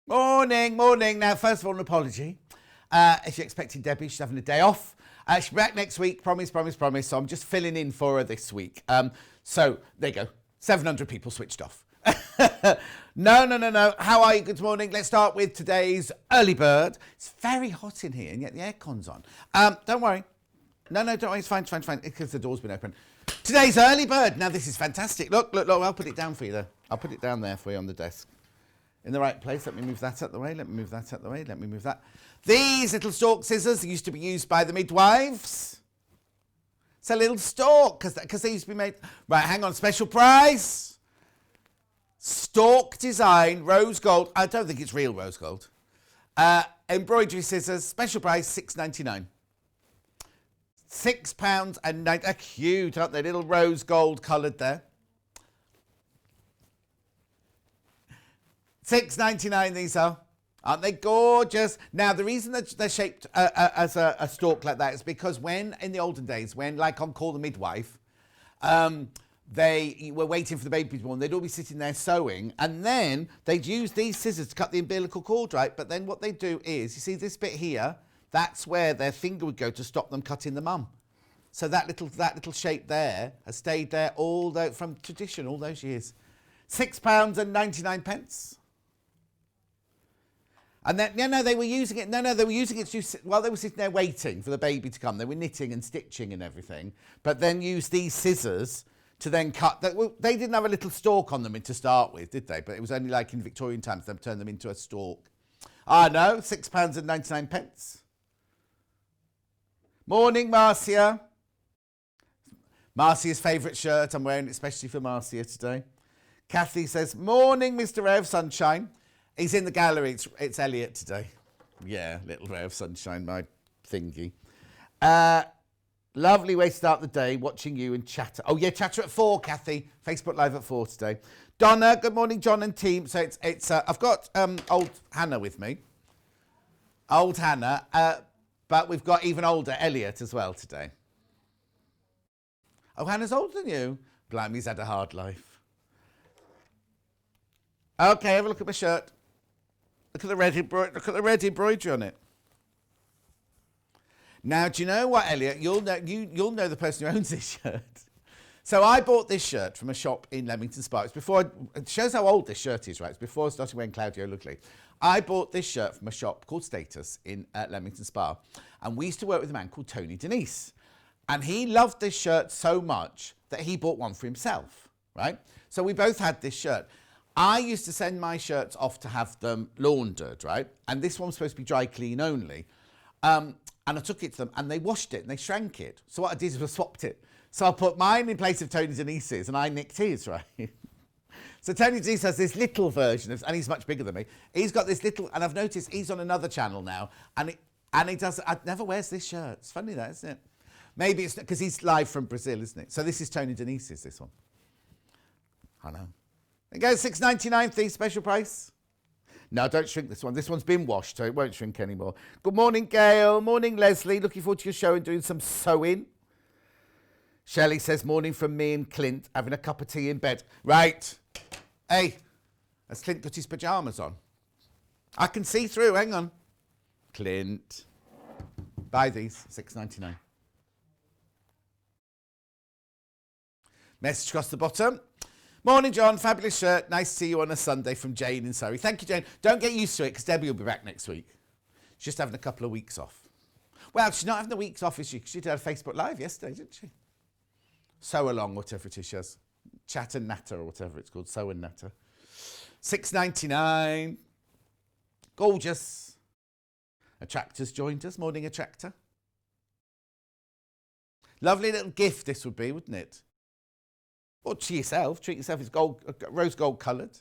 Morning, morning. Now, first of all, an apology. If you're expecting Debbie, she's having a day off. She'll be back next week. Promise. So I'm just filling in for her this week. So there you go. 700 people switched off. No. How are you? Good morning. Let's start with today's early bird. It's very hot in here, and yet the aircon's on. Don't worry. No, don't worry. It's fine. Because the door's been open. Today's early bird. Now, this is fantastic. Look. I'll put it down for you there. I'll put it down there for you on the desk. In the right place. Let me move that out of the way. Let me move that. These little stalk scissors used to be used by the midwives. It's a little stalk because they used to be made. Right, hang on. Special price. Stalk design, rose gold. I don't think it's real rose gold. Embroidery scissors. Special price, £6.99. £6.09. They're cute, aren't they? Little rose gold coloured there. $6.99 these are. Aren't they gorgeous? Now, the reason that they're shaped as a stalk like that is because when, in the olden days, when, like on Call the Midwife, they were waiting for the baby to be born, they'd all be sitting there sewing, and then they'd use these scissors to cut the umbilical cord, right? But then what they'd do is, you see this bit here, that's where their finger would go to stop them cutting the mum. So that little shape there has stayed there from tradition all those years. £6.99. And then, they were using it. They were using it while they were sitting there waiting for the baby to come. They were knitting and stitching and everything, but then used these scissors to then cut. They didn't have a little stalk on them to start with, did they? But it was only like in Victorian times they turned them into a stalk. No, £6.99. Morning, Marcia. Marcia's favourite shirt. I'm wearing it especially for Marcia today. Kathy says, morning, Mr. Ray of Sunshine. He's in the gallery. It's Elliot today. Yeah, little ray of sunshine, my thingy. Lovely way to start the day, watching you and chatter. Oh, yeah, chatter at 4, Kathy. Facebook Live at 4 today. Donna, good morning, John and team. So it's I've got old Hannah with me. Old Hannah, but we've got even older Elliot as well today. Oh, Hannah's older than you? Blimey, he's had a hard life. Okay, have a look at my shirt. Look at the red embroidery on it. Now, do you know what, Elliot? You'll know the person who owns this shirt. So I bought this shirt from a shop in Leamington Spa. It shows how old this shirt is, right? It's before I started wearing Claudio Lugli. I bought this shirt from a shop called Status in Leamington Spa. And we used to work with a man called Tony Denise. And he loved this shirt so much that he bought one for himself, right? So we both had this shirt. I used to send my shirts off to have them laundered, right? And this one was supposed to be dry clean only. And I took it to them and they washed it and they shrank it. So what I did is I swapped it. So I put mine in place of Tony Denise's and I nicked his, right? So Tony Denise has this little version of, and he's much bigger than me. He's got this little, and I've noticed he's on another channel now. And he does, I never wears this shirt. It's funny that, isn't it? Maybe it's because he's live from Brazil, isn't it? So this is Tony Denise's, this one. I know. It goes £6.99, the special price. No, don't shrink this one. This one's been washed, so it won't shrink anymore. Good morning, Gail. Morning, Leslie. Looking forward to your show and doing some sewing. Shelley says, morning from me and Clint, having a cup of tea in bed. Right. Hey, has Clint got his pyjamas on? I can see through. Hang on. Clint. Buy these, £6.99. Message across the bottom. Morning, John. Fabulous shirt. Nice to see you on a Sunday from Jane in Surrey. Thank you, Jane. Don't get used to it because Debbie will be back next week. She's just having a couple of weeks off. Well, she's not having the weeks off, is she? She did a Facebook Live yesterday, didn't she? Sew along, whatever it is she has. Chat and natter or whatever it's called. Sew and natter. £6.99. Gorgeous. Attractor's joined us. Morning, Attractor. Lovely little gift this would be, wouldn't it? Or to yourself. Treat yourself. It's gold, rose gold coloured.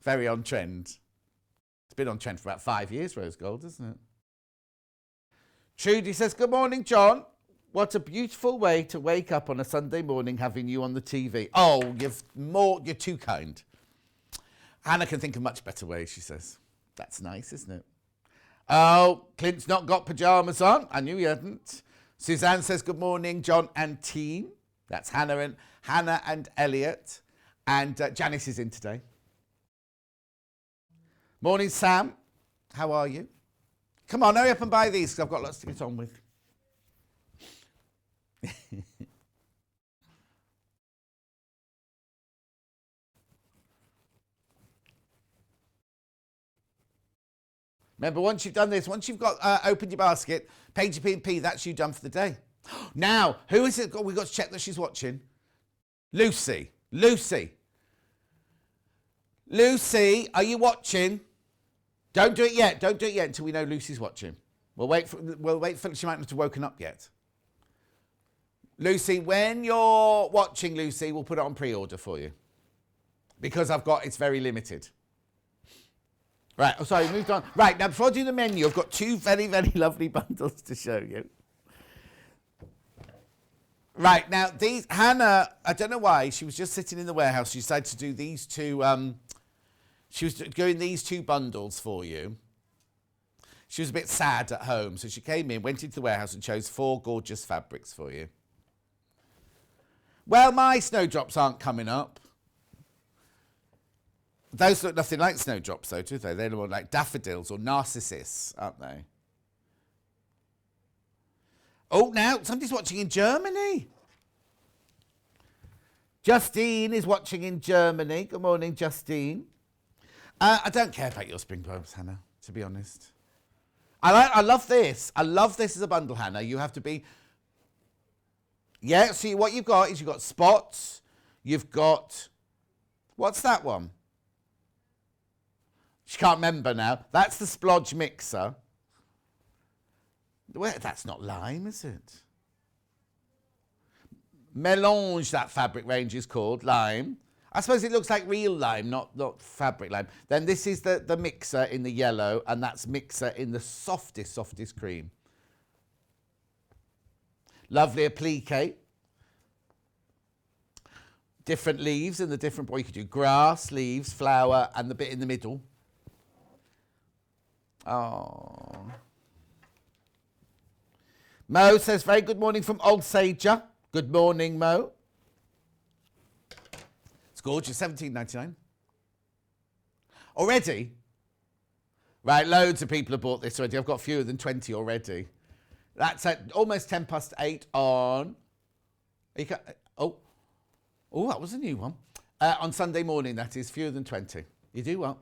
Very on trend. It's been on trend for about 5 years, rose gold, isn't it? Trudy says, good morning, John. What a beautiful way to wake up on a Sunday morning having you on the TV. Oh, you're too kind. Hannah can think of much better ways, she says. That's nice, isn't it? Oh, Clint's not got pyjamas on. I knew he hadn't. Suzanne says, good morning, John and team. That's Hannah and Elliot. And Janis is in today. Morning, Sam. How are you? Come on, hurry up and buy these because I've got lots to get on with. Remember, once you've done this, once you've got opened your basket, paid your P&P, that's you done for the day. Now, who is it? We've got to check that she's watching. Lucy. Lucy, are you watching? Don't do it yet. Don't do it yet until we know Lucy's watching. We'll wait for she might not have woken up yet. Lucy, when you're watching, Lucy, we'll put it on pre-order for you. Because it's very limited. Right, oh, sorry, moved on. Right, now before I do the menu, I've got two very, very lovely bundles to show you. Right, now these, Hannah, I don't know why, she was just sitting in the warehouse. She decided to do these two, she was doing these two bundles for you. She was a bit sad at home, so she came in, went into the warehouse and chose 4 gorgeous fabrics for you. Well, my snowdrops aren't coming up. Those look nothing like snowdrops, though, do they? They're more like daffodils or narcissus, aren't they? Oh, now somebody's watching in Germany. Justine is watching in Germany. Good morning, Justine. I don't care about your spring poems, Hannah, to be honest. I love this. I love this as a bundle, Hannah. You have to be... Yeah, see, what you've got is you've got spots. You've got... What's that one? She can't remember now. That's the splodge mixer. Well, that's not lime, is it? Melange, that fabric range is called, lime. I suppose it looks like real lime, not fabric lime. Then this is the mixer in the yellow, and that's mixer in the softest cream. Lovely applique. Different leaves in the different, what you could do, grass, leaves, flower, and the bit in the middle. Oh. Mo says, very good morning from Old Sager. Good morning, Mo. It's gorgeous, $17.99. Already? Right, loads of people have bought this already. I've got fewer than 20 already. That's at almost 8:10 on... Oh, that was a new one. On Sunday morning, that is, fewer than 20. You do well.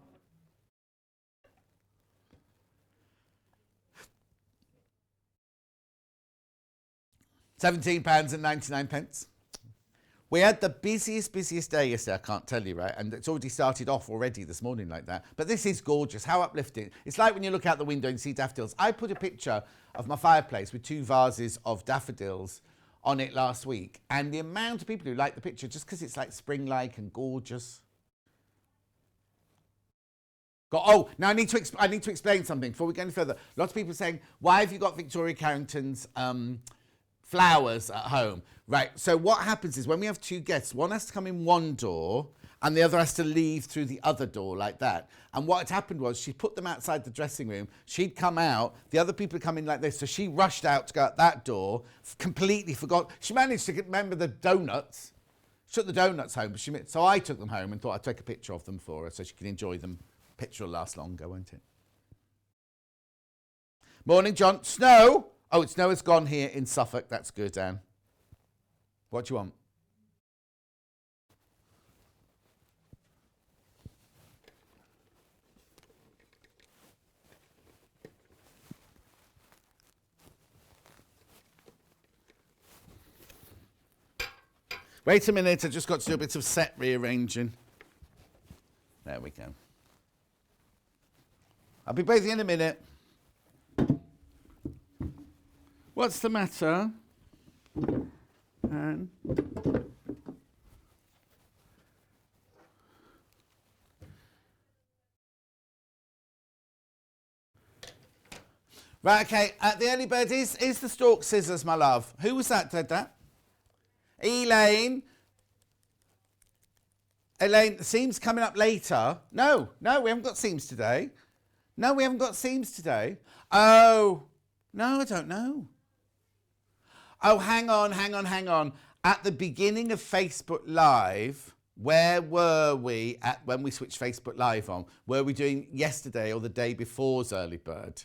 £17.99. We had the busiest day yesterday, I can't tell you, right? And it's already started off already this morning like that. But this is gorgeous. How uplifting. It's like when you look out the window and see daffodils. I put a picture of my fireplace with 2 vases of daffodils on it last week. And the amount of people who like the picture just because it's like spring-like and gorgeous. Now I need to explain something before we go any further. Lots of people are saying, why have you got Victoria Carrington's... flowers at home? Right, so what happens is when we have 2 guests, one has to come in one door and the other has to leave through the other door like that. And what had happened was she put them outside the dressing room, she'd come out, the other people would come in like this, so she rushed out to go out that door, completely forgot. She managed to remember the donuts, she took the donuts home, so I took them home and thought I'd take a picture of them for her so she can enjoy them. Picture will last longer, won't it? Morning, John. Snow! Oh, snow has gone here in Suffolk. That's good, Anne. What do you want? Wait a minute, I just got to do a bit of set rearranging. There we go. I'll be bathing in a minute. What's the matter? Anne? Right, okay. The early bird is the stalk scissors, my love. Who was that did that? Elaine. Elaine, the seams coming up later. No, we haven't got seams today. No, we haven't got seams today. Oh, no, I don't know. Oh, hang on. At the beginning of Facebook Live, Where were we at when we switched Facebook Live on? Were we doing yesterday or the day before's early bird?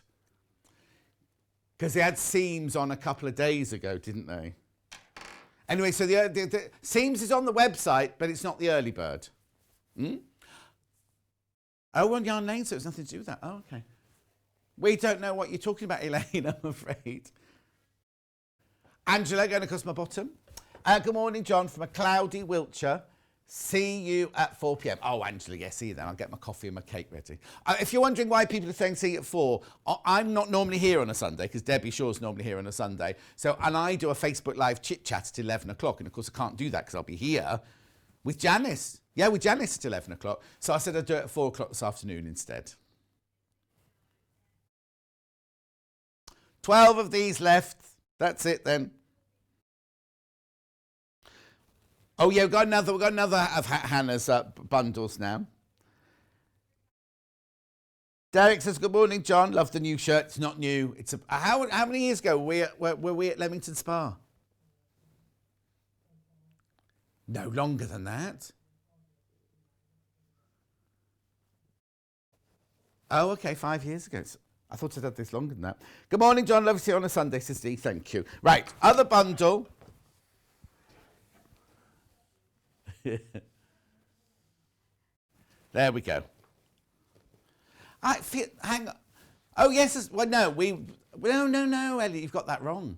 Because they had Seams on a couple of days ago, didn't they? Anyway, so the Seams is on the website, but it's not the early bird. Oh, we're on Yarn Lane, so it's nothing to do with that. Oh, okay. We don't know what you're talking about, Elaine, I'm afraid. Angela, going across my bottom. Good morning, John, from a cloudy Wiltshire. See you at 4 p.m. Oh, Angela, yeah, see you then. I'll get my coffee and my cake ready. If you're wondering why people are saying see you at 4, I'm not normally here on a Sunday because Debbie Shaw's normally here on a Sunday. And I do a Facebook Live chit-chat at 11 o'clock. And, of course, I can't do that because I'll be here with Janis. Yeah, with Janis at 11 o'clock. So I said I'd do it at 4 o'clock this afternoon instead. 12 of these left. That's it then. Oh, yeah, we've got another of Hannah's bundles now. Derek says, good morning, John. Love the new shirt. It's not new. It's how many years ago were we at Leamington Spa? No, longer than that. Oh, okay, 5 years ago. I thought I'd had this longer than that. Good morning, John. Love to see you on a Sunday, says Dee. Thank you. Right, other bundle. There we go. Hang on. Oh, yes. Well, no, no, Elliot, you've got that wrong.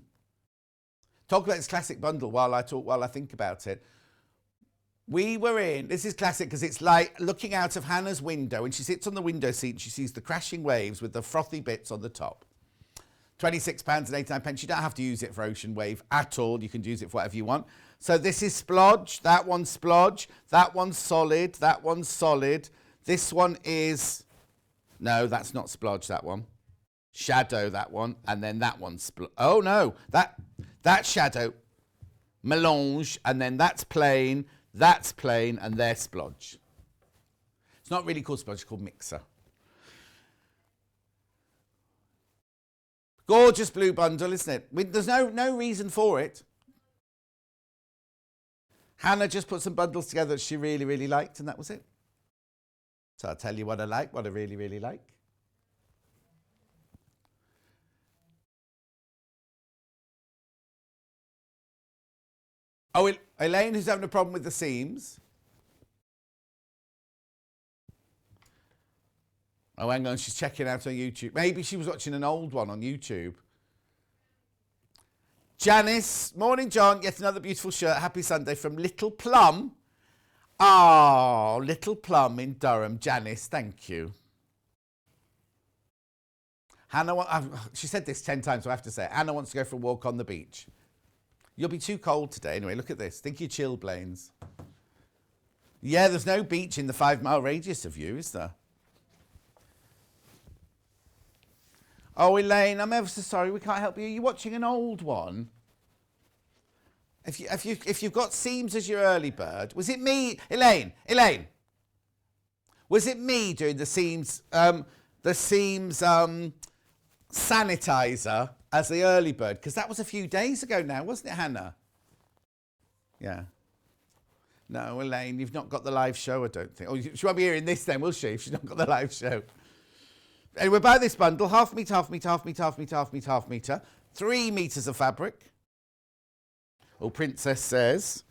Talk about this classic bundle while I think about it. We were in, this is classic because it's like looking out of Hannah's window and she sits on the window seat and she sees the crashing waves with the frothy bits on the top. £26.89. You don't have to use it for Ocean Wave at all. You can use it for whatever you want. So this is splodge. That one's splodge. That one's solid. That one's solid. This one is... No, that's not splodge, that one. Shadow, that one. And then that one's... Oh, no. That's shadow. Melange. And then that's plain, and there's splodge. It's not really called splodge. It's called mixer. Gorgeous blue bundle, isn't it? There's no reason for it. Hannah just put some bundles together that she really, really liked, and that was it. So I'll tell you what I like, what I really, really like. Oh, Elaine, who's having a problem with the seams. Oh, hang on, she's checking out on YouTube. Maybe she was watching an old one on YouTube. Janis, morning, John. Yet another beautiful shirt. Happy Sunday from Little Plum. Oh, Little Plum in Durham. Janis, thank you. Hannah, she said this 10 times, so I have to say it. Hannah wants to go for a walk on the beach. You'll be too cold today. Anyway, look at this. Think you chilblains. Yeah, there's no beach in the 5-mile radius of you, is there? Oh, Elaine, I'm ever so sorry. We can't help you. You're watching an old one. If you've got seams as your early bird, was it me, Elaine? Was it me doing the seams sanitizer as the early bird? Because that was a few days ago now, wasn't it, Hannah? Yeah. No, Elaine, you've not got the live show, I don't think. Oh, she won't be hearing this then, will she, if she's not got the live show? Anyway, buy this bundle, half metre, half metre, half metre, half metre, half metre, half metre. 3 metres of fabric. Oh, Princess says.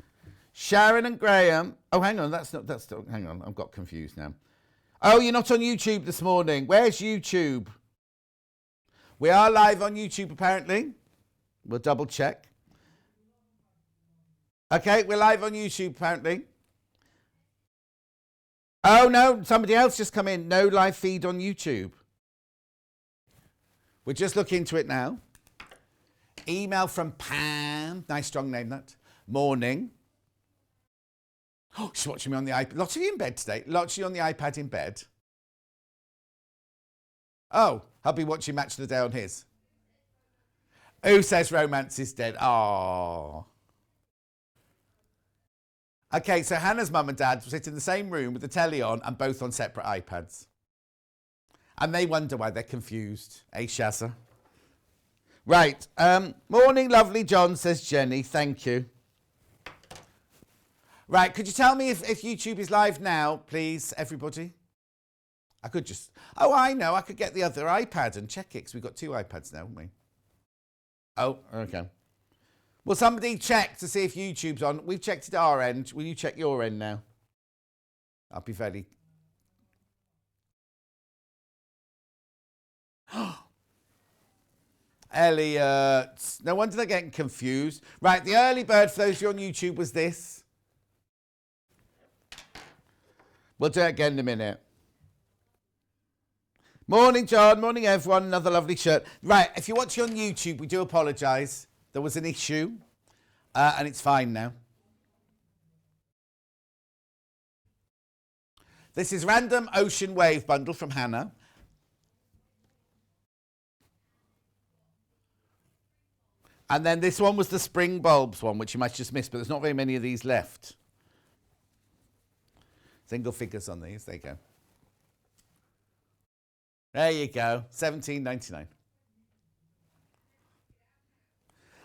Sharon and Graham. Oh, hang on, hang on, I've got confused now. Oh, you're not on YouTube this morning. Where's YouTube? We are live on YouTube, apparently. We'll double check. Okay, we're live on YouTube, apparently. Oh, no, somebody else just come in. No live feed on YouTube. We'll just look into it now. Email from Pam. Nice strong name, that. Morning. Oh, she's watching me on the iPad. Lots of you in bed today. Lots of you on the iPad in bed. Oh, I'll be watching Match of the Day on his. Who says romance is dead? Oh. Okay, so Hannah's mum and dad sit in the same room with the telly on and both on separate iPads. And they wonder why they're confused. Eh, Shazza? Right. Morning, lovely John, says Jenny. Thank you. Right, could you tell me if YouTube is live now, please, everybody? I could just... Oh, I know. I could get the other iPad and check it, because we've got 2 iPads now, haven't we? Oh, okay. Will somebody check to see if YouTube's on? We've checked at our end. Will you check your end now? I'll be very... Elliot. No wonder they're getting confused. Right, the early bird for those of you on YouTube was this. We'll do it again in a minute. Morning, John. Morning, everyone. Another lovely shirt. Right, if you're watching on YouTube, we do apologise. There was an issue, and it's fine now. This is Random Ocean Wave Bundle from Hannah. And then this one was the spring bulbs one, which you might just miss, but there's not very many of these left. Single figures on these. There you go. There you go. $17.99.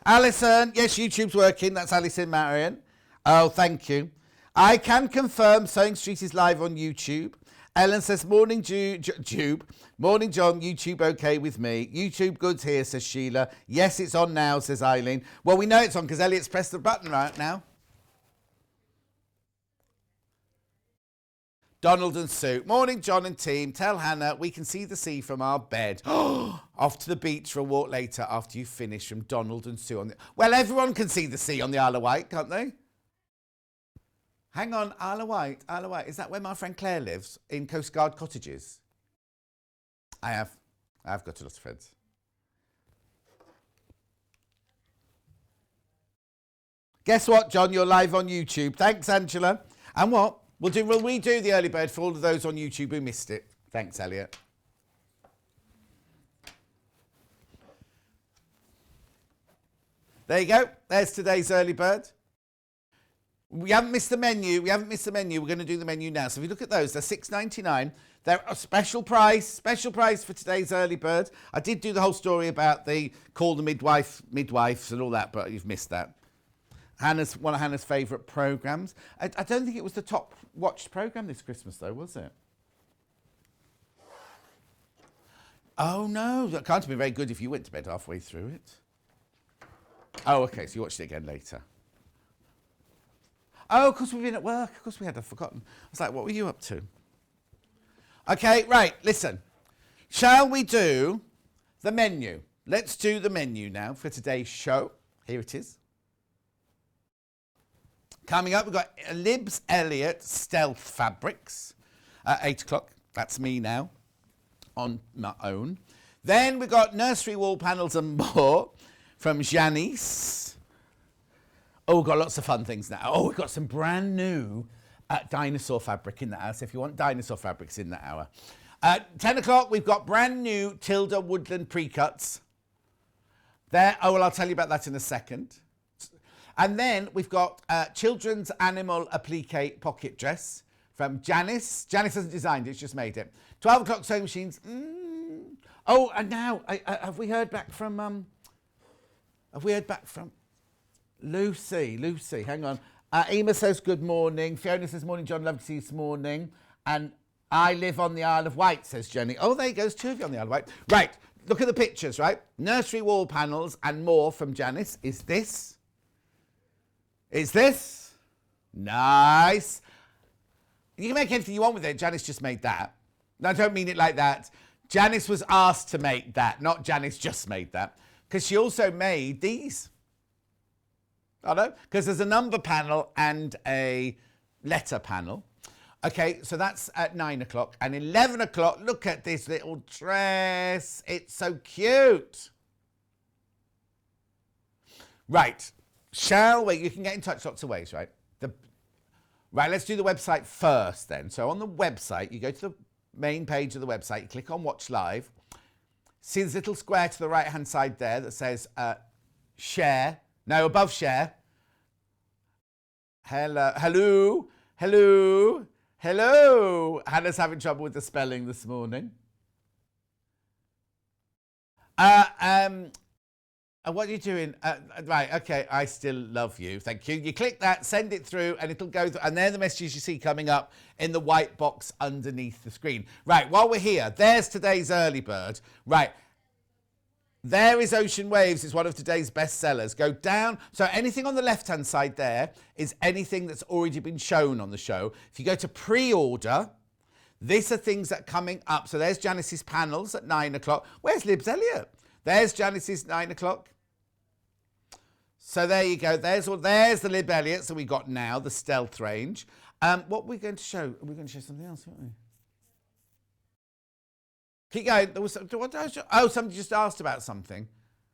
Alison. Yes, YouTube's working. That's Alison Marion. Oh, thank you. I can confirm Sewing Street is live on YouTube. Ellen says, morning, Jube. Morning, John. YouTube okay with me. YouTube goods here, says Sheila. Yes, it's on now, says Eileen. Well, we know it's on because Elliot's pressed the button right now. Donald and Sue. Morning, John and team. Tell Hannah we can see the sea from our bed. Off to the beach for a walk later after you finish, from Donald and Sue. Well, everyone can see the sea on the Isle of Wight, can't they? Hang on, Isle of Wight. Is that where my friend Claire lives? In Coast Guard Cottages? I've got a lot of friends. Guess what, John? You're live on YouTube. Thanks, Angela. And what? We'll redo the early bird for all of those on YouTube who missed it. Thanks, Elliot. There you go. There's today's early bird. We haven't missed the menu. We're going to do the menu now. So if you look at those, they're $6.99. They're a special price for today's early bird. I did do the whole story about the call the midwives and all that, but you've missed that. One of Hannah's favourite programmes. I don't think it was the top watched programme this Christmas, though, was it? Oh, no. That can't have been very good if you went to bed halfway through it. Oh, OK, so you watched it again later. Oh, of course we've been at work. Of course we had forgotten. I was like, what were you up to? Okay, right, listen. Shall we do the menu? Let's do the menu now for today's show. Here it is. Coming up, we've got Libs Elliot Stealth Fabrics at 8 o'clock. That's me now on my own. Then we've got Nursery Wall Panels and More from Janis. Oh, we've got lots of fun things now. Oh, we've got some brand new dinosaur fabric in the hour. So if you want dinosaur fabrics in the hour. 10 o'clock, we've got brand new Tilda Woodland pre-cuts. There. Oh, well, I'll tell you about that in a second. And then we've got Children's Animal Applique Pocket Dress from Janis. Janis hasn't designed it, it's just made it. 12 o'clock sewing machines. Oh, and now, have we heard back from... Lucy, hang on. Ema says good morning. Fiona says morning, John, love to see you this morning. And I live on the Isle of Wight, says Jenny. Oh, there you go, there's 2 of you on the Isle of Wight. Right, look at the pictures, right? Nursery wall panels and more from Janis. Is this? Nice. You can make anything you want with it. Janis just made that. No, I don't mean it like that. Janis was asked to make that, not Janis just made that. Because she also made these. I know, because there's a number panel and a letter panel. Okay, so that's at 9 o'clock. And 11 o'clock, look at this little dress. It's so cute. Right, shall we? You can get in touch lots of ways, right? Right, let's do the website first then. So on the website, you go to the main page of the website, you click on Watch Live. See this little square to the right-hand side there that says share. No, above share. Hello. Hannah's having trouble with the spelling this morning. What are you doing? Right, okay, I still love you. Thank you. You click that, send it through, and it'll go through. And they're the messages you see coming up in the white box underneath the screen. Right, while we're here, there's today's early bird. Right, there is Ocean Waves. It's one of today's best sellers. Go down. So anything on the left-hand side there is anything that's already been shown on the show. If you go to pre-order, these are things that are coming up. So there's Janis's panels at 9 o'clock. Where's Libs Elliot? There's Janis's 9 o'clock. So there you go. There's the Lib Elliot. So we got now the Stealth range. What we're going to show? We're going to show something else, aren't we? Keep going. Oh, somebody just asked about something.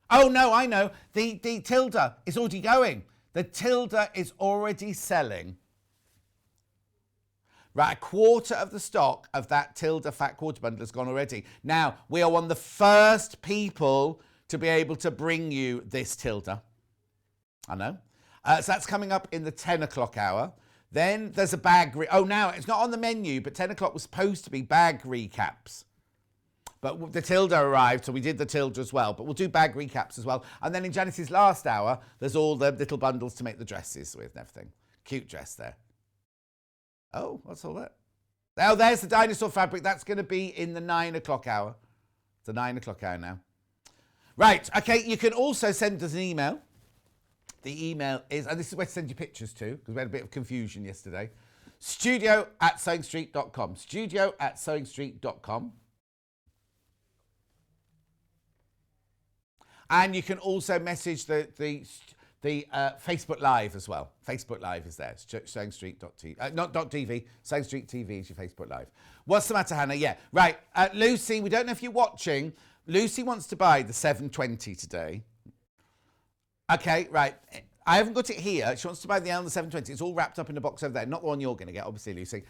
Oh no, I know. The Tilda is already going. The Tilda is already selling. Right, a quarter of the stock of that Tilda Fat Quarter Bundle has gone already. Now, we are one of the first people to be able to bring you this Tilda. I know. So that's coming up in the 10 o'clock hour. Then there's a bag... now, it's not on the menu, but 10 o'clock was supposed to be bag recaps. But the Tilda arrived, so we did the Tilda as well. But we'll do bag recaps as well. And then in Janis's last hour, there's all the little bundles to make the dresses with and everything. Cute dress there. Oh, what's all that? Oh, there's the dinosaur fabric. That's going to be in the 9 o'clock hour. It's the 9 o'clock hour now. Right, okay, you can also send us an email. The email is, and this is where to send your pictures to, because we had a bit of confusion yesterday. studio@sewingstreet.com. studio@sewingstreet.com. And you can also message the Facebook Live as well. Facebook Live is there. It's sewingstreet.tv. Not .tv. Sewing Street TV is your Facebook Live. What's the matter, Hannah? Yeah. Right. Lucy, we don't know if you're watching. Lucy wants to buy the 720 today. Okay, right. I haven't got it here. She wants to buy the L and the 720. It's all wrapped up in a box over there. Not the one you're going to get, obviously, Lucy.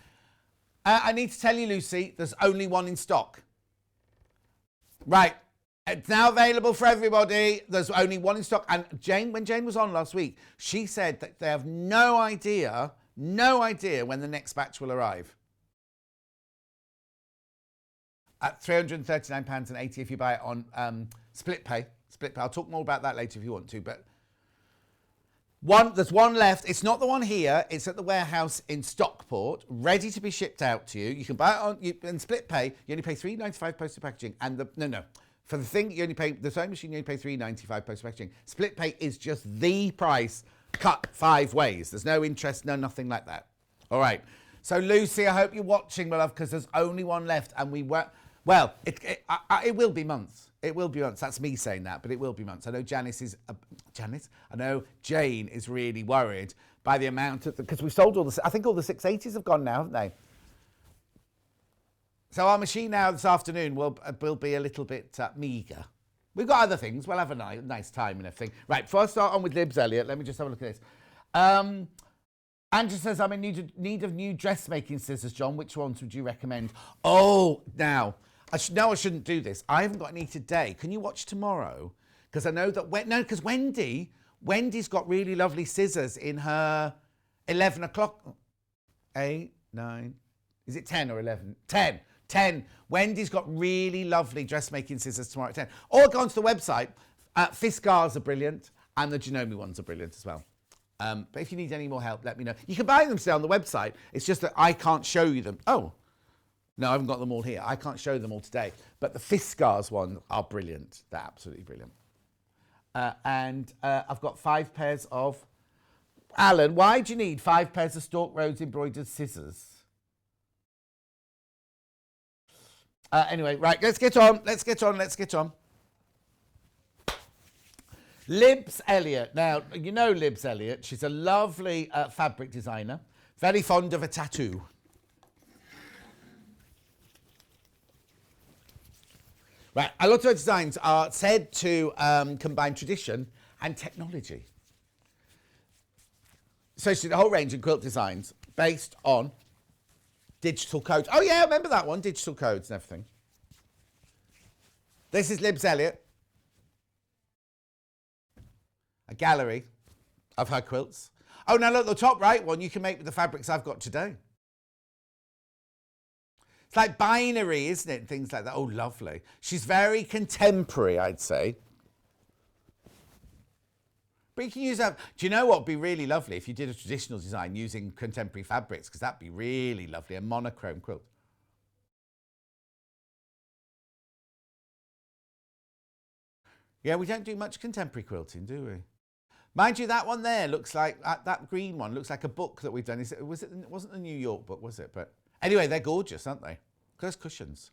I need to tell you, Lucy, there's only one in stock. Right. It's now available for everybody. There's only one in stock. And Jane, when Jane was on last week, she said that they have no idea when the next batch will arrive. At £339.80 if you buy it on split pay. Split pay. I'll talk more about that later if you want to. But there's one left. It's not the one here. It's at the warehouse in Stockport, ready to be shipped out to you. You can buy it in split pay. You only pay £3.95 postage packaging. And no. For the thing, you only pay, the sewing machine, you only pay £3.95 post packaging. Split pay is just the price, cut 5 ways. There's no interest, no nothing like that. All right. So, Lucy, I hope you're watching, my love, because there's only one left. And we were, well, it will be months. It will be months. That's me saying that, but it will be months. I know I know Jane is really worried by the amount of, because we sold I think all the 680s have gone now, haven't they? So our machine now this afternoon will be a little bit meagre. We've got other things. We'll have a nice time and everything. Right, before I start on with Libs Elliot, let me just have a look at this. Andrew says, I'm in need of new dressmaking scissors, John. Which ones would you recommend? Oh, now, I shouldn't do this. I haven't got any today. Can you watch tomorrow? Because I know that, because Wendy's got really lovely scissors in her 11 o'clock. 8, 9, is it 10 or 11? 10. Wendy's got really lovely dressmaking scissors tomorrow at 10. Or go onto the website. Fiskars are brilliant, and the Janome ones are brilliant as well. But if you need any more help, let me know. You can buy them still on the website. It's just that I can't show you them. Oh, no, I haven't got them all here. I can't show them all today. But the Fiskars ones are brilliant. They're absolutely brilliant. And I've got 5 pairs of... Alan, why do you need 5 pairs of Stork Rose embroidered scissors? Anyway, right, let's get on. Libs Elliot. Now, you know Libs Elliot. She's a lovely fabric designer, very fond of a tattoo. Right, a lot of her designs are said to combine tradition and technology. So she did a whole range of quilt designs based on digital codes. Oh, yeah, I remember that one. Digital codes and everything. This is Libs Elliot. A gallery of her quilts. Oh, now look, the top right one you can make with the fabrics I've got today. It's like binary, isn't it? Things like that. Oh, lovely. She's very contemporary, I'd say. But you can use that. Do you know what would be really lovely if you did a traditional design using contemporary fabrics? Because that'd be really lovely, a monochrome quilt. Yeah, we don't do much contemporary quilting, do we? Mind you, that one there looks like, that green one looks like a book that we've done. It wasn't the New York book, was it? But anyway, they're gorgeous, aren't they? Those cushions.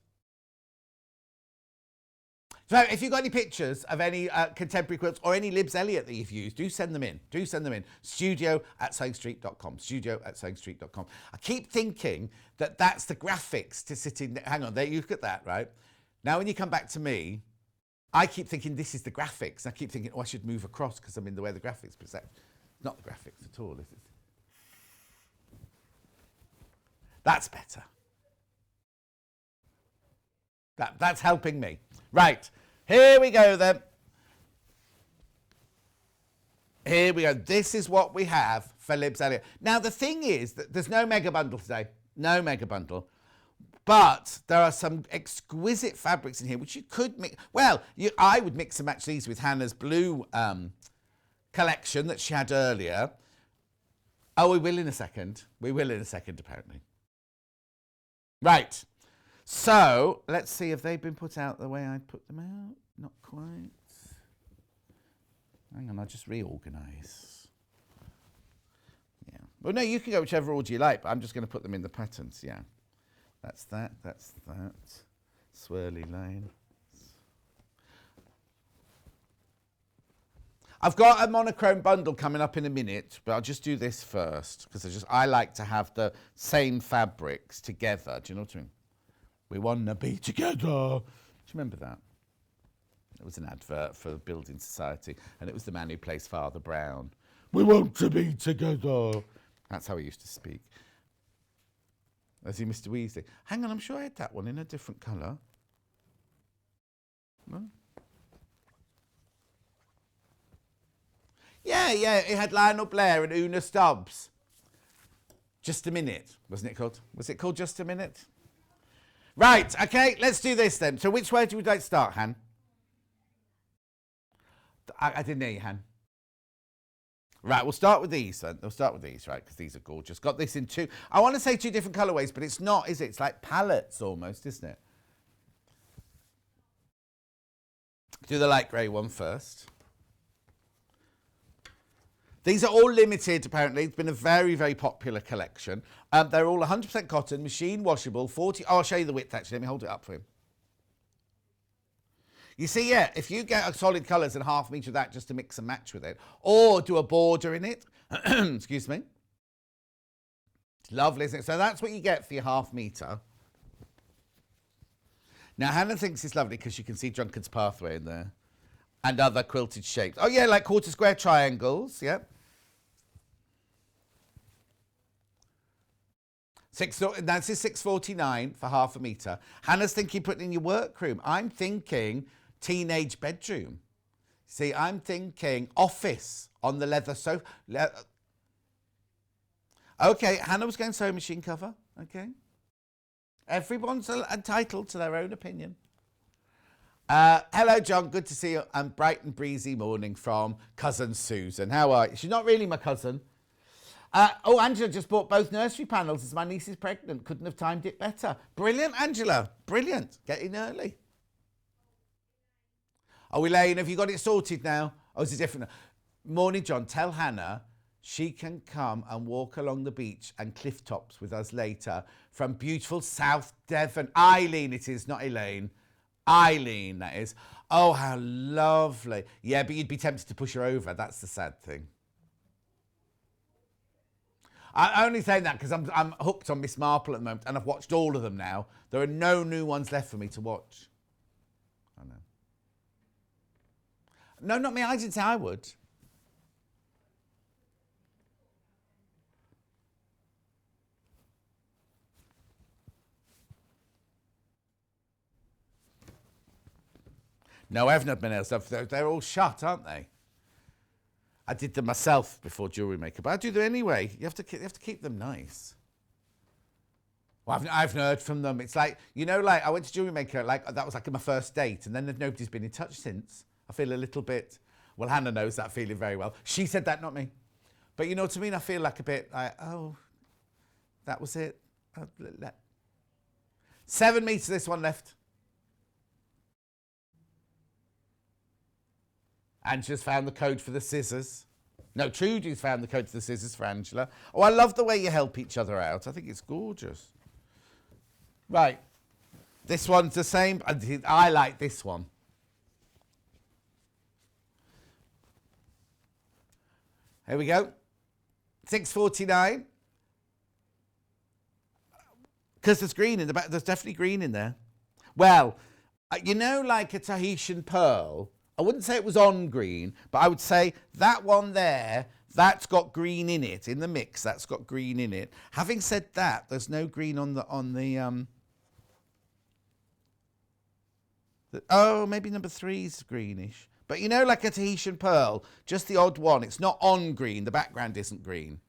So if you've got any pictures of any contemporary quilts or any Libs Elliot that you've used, do send them in. Do send them in. studio@sewingstreet.com. Studio@sewingstreet.com. I keep thinking that that's the graphics to sit in. Hang on, there you look at that, right? Now when you come back to me, I keep thinking this is the graphics. I keep thinking, oh, I should move across because I'm in the way of the graphics. But it's not the graphics at all, is it? That's better. That's helping me. Right, here we go then. Here we go. This is what we have for Libs Elliot. Now, the thing is that there's no mega bundle today. No mega bundle. But there are some exquisite fabrics in here, which you could mix. Well, I would mix and match these with Hannah's blue collection that she had earlier. Oh, we will in a second. We will in a second, apparently. Right. So, let's see if they've been put out the way I put them out. Not quite. Hang on, I'll just reorganise. Yeah. Well, no, you can go whichever order you like, but I'm just going to put them in the patterns, yeah. That's that, that's that. Swirly lines. I've got a monochrome bundle coming up in a minute, but I'll just do this first, because I like to have the same fabrics together. Do you know what I mean? We want to be together. Do you remember that? It was an advert for the Building Society, and it was the man who plays Father Brown. We want to be together. That's how he used to speak. As he, Mr. Weasley. Hang on, I'm sure I had that one in a different colour. No? Yeah, it had Lionel Blair and Una Stubbs. Just a Minute, wasn't it called? Was it called Just a Minute? Right, okay, let's do this then. So which way do we like to start, Han? I didn't hear you, Han. Right, we'll start with these then. We'll start with these, right, because these are gorgeous. Got this in two, I want to say two different colourways, but it's not, is it? It's like palettes almost, isn't it? Do the light grey one first. These are all limited, apparently. It's been a very, very popular collection. They're all 100% cotton, machine washable, 40... Oh, I'll show you the width, actually. Let me hold it up for him. You see, yeah, if you get a solid colours and half metre of that just to mix and match with it, or do a border in it, excuse me. It's lovely, isn't it? So that's what you get for your half metre. Now, Hannah thinks it's lovely because you can see Drunkard's Pathway in there. And other quilted shapes. Oh, yeah, like quarter square triangles, yeah. This is $6.49 for half a metre. Hannah's thinking putting in your workroom. I'm thinking teenage bedroom. See, I'm thinking office on the leather sofa. Okay, Hannah was going sewing machine cover. Okay. Everyone's entitled to their own opinion. Hello, John. Good to see you. And bright and breezy morning from cousin Susan. How are you? She's not really my cousin. Oh, Angela just bought both nursery panels as my niece is pregnant. Couldn't have timed it better. Brilliant, Angela. Brilliant. Get in early. Oh, Elaine, have you got it sorted now? Oh, is it different? Morning, John. Tell Hannah she can come and walk along the beach and cliff tops with us later from beautiful South Devon. Eileen it is, not Elaine. Eileen, that is. Oh, how lovely. Yeah, but you'd be tempted to push her over. That's the sad thing. I'm only saying that because I'm hooked on Miss Marple at the moment and I've watched all of them now. There are no new ones left for me to watch. I know. No, not me. I didn't say I would. No, I haven't had my nails done. They're all shut, aren't they? I did them myself before jewellery maker, but I do them anyway. You have to keep them nice. Well, I haven't heard from them. It's like, you know, like I went to jewellery maker, like that was like my first date, and then nobody's been in touch since. I feel a little bit, Well, Hannah knows that feeling very well. She said that, not me. But you know what I mean? I feel like a bit like, oh, that was it. 7 meters, this one left. Angela's found the code for the scissors. No, Trudy's found the code to the scissors for Angela. Oh, I love the way you help each other out. I think it's gorgeous. Right. This one's the same. I like this one. Here we go. 6:49. Because there's green in the back. There's definitely green in there. Well, you know, like a Tahitian pearl, I wouldn't say it was on green, but I would say that one there, that's got green in it. In the mix, that's got green in it. Having said that, there's no green on the oh, maybe number 3's greenish. But you know, like a Tahitian pearl, just the odd one. It's not on green. The background isn't green.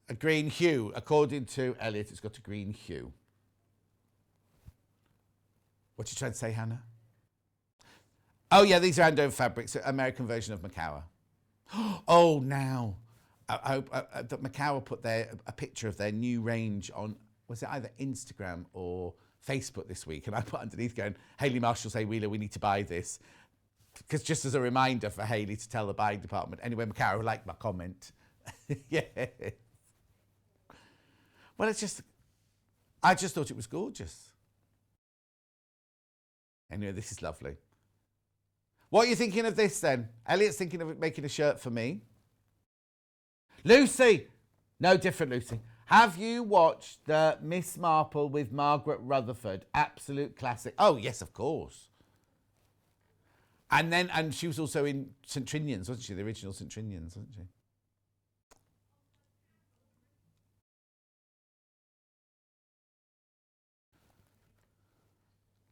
A green hue. According to Elliot, it's got a green hue. What you trying to say, Hannah? Oh, yeah, these are Andover fabrics, American version of Macawa. Oh, now. I hope that Macawa put a picture of their new range on, was it either Instagram or Facebook this week? And I put underneath going, Hayley Marshall say, Wheeler, we need to buy this. Because just as a reminder for Hayley to tell the buying department. Anyway, Macawa liked my comment. Yeah. Well, I just thought it was gorgeous. Anyway, this is lovely. What are you thinking of this then? Elliot's thinking of making a shirt for me. Lucy! No, different Lucy. Have you watched the Miss Marple with Margaret Rutherford? Absolute classic. Oh, yes, of course. And she was also in St. Trinian's, wasn't she? The original St. Trinian's, wasn't she?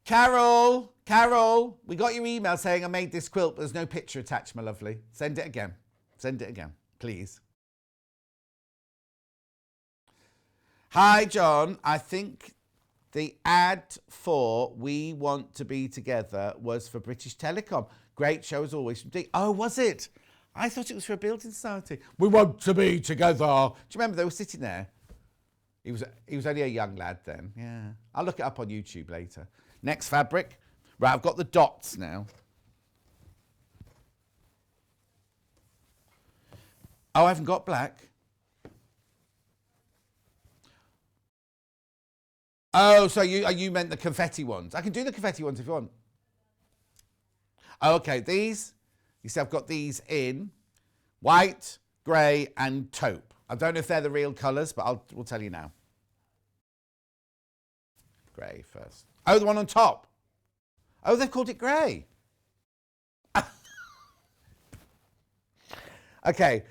Carol, we got your email saying I made this quilt, but there's no picture attached, my lovely. Send it again. Send it again, please. Hi, John. I think the ad for We Want to Be Together was for British Telecom. Great show as always from D. Oh, was it? I thought it was for a building society. We want to be together. Do you remember they were sitting there? He was only a young lad then. Yeah. I'll look it up on YouTube later. Next fabric. Right, I've got the dots now. Oh, I haven't got black. Oh, so you meant the confetti ones. I can do the confetti ones if you want. Oh, okay, these, you see I've got these in white, grey and taupe. I don't know if they're the real colours, but we'll tell you now. Grey first. Oh, the one on top. Oh, they've called it grey. Okay,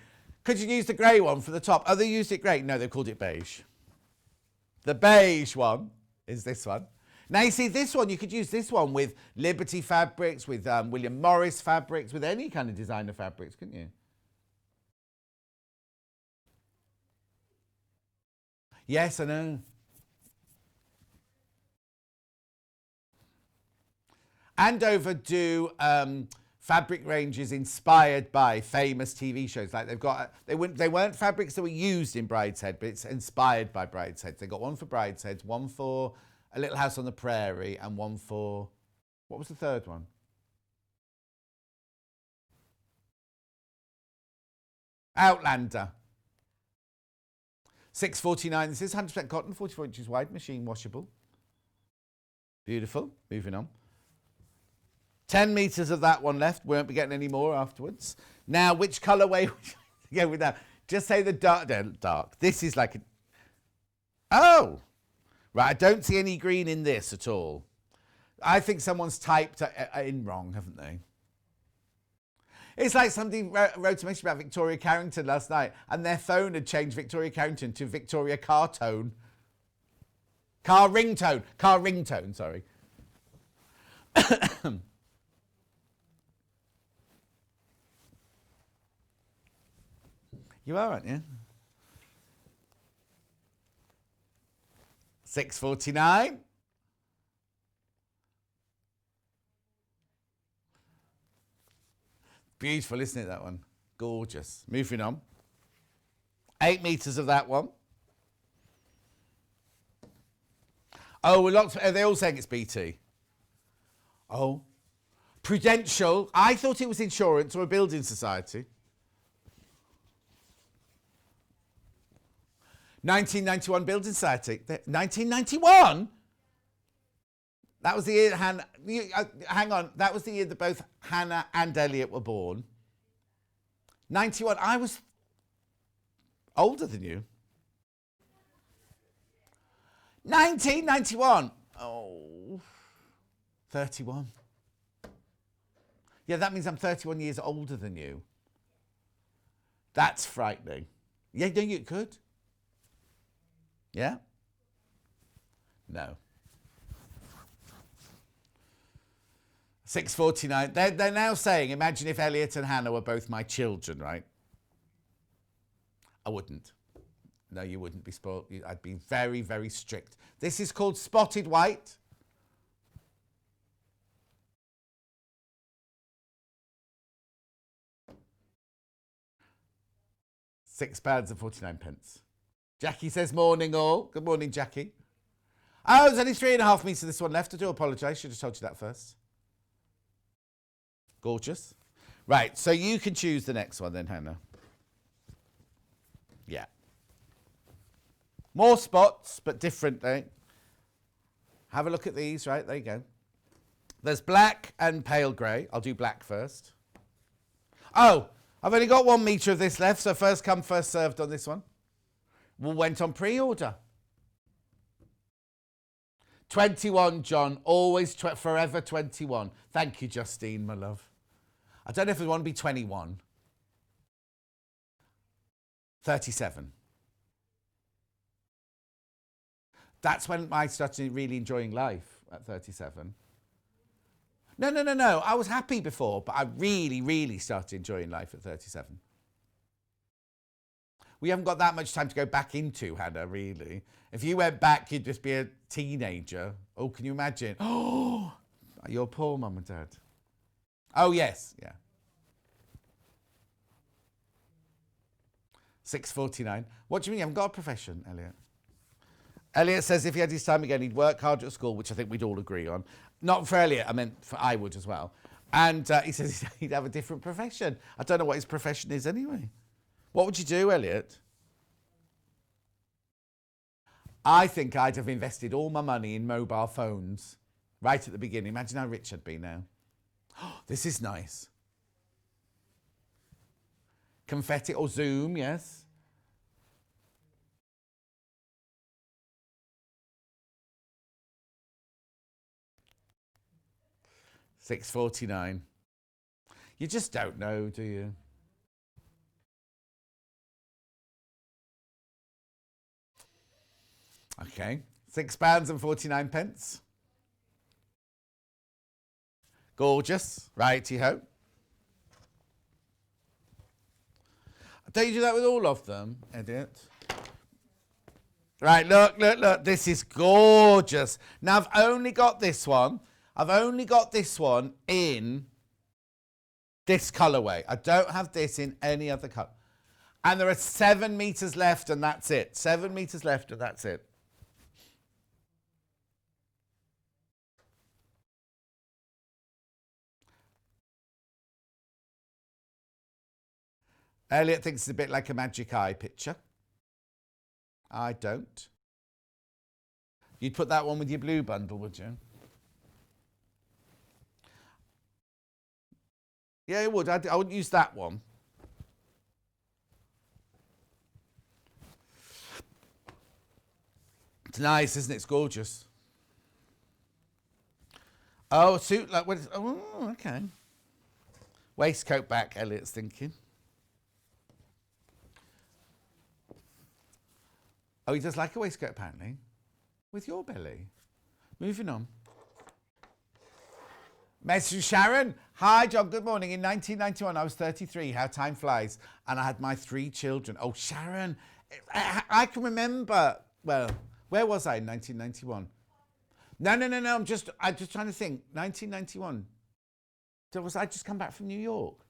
could you use the grey one for the top? Oh, they used it grey. No, they've called it beige. The beige one is this one. Now, you see, this one, you could use this one with Liberty fabrics, with William Morris fabrics, with any kind of designer fabrics, couldn't you? Yes, I know. Andover do fabric ranges inspired by famous TV shows. Like they weren't fabrics that were used in Brideshead, but it's inspired by Brideshead. They got one for Bridesheads, one for A Little House on the Prairie, and one for, what was the third one? Outlander. 649. This is 100% cotton, 44 inches wide, machine washable. Beautiful. Moving on. 10 metres of that one left. We won't be getting any more afterwards. Now, which colourway would you go with that? Just say the dark. This is like a... Oh! Right, I don't see any green in this at all. I think someone's typed in wrong, haven't they? It's like somebody wrote to me about Victoria Carrington last night, and their phone had changed Victoria Carrington to Victoria Cartone. Car ringtone, sorry. You are, aren't you? 649. Beautiful, isn't it, that one? Gorgeous. Moving on. 8 meters of that one. Oh, are they all saying it's BT? Oh. Prudential. I thought it was insurance or a building society. 1991 Building Society. 1991? That was the year Hannah... hang on. That was the year that both Hannah and Elliot were born. 91. I was older than you. 1991. Oh. 31. Yeah, that means I'm 31 years older than you. That's frightening. Yeah, no, you could. Yeah? No. 6:49. They're now saying, imagine if Elliot and Hannah were both my children, right? I wouldn't. No, you wouldn't be spoiled. I'd be very, very strict. This is called spotted white. £6.49. Jackie says, morning all. Good morning, Jackie. Oh, there's only 3.5 meters of this one left. I do apologise. Should have told you that first. Gorgeous. Right, so you can choose the next one then, Hannah. Yeah. More spots, but different, eh? Have a look at these, right? There you go. There's black and pale grey. I'll do black first. Oh, I've only got 1 metre of this left, so first come, first served on this one. We went on pre-order. 21, John. Always, forever 21. Thank you, Justine, my love. I don't know if we want to be 21. 37. That's when I started really enjoying life, at 37. No. I was happy before, but I really, really started enjoying life at 37. We haven't got that much time to go back into, Hannah, really. If you went back, you'd just be a teenager. Oh, can you imagine? Oh, your poor mum and dad. Oh, yes, yeah. 6:49. What do you mean you haven't got a profession, Elliot? Elliot says if he had his time again, he'd work hard at school, which I think we'd all agree on. Not for Elliot, I meant for I would as well. And he says he'd have a different profession. I don't know what his profession is anyway. What would you do, Elliot? I think I'd have invested all my money in mobile phones right at the beginning. Imagine how rich I'd be now. Oh, this is nice. Confetti or Zoom, yes. $6.49. You just don't know, do you? Okay, £6.49. Gorgeous, righty-ho. Don't you do that with all of them, Elliot? Right, look. This is gorgeous. Now, I've only got this one. In this colourway. I don't have this in any other colour. And there are 7 meters left, and that's it. 7 meters left, and that's it. Elliot thinks it's a bit like a magic eye picture. I don't. You'd put that one with your blue bundle, would you? Yeah, it would. I wouldn't use that one. It's nice, isn't it? It's gorgeous. Oh, suit like what? Oh, okay. Waistcoat back, Elliot's thinking. Oh, he does like a waistcoat, apparently. With your belly. Moving on. Message Sharon. Hi, John. Good morning. In 1991, I was 33. How time flies. And I had my 3 children. Oh, Sharon. I can remember. Well, where was I in 1991? No. I'm just trying to think. 1991. So was I just come back from New York?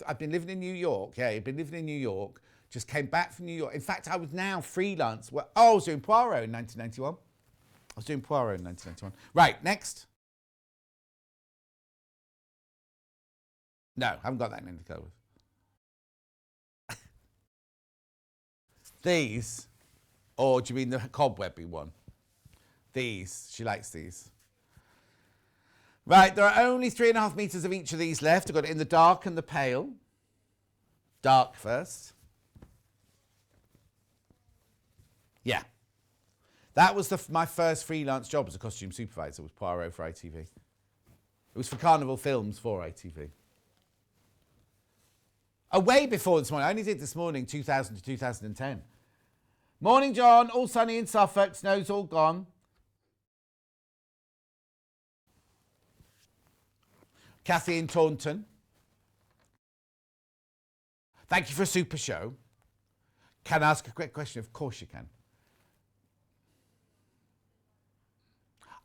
I've been living in New York. Yeah, I've been living in New York. Just came back from New York. In fact, I was now freelance. I was doing Poirot in 1991. Right, next. No, I haven't got that in the code. These, or do you mean the cobwebby one? These, she likes these. Right, there are only 3.5 meters of each of these left. I've got it in the dark and the pale. Dark first. Yeah. That was my first freelance job as a costume supervisor, was Poirot for ITV. It was for Carnival Films for ITV. Way before this morning. I only did this morning, 2000 to 2010. Morning, John. All sunny in Suffolk. Snow's all gone. Kathy in Taunton. Thank you for a super show. Can I ask a quick question? Of course you can.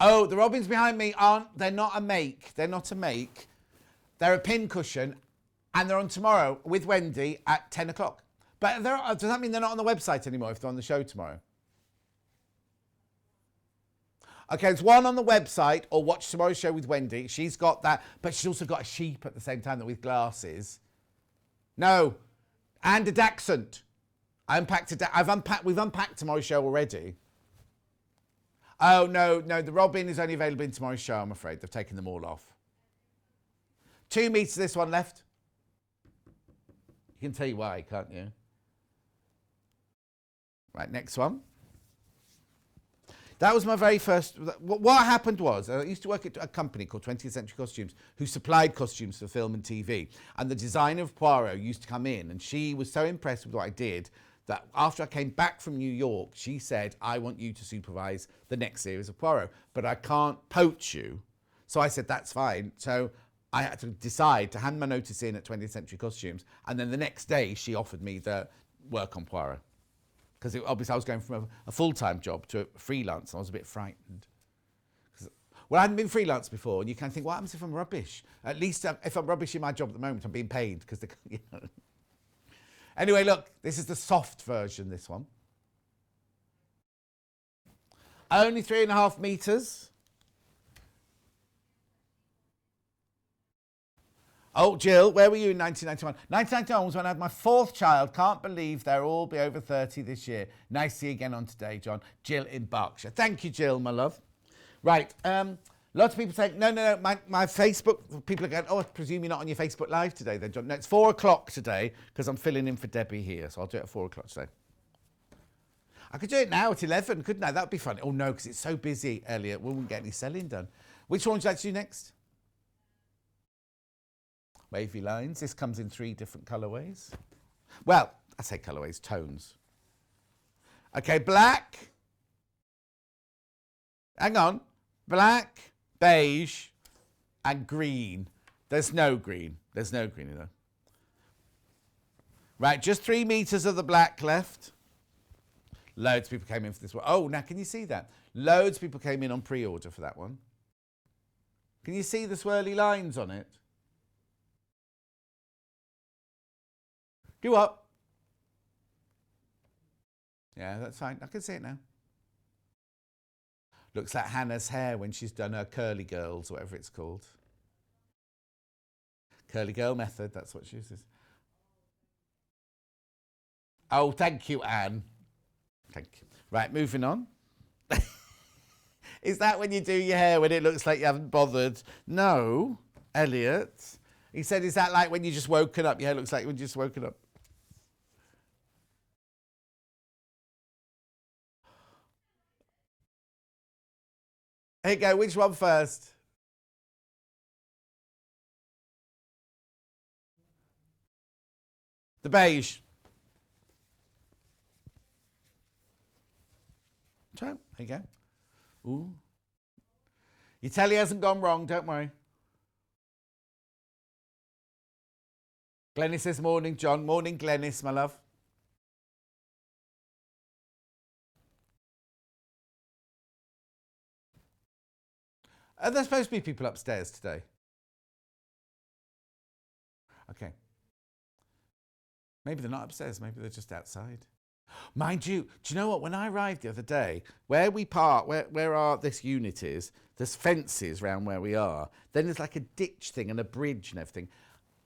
Oh, the robins behind me they're not a make. They're not a make. They're a pin cushion, and they're on tomorrow with Wendy at 10 o'clock. But does that mean they're not on the website anymore if they're on the show tomorrow? Okay, there's one on the website, or watch tomorrow's show with Wendy. She's got that, but she's also got a sheep at the same time with glasses. No, and a dachshund. We've unpacked tomorrow's show already. Oh, no, the robin is only available in tomorrow's show, I'm afraid. They've taken them all off. 2 meters, this one left. You can tell you why, can't you? Right, next one. That was my very first... What happened was, I used to work at a company called 20th Century Costumes who supplied costumes for film and TV. And the designer of Poirot used to come in, and she was so impressed with what I did that after I came back from New York, she said, I want you to supervise the next series of Poirot, but I can't poach you. So I said, that's fine. So I had to decide to hand my notice in at 20th Century Costumes, and then the next day she offered me the work on Poirot. Because obviously I was going from a full-time job to a freelance, and I was a bit frightened. Well, I hadn't been freelance before, and you kind of think, what happens if I'm rubbish? At least if I'm rubbish in my job at the moment, I'm being paid. Because you know. Anyway, look, this is the soft version, this one. Only 3.5 meters. Oh, Jill, where were you in 1991? 1991 was when I had my 4th child. Can't believe they'll all be over 30 this year. Nice to see you again on Today, John. Jill in Berkshire. Thank you, Jill, my love. Right, lots of people saying, no, my Facebook, people are going, oh, I presume you're not on your Facebook Live today then, John. No, it's 4 o'clock today because I'm filling in for Debbie here, so I'll do it at 4 o'clock today. I could do it now at 11, couldn't I? That would be funny. Oh, no, because it's so busy, Elliot. We wouldn't get any selling done. Which one would you like to do next? Wavy lines. This comes in 3 different colourways. Well, I say colourways, tones. Okay, black. Hang on. Black, beige, and green. There's no green. There's no green in there. Right, just 3 meters of the black left. Loads of people came in for this one. Oh, now can you see that? Loads of people came in on pre-order for that one. Can you see the swirly lines on it? Do up. Yeah, that's fine. I can see it now. Looks like Hannah's hair when she's done her curly girls, whatever it's called. Curly girl method, that's what she uses. Oh, thank you, Anne. Thank you. Right, moving on. Is that when you do your hair when it looks like you haven't bothered? No, Elliot. He said, is that like when you just woken up? Your hair looks like when you just woken up. Here you go, which one first? The beige. So, there you go. Ooh. Your telly hasn't gone wrong, don't worry. Glenys says morning, John. Morning, Glenys, my love. Are there supposed to be people upstairs today? Okay. Maybe they're not upstairs. Maybe they're just outside. Mind you, do you know what? When I arrived the other day, where we park, where our this unit is, there's fences around where we are. Then there's like a ditch thing and a bridge and everything.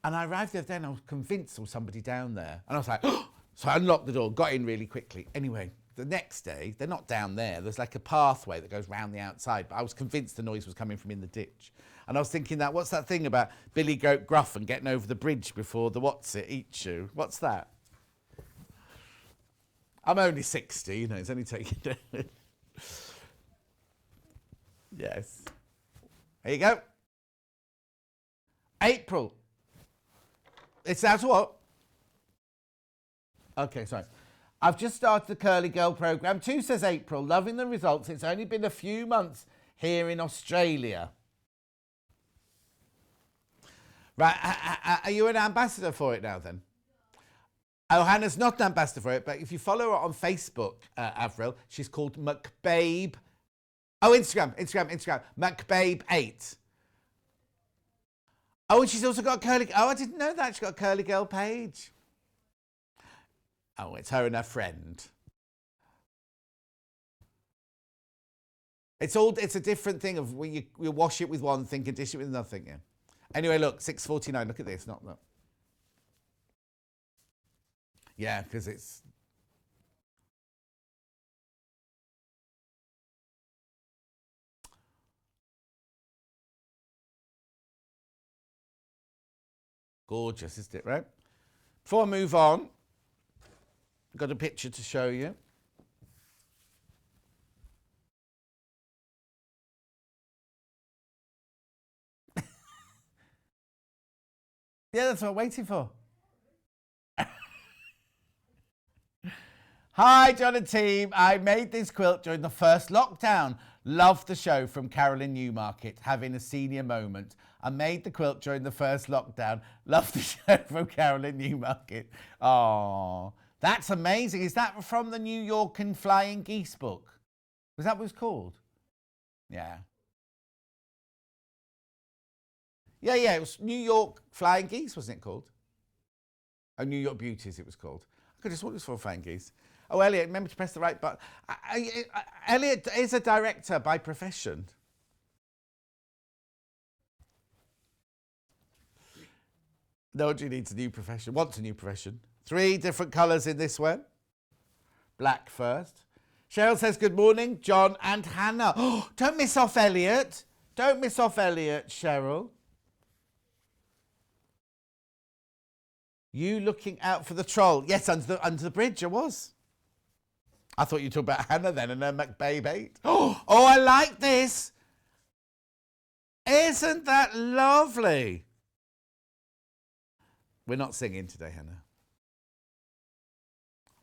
And I arrived the other day and I was convinced there was somebody down there. And I was like, oh! So I unlocked the door, got in really quickly. Anyway, the next day, they're not down there. There's like a pathway that goes round the outside. But I was convinced the noise was coming from in the ditch. And I was thinking that, what's that thing about Billy Goat Gruff and getting over the bridge before the what's-it eats you? What's that? I'm only 60, you know, it's only taking... Yes. There you go. April. It's out to what? Okay, sorry. I've just started the Curly Girl programme. 2 says April, loving the results. It's only been a few months here in Australia. Right, are you an ambassador for it now then? Oh, Hannah's not an ambassador for it, but if you follow her on Facebook, Avril, she's called McBabe. Oh, Instagram, McBabe8. Oh, and she's also got a curly... Oh, I didn't know that. She's got a Curly Girl page. Oh, it's her and her friend. It's a different thing of when you wash it with one thing, condition it with another thing, yeah. Anyway, look, 6:49. Look at this, not that. Yeah, because it's... Gorgeous, isn't it, right? Before I move on, I've got a picture to show you. Yeah, that's what I'm waiting for. Hi, John and team. I made this quilt during the first lockdown. Love the show from Carolyn Newmarket, having a senior moment. I made the quilt during the first lockdown. Love the show from Carolyn Newmarket. Oh, that's amazing. Is that from the New York and Flying Geese book? Was that what it was called? Yeah. Yeah, it was New York Flying Geese, wasn't it called? Oh, New York Beauties it was called. I could have sworn it was for Flying Geese. Oh, Elliot, remember to press the right button. Elliot is a director by profession. No, he needs a new profession. Wants a new profession. 3 different colours in this one. Black first. Cheryl says, good morning, John and Hannah. Oh, don't miss off Elliot. Don't miss off Elliot, Cheryl. You looking out for the troll. Yes, under the bridge, I was. I thought you were talking about Hannah then and her McBabe8. Oh, I like this. Isn't that lovely? We're not singing today, Hannah.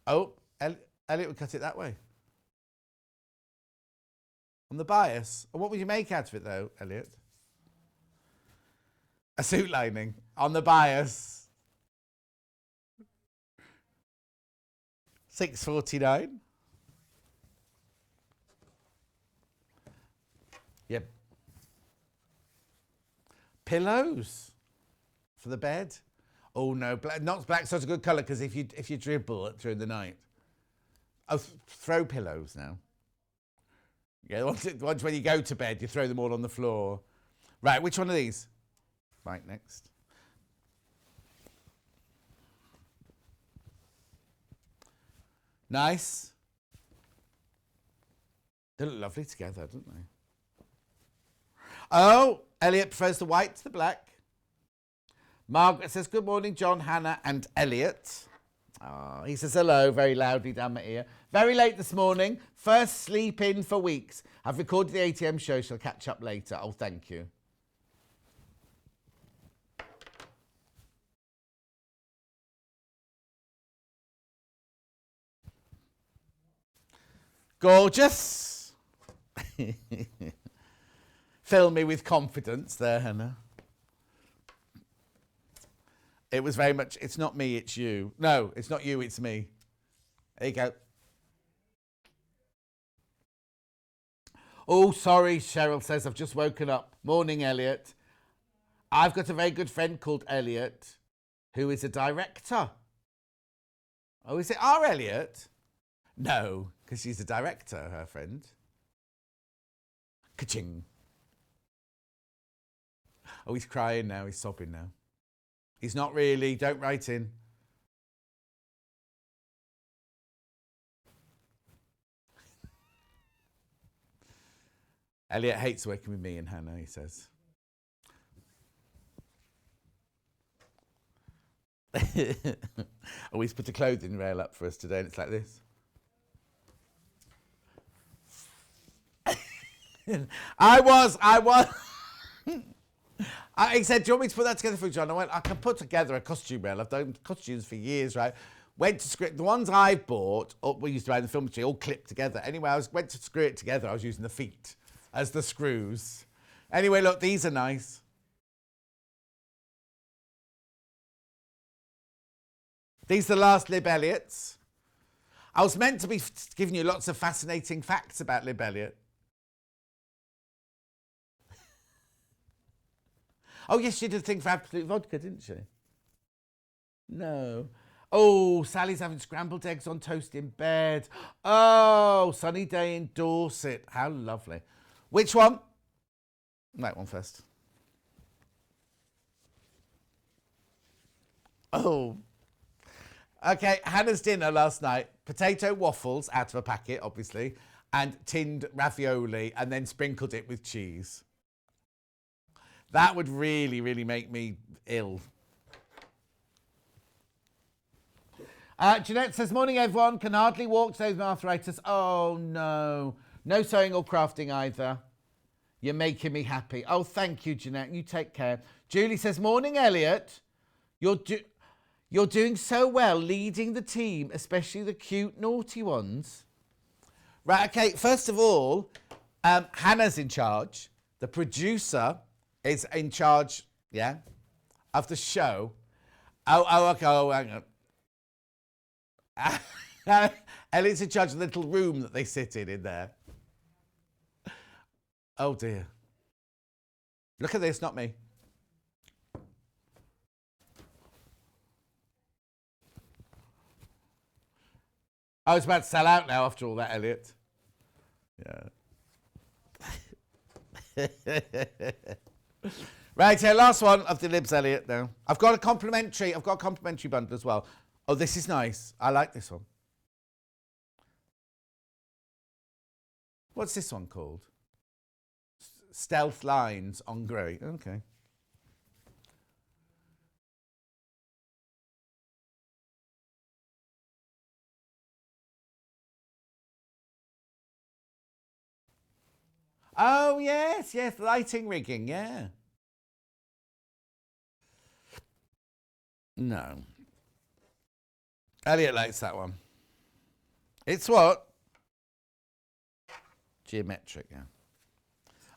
Oh, Elliot would cut it that way. On the bias. What would you make out of it, though, Elliot? A suit lining. On the bias. 6:49. Yep. Pillows for the bed. Oh no, not black's such a good colour because if you dribble it during the night. Oh, throw pillows now. Yeah, once when you go to bed, you throw them all on the floor. Right, which one of these? Right, next. Nice. They look lovely together, don't they? Oh, Elliot prefers the white to the black. Margaret says, good morning, John, Hannah and Elliot. Oh, he says hello very loudly down my ear. Very late this morning. First sleep in for weeks. I've recorded the ATM show. Shall catch up later. Oh, thank you. Gorgeous. Fill me with confidence there, Hannah. It was very much, it's not me, it's you. No, it's not you, it's me. There you go. Oh, sorry, Cheryl says, I've just woken up. Morning, Elliot. I've got a very good friend called Elliot. who is a director. Oh, is it our Elliot? No, because she's a director, her friend. Ka-ching. Oh, he's crying now. He's sobbing now. He's not really. Don't write in. Elliot hates working with me and Hannah, he says. Oh, he's put a clothing rail up for us today, and it's like this. He said, do you want me to put that together for you, John? I went, I can put together a costume rail. I've done costumes for years, right? Went to screw it. The ones I bought, we used to buy in the film industry, all clipped together. Anyway, went to screw it together. I was using the feet as the screws. Anyway, look, these are nice. These are the last Lib Elliots. I was meant to be giving you lots of fascinating facts about Lib Elliot. Oh, yes, she did a thing for Absolute Vodka, didn't she? No. Oh, Sally's having scrambled eggs on toast in bed. Oh, sunny day in Dorset. How lovely. Which one? That one first. Oh. Okay, Hannah's dinner last night. Potato waffles out of a packet, obviously, and tinned ravioli, and then sprinkled it with cheese. That would really, really make me ill. Jeanette says, morning everyone, can hardly walk, says arthritis. Oh no. No sewing or crafting either. You're making me happy. Oh, thank you, Jeanette. You take care. Julie says, morning Elliot. You're doing so well leading the team, especially the cute, naughty ones. Right, okay, first of all, Hannah's in charge. The producer is in charge, yeah, of the show. Okay, hang on. Elliot's in charge of the little room that they sit in there. Oh, dear. Look at this, not me. I was about to sell out now after all that, Elliot. Yeah. Right, here, last one of the Libs, Elliot, now. I've got a complimentary bundle as well. Oh, this is nice. I like this one. What's this one called? Stealth Lines on Grey. Okay. Oh, yes, lighting rigging, yeah. No. Elliot likes that one. It's what? Geometric, yeah.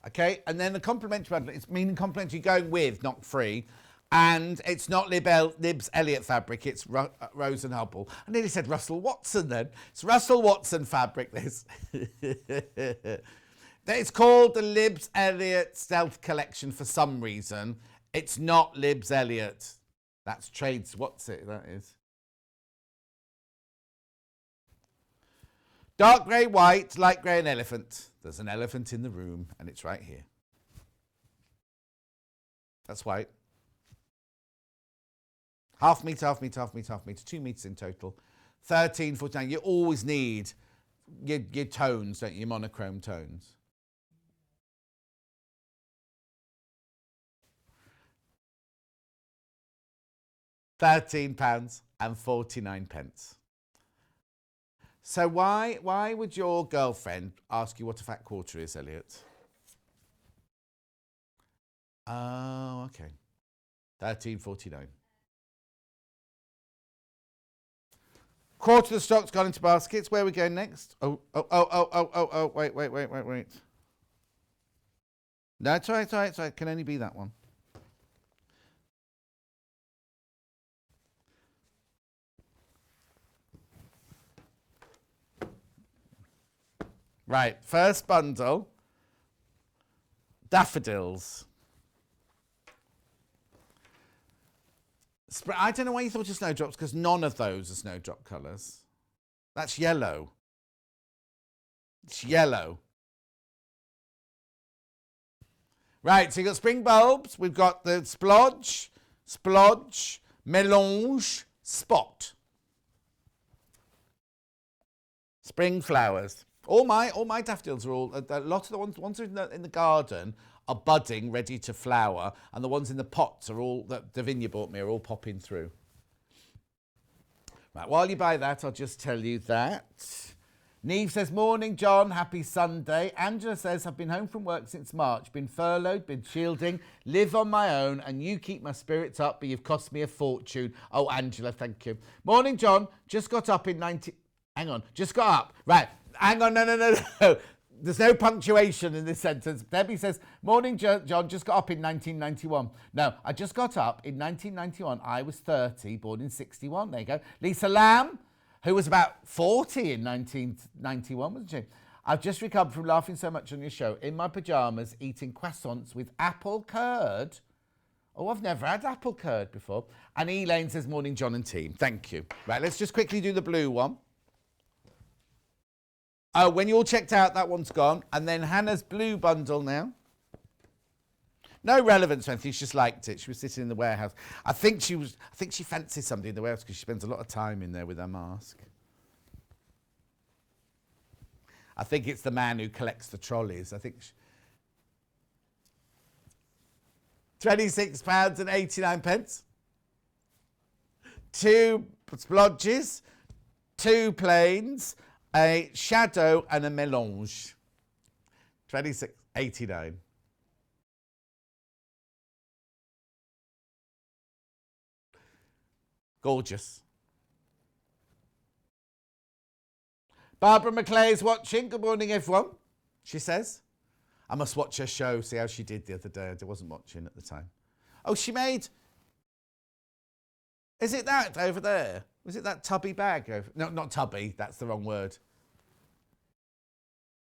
Okay, and then the complimentary bundle, it's meaning complimentary going with, not free. And it's not Libs Elliot fabric, it's Rose and Hubble. I nearly said Russell Watson then. It's Russell Watson fabric, this. It's called the Libs Elliot Stealth Collection for some reason. It's not Libs Elliot. That's trades. What's it? That is. Dark grey, white, light grey, and elephant. There's an elephant in the room, and it's right here. That's white. Half metre, 2 metres in total. 13.49. You always need your tones, don't you? Your monochrome tones. £13.49. So why would your girlfriend ask you what a fat quarter is, Elliot? Oh, okay. £13.49. Quarter of the stock's gone into baskets. Where are we going next? Oh, wait. No, it's all right. It can only be that one. Right, first bundle. Daffodils. I don't know why you thought of snowdrops, because none of those are snowdrop colours. That's yellow. It's yellow. Right, so you've got spring bulbs. We've got the splodge, mélange, spot. Spring flowers. All my daffodils are all, a lot of the ones in the garden are budding, ready to flower, and the ones in the pots are all, that Davinia bought me, are all popping through. Right, while you buy that, I'll just tell you that. Neve says, morning, John, happy Sunday. Angela says, I've been home from work since March, been furloughed, been shielding, live on my own, and you keep my spirits up, but you've cost me a fortune. Oh, Angela, thank you. Morning, John, just got up in 90... Hang on, just got up. Right, hang on, no. There's no punctuation in this sentence. Debbie says, morning, John, just got up in 1991. No, I just got up in 1991. I was 30, born in 61. There you go. Lisa Lamb, who was about 40 in 1991, wasn't she? I've just recovered from laughing so much on your show. In my pyjamas, eating croissants with apple curd. Oh, I've never had apple curd before. And Elaine says, morning, John and team. Thank you. Right, let's just quickly do the blue one. Oh, when you all checked out, that one's gone. And then Hannah's blue bundle now. No relevance or anything, she just liked it. She was sitting in the warehouse. I think she fancies somebody in the warehouse because she spends a lot of time in there with her mask. I think it's the man who collects the trolleys. I think £26.89. 2 splodges, 2 plains, a shadow and a mélange. £26.89. Gorgeous. Barbara McClay is watching. Good morning, everyone, she says. I must watch her show, see how she did the other day. I wasn't watching at the time. Oh, she made... Is it that over there? Was it that tubby bag? No, not tubby. That's the wrong word.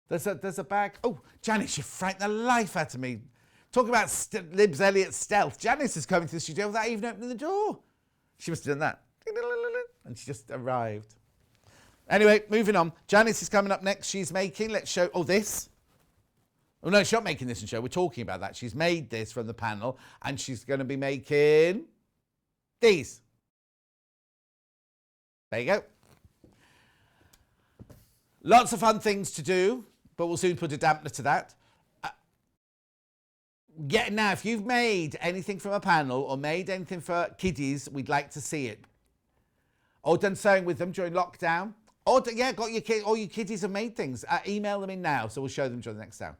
There's a bag. Oh, Janis, you frightened the life out of me. Talking about Libs, Elliot, stealth. Janis is coming to the studio without even opening the door. She must have done that. And she just arrived. Anyway, moving on. Janis is coming up next. She's making, let's show, this. Oh, no, she's not making this in show. We're talking about that. She's made this from the panel, and she's going to be making these. There you go. Lots of fun things to do, but we'll soon put a dampener to that. Now, if you've made anything from a panel or made anything for kiddies, we'd like to see it. Or done sewing with them during lockdown. Or, got your all your kiddies have made things. Email them in now, so we'll show them during the next time.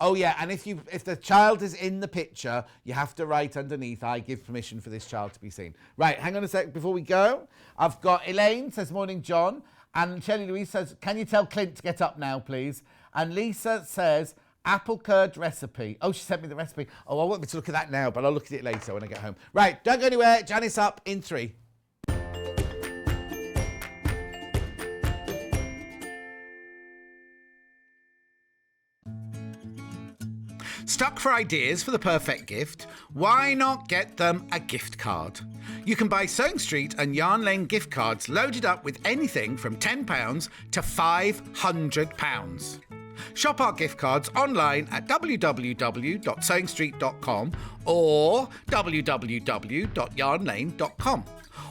Oh, yeah, and if the child is in the picture, you have to write underneath, I give permission for this child to be seen. Right, hang on a sec before we go. I've got Elaine says, morning, John. And Shelley Louise says, can you tell Clint to get up now, please? And Lisa says, apple curd recipe. Oh, she sent me the recipe. Oh, I won't be to look at that now, but I'll look at it later when I get home. Right, don't go anywhere. Janis up in 3. Stuck for ideas for the perfect gift? Why not get them a gift card? You can buy Sewing Street and Yarn Lane gift cards loaded up with anything from £10 to £500. Shop our gift cards online at www.sewingstreet.com or www.yarnlane.com,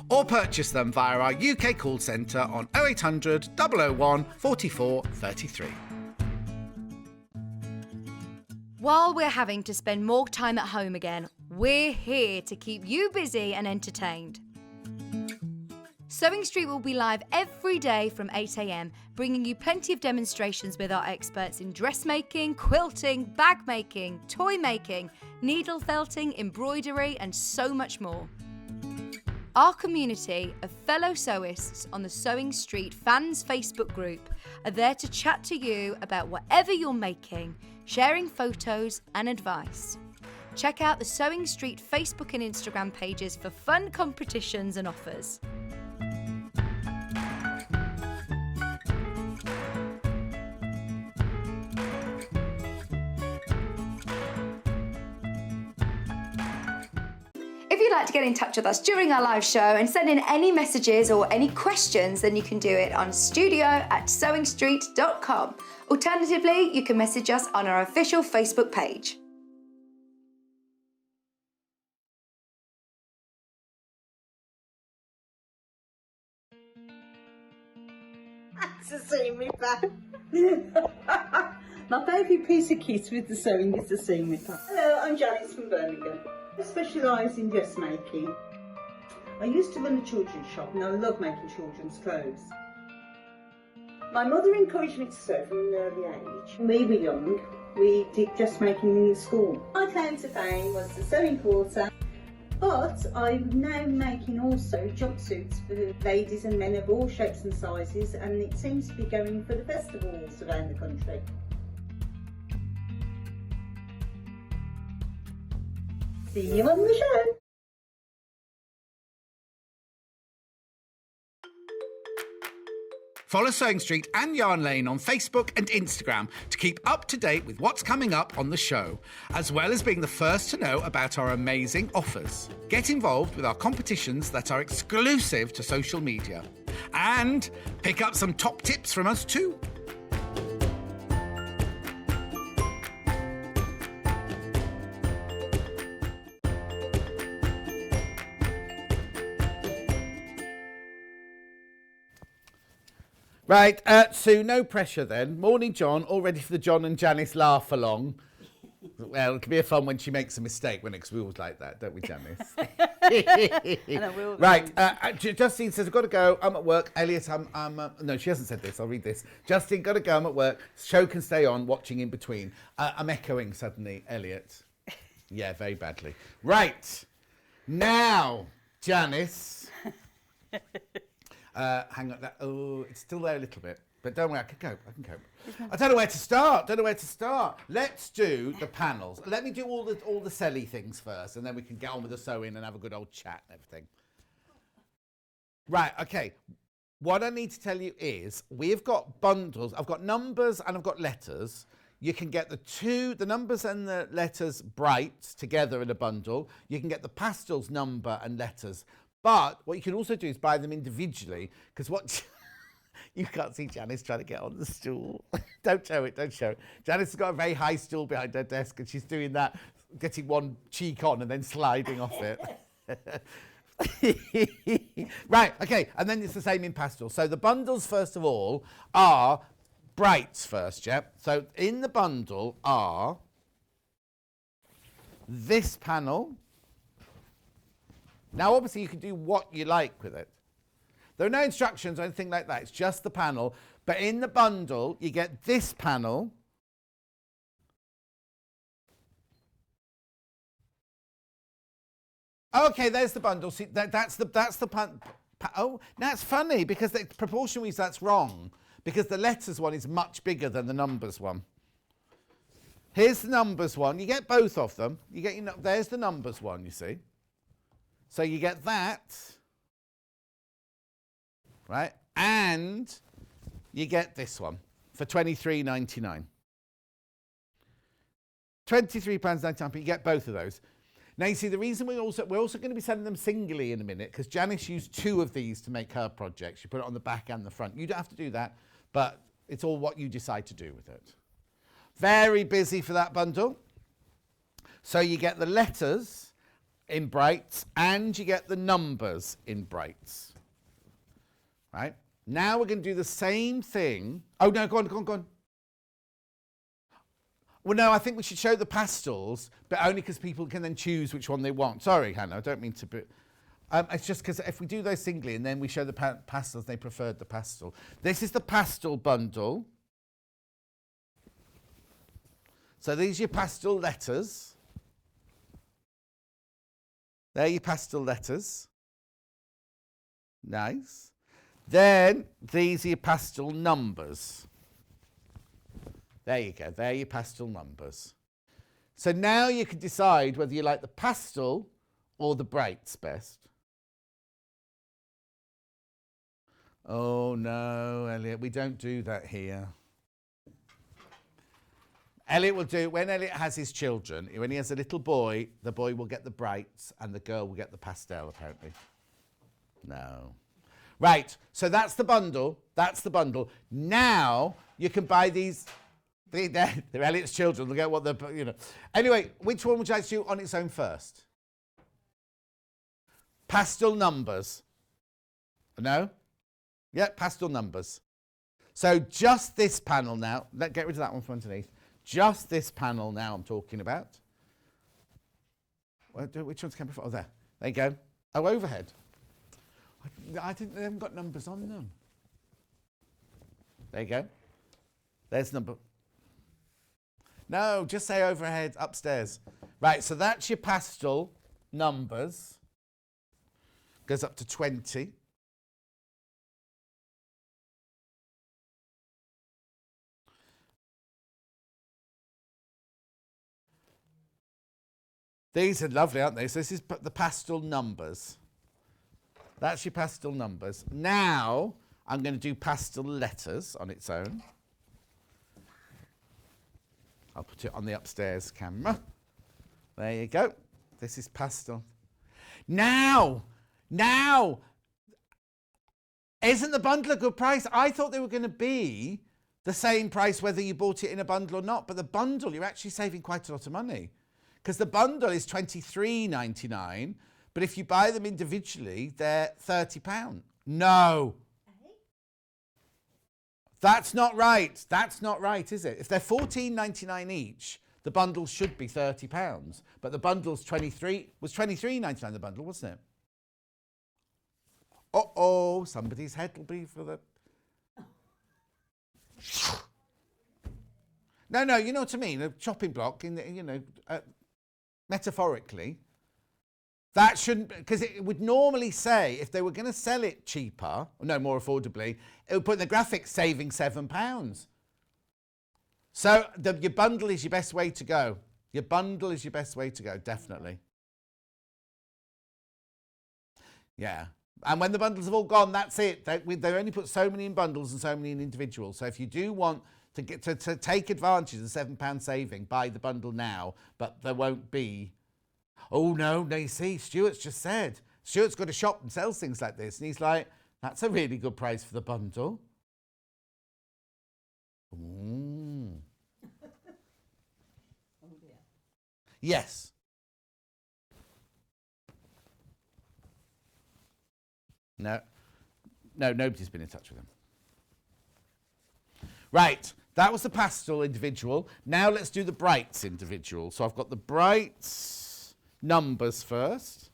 or purchase them via our UK call centre on 0800 001 44 33. While we're having to spend more time at home again, we're here to keep you busy and entertained. Sewing Street will be live every day from 8 a.m, bringing you plenty of demonstrations with our experts in dressmaking, quilting, bag making, toy making, needle felting, embroidery, and so much more. Our community of fellow sewists on the Sewing Street fans Facebook group are there to chat to you about whatever you're making, sharing photos and advice. Check out the Sewing Street Facebook and Instagram pages for fun competitions and offers. like to get in touch with us during our live show and send in any messages or any questions, then you can do it on studio@sewingstreet.com. Alternatively, you can message us on our official Facebook page. To see me back. My favourite piece of kit with the sewing is the seam ripper. Hello, I'm Janis from Birmingham. I specialise in dressmaking. I used to run a children's shop and I love making children's clothes. My mother encouraged me to sew from an early age. When we were young, we did dressmaking in the school. My claim to fame was the sewing quarter. But I'm now making also jumpsuits for ladies and men of all shapes and sizes, and it seems to be going for the festivals around the country. See you on the show. Follow Sewing Street and Yarn Lane on Facebook and Instagram to keep up to date with what's coming up on the show, as well as being the first to know about our amazing offers. Get involved with our competitions that are exclusive to social media. And pick up some top tips from us too. Right, Sue, no pressure then. Morning, John. All ready for the John and Janis laugh along. Well, it can be a fun when she makes a mistake, because we always like that, don't we, Janis? Right, Justine says, I've got to go. I'm at work. Elliot, no, she hasn't said this. I'll read this. Justine, got to go. I'm at work. Show can stay on, watching in between. I'm echoing suddenly, Elliot. Yeah, very badly. Right, now, Janis. Hang on. It's still there a little bit. But don't worry, I can cope. I don't know where to start. Let's do the panels. Let me do all the selly things first, and then we can get on with the sewing and have a good old chat and everything. Right, okay. What I need to tell you is we've got bundles. I've got numbers and I've got letters. You can get the numbers and the letters bright together in a bundle. You can get the pastels, number and letters. But what you can also do is buy them individually, because what... You can't see Janis trying to get on the stool. Don't show it. Janis has got a very high stool behind her desk, and she's doing that, getting one cheek on and then sliding off it. Right, okay, and then it's the same in pastel. So the bundles, first of all, are brights first, yeah? So in the bundle are this panel. Now, obviously, you can do what you like with it. There are no instructions or anything like that. It's just the panel. But in the bundle, you get this panel. Okay, there's the bundle. See, that's the oh, that's funny because proportion-wise that's wrong, because the letters one is much bigger than the numbers one. Here's the numbers one. You get both of them. You get there's the numbers one. You see. So you get that. Right, and you get this one for £23.99. £23.99, but you get both of those. Now you see the reason we're also going to be selling them singly in a minute, because Janis used 2 of these to make her project. She put it on the back and the front. You don't have to do that, but it's all what you decide to do with it. Very busy for that bundle. So you get the letters in brights and you get the numbers in brights. Right, now we're going to do the same thing. Oh, no, go on. Well, no, I think we should show the pastels, but only because people can then choose which one they want. Sorry, Hannah, I don't mean to be... it's just because if we do those singly and then we show the pastels, they preferred the pastel. This is the pastel bundle. So these are your pastel letters. They're your pastel letters. Nice. Then these are your pastel numbers. There you go, they're your pastel numbers. So now you can decide whether you like the pastel or the brights best. Oh no, Elliot, we don't do that here. Elliot will do, when Elliot has his children, when he has a little boy, the boy will get the brights and the girl will get the pastel, apparently. No. Right, so that's the bundle. That's the bundle. Now you can buy these. They're Elliot's children. They'll get what they're, you know. Anyway, which one would you like to do on its own first? Pastel numbers. No? Yeah, pastel numbers. So just this panel now. Get rid of that one from underneath. Just this panel now I'm talking about. Which one's came before? Oh, there. There you go. Oh, overhead. They haven't got numbers on them. There you go. There's number. No, just say overhead, upstairs. Right, so that's your pastel numbers. Goes up to 20. These are lovely, aren't they? So this is the pastel numbers. That's your pastel numbers. Now I'm going to do pastel letters on its own. I'll put it on the upstairs camera. There you go. This is pastel. Now, isn't the bundle a good price? I thought they were going to be the same price whether you bought it in a bundle or not, but the bundle, you're actually saving quite a lot of money. Because the bundle is $23.99, but if you buy them individually, they're £30. No. That's not right. That's not right, is it? If they're $14.99 each, the bundle should be £30. But the bundle's $23.99 the bundle, wasn't it? Uh-oh, somebody's head will be for the... No, you know what I mean? A chopping block, in the, you know... metaphorically, that shouldn't, because it would normally say if they were going to sell it cheaper, no, more affordably, it would put in the graphics saving £7. So your bundle is your best way to go. Your bundle is your best way to go, definitely. Yeah. And when the bundles have all gone, that's it. They only put so many in bundles and so many in individuals. So if you do want to get to take advantage of the £7 saving, buy the bundle now, but there won't be. Oh no, you see, Stuart's just said. Stuart's got a shop and sells things like this, and he's like, that's a really good price for the bundle. Mm. Oh dear. Yes. No, nobody's been in touch with him. Right. That was the pastel individual. Now let's do the brights individual. So I've got the brights numbers first.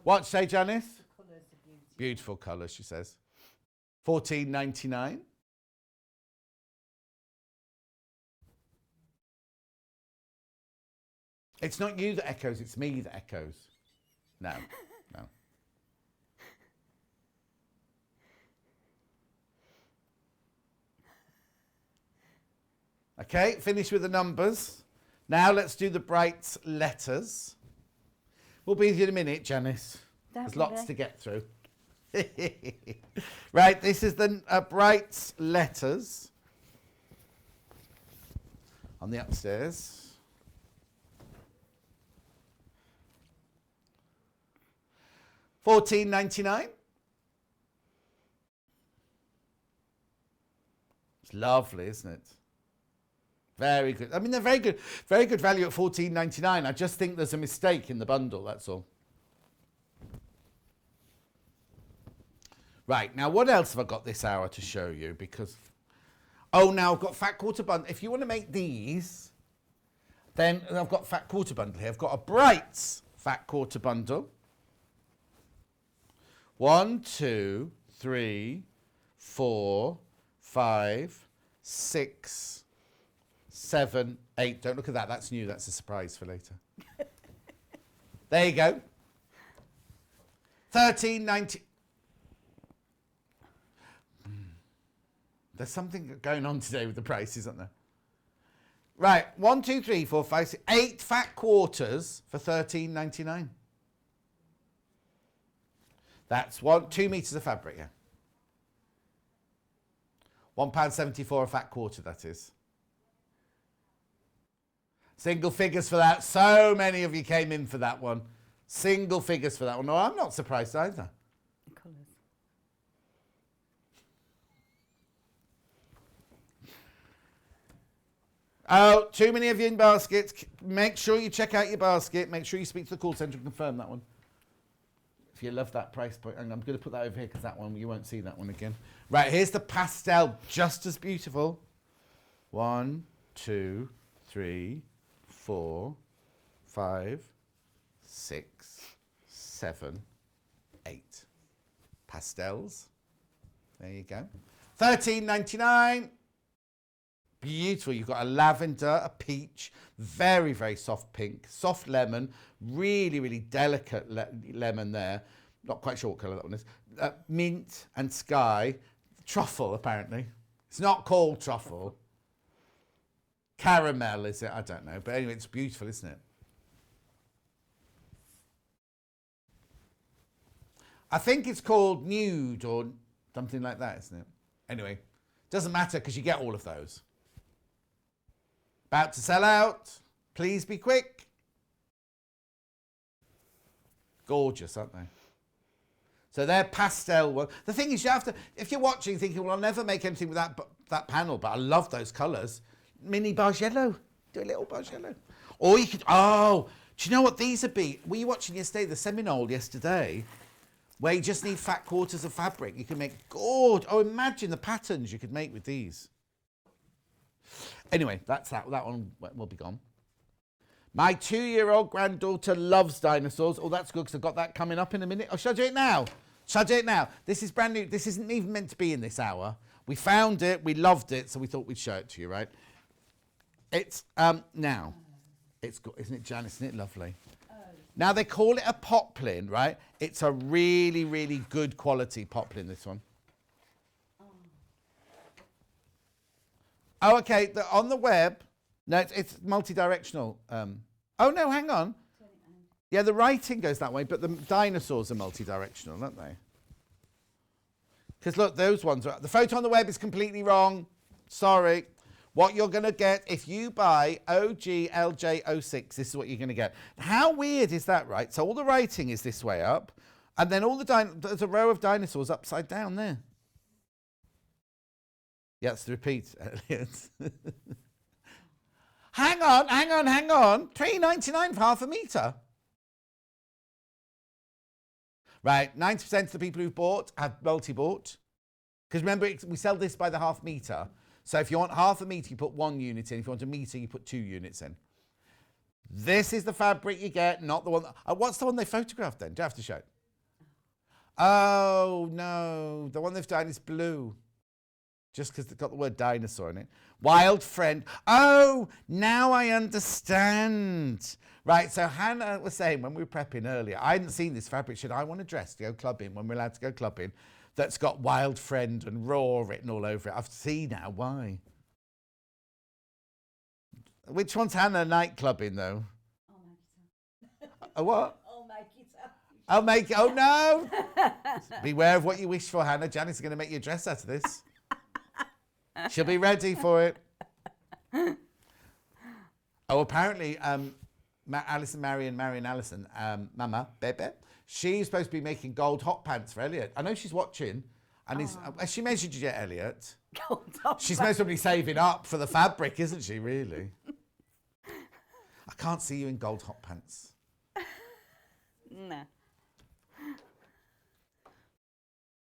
What say, Janis? Beautiful colours, she says. $14.99. It's not you that echoes, it's me that echoes. No. Okay, finish with the numbers. Now let's do the brights letters. We'll be with you in a minute, Janis. There's lots to get through. Right, this is the brights letters on the upstairs. $14.99. It's lovely, isn't it? Very good. I mean, they're very good value at $14.99. I just think there's a mistake in the bundle, that's all. Right, now what else have I got this hour to show you? Because, oh, now I've got fat quarter bundle. If you want to make these, then I've got fat quarter bundle here. I've got a Brights fat quarter bundle. 1, 2, 3, 4, 5, 6, 7, 8. Don't look at that. That's new. That's a surprise for later. There you go. $13.90. There's something going on today with the price, isn't there? Right. 1, 2, 3, 4, 5, 6, 8 fat quarters for $13.99. That's 2 meters of fabric, yeah. £1.74 a fat quarter, that is. Single figures for that. So many of you came in for that one. Single figures for that one. No, I'm not surprised either. Colours. Oh, too many of you in baskets. Make sure you check out your basket. Make sure you speak to the call centre and confirm that one. If you love that price point. And I'm going to put that over here because that one, you won't see that one again. Right, here's the pastel. Just as beautiful. 1, 2, 3, 4, 5, 6, 7, 8. Pastels. There you go. $13.99. Beautiful. You've got a lavender, a peach, very, very soft pink, soft lemon, really, really delicate lemon there. Not quite sure what colour that one is. Mint and sky. Truffle, apparently. It's not called truffle. Caramel, is it? I don't know. But anyway, it's beautiful, isn't it? I think it's called nude or something like that, isn't it? Anyway, doesn't matter because you get all of those. About to sell out. Please be quick. Gorgeous, aren't they? So they're pastel one. The thing is, you have to, if you're watching thinking, well, I'll never make anything with that panel, but I love those colours. Mini beige yellow. Do a little beige yellow. Or you could, oh, do you know what these would be? Were you watching yesterday, the Seminole yesterday, where you just need fat quarters of fabric? You can make gorgeous. Oh, imagine the patterns you could make with these. Anyway, that's that. That one will be gone. My 2-year-old granddaughter loves dinosaurs. Oh, that's good because I've got that coming up in a minute. Oh, shall I do it now? Shall I do it now? This is brand new. This isn't even meant to be in this hour. We found it. We loved it. So we thought we'd show it to you, right? It's, now. It's good. Isn't it, Janis? Isn't it lovely? Now, they call it a poplin, right? It's a really, really good quality poplin, this one. Oh, okay. On the web, no, it's multi-directional. Oh, no, hang on. Yeah, the writing goes that way, but the dinosaurs are multi-directional, aren't they? Because, look, those ones are... The photo on the web is completely wrong. Sorry. What you're going to get, if you buy OGLJ06, this is what you're going to get. How weird is that, right? So all the writing is this way up, and then all there's a row of dinosaurs upside down there. Yeah, it's the repeat, Elliot. hang on. $3.99 for half a metre. Right, 90% of the people who've bought have multi-bought. Because remember, we sell this by the half metre. So if you want half a metre, you put 1 unit in. If you want a metre, you put 2 units in. This is the fabric you get, not the one... what's the one they photographed then? Do I have to show it? Oh, no. The one they've done is blue. Just because they've got the word dinosaur in it. Wild friend. Oh, now I understand. Right, so Hannah was saying when we were prepping earlier, I hadn't seen this fabric. Should I want a dress to go clubbing when we're allowed to go clubbing that's got wild friend and raw written all over it? I've seen now why. Which one's Hannah night clubbing though? A what? I'll make it. Oh no! Beware of what you wish for, Hannah. Janis is going to make you a dress out of this. She'll be ready for it. Oh, apparently, Alison Marion Allison, Mama, Bebe, she's supposed to be making gold hot pants for Elliot. I know she's watching. And has she measured you yet, Elliot? Gold hot She's most probably saving up for the fabric, isn't she, really? I can't see you in gold hot pants. No.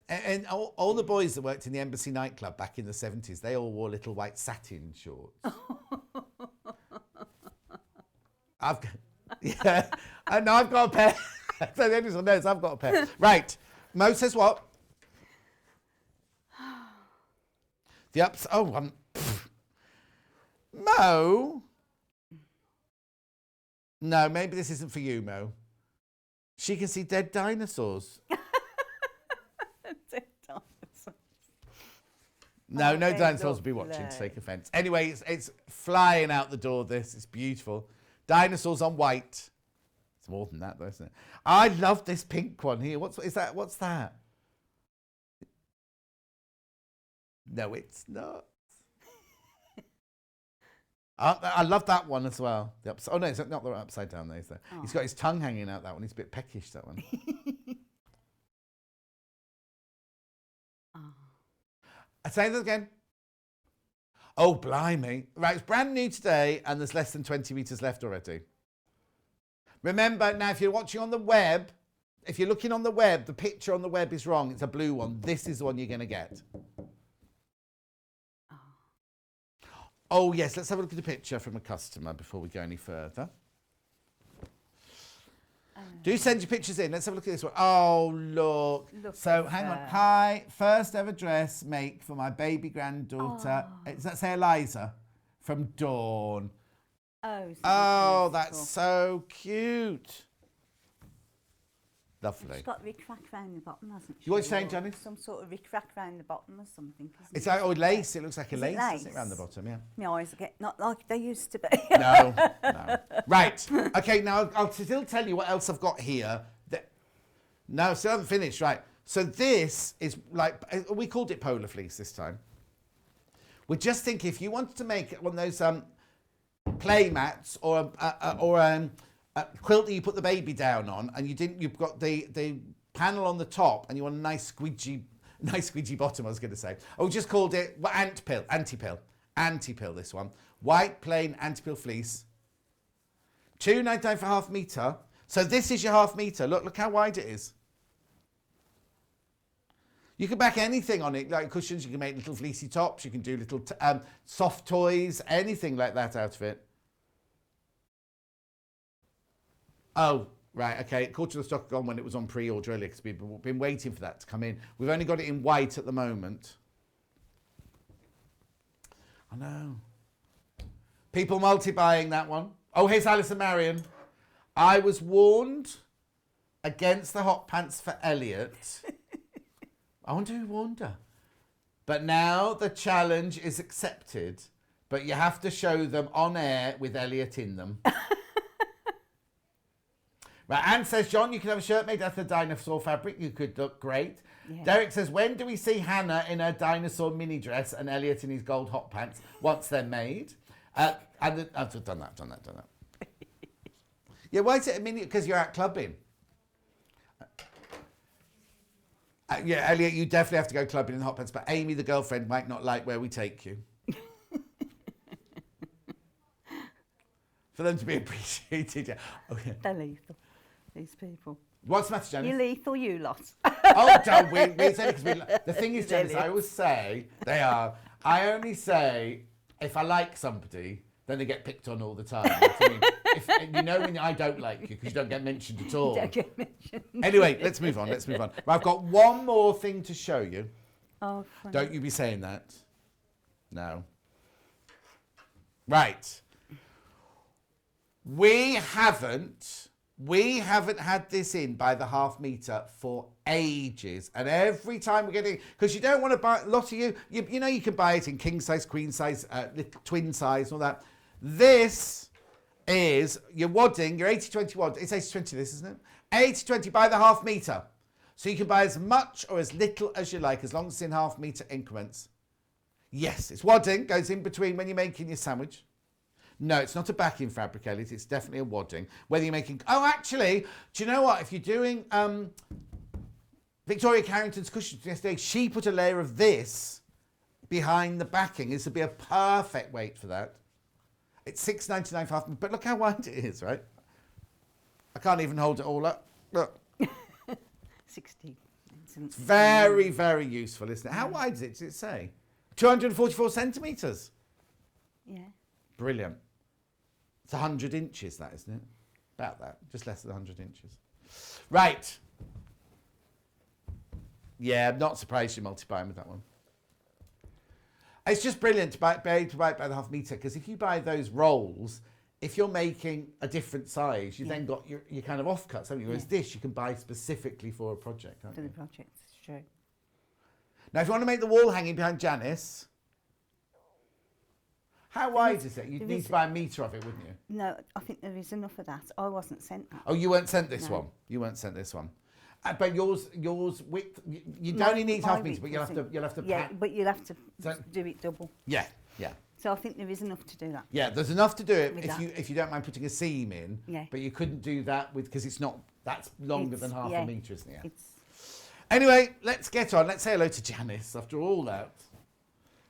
And all the boys that worked in the Embassy nightclub back in the 70s, they all wore little white satin shorts. I've got a pair. So the only one knows I've got a pair. Right. Mo says what? The ups. Oh, Mo. No, maybe this isn't for you, Mo. She can see dead dinosaurs. Dead dinosaurs. No dinosaurs will be watching to take offence. Anyway, it's flying out the door, this. It's beautiful. Dinosaurs on white. It's more than that, though, isn't it? I love this pink one here. What's that? No, it's not. I love that one as well. Oh no, it's not the upside down there. So. He's got his tongue hanging out. That one. He's a bit peckish. That one. I say that again. Oh blimey! Right, it's brand new today, and there's less than 20 meters left already. Remember now, if you're watching on the web, if you're looking on the web, the picture on the web is wrong. It's a blue one. This is the one you're going to get. Oh, yes. Let's have a look at the picture from a customer before we go any further. Do send your pictures in. Let's have a look at this one. Oh, look. So, hang on. Hi. First ever dress make for my baby granddaughter. Does that say Eliza? From Dawn. Oh, that's so cute. Lovely. It's got rick-rack round the bottom, hasn't she? You what you saying, Janis? Some sort of rick-rack round the bottom or something. It's like lace. It looks like a lace, doesn't it, around the bottom, yeah. My eyes get not like they used to be. No. Right. Okay, now I'll still tell you what else I've got here. No, still haven't finished. Right. So this is like, we called it polar fleece this time. We're just thinking if you wanted to make one of those play mats or a quilt that you put the baby down on, and you've got the panel on the top, and you want a nice squidgy bottom. I was going to say. I just called it anti-pill. This one, white plain anti-pill fleece. £2.99 for half metre. So this is your half metre. Look how wide it is. You can back anything on it, like cushions. You can make little fleecy tops. You can do little soft toys, anything like that out of it. Oh, right, okay. Caught to the stock gone when it was on pre-order earlier because we've been waiting for that to come in. We've only got it in white at the moment. I know. People multi-buying that one. Oh, here's Alice and Marion. I was warned against the hot pants for Elliot. I wonder who warned her. But now the challenge is accepted, but you have to show them on air with Elliot in them. Right, Anne says, John, you can have a shirt made out of the dinosaur fabric. You could look great. Yeah. Derek says, when do we see Hannah in her dinosaur mini dress and Elliot in his gold hot pants once they're made? I've done that. Yeah, why is it a mini? Because you're out clubbing. Yeah, Elliot, you definitely have to go clubbing in hot pants, but Amy, the girlfriend, might not like where we take you. For them to be appreciated. Yeah. Oh, yeah. They're lethal, these people. What's the matter, Janis? You're lethal, you lot. Oh, don't we say it, because the thing is, Janis, I always say, they are, I only say, if I like somebody, then they get picked on all the time. I mean, you know when I don't like you, because you don't get mentioned at all. Don't get mentioned. Anyway, let's move on. Right, I've got one more thing to show you. Oh, funny. Don't you be saying that. No. Right. We haven't had this in by the half metre for ages, and every time we're getting, because you don't want to buy, a lot of you know you can buy it in king size, queen size, twin size, all that. This is your wadding, your 80-20 wad. It's 80-20 this, isn't it? 80-20 by the half metre. So you can buy as much or as little as you like, as long as it's in half metre increments. Yes, it's wadding, goes in between when you're making your sandwich. No, it's not a backing fabric, Elliot. It's definitely a wadding. Whether you're making... Oh, actually, do you know what? If you're doing Victoria Carrington's cushions yesterday, she put a layer of this behind the backing. This would be a perfect weight for that. It's $6.99 for half, but look how wide it is, right? I can't even hold it all up. Look. 60. It's very, very useful, isn't it? How wide is it? Does it say? 244 centimetres. Yeah. Brilliant. It's 100 inches, that, isn't it? About that. Just less than 100 inches. Right. Yeah, I'm not surprised you're multi-buying with that one. It's just brilliant to buy it by the half metre, because if you buy those rolls, if you're making a different size, you then got your kind of offcuts, haven't you? Whereas this, you can buy specifically for a project, can't you? For the project, it's true. Now, if you want to make the wall hanging behind Janis, how wide is it? You'd need to buy a metre of it, wouldn't you? No, I think there is enough of that. I wasn't sent that. Oh, you weren't sent this one? You weren't sent this one. But yours width. You only need My half metre, but width you'll have to. Yeah, pat. but you'll have to So- do it double. Yeah. So I think there is enough to do that. Yeah, there's enough to do it With if you don't mind putting a seam in. Yeah. But you couldn't do that because it's not. That's longer than half a metre, isn't it? It's Anyway, let's get on. Let's say hello to Janis after all that.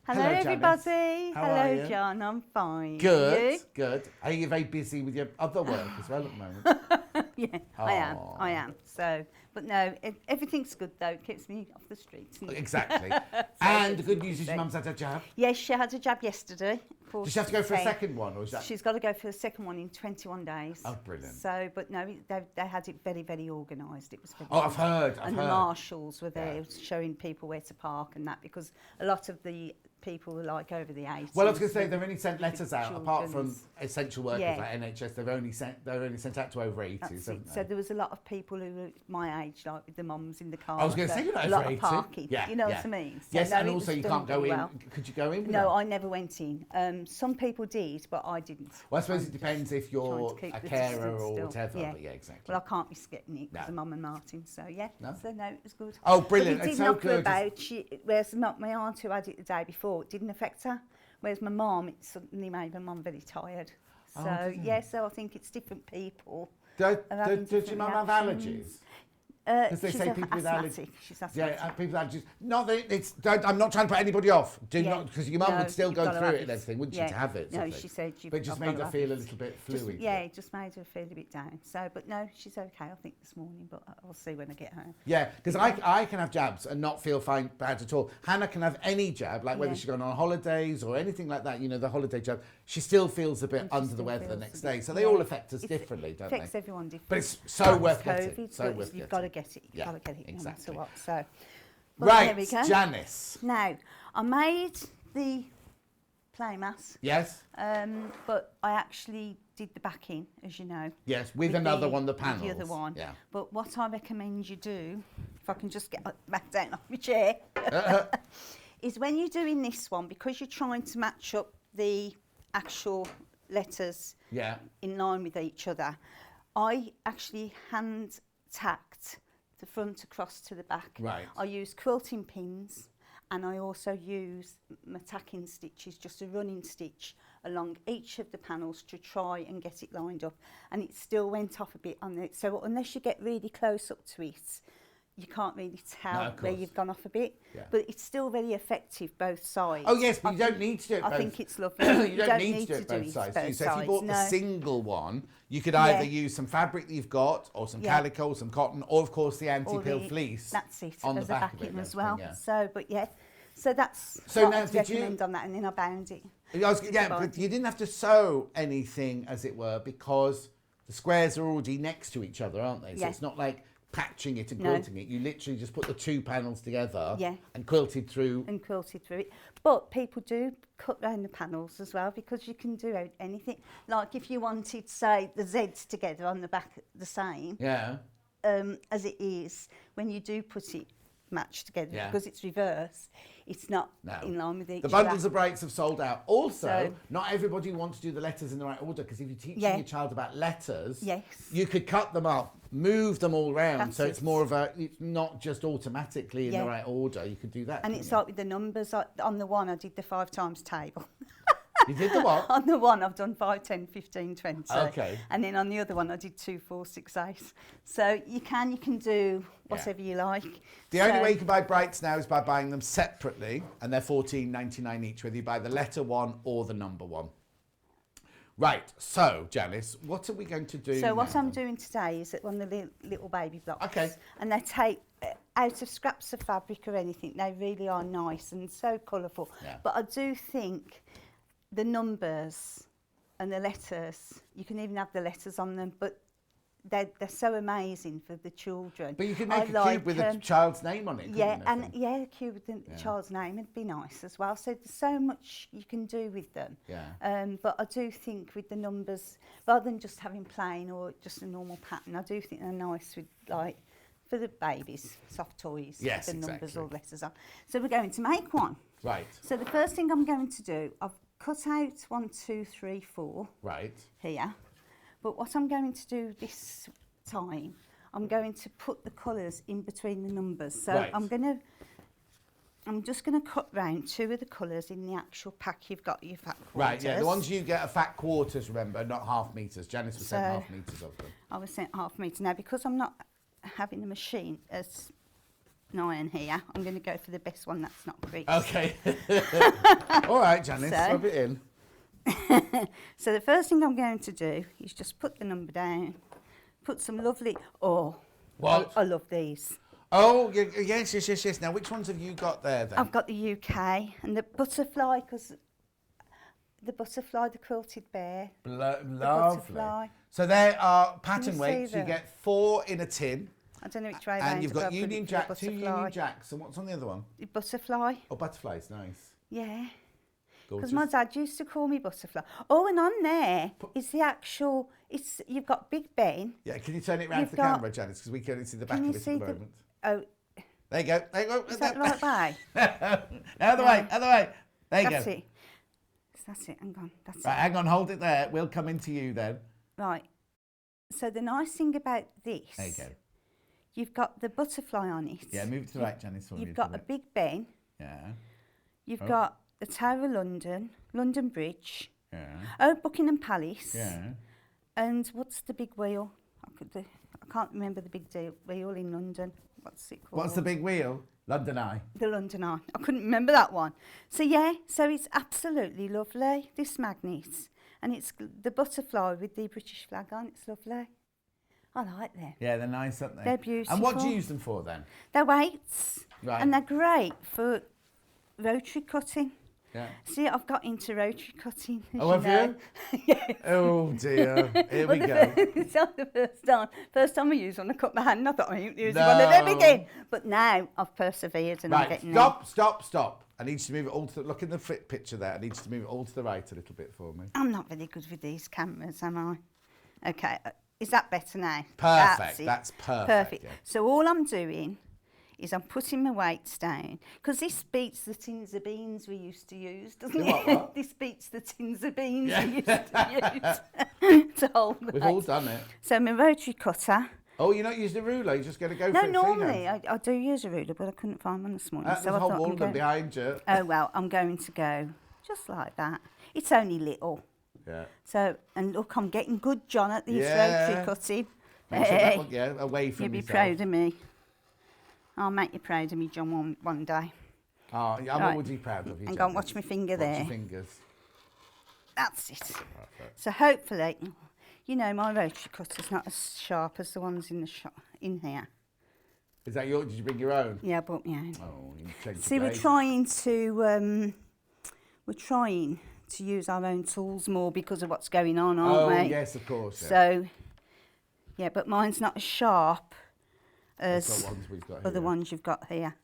Hello, Janice. everybody. How are Hello, you? John. I'm fine. Good, You? good. Are you very busy with your other work as well at the moment? Yeah, Aw. I am. So, but no, everything's good though. It keeps me off the streets. Exactly. And the good news is busy. your mum's had her jab. Yes, she had a jab yesterday. Does she have to go for a second one, or is that? She's got to go for a second one in 21 days. Oh, brilliant. So, but no, they had it very, very organised. It was very Oh, I've good. heard. And the marshals were there showing people where to park and that, because a lot of the people were like over the 80s. Well, I was going to say they've only sent letters out, apart from children's- essential workers Yeah. like NHS. They're only sent out to over 80s, That's haven't it. they? So there was a lot of people who were my age, like with the mums in the car. I was going to so say you're not a lot over of 80. parking. Yeah, You know yeah. what I mean? So Yes, no, and it also was you done can't go very in. well. Could you go in? with No, that? I never went in. Some people did, but I didn't. Well, I suppose I'm it depends if trying you're to keep a the carer distance or still. whatever. Yeah. But yeah, exactly. Well, I can't risk getting it because No. of Mum and Martin. So yeah. No? So no, it was good. Oh, brilliant. But it It's did so knock her good. about. Whereas my aunt who had it the day before, it didn't affect her. Whereas my mum, it suddenly made my mum very tired. Oh, So did it? yeah, so I think it's different people. Does having your different mum have allergies? reactions. Because they She's say people with allergies. asthmatic. She's asthmatic. Yeah, people with allergies. No, I'm not trying to put anybody off. Do Yeah. not, because your mum No, would still you've go got to through have it and everything, wouldn't she, to have it? No, sort of she thing. said But it just made her feel a little bit fluey. Yeah, it just made her feel a bit down. So, but no, she's okay. I think this morning, but I'll see when I get home. Yeah, because I can have jabs and not feel bad at all. Hannah can have any jab, like whether Yeah. she's gone on holidays or anything like that, the holiday jab, she still feels a bit And she under the still weather the feels next a bit- day. So they yeah. all affect us It differently, don't affects they? everyone differently. But it's so worth COVID, getting. So but worth you've got to getting. get it. You've Yeah, got to get it exactly. no matter what. So, but Right, there we go. Janis. Now, I made the play mass, Yes? but I actually did the backing, as you know. Yes, with with another one, the panels. The other one. Yeah. But what I recommend you do, if I can just get back down off my chair, is when you're doing this one, because you're trying to match up the actual letters Yeah. in line with each other, I actually hand tacked the front across to the back. Right. I use quilting pins, and I also use my tacking stitches, just a running stitch along each of the panels to try and get it lined up. And it still went off a bit on it. So unless you get really close up to it, you can't really tell No, of where course. you've gone off a bit. Yeah. But it's still very effective, both sides. Oh, yes, but you I don't need to do it I both. think it's lovely. you don't need to do it both sides. do you? So if you bought the no. single one, you could either Yeah. use some fabric that you've got, or some Yeah. calico, some cotton, or of course the Or anti-pill the- fleece. That's it, on as the a back of it backing and as well. everything, yeah. So, but yeah, so that's So what now, I'd did you- recommend on that, and then I bound it. Yeah, but you didn't have to sew anything, as it were, because the squares are already next to each other, aren't they? So Yeah. it's not like patching it and No. quilting it. You literally just put the two panels together Yeah. and quilted through. And quilted through it. But people do cut round the panels as well, because you can do anything. Like if you wanted, say, the Zs together on the back the same, Yeah. as it is, when you do put it matched together, Yeah. because it's reverse, it's not No. in line with each The other. bundles of brights have sold out. Also, So- not everybody wants to do the letters in the right order, because if you're teaching Yeah. your child about letters, Yes. you could cut them up, move them all round, That's so it. it's more of a, it's not just automatically in Yeah. the right order. You could do that. And couldn't it's you? like with the numbers, on the one I did the 5 times table. You did the what? On the one I've done 5, 10, 15, 20. Okay. And then on the other one I did 2, 4, 6, 8. So you can do whatever you like. The only So- way you can buy brights now is by buying them separately, and they're $14.99 each, whether you buy the letter one or the number one. Right, so Janice, what are we going to do So what now I'm then? doing today is one of the little baby blocks. Okay. And they take out of scraps of fabric or anything. They really are nice and so colourful. Yeah. But I do think the numbers and the letters, you can even have the letters on them, but they're so amazing for the children. But you could I make a like, cube with a child's name on it, couldn't yeah, you, and I think? yeah, a cube with the child's name would be nice as well. So there's so much you can do with them. Yeah. But I do think with the numbers, rather than just having plain or just a normal pattern, I do think they're nice with, like, for the babies, soft toys, Yes, with the numbers exactly. or letters on. So we're going to make one. Right, So the first thing I'm going to do, I've cut out 1, 2, 3, 4 right. here. But what I'm going to do this time, I'm going to put the colours in between the numbers. So Right. I'm just going to cut round 2 of the colours in the actual pack you've got your fat quarters. Right, yeah, the ones you get are fat quarters, remember, not half metres. Janice was sent So- half metres of them. I was sent half metre. Now, because I'm not having a machine as an iron here, I'm going to go for the best one that's not creased. Okay. All right, Janice, So- rub it in. So the first thing I'm going to do is just put the number down, put some lovely... Oh, What? I love these. Oh, yes. Now, which ones have you got there, then? I've got the UK and the butterfly, because the butterfly, the quilted bear. Lovely. butterfly. So there are pattern Can you see weights. You them? get 4 in a tin. I don't know which way And round you've to got go for Union the Jack, 2 butterfly. Union Jacks. And what's on the other one? The butterfly, Oh, butterflies, nice. yeah. Gorgeous. Because my dad used to call me butterfly. Oh, and on there is the actual... You've got Big Ben. Yeah, can you turn it round You've to the got- camera, Janice? Because we can only see the back Can you of it see at the the... moment. Oh, There you go. There you go. is that right way? Other way. Other way. There you That's go. it. That's it. Hang on. That's Right, it. hang on. Hold it there. We'll come into you then. Right. So the nice thing about this... There you go. You've got the butterfly on it. Yeah, move it to the right, Janice. For me You've a got a little bit. Big Ben. Yeah. You've Oh. got the Tower of London, London Bridge. Yeah. Oh, Buckingham Palace. Yeah. And what's the big wheel? I can't remember the big wheel in London. What's it called? What's the big wheel? London Eye. The London Eye. I couldn't remember that one. So yeah, so it's absolutely lovely, this magnet. And it's the butterfly with the British flag on. It's lovely. I like them. Yeah, they're nice, aren't they? They're beautiful. And what do you use them for then? They're weights. Right. And they're great for rotary cutting. Yeah. See, I've got into rotary cutting. as Oh, have know. you? Oh dear. Here we go. It's not the first time I used one, I cut my hand. I thought I ain't using one of them No. again. But now I've persevered and I'm Right. getting Stop. I need you to move it all to look in the picture there. I need you to move it all to the right a little bit for me. I'm not very good with these cameras, am I? Okay, is that better now? Perfect. it. That's perfect. Perfect. Yeah. So all I'm doing is I'm putting my weights down, because this beats the tins of beans we used to use, doesn't The it? what? This beats the tins of beans Yeah. we used to use to hold the We've all weights. done it. So my rotary cutter. Oh, you're not using a ruler. You're just going to go No, for it normally freehand. I do use a ruler, but I couldn't find one this morning. There's so a I whole thought wall I'm of them going, behind you. oh well, I'm going to go just like that. It's only little. Yeah. So, and look, I'm getting good, John, at this Yeah. rotary cutting. Make sure that Hey. one, yeah, away from You'll be yourself. proud of me. I'll make you proud of me, John, one day. Oh, yeah, I'm Right. always proud of you. And go and Janice. watch my finger Watch there. your fingers. That's it. Perfect. So hopefully, you know, my rotary cutter's not as sharp as the ones in the shop in here. Is that your? Did you bring your own? Yeah, but yeah. Oh, you changed See, the we're trying to use our own tools more because of what's going on, aren't Oh, we? yes, of course. Yeah. So, yeah, but mine's not as sharp That's as the ones we've got other here. ones you've got here.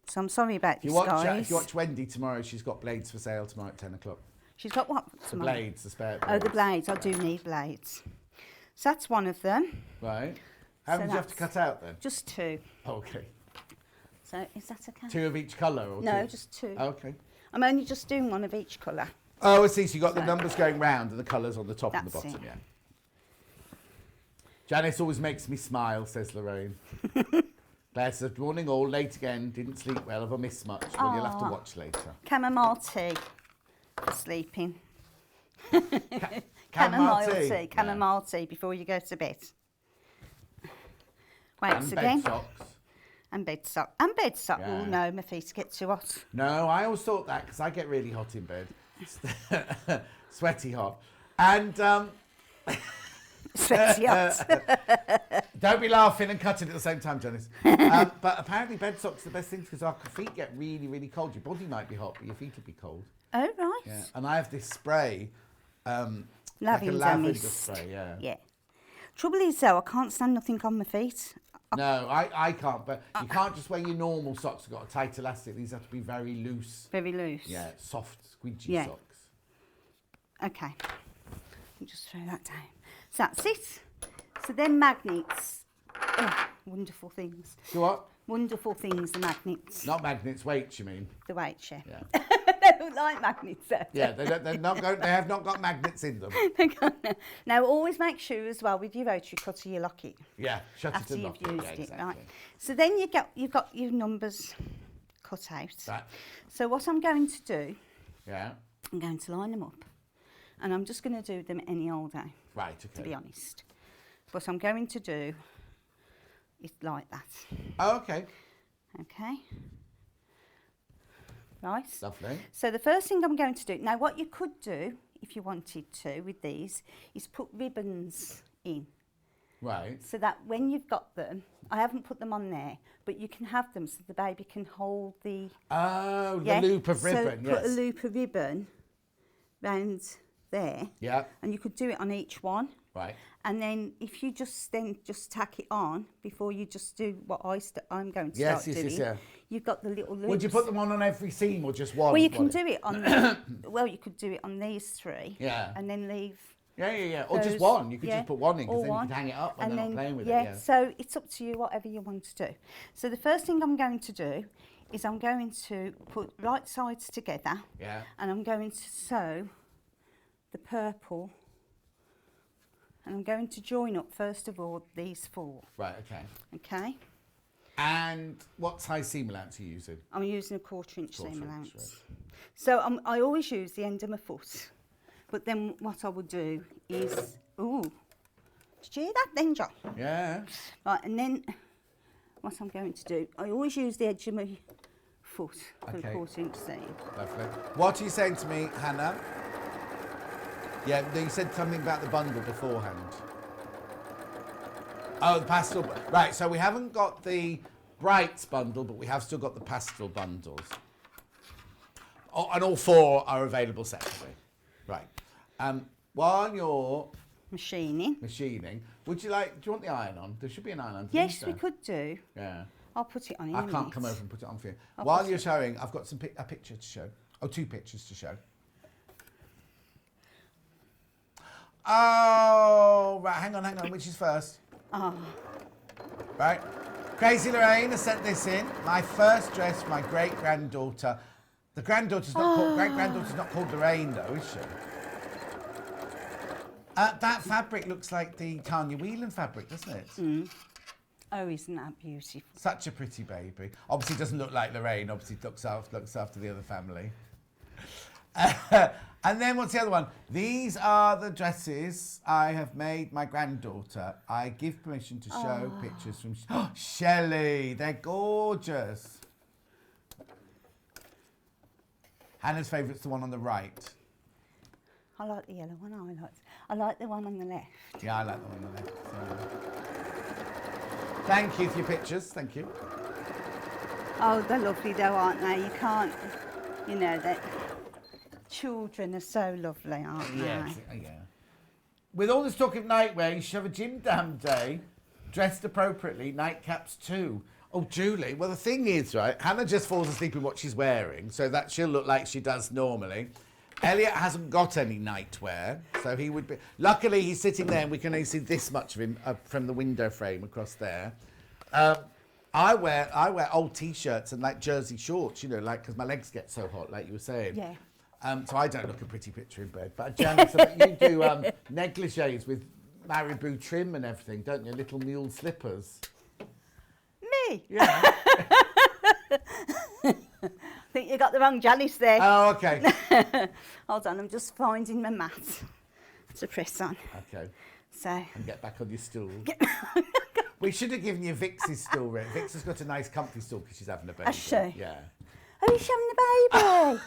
So I'm sorry about If you this, watch, guys. if you watch Wendy tomorrow, she's got blades for sale tomorrow at 10 o'clock. She's got what The tomorrow? blades, the spare blades. Oh, the blades. I do need blades. So that's one of them. Right. How So many do you have to that's- cut out then? Just 2. Okay. So is that okay? 2 of each colour? Or No, 2? just 2. Okay. I'm only just doing one of each colour. Oh, I see. So you got the So- numbers going round and the colours on the top and the That's bottom, it. yeah. Janice always makes me smile, says Lorraine. Claire says, morning all, late again, didn't sleep well, have I missed much? Well, you'll have to Aw. watch later. Chamomile tea for sleeping. Chamomile Chamomile tea. Yeah. Chamomile tea before you go to bed. Weights And again. bed socks. And bed sock. And bed sock. Yeah. Oh no, my feet get too hot. No, I always thought that because I get really hot in bed. Sweaty hot. And Sweaty hot. don't be laughing and cutting at the same time, Janice. But apparently bed socks are the best things because our feet get really, really cold. Your body might be hot, but your feet will be cold. Oh right. Yeah. And I have this spray, like a Lavender lavender mist. spray, yeah. Yeah. Trouble is though, I can't stand nothing on my feet. No, I can't, but you can't just wear your normal socks. You've got a tight elastic. These have to be very loose. Very loose. Yeah, soft, squidgy Yeah. socks. Okay. I'll just throw that down. So that's it. So then magnets. Oh, wonderful things. So what? Wonderful things, the magnets. Not magnets, weights, you mean? The weights, yeah. Yeah. They're look like magnets. Though. Yeah, they're not going, they have not got magnets in them. Now, always make sure as well with your rotary cutter you lock it. Yeah, shut After it and you've lock it. used Yeah, it, exactly. right? So then you've got your numbers cut out. Right. So what I'm going to do, Yeah. I'm going to line them up, and I'm just going to do them any old day, Right, okay. to be honest. What I'm going to do is like that. Oh, okay. Okay. Right. Lovely. So the first thing I'm going to do, now what you could do, if you wanted to, with these, is put ribbons in. Right. So that when you've got them, I haven't put them on there, but you can have them so the baby can hold the... Oh, the loop of ribbon, so yes. put a loop of ribbon round there. Yeah. And you could do it on each one. Right. And then if you just tack it on before you just do what I'm going to Yes, start yes, doing, yeah. you've got the little loops. Would you put them on every seam or just one? Well, you can one? do it on. Well, you could do it on these three. Yeah. And then leave. Yeah. Or just those- one. You could yeah, just put one in because or then you one. can hang it up when And they're then, not playing with yeah, it. Yeah. so it's up to you, whatever you want to do. So the first thing I'm going to do is I'm going to put right sides together. Yeah. And I'm going to sew the purple. And I'm going to join up, first of all, these four. Right, okay. Okay? And what size seam allowance are you using? I'm using a 1/4 inch seam 1/4 allowance. inch, So I always use the end of my foot. But then what I would do is, ooh, did you hear that then, John? Yeah. Right, and then what I'm going to do, I always use the edge of my foot for Okay. a 1/4 inch seam. Lovely. What are you saying to me, Hannah? Yeah, no, you said something about the bundle beforehand. Oh, the pastel. Right, so we haven't got the brights bundle, but we have still got the pastel bundles. Oh, and all four are available separately. Right. While you're Machining. machining, do you want the iron on? There should be an iron on. Yes, there. we could do. Yeah. I'll put it on in I a can't minute. come over and put it on for you. I'll While put you're it- showing, I've got a picture to show. Oh, 2 pictures to show. Oh, right, hang on, which is first? Oh, Right. Crazy Lorraine has sent this in. My first dress for my great-granddaughter. The great-granddaughter's not called Lorraine, though, is she? That fabric looks like the Tanya Whelan fabric, doesn't it? oh, isn't that beautiful? Such a pretty baby. Obviously doesn't look like Lorraine. Obviously looks after the other family. And then what's the other one? These are the dresses I have made my granddaughter. I give permission to show pictures from Shelley. They're gorgeous. Hannah's favourite's the one on the right. I like the yellow one. I like the one on the left. Yeah, I like the one on the left. So. Thank you for your pictures. Thank you. Oh, they're lovely though, aren't they? You can't, that children are so lovely, aren't they? Yeah. With all this talk of nightwear, you should have a gym damn day, dressed appropriately, nightcaps too. Oh, Julie. Well, the thing is, right, Hannah just falls asleep in what she's wearing, so that she'll look like she does normally. Elliot hasn't got any nightwear, so he would be... Luckily, he's sitting there and we can only see this much of him from the window frame across there. I wear old T-shirts and, jersey shorts, because my legs get so hot, like you were saying. Yeah. So I don't look a pretty picture in bed. But, Janis, you do negligés with marabou trim and everything, don't you? Little mule slippers. Me? Yeah. I think you got the wrong Janis there. Oh, okay. Hold on, I'm just finding my mat to press on. Okay. So, And get back on your stool. We should have given you Vix's stool, Rick. Vix has got a nice comfy stool because she's having a baby. Has she? Yeah. oh, he's having a baby. Oh,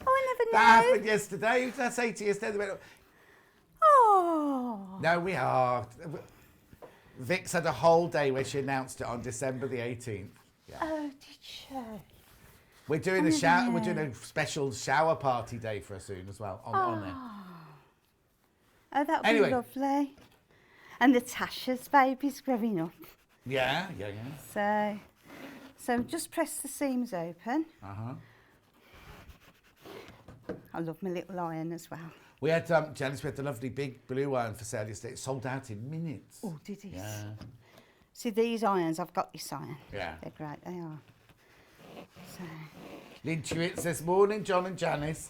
I never knew. That happened yesterday. Did I say to you yesterday? They went, Oh. no, we are. Vix had a whole day where she announced it on December the 18th. Yeah. Oh, did she? We're doing a shower. We're doing a special shower party day for her soon as well on there. Oh, that would Anyway. be lovely. And Natasha's baby's growing up. Yeah. So just press the seams open. I love my little iron as well. We had Janis. We had the lovely big blue iron for sale yesterday. It sold out in minutes. Oh, did he? Yeah. See these irons, I've got this iron. Yeah. They're great, they are. So, Lintuit says, morning, John and Janice.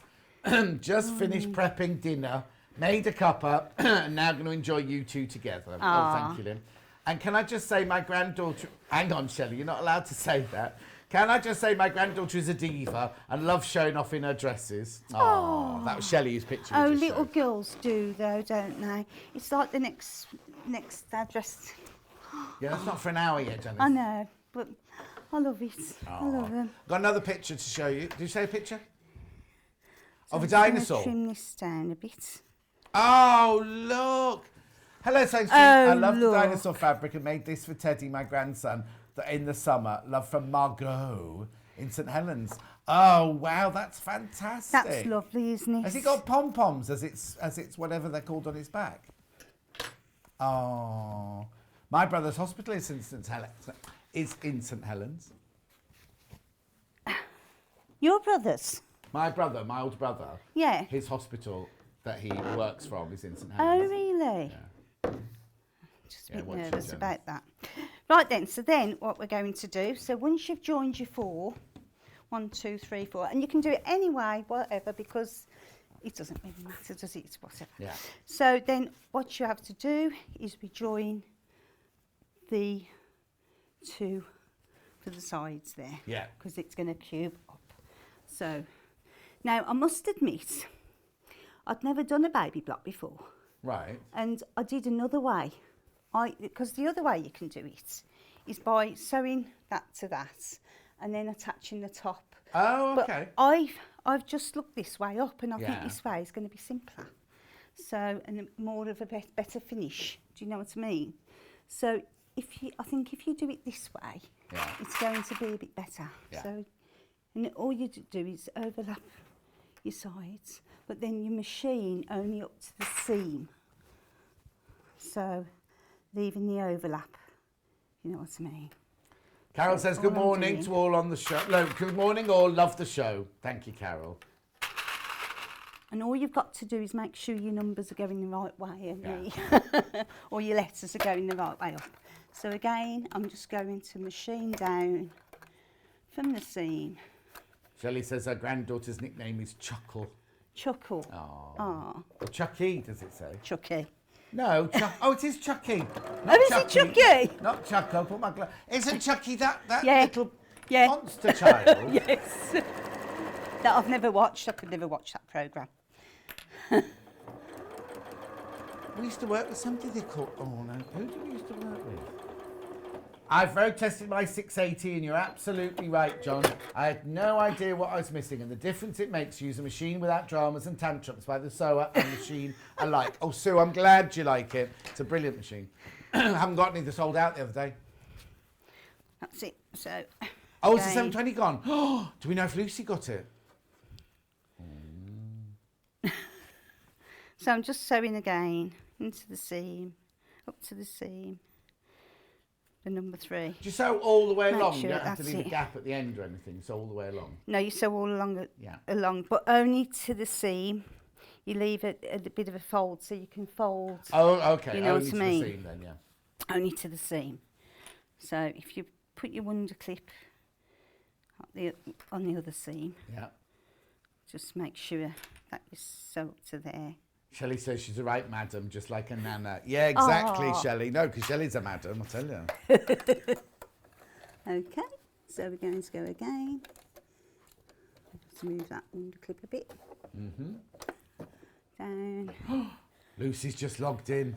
Just finished prepping dinner, made a cuppa, and now going to enjoy you two together. Oh, thank you, Lynn. And can I just say my granddaughter... Hang on, Shelley, you're not allowed to say that. Can I just say my granddaughter is a diva and loves showing off in her dresses? Oh, that was Shelley whose picture we just little showed. girls do, though, don't they? It's like the next address. Yeah, that's not for an hour yet, Janice. I know, but I love it. I love them. Got another picture to show you. Did you say a picture? So Of a I'm just gonna dinosaur? Trim this down a bit. Oh, look. Hello, Saint I love the dinosaur fabric and made this for Teddy, my grandson, in the summer. Love from Margot in St Helens. Oh, wow, that's fantastic. That's lovely, isn't it? Has he got pom-poms as it's whatever they're called on his back? Oh. My brother's hospital is in St Helens. Your brother's? My brother, my older brother. Yeah. His hospital that he works from is in St Oh, Helens. really? Yeah. Just a Yeah, bit watch it, nervous Janice. about that. Right then, so then what we're going to do, so once you've joined your 4, 1, 2, 3, 4, and you can do it anyway, whatever, because it doesn't really matter, does it? It's whatever. Yeah. So then what you have to do is we join the 2 for the sides there. Yeah. Because it's going to cube up. So now I must admit, I'd never done a baby block before. Right. And I did another way. Because the other way you can do it is by sewing that to that and then attaching the top. Oh, But okay. I've just looked this way up and I think Yeah. this way is going to be simpler. So, and more of a better finish. Do you know what I mean? So I think if you do it this way, Yeah. it's going to be a bit better. Yeah. So, and all you do is overlap your sides, but then you machine only up to the seam. So, leaving the overlap, you know what I mean? Carol That's says, all good I'm morning doing. to all on the show. No, good morning all, love the show. Thank you, Carol. And all you've got to do is make sure your numbers are going the right way, and or your letters are going the right way up. So again, I'm just going to machine down from the seam. Shelley says her granddaughter's nickname is Chuckle. Chuckle. Oh. Or Chucky, does it say? Chucky. No, oh, it is Chucky. Oh, is it Chucky? Not Chuck, I'll put my glove. Isn't Chucky that Yeah. little Yeah. monster child? Yes. That I've never watched. I could never watch that programme. We used to work with somebody they called... Oh, no. Who did we used to work with? I've road tested my 680 and you're absolutely right, John. I had no idea what I was missing and the difference it makes to use a machine without dramas and tantrums by the sewer and machine alike. Oh, Sue, I'm glad you like it. It's a brilliant machine. I haven't got any that sold out the other day. That's it. So. Oh, it's the again. 720 gone. Oh, do we know if Lucy got it? So I'm just sewing again into the seam, up to the seam. The number 3. Do you sew all the way Make along? sure You don't have to that's leave a it. gap at the end or anything. You sew all the way along. No, you sew all along, Yeah. along, but only to the seam. You leave a bit of a fold so you can fold. Oh, okay. You know Only what to I mean? the seam then, yeah. Only to the seam. So if you put your wonder clip on the other seam, Yeah. just make sure that you sew up to there. Shelley says she's a right madam, just like a nana. Yeah, exactly, Aw. Shelley. No, because Shelley's a madam, I'll tell you. Okay, so we're going to go again. Just move that wonder clip a bit. Down. Lucy's just logged in.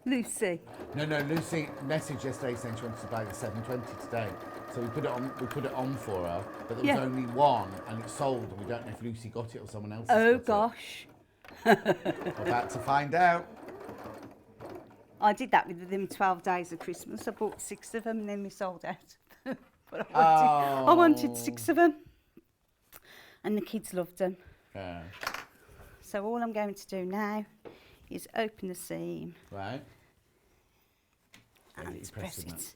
Lucy. No, Lucy messaged yesterday saying she wanted to buy the 720 today. So we put it on for her, but there was Yeah. only one and it sold and we don't know if Lucy got it or someone else Oh got gosh. it. We're about to find out. I did that with them 12 days of Christmas. I bought 6 of them and then we sold out. But I wanted 6 of them. And the kids loved them. Yeah. So all I'm going to do now is open the seam Right. and you're press pressing it.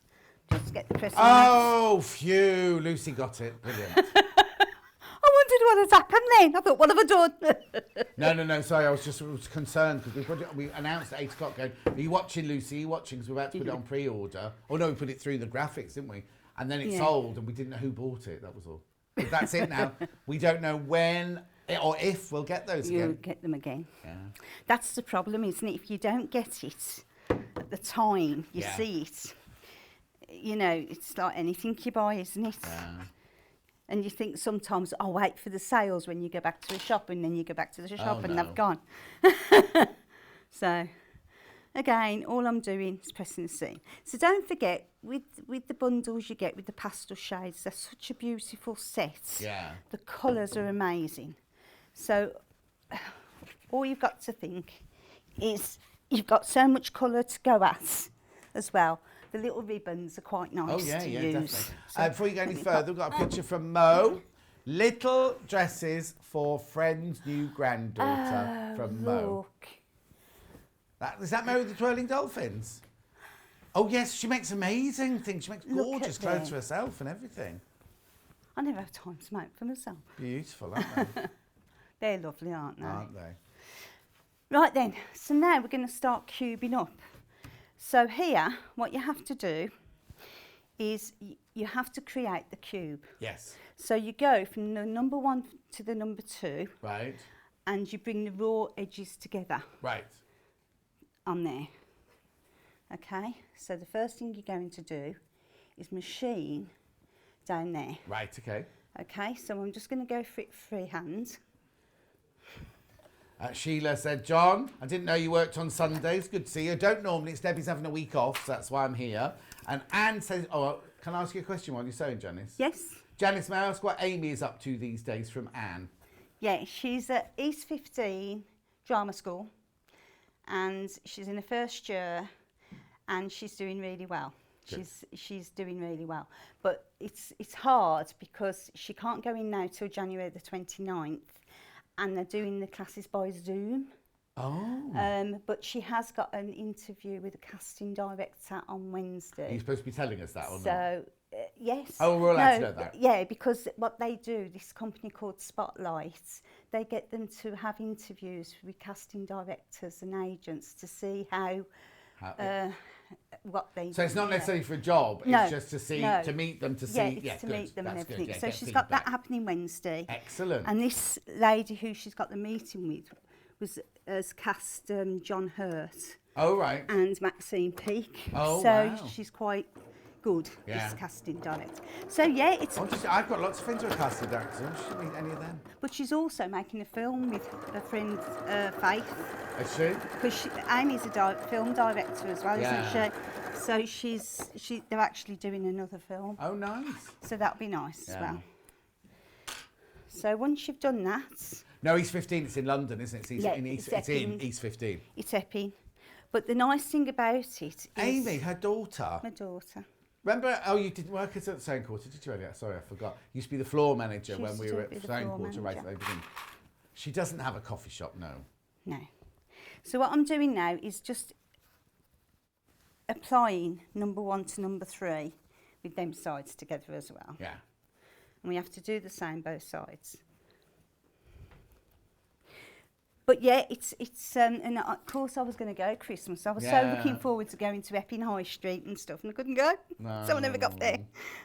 Just get the press on. Oh, phew. Lucy got it. Brilliant. I wondered what had happened then. I thought, what have I done? No. Sorry, I was just concerned because we announced at 8 o'clock going, are you watching, Lucy? Are you watching? Because we're about to put it on pre-order. Oh, no, we put it through the graphics, didn't we? and then it sold, and we didn't know who bought it. That was all. But that's it now. We don't know when or if we'll get those again. You'll get them again. Yeah. That's the problem, isn't it? If you don't get it at the time you see it, you know, it's like anything you buy, isn't it? Yeah. And you think sometimes, I'll wait for the sales when you go back to the shop, and then you go back to the shop and they've gone. So, again, all I'm doing is pressing the seam. So don't forget, with the bundles you get with the pastel shades, they're such a beautiful set. Yeah. The colours are amazing. So all you've got to think is you've got so much colour to go at as well. The little ribbons are quite nice to use. Definitely. So Before you go any further, we've got a picture from Mo. Little dresses for friend's new granddaughter from Mo. Look. Is that Mo with the twirling dolphins? Oh yes, she makes amazing things. She makes Look gorgeous at clothes them. for herself and everything. I never have time to make for myself. Beautiful, aren't they? They're lovely, aren't they? Aren't they? Right then, so now we're going to start cubing up. So here, what you have to do is you have to create the cube. Yes. So you go from the number 1 to the number 2, Right. and you bring the raw edges together Right. on there. Okay, so the first thing you're going to do is machine down there. Right, okay. Okay, so I'm just going to go for it freehand. Sheila said, John, I didn't know you worked on Sundays. Good to see you. Don't normally. It's Debbie's having a week off, so that's why I'm here. And Anne says, can I ask you a question while you're sewing, Janice? Yes. Janice, may I ask what Amy is up to these days from Anne? Yeah, she's at East 15 Drama School, and she's in the first year, and she's doing really well. Good. She's doing really well, but it's hard because she can't go in now till January the 29th, and they're doing the classes by Zoom. Oh. But she has got an interview with a casting director on Wednesday. Are you supposed to be telling us that or not? So, yes. Oh, we're allowed to know that? Yeah, because what they do, this company called Spotlight, they get them to have interviews with casting directors and agents to see how what they do. So it's not necessarily for a job, No, it's just to see, no. to meet them, to see. Yeah, it's to meet them and That's good, everything. yeah, So get she's got that feedback. happening Wednesday. Excellent. And this lady who she's got the meeting with has cast John Hurt Oh, right. and Maxine Peake. Oh, so wow. she's quite good, Yeah. this casting director. So yeah, I've got lots of friends who are casting directors. I should meet any of them. but she's also making a film with her friend Faith. Is she? Because Amy's a film director as well, Yeah. isn't she? So they're actually doing another film. Oh, nice. So that'll be nice as Yeah. well. So once you've done that, No, East 15, it's in London, isn't it? It's, Yeah, in East, it's it's in Epping. East 15. it's Epping. But the nice thing about it is... Amy, her daughter. My daughter. Remember, you didn't work at the sewing quarter, did you, Elliot? Sorry, I forgot. You used to be the floor manager She when used we to were be at the sewing floor quarter, right at manager. the beginning. She doesn't have a coffee shop, no. No. So what I'm doing now is just applying number 1 to number 3 with them sides together as well. Yeah. And we have to do the same both sides. But yeah, it's and of course I was going to go at Christmas. I was so Yeah. looking forward to going to Epping High Street and stuff, and I couldn't go. No. So I never got there.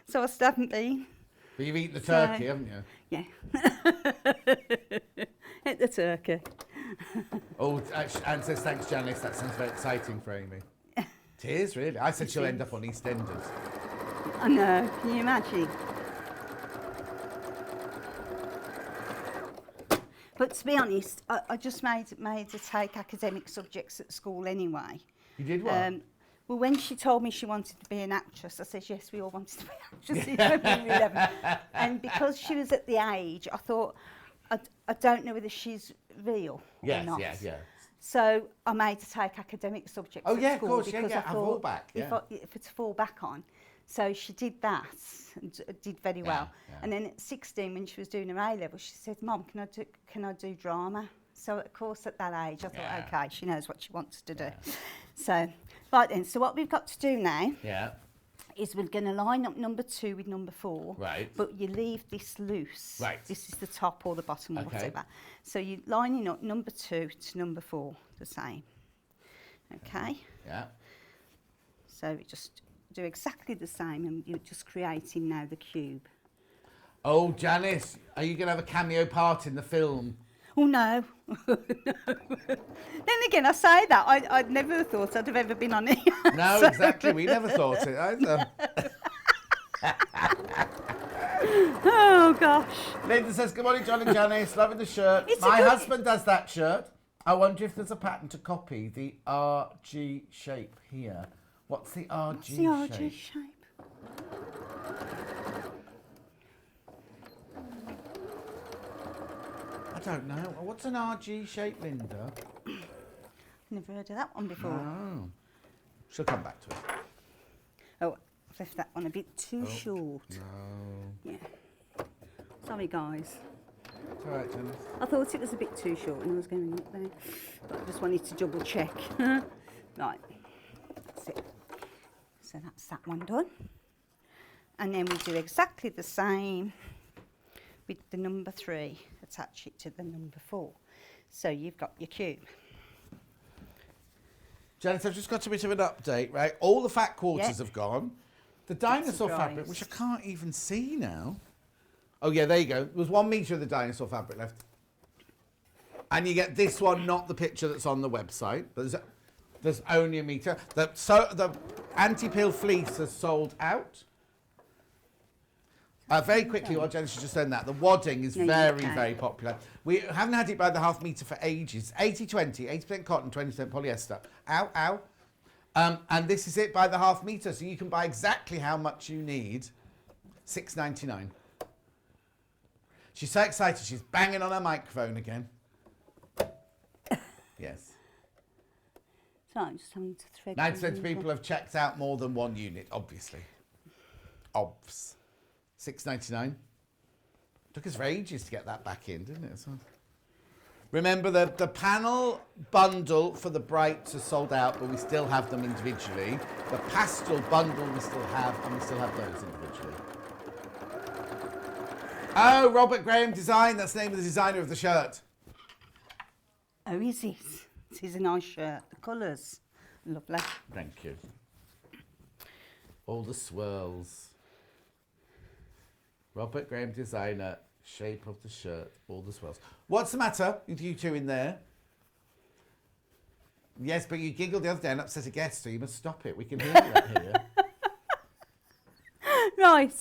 So I still haven't been. But you've eaten the So- turkey, haven't you? Yeah. At the turkey. Oh, Anne says, thanks, Janice. That sounds very exciting for Amy. It is, really. I said she'll end up on EastEnders. I know. Can you imagine? But to be honest, I just made her take academic subjects at school anyway. You did what? Well, when she told me she wanted to be an actress, I said, yes, we all wanted to be actresses when we were 11. And because she was at the age, I thought, I don't know whether she's real or not. Yeah. So I made her take academic subjects Oh, at yeah, of school course, because yeah, I a thought fallback, yeah. if it's a fall back on. So she did that and did very well. yeah. And then at 16, when she was doing her A-level, she said, Mum, can I do drama? So, of course, at that age, I thought, Yeah. OK, she knows what she wants to do. So, right then, so what we've got to do now Yeah. is we're going to line up number 2 with number 4. Right. But you leave this loose. Right. This is the top or the bottom or Okay. whatever. So you're lining up number 2 to number 4, the same. Okay? Yeah. So we just do exactly the same, and you're just creating now the cube. Oh, Janice, are you going to have a cameo part in the film? Oh no. No. Then again, I say that I'd never thought I'd have ever been on it. No, So- exactly. We never thought it either. Oh gosh. Linda says, good morning, John and Janice. Loving the shirt. It's a My good- husband does that shirt. I wonder if there's a pattern to copy the RG shape here. What's the RG It's the RG shape? shape. I don't know. What's an RG shape, Linda? Never heard of that one before. Oh. She'll come back to it. Oh, I've left that one a bit too short. No. Yeah. Sorry, guys. It's all right, Janice. I thought it was a bit too short and I was going up there, but I just wanted to double check. Right, that's it. So that's that one done. And then we do exactly the same with the number 3, attach it to the number 4. So you've got your cube. Janice, I've just got a bit of an update, right? All the fat quarters Yeah. have gone. The dinosaur surprise. fabric, which I can't even see now. Oh, yeah, there you go. There was 1 metre of the dinosaur fabric left. And you get this one, not the picture that's on the website. There's only a metre. The anti-pill fleece has sold out. Very quickly, while Janice has just done that, the wadding is No, very, you can. very popular. We haven't had it by the half metre for ages. 80-20, 80% cotton, 20% polyester. Ow, ow. And this is it by the half metre, so you can buy exactly how much you need. $6.99. She's so excited, she's banging on her microphone again. Yes. So I'm just having to thread. 90% of people have checked out more than 1 unit, obviously. Obvs. $6.99. Took us for ages to get that back in, didn't it? Remember, the panel bundle for the brights are sold out, but we still have them individually. The pastel bundle we still have, and we still have those individually. Oh, Robert Graham Design. That's the name of the designer of the shirt. Oh, is it? It is a nice shirt. The colours. Lovely. Thank you. All the swirls. Robert Graham Designer, shape of the shirt, all the swirls. What's the matter with you two in there? Yes, but you giggled the other day and upset a guest, so you must stop it. We can hear you up here. Right.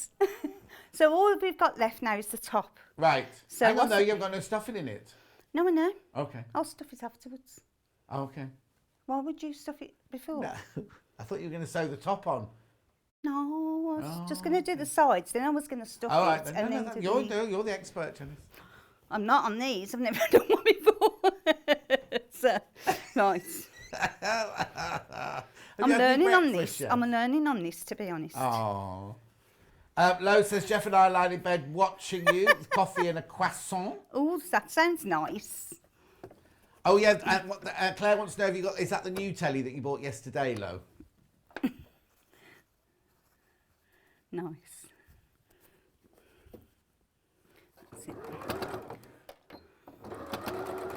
So all we've got left now is the top. Right. So Hang on, what's though, the- you haven't got no stuffing in it. No, I know. Okay. I'll stuff it afterwards. Oh, okay. Why would you stuff it before? No, I thought you were going to sew the top on. No, I was just going to do the sides. Then I was going to stuff All it. right, then. And No, then no, do no. the... You're the expert, Janice. I'm not on these. I've never done one before. So, right. I'm learning on this. I'm learning on this, to be honest. Oh. Lo says, Jeff and I lie in bed watching you with coffee and a croissant. Oh, that sounds nice. Oh, yeah. And Claire wants to know if you got, is that the new telly that you bought yesterday, Lo? Nice. That's it.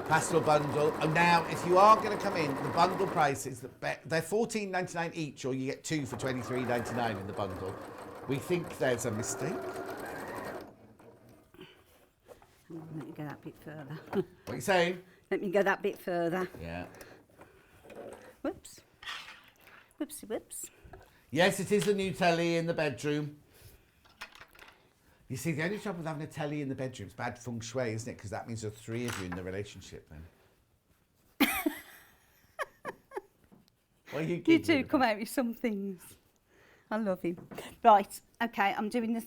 Pastel bundle. Oh, now, if you are going to come in, the bundle prices, they're $14.99 each, or you get 2 for $23.99 in the bundle. We think there's a mistake. Hang on, let me go that bit further. What are you saying? Let me go that bit further. Yeah. Whoops. Whoopsie whoops. Yes, it is the new telly in the bedroom. You see, the only trouble with having a telly in the bedroom is bad feng shui, isn't it? Because that means there are 3 of you in the relationship then. What are you You giggling two about? come out with some things. I love him. Right, okay, I'm doing this.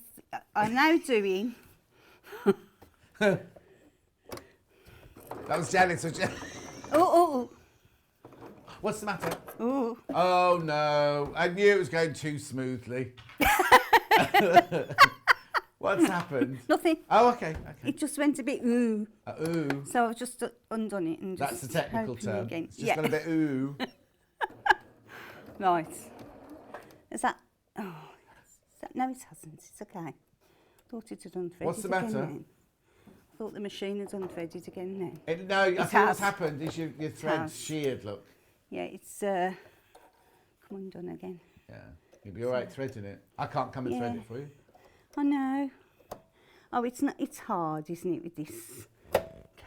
I'm now doing. That was Janice. Oh, What's the matter? oh, oh. Oh, no. I knew it was going too smoothly. What's happened? Nothing. Oh, okay. It just went a bit ooh. Ooh. So I've just undone it and just That's the technical opened term. again. It's just got a bit ooh. Right. Is that? Oh, is that, no, it hasn't. It's okay. Thought it had unthreaded. What's the again matter? then. Thought the machine had unthreaded again then. No, I think what's has. happened is your thread's has. sheared, look. Yeah, it's come undone again. Yeah. You'll be all right threading it. I can't come and thread it for you. I know. Oh, it's not. It's hard, isn't it, with this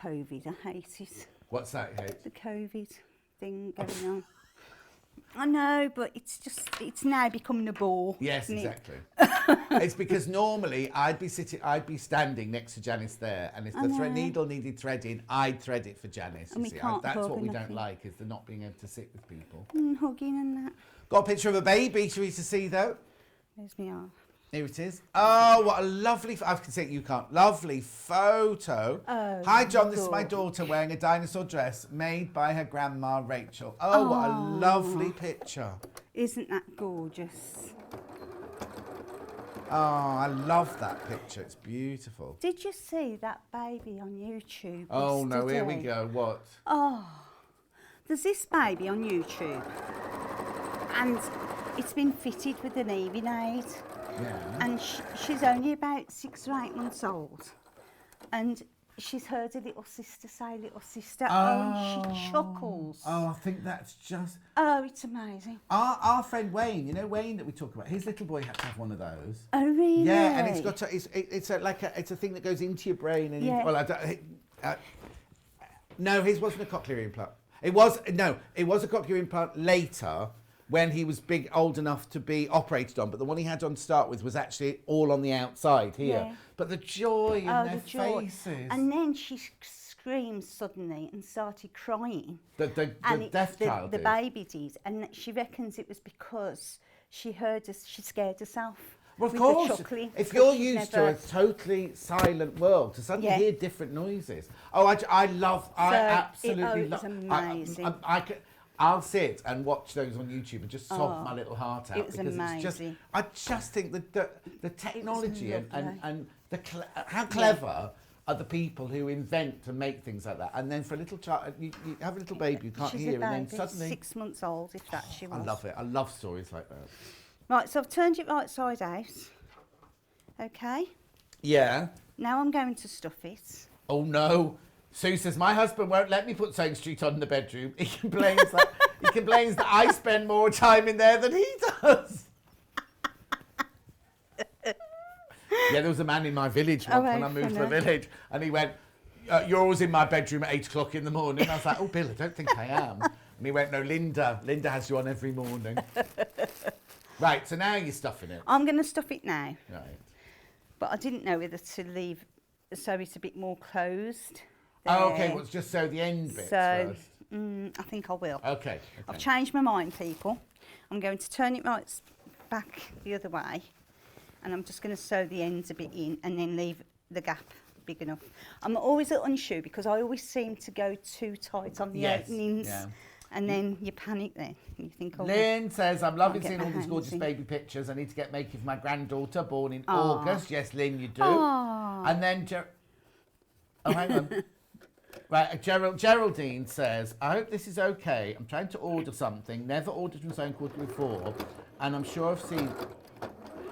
COVID? I hate it. What's that, you hate? The COVID thing going on. I know, but it's now becoming a bore. Yes, isn't exactly. It's because normally I'd be standing next to Janice there, and if the needle needed threading, I'd thread it for Janice. And You see, can't that's hug what or we don't nothing. like, is the not being able to sit with people. Hugging and that. Got a picture of a baby for you to see though. There's me arm. Here it is. Oh, what a lovely, I can see it, you can't. Lovely photo. Oh, Hi, John, this is my God. daughter wearing a dinosaur dress made by her grandma, Rachel. Oh, what a lovely picture. Isn't that gorgeous? Oh, I love that picture. It's beautiful. Did you see that baby on YouTube? Oh, no, here we yesterday? go. What? Oh, there's this baby on YouTube, and it's been fitted with an hearing aid, Yeah. and she's only about 6 or 8 months old, and she's heard her little sister say, "Little sister," and she chuckles. Oh, I think that's just... Oh, it's amazing. Our friend Wayne, you know Wayne that we talk about, his little boy had to have one of those. Oh, really? Yeah, and it's got it's a thing that goes into your brain. And Yeah. well, I don't, no, his wasn't a cochlear implant. It was a cochlear implant later when he was old enough to be operated on. But the one he had on to start with was actually all on the outside here. Yeah. But the joy in their the joy. faces. And then she screamed suddenly and started crying. The deaf child the did. baby did, and she reckons it was because she scared herself. Well, of with course, the chuckling, if because you're she's used never- to a totally silent world, to suddenly Yeah. hear different noises. Oh, I absolutely it was love. amazing. I'll sit and watch those on YouTube and just sob my little heart out. it was because amazing. I just think that the technology lovely. and how clever are the people who invent to make things like that. And then for a little child, you have a little baby you can't She's hear, a and then baby, suddenly 6 months old, if that she was. I love it. I love stories like that. Right, so I've turned it right side out. Okay. Yeah. Now I'm going to stuff it. Oh no. Sue says, my husband won't let me put Sewing Street on in the bedroom. He complains that I spend more time in there than he does. Yeah, there was a man in my village once when I moved to the village, and he went, you're always in my bedroom at 8 o'clock in the morning. I was like, oh, Bill, I don't think I am. And he went, no, Linda has you on every morning. Right, so now you're stuffing it. I'm going to stuff it now. Right. But I didn't know whether to leave so it's a bit more closed. Oh, okay, there. well, just sew the end bits So, first. I think I will. Okay. I've changed my mind, people. I'm going to turn it right back the other way, and I'm just going to sew the ends a bit in and then leave the gap big enough. I'm always unsure because I always seem to go too tight on the openings, and then you panic then. You think, oh, Lynn says, I'm loving get seeing my all these hands gorgeous in. baby pictures. I need to get making for my granddaughter, born in Aw. August. Yes, Lynn, you do. Aw. And then, oh, hang on. Right, Geraldine says, I hope this is okay. I'm trying to order something. Never ordered from Sewing Quarter before. And I'm sure I've seen...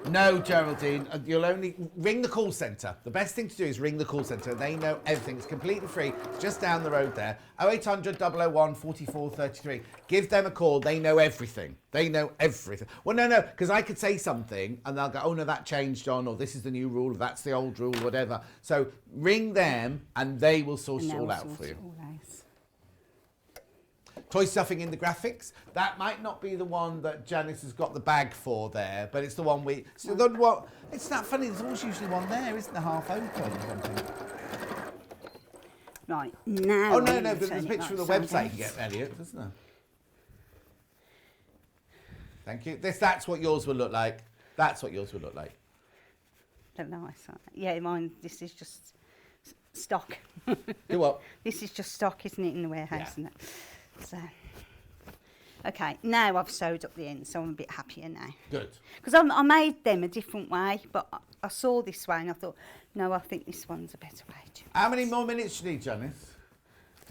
No, Geraldine, you'll only... Ring the call centre. The best thing to do is ring the call centre. They know everything. It's completely free. It's just down the road there. 0800 001 4433. Give them a call. They know everything. They know everything. Well, no, because I could say something and they'll go, oh, no, that changed, John, or this is the new rule, or that's the old rule, whatever. So ring them and they will sort it all out for you. Toy stuffing in the graphics. That might not be the one that Janice has got the bag for there, but it's the one we... So the one, it's not funny, there's always usually one there, isn't there, half open or something? Right, now... Oh, no, but there's a picture of the website you can get, Elliot, isn't there? Thank you. That's what yours will look like. That's what yours will look like. Don't know, yeah, mine, this is just stock. Do what? This is just stock, isn't it, in the warehouse? Yeah. And that. So, okay, now I've sewed up the ends, so I'm a bit happier now. Good. Because I made them a different way, but I saw this way and I thought, no, I think this one's a better way. How many more minutes do you need, Janice?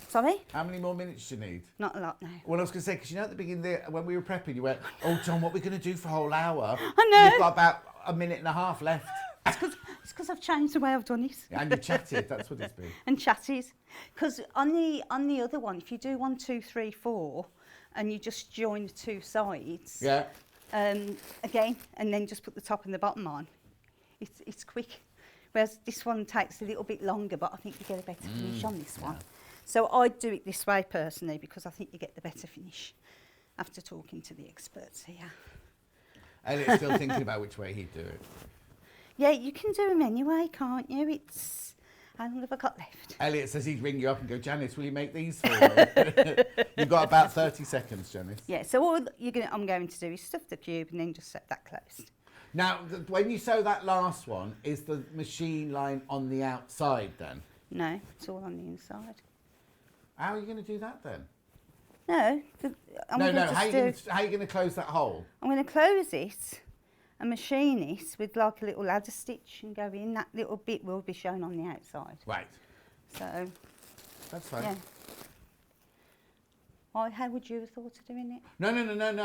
Sorry? How many more minutes do you need? Not a lot now. Well, I was going to say, because you know at the beginning there, when we were prepping, you went, oh, John, what are we going to do for a whole hour? I know. We've got about a minute and a half left. It's because I've changed the way I've done it. And you chatted, that's what it's been. And chatted. Because on the other one, if you do 1, 2, 3, 4, and you just join the two sides, Yeah. again, and then just put the top and the bottom on. It's quick. Whereas this one takes a little bit longer, but I think you get a better finish on this one. So I'd do it this way personally because I think you get the better finish after talking to the experts here. Elliot's still thinking about which way he'd do it. Yeah, you can do them anyway, can't you? It's... How long have I got left? Elliot says he'd ring you up and go, Janis, will you make these for me? You've got about 30 seconds, Janis. Yeah, so all I'm going to do is stuff the cube and then just set that closed. Now, when you sew that last one, is the machine line on the outside then? No, it's all on the inside. How are you going to do that then? No, How are you going to close that hole? I'm going to close it and machine it with like a little ladder stitch and go in. That little bit will be shown on the outside. Right. So, that's fine. Yeah. How would you have thought of doing it? No.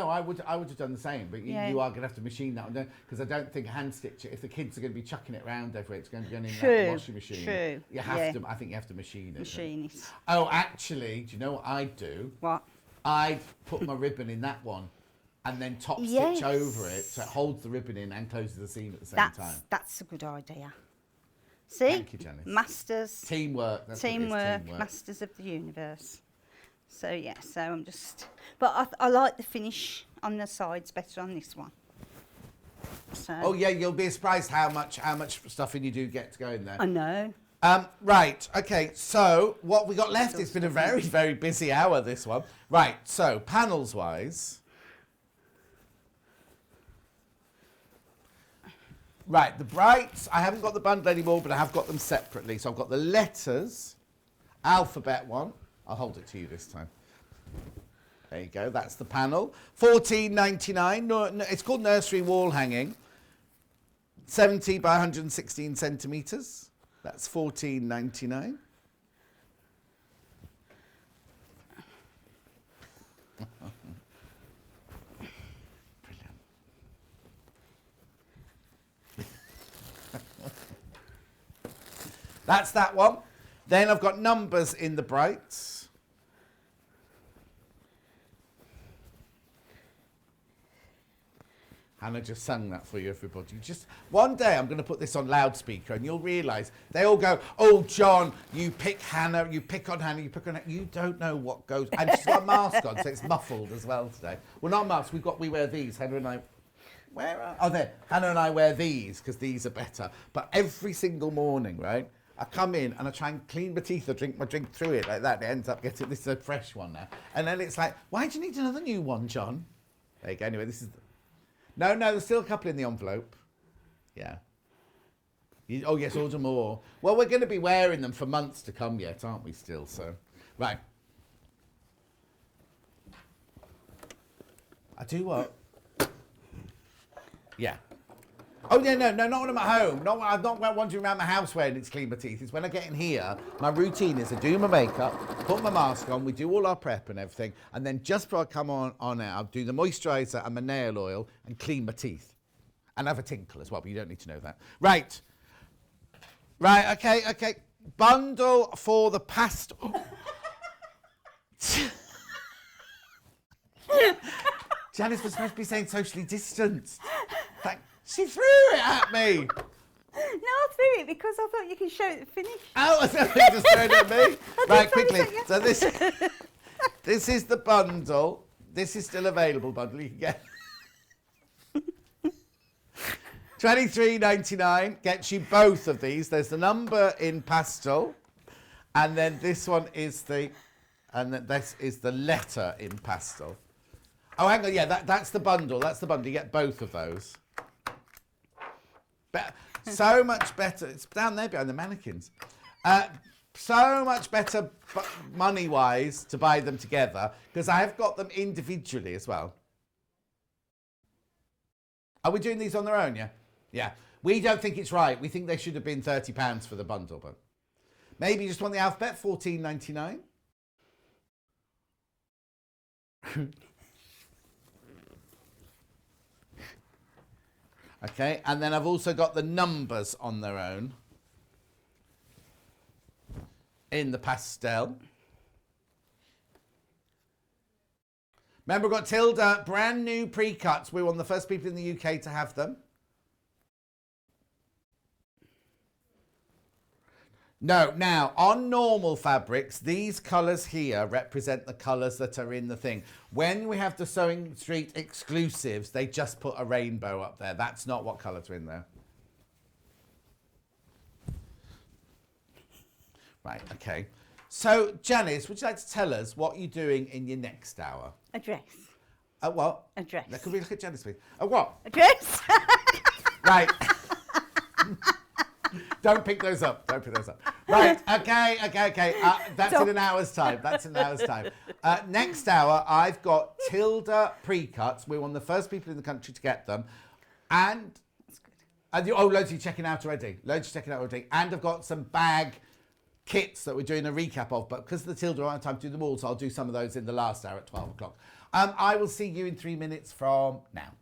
I would have done the same, but you are going to have to machine that one because I don't think hand stitch it. If the kids are going to be chucking it around everywhere, it's going to be going in that washing machine. True. You have to. I think you have to machine it. Machine it. Oh, actually, do you know what I'd do? What? I'd put my ribbon in that one, and then top stitch over it so it holds the ribbon in and closes the seam at the same time. That's a good idea. See? Thank you, Janis. Masters. Teamwork. That's Teamwork. Masters of the universe. So yeah, so I'm just, but I like the finish on the sides better on this one. So. Oh yeah, you'll be surprised how much stuffing you do get to go in there. I know. Right, okay, so what we got left, it's been a very, very busy hour, this one. Right, so panels-wise. Right, the brights, I haven't got the bundle anymore, but I have got them separately. So I've got the letters, alphabet one. I'll hold it to you this time. There you go, that's the panel. $14.99, it's called Nursery Wall Hanging. 70 by 116 centimetres. That's $14.99. Brilliant. That's that one. Then I've got numbers in the brights. Hannah just sang that for you, everybody. Just one day I'm going to put this on loudspeaker and you'll realise they all go, oh, John, you pick Hannah, you pick on Hannah, you pick on Hannah. You don't know what goes. And she's got a mask on, so it's muffled as well today. Well, not masks, we wear these. Hannah and I, where are, oh, there. Hannah and I wear these because these are better. But every single morning, right, I come in and I try and clean my teeth or drink my drink through it like that. It ends up getting, this is a fresh one now. And then it's like, why do you need another new one, John? There you go. Anyway, this is... No, there's still a couple in the envelope. Yeah. Oh, yes, order more. Well, we're going to be wearing them for months to come yet, aren't we, still? So, right. I do what? Yeah. Oh, yeah, no, not when I'm at home. I'm not wandering around my house wearing it to clean my teeth. It's when I get in here, my routine is I do my makeup, put my mask on, we do all our prep and everything, and then just before I come on out, I'll do the moisturiser and my nail oil and clean my teeth. And have a tinkle as well, but you don't need to know that. Right, okay. Bundle for the pastel. Janis was supposed to be saying socially distanced. She threw it at me. No, I threw it because I thought you could show it the finish. Oh, I thought you just threw it at me. Right, quickly. So this is the bundle. This is still available bundle. You can get $23.99. Gets you both of these. There's the number in pastel, and then this one is this is the letter in pastel. Oh, hang on. Yeah, that's the bundle. That's the bundle. You get both of those. So much better. It's down there behind the mannequins. So much better money-wise to buy them together because I have got them individually as well. Are we doing these on their own? Yeah. Yeah. We don't think it's right. We think they should have been £30 for the bundle, but maybe you just want the alphabet. $14.99. Okay, and then I've also got the numbers on their own in the pastel. Remember, we've got Tilda, brand new pre-cuts. We're one of the first people in the UK to have them. No, now, on normal fabrics, these colours here represent the colours that are in the thing. When we have the Sewing Street exclusives, they just put a rainbow up there. That's not what colours are in there. Right, okay. So, Janis, would you like to tell us what you're doing in your next hour? A dress. A what? A dress. Could we look at Janis, please? A what? A dress. Right. Don't pick those up. Don't pick those up. Right. Okay. That's in an hour's time. Next hour, I've got Tilda pre-cuts. We're one of the first people in the country to get them. And loads of you checking out already. And I've got some bag kits that we're doing a recap of. But because of the Tilda, I don't have time to do them all, so I'll do some of those in the last hour at 12 o'clock. I will see you in 3 minutes from now.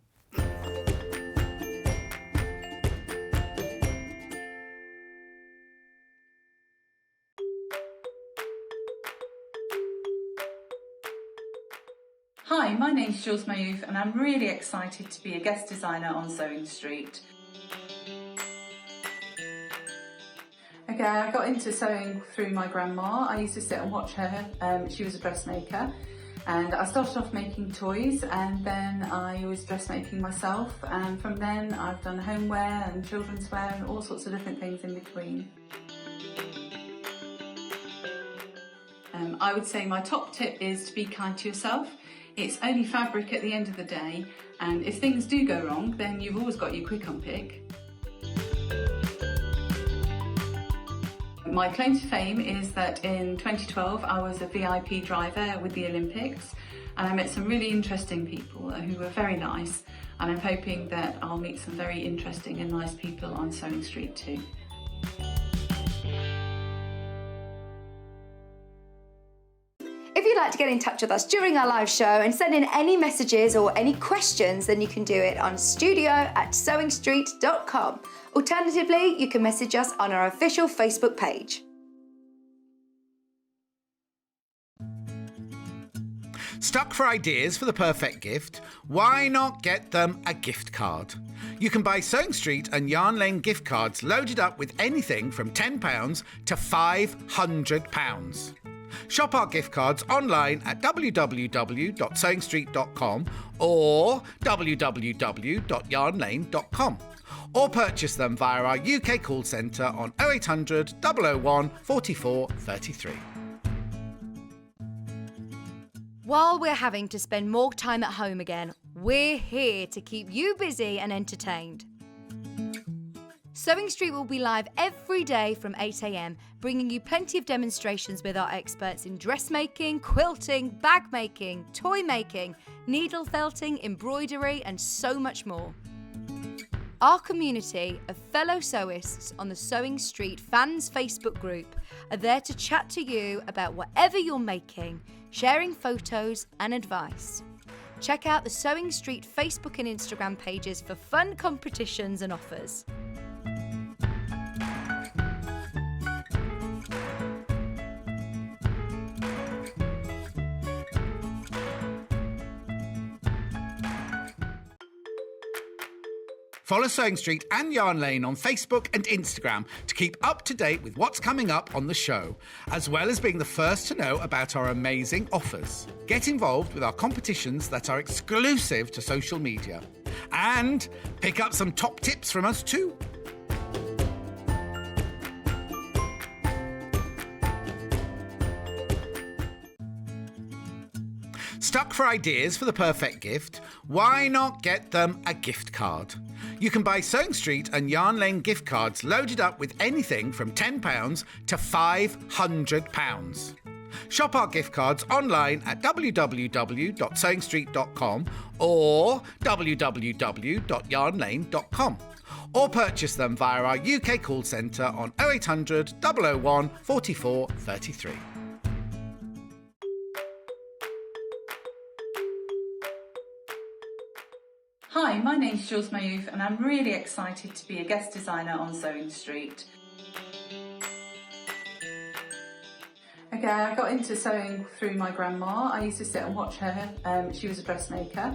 Hi, my name's Jules Mayouf and I'm really excited to be a guest designer on Sewing Street. Okay, I got into sewing through my grandma. I used to sit and watch her. She was a dressmaker, and I started off making toys, and then I was dressmaking myself, and from then I've done homeware and children's wear and all sorts of different things in between. I would say my top tip is to be kind to yourself. It's only fabric at the end of the day, and if things do go wrong, then you've always got your quick unpick. My claim to fame is that in 2012 I was a VIP driver with the Olympics, and I met some really interesting people who were very nice, and I'm hoping that I'll meet some very interesting and nice people on Sewing Street too. If you'd like to get in touch with us during our live show and send in any messages or any questions, then you can do it on studio@sewingstreet.com. Alternatively, you can message us on our official Facebook page. Stuck for ideas for the perfect gift? Why not get them a gift card? You can buy Sewing Street and Yarn Lane gift cards loaded up with anything from £10 to £500. Shop our gift cards online at www.sewingstreet.com or www.yarnlane.com, or purchase them via our UK call centre on 0800 001 44 33. While we're having to spend more time at home again, we're here to keep you busy and entertained. Sewing Street will be live every day from 8 a.m, bringing you plenty of demonstrations with our experts in dressmaking, quilting, bag making, toy making, needle felting, embroidery, and so much more. Our community of fellow sewists on the Sewing Street fans Facebook group are there to chat to you about whatever you're making, sharing photos and advice. Check out the Sewing Street Facebook and Instagram pages for fun competitions and offers. Follow Sewing Street and Yarn Lane on Facebook and Instagram to keep up to date with what's coming up on the show, as well as being the first to know about our amazing offers. Get involved with our competitions that are exclusive to social media. And pick up some top tips from us too. Stuck for ideas for the perfect gift? Why not get them a gift card? You can buy Sewing Street and Yarn Lane gift cards loaded up with anything from £10 to £500. Shop our gift cards online at www.sewingstreet.com or www.yarnlane.com, or purchase them via our UK call centre on 0800 001 44 33. Hi, my name's Jules Mayouf and I'm really excited to be a guest designer on Sewing Street. Okay, Okay, I got into sewing through my grandma. I used to sit and watch her. She was a dressmaker.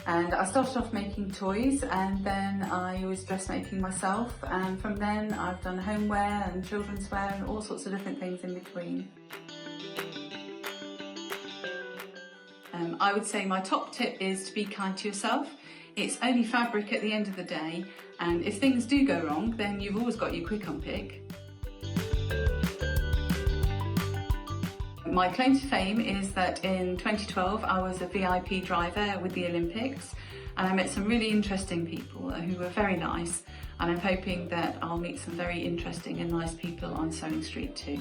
And I started off making toys, and then I was dressmaking myself, and from then I've done homeware and children's wear and all sorts of different things in between. I would say my top tip is to be kind to yourself. It's only fabric at the end of the day, and if things do go wrong, then you've always got your quick unpick. My claim to fame is that in 2012 I was a VIP driver with the Olympics, and I met some really interesting people who were very nice, and I'm hoping that I'll meet some very interesting and nice people on Sewing Street too.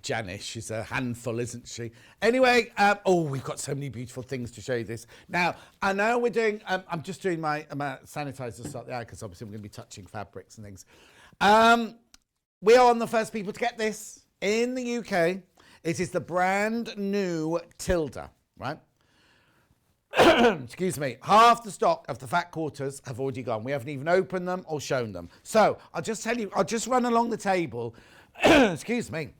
Janis, she's a handful, isn't she? Anyway, we've got so many beautiful things to show you this. Now, I know we're doing, I'm just doing my sanitizer stuff there because obviously we're going to be touching fabrics and things. We are on the first people to get this in the UK. It is the brand new Tilda, right? Excuse me. Half the stock of the fat quarters have already gone. We haven't even opened them or shown them. So I'll just tell you, I'll just run along the table. Excuse me.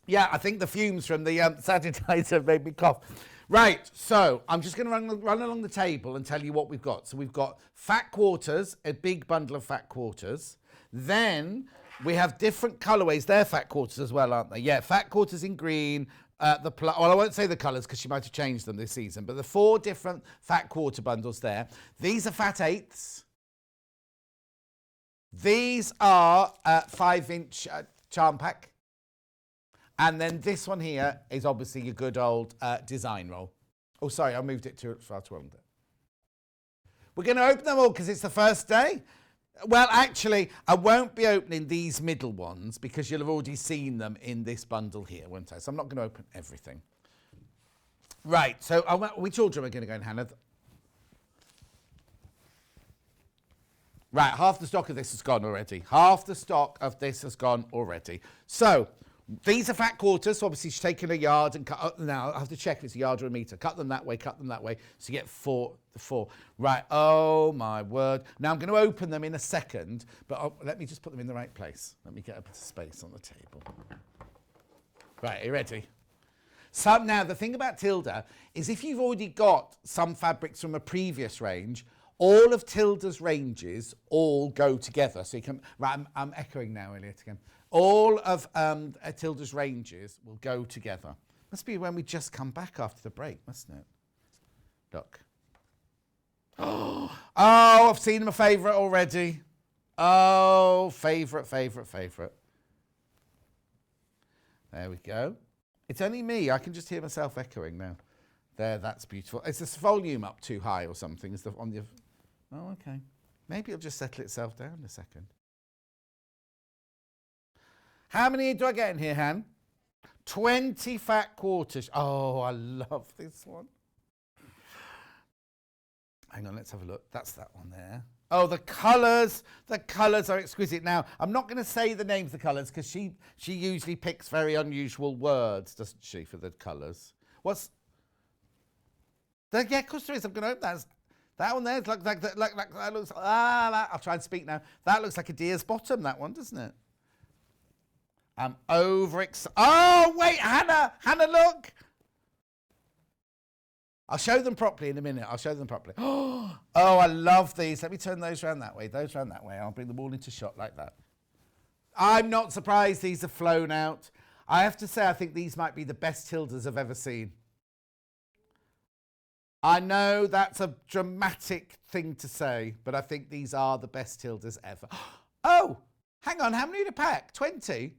Yeah, I think the fumes from the sanitizer made me cough. Right, so I'm just going to run along the table and tell you what we've got. So we've got fat quarters, a big bundle of fat quarters. Then we have different colourways. They're fat quarters as well, aren't they? Yeah, fat quarters in green. Well, I won't say the colours because she might have changed them this season. But the 4 different fat quarter bundles there. These are fat 8s. These are 5-inch charm pack. And then this one here is obviously your good old design roll. Oh, sorry, I moved it too far to one. We're going to open them all because it's the first day. Well, actually, I won't be opening these middle ones because you'll have already seen them in this bundle here, won't I? So I'm not going to open everything. Right, so which order am I going to go in, Hannah? Right, half the stock of this has gone already. Half the stock of this has gone already. So these are fat quarters, so obviously she's taken a yard and cut. Now I have to check if it's a yard or a metre. Cut them that way, so you get 4. Right, oh my word. Now I'm going to open them in a second, but let me just put them in the right place. Let me get a bit of space on the table. Right, are you ready? So now the thing about Tilda is if you've already got some fabrics from a previous range, all of Tilda's ranges all go together. So you can, right, I'm echoing now, Elliot, again. All of Tilda's ranges will go together. Must be when we just come back after the break, mustn't it? Look. Oh, I've seen my favourite already. Oh, favourite. There we go. It's only me. I can just hear myself echoing now. There, that's beautiful. Is this volume up too high or something? Is the on the? Oh, okay. Maybe it'll just settle itself down in a second. How many do I get in here, Han? 20 fat quarters. Oh, I love this one. Hang on, let's have a look. That's that one there. Oh, the colours are exquisite. Now, I'm not going to say the names of the colours because she usually picks very unusual words, doesn't she, for the colours? What's... Yeah, of course there is. I'm going to open that. That one there, like that looks... I'll try and speak now. That looks like a deer's bottom, that one, doesn't it? I'm overexcited. Oh, wait, Hannah, look. I'll show them properly in a minute. Oh, I love these. Let me turn those around that way. I'll bring them all into shot like that. I'm not surprised these have flown out. I have to say, I think these might be the best Tildas I've ever seen. I know that's a dramatic thing to say, but I think these are the best Tildas ever. Oh, hang on. How many in a pack? 20?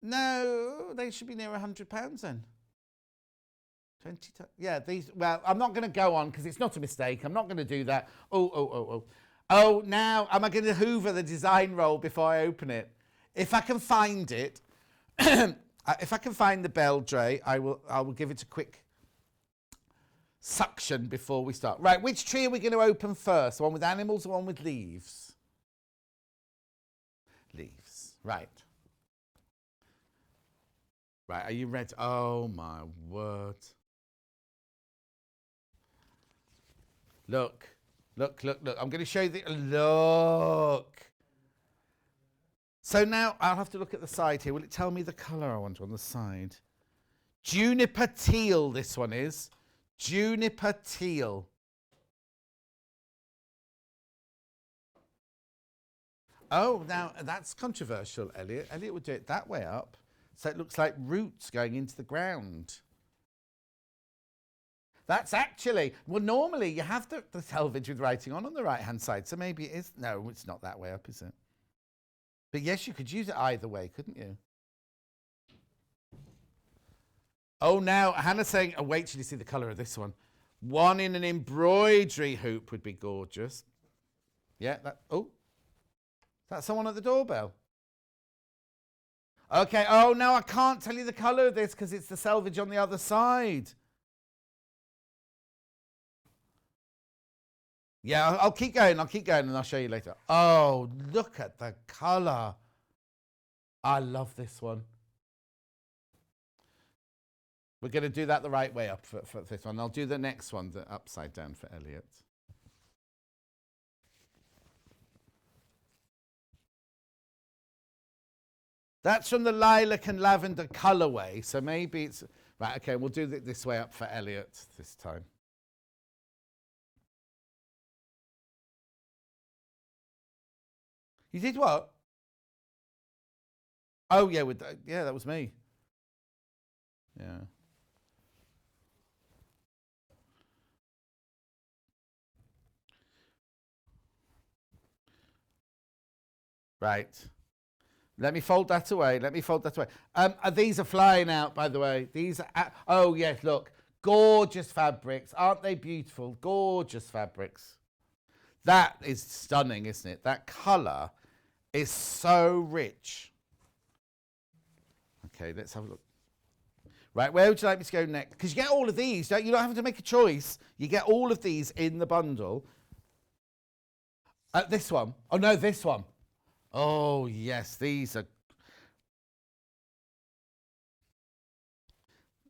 No, they should be near £100 then. 20, yeah, these, well, I'm not going to go on because it's not a mistake. I'm not going to do that. Oh, now, am I going to hoover the design roll before I open it? If I can find it, if I can find the bell tray, I will give it a quick suction before we start. Right, which tree are we going to open first? The one with animals or one with leaves? Leaves. Right. Right, are you ready? Oh my word. Look, look, look, look. I'm going to show you the, look. So now I'll have to look at the side here. Will it tell me the colour I want on the side? Juniper teal, this one is. Juniper teal. Oh, now that's controversial, Elliot. Elliot would do it that way up. So it looks like roots going into the ground. That's actually, well, normally you have the selvage with writing on the right-hand side. So maybe it is. No, it's not that way up, is it? But yes, you could use it either way, couldn't you? Oh, now Hannah's saying, oh, wait till you see the colour of this one. One in an embroidery hoop would be gorgeous. Yeah, that, oh. Is that someone at the doorbell? Okay, oh, no, I can't tell you the colour of this because it's the selvage on the other side. Yeah, I'll keep going and I'll show you later. Oh, look at the colour. I love this one. We're going to do that the right way up for this one. I'll do the next one, the upside down for Elliot. That's from the lilac and lavender colourway, so maybe it's... Right, okay, we'll do it this way up for Elliot this time. You did what? Oh, yeah, yeah, that was me. Yeah. Right. Let me fold that away. These are flying out, by the way. These are... oh, yes, look. Gorgeous fabrics. Aren't they beautiful? Gorgeous fabrics. That is stunning, isn't it? That colour is so rich. Okay, let's have a look. Right, where would you like me to go next? Because you get all of these, don't you? You don't have to make a choice. You get all of these in the bundle. This one. Oh, no, this one. Oh, yes, these are...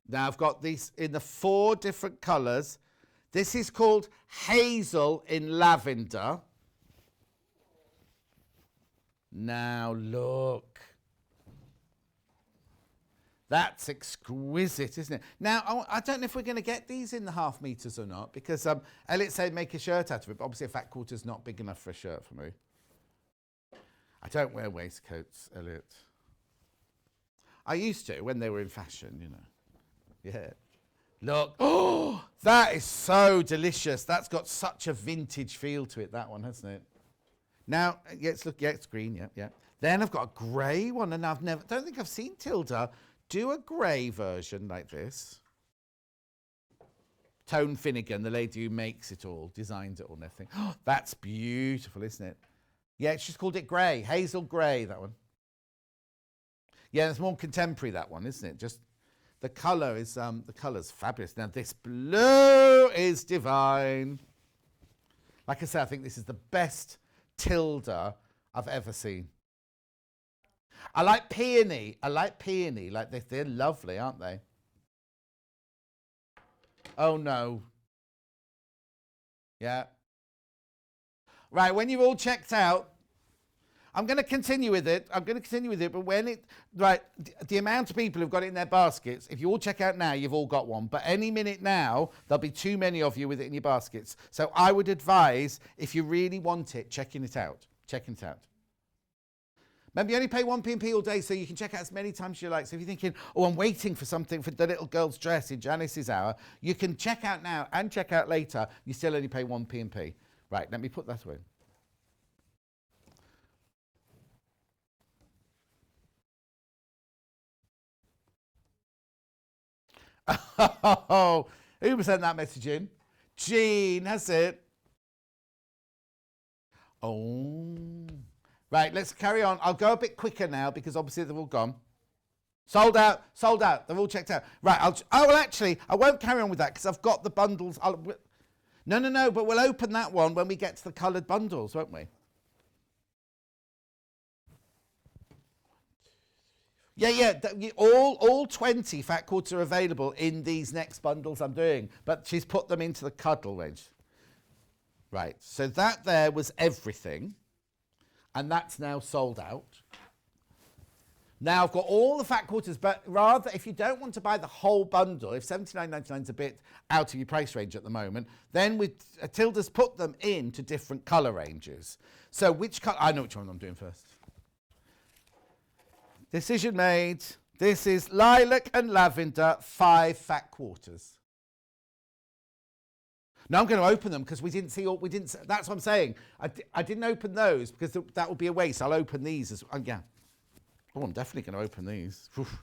Now, I've got these in the 4 different colours. This is called Hazel in Lavender. Now, look. That's exquisite, isn't it? Now, I don't know if we're going to get these in the half meters or not, because Elliot said make a shirt out of it, but obviously a fat quarter's not big enough for a shirt for me. I don't wear waistcoats, Elliot. I used to when they were in fashion, you know. Yeah. Look. Oh, that is so delicious. That's got such a vintage feel to it, that one, hasn't it? Now, let's look. Yeah, it's green, yeah, yeah. Then I've got a grey one, and don't think I've seen Tilda do a grey version like this. Tone Finnegan, the lady who makes it all, designed it all and everything. Oh, that's beautiful, isn't it? Yeah, she's called it grey, hazel grey, that one. Yeah, it's more contemporary, that one, isn't it? Just the colour is the colour's fabulous. Now this blue is divine. Like I said, I think this is the best Tilda I've ever seen. I like peony. Like they're lovely, aren't they? Oh no. Yeah. Right, when you've all checked out, I'm going to continue with it. But when it... Right, the amount of people who've got it in their baskets, if you all check out now, you've all got one. But any minute now, there'll be too many of you with it in your baskets. So I would advise, if you really want it, checking it out. Remember, you only pay 1p all day, so you can check out as many times as you like. So if you're thinking, oh, I'm waiting for something for the little girl's dress in Janis's hour, you can check out now and check out later. You still only pay 1p. Right, let me put that away. Oh, who sent that message in? Jean, has it? Oh. Right, let's carry on. I'll go a bit quicker now because obviously they've all gone. Sold out. They've all checked out. Right, well, actually, I won't carry on with that because I've got the bundles. No, but we'll open that one when we get to the coloured bundles, won't we? Yeah. All 20 fat quarters are available in these next bundles I'm doing, but she's put them into the cuddle range. Right, so that there was everything, and that's now sold out. Now I've got all the fat quarters, but rather, if you don't want to buy the whole bundle, if $79.99 is a bit out of your price range at the moment, then Tilda's put them into different colour ranges. So which colour? I know which one I'm doing first. Decision made. This is lilac and lavender, 5 fat quarters. Now I'm going to open them because we didn't see all. That's what I'm saying. I didn't open those because that would be a waste. I'll open these as well. Yeah. Oh, I'm definitely going to open these. Oof.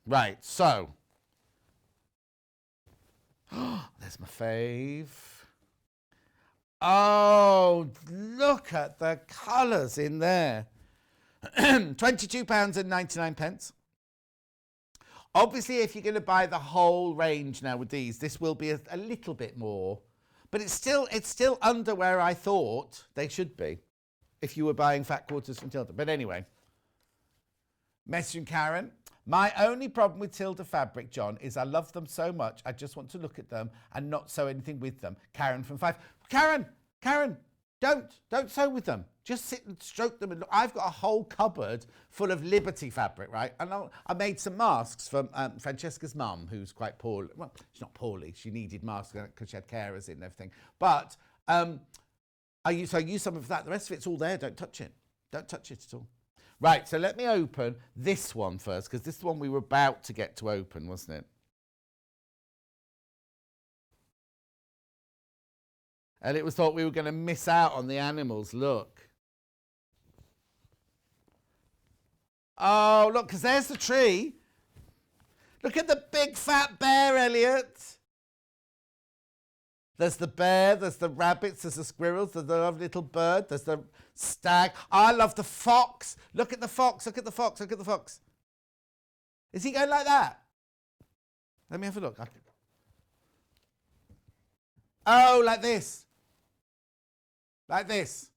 Right, so. There's my fave. Oh, look at the colours in there. £22.99. Obviously, if you're going to buy the whole range now with these, this will be a little bit more. But it's still under where I thought they should be if you were buying fat quarters from Tilda. But anyway. Message from Karen. My only problem with Tilda fabric, John, is I love them so much. I just want to look at them and not sew anything with them. Karen from 5. Karen, don't sew with them. Just sit and stroke them. And look. I've got a whole cupboard full of Liberty fabric, right? And I made some masks from Francesca's mum, who's quite poorly. Well, she's not poorly. She needed masks because she had carers in and everything. But I use some of that. The rest of it's all there. Don't touch it. Don't touch it at all. Right, so let me open this one first, because this is the one we were about to get to open, wasn't it? And it was thought we were going to miss out on the animals. Look. Oh, look, because there's the tree. Look at the big fat bear, Elliot. There's the bear, there's the rabbits, there's the squirrels, there's the lovely little bird, there's the stag. I love the fox. Look at the fox, look at the fox, look at the fox. Is he going like that? Let me have a look. Oh, like this. Like this.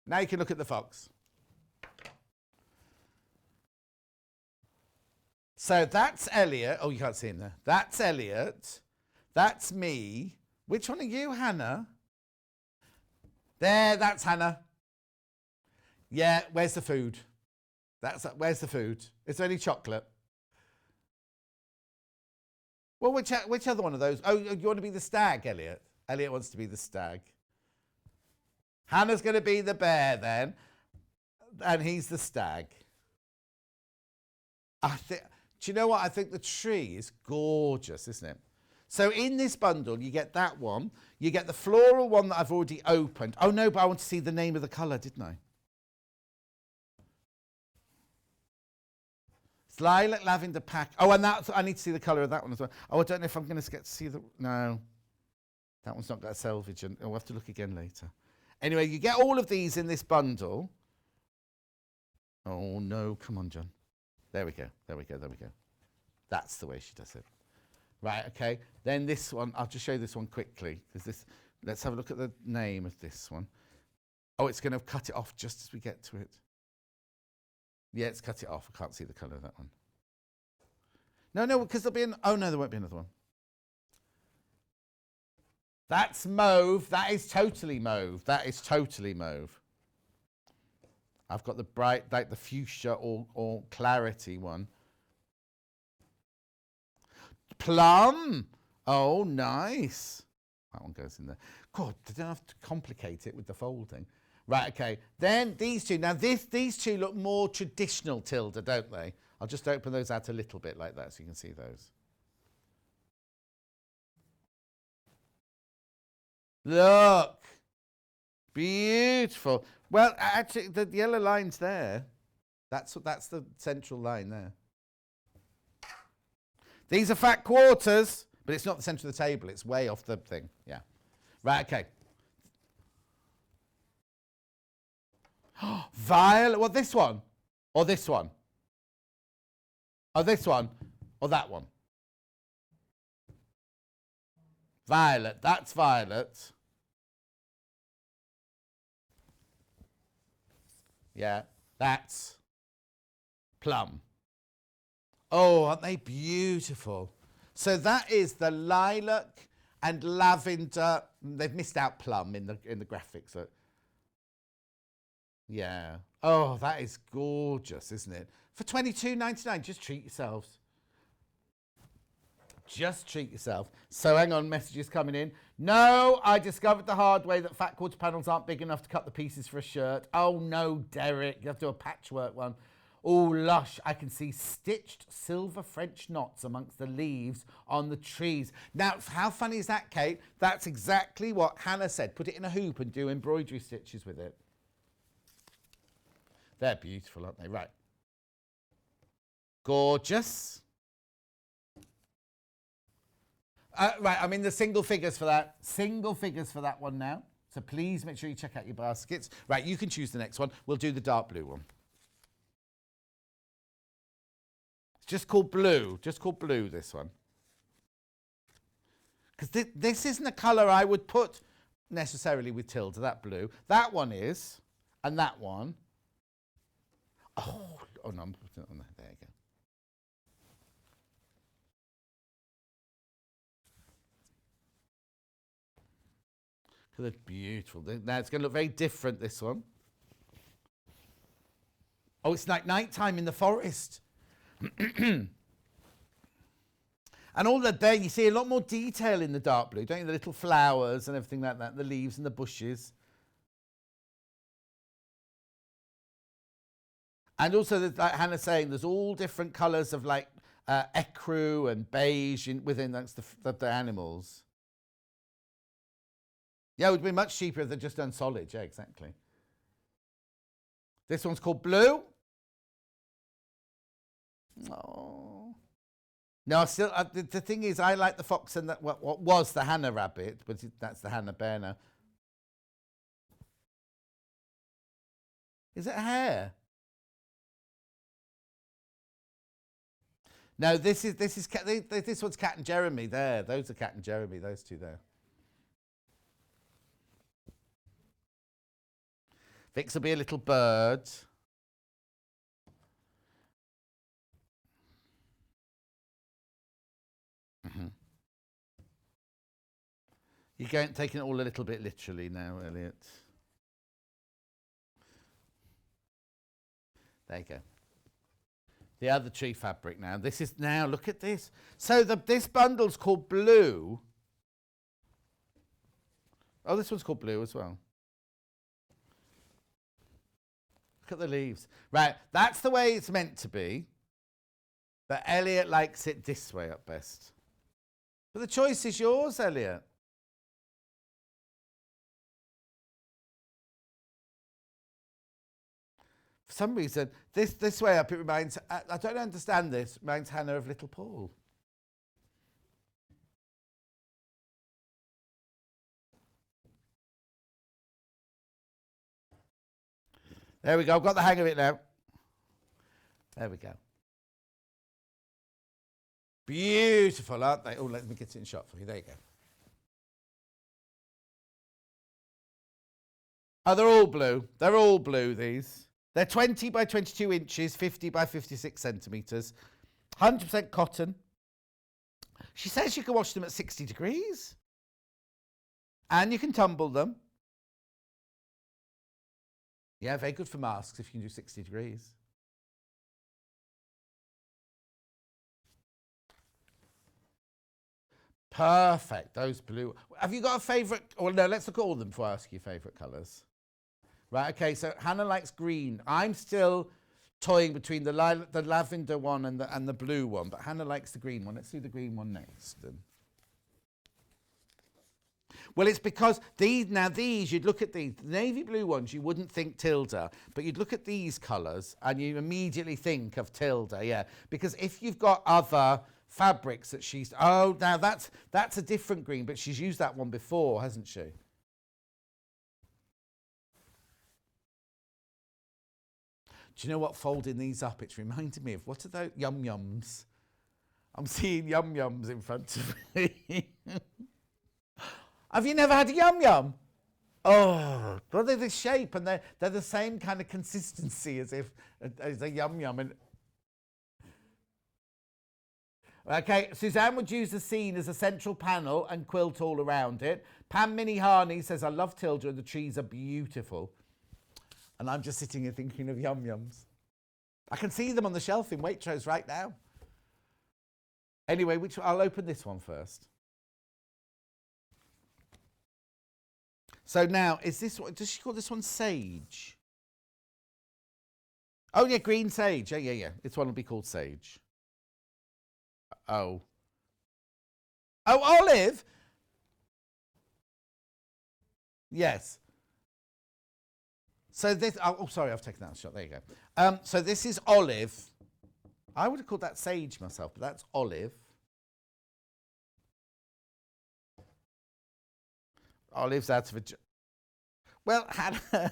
Now you can look at the fox. So that's Elliot. Oh, you can't see him there. That's Elliot. That's me. Which one are you, Hannah? There, that's Hannah. Yeah, where's the food? Where's the food? Is there any chocolate? Well, which other one of those? Oh, you want to be the stag, Elliot? Elliot wants to be the stag. Hannah's going to be the bear then. And he's the stag. Do you know what? I think the tree is gorgeous, isn't it? So in this bundle, you get that one. You get the floral one that I've already opened. Oh, no, but I want to see the name of the colour, didn't I? It's lilac, lavender, pack. Oh, and I need to see the colour of that one as well. Oh, I don't know if I'm going to get to see the... No. That one's not got a selvage. We'll have to look again later. Anyway, you get all of these in this bundle. Oh, no. Come on, John. There we go. That's the way she does it. Right, okay. Then this one, I'll just show you this one quickly. Let's have a look at the name of this one. Oh, it's going to cut it off just as we get to it. Yeah, it's cut it off. I can't see the colour of that one. No, because there'll be oh no, there won't be another one. That's mauve. That is totally mauve. I've got the bright, like the fuchsia or clarity one. Plum. Oh, nice. That one goes in there. God, I don't have to complicate it with the folding. Right, okay. Then these two. Now, these two look more traditional Tilda, don't they? I'll just open those out a little bit like that so you can see those. Look. Beautiful. Well, actually, the yellow line's there. That's the central line there. These are fat quarters, but it's not the centre of the table. It's way off the thing. Yeah. Right, okay. Violet. Well, this one. Or this one. Or this one. Or that one. Violet. That's violet. Yeah, that's plum. Oh, aren't they beautiful? So that is the lilac and lavender. They've missed out plum in the graphics. So. Yeah. Oh, that is gorgeous, isn't it? For $22.99, just treat yourselves. Just treat yourself. So hang on, messages coming in. No, I discovered the hard way that fat quarter panels aren't big enough to cut the pieces for a shirt. Oh no, Derek, you have to do a patchwork one. Oh, lush, I can see stitched silver French knots amongst the leaves on the trees. Now, how funny is that, Kate? That's exactly what Hannah said. Put it in a hoop and do embroidery stitches with it. They're beautiful, aren't they? Right. Gorgeous. Right, I'm in the single figures for that. Single figures for that one now. So please make sure you check out your baskets. Right, you can choose the next one. We'll do the dark blue one. It's just called blue. Just called blue, this one. Because this isn't a colour I would put necessarily with Tilda, that blue. That one is, and that one. Oh no, I'm putting it on there. There you go. They're beautiful. Now it's going to look very different, this one. Oh, it's like nighttime in the forest. And all that there, you see a lot more detail in the dark blue, don't you? The little flowers and everything like that, the leaves and the bushes. And also, like Hannah's saying, there's all different colours of like ecru and beige within the animals. Yeah, it would be much cheaper if they'd just done solid. Yeah, exactly. This one's called blue. Oh. No, still, the thing is, I like the fox and what was the Hannah rabbit, but that's the Hannah bear now. Is it a hare? No, this one's Cat and Jeremy there. Those are Cat and Jeremy, those two there. Vix will be a little bird. You're taking it all a little bit literally now, Elliot. There you go. The other tree fabric now. This is now, look at this. So this bundle's called blue. Oh, this one's called blue as well. Look at the leaves. Right, that's the way it's meant to be. But Elliot likes it this way up best. But the choice is yours, Elliot. For some reason, this way up, it reminds, I don't understand this, reminds Hannah of Little Paul. There we go, I've got the hang of it now. There we go. Beautiful, aren't they? Oh, let me get it in shot for you. There you go. Oh, they're all blue. They're all blue, these. They're 20 by 22 inches, 50 by 56 centimetres. 100% cotton. She says you can wash them at 60 degrees. And you can tumble them. Yeah, very good for masks if you can do 60 degrees. Perfect, those blue. Have you got a favourite? Well, no, let's look at all of them before I ask you favourite colours. Right, okay, so Hannah likes green. I'm still toying between the lavender one and the blue one, but Hannah likes the green one. Let's do the green one next. Well, it's because these, you'd look at these, the navy blue ones, you wouldn't think Tilda, but you'd look at these colours and you immediately think of Tilda, yeah. Because if you've got other fabrics that she's, oh, now that's a different green, but she's used that one before, hasn't she? Do you know what, folding these up, it's reminded me of, what are those? Yum Yums. I'm seeing Yum Yums in front of me. Have you never had a Yum Yum? Oh, well, they're the shape and they're the same kind of consistency as a Yum Yum. And okay, Suzanne would use the scene as a central panel and quilt all around it. Pam Minnie Harney says, I love Tilda and the trees are beautiful. And I'm just sitting here thinking of Yum Yums. I can see them on the shelf in Waitrose right now. Anyway, I'll open this one first. So now, is this one, does she call this one Sage? Oh yeah, green sage. Yeah. This one will be called Sage. Oh. Oh, Olive? Yes. So this, oh, sorry, I've taken that shot. There you go. So this is Olive. I would have called that Sage myself, but that's Olive. Olive's out of a... Well, Hannah...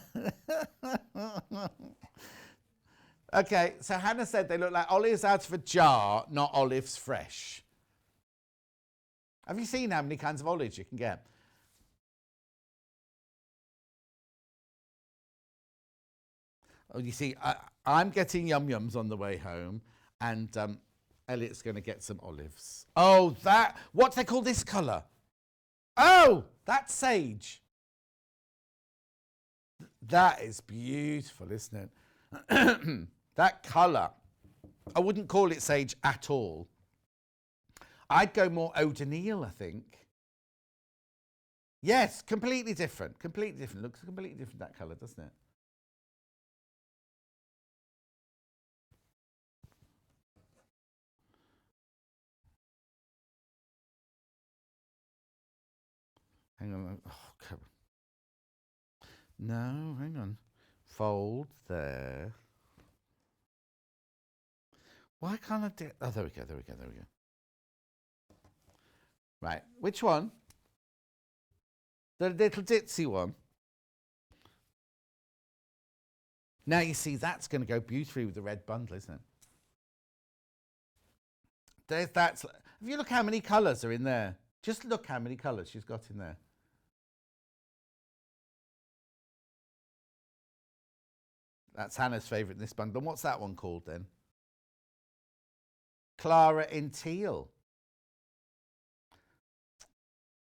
Okay, so Hannah said they look like olives out of a jar, not olives fresh. Have you seen how many kinds of olives you can get? Oh, you see, I'm getting Yum Yums on the way home, and Elliot's going to get some olives. Oh, what do they call this colour? Oh, that's sage. That is beautiful, isn't it? That colour. I wouldn't call it sage at all. I'd go more O'Donnell, I think. Yes, completely different. Completely different. Looks completely different, that colour, doesn't it? Hang on. Oh, come. No, hang on. Fold there. Why can't I do... Oh, there we go. Right, which one? The little ditzy one. Now you see that's going to go beautifully with the red bundle, isn't it? There's that. If you look how many colours are in there. Just look how many colours she's got in there. That's Hannah's favourite in this bundle. And what's that one called then? Clara in teal.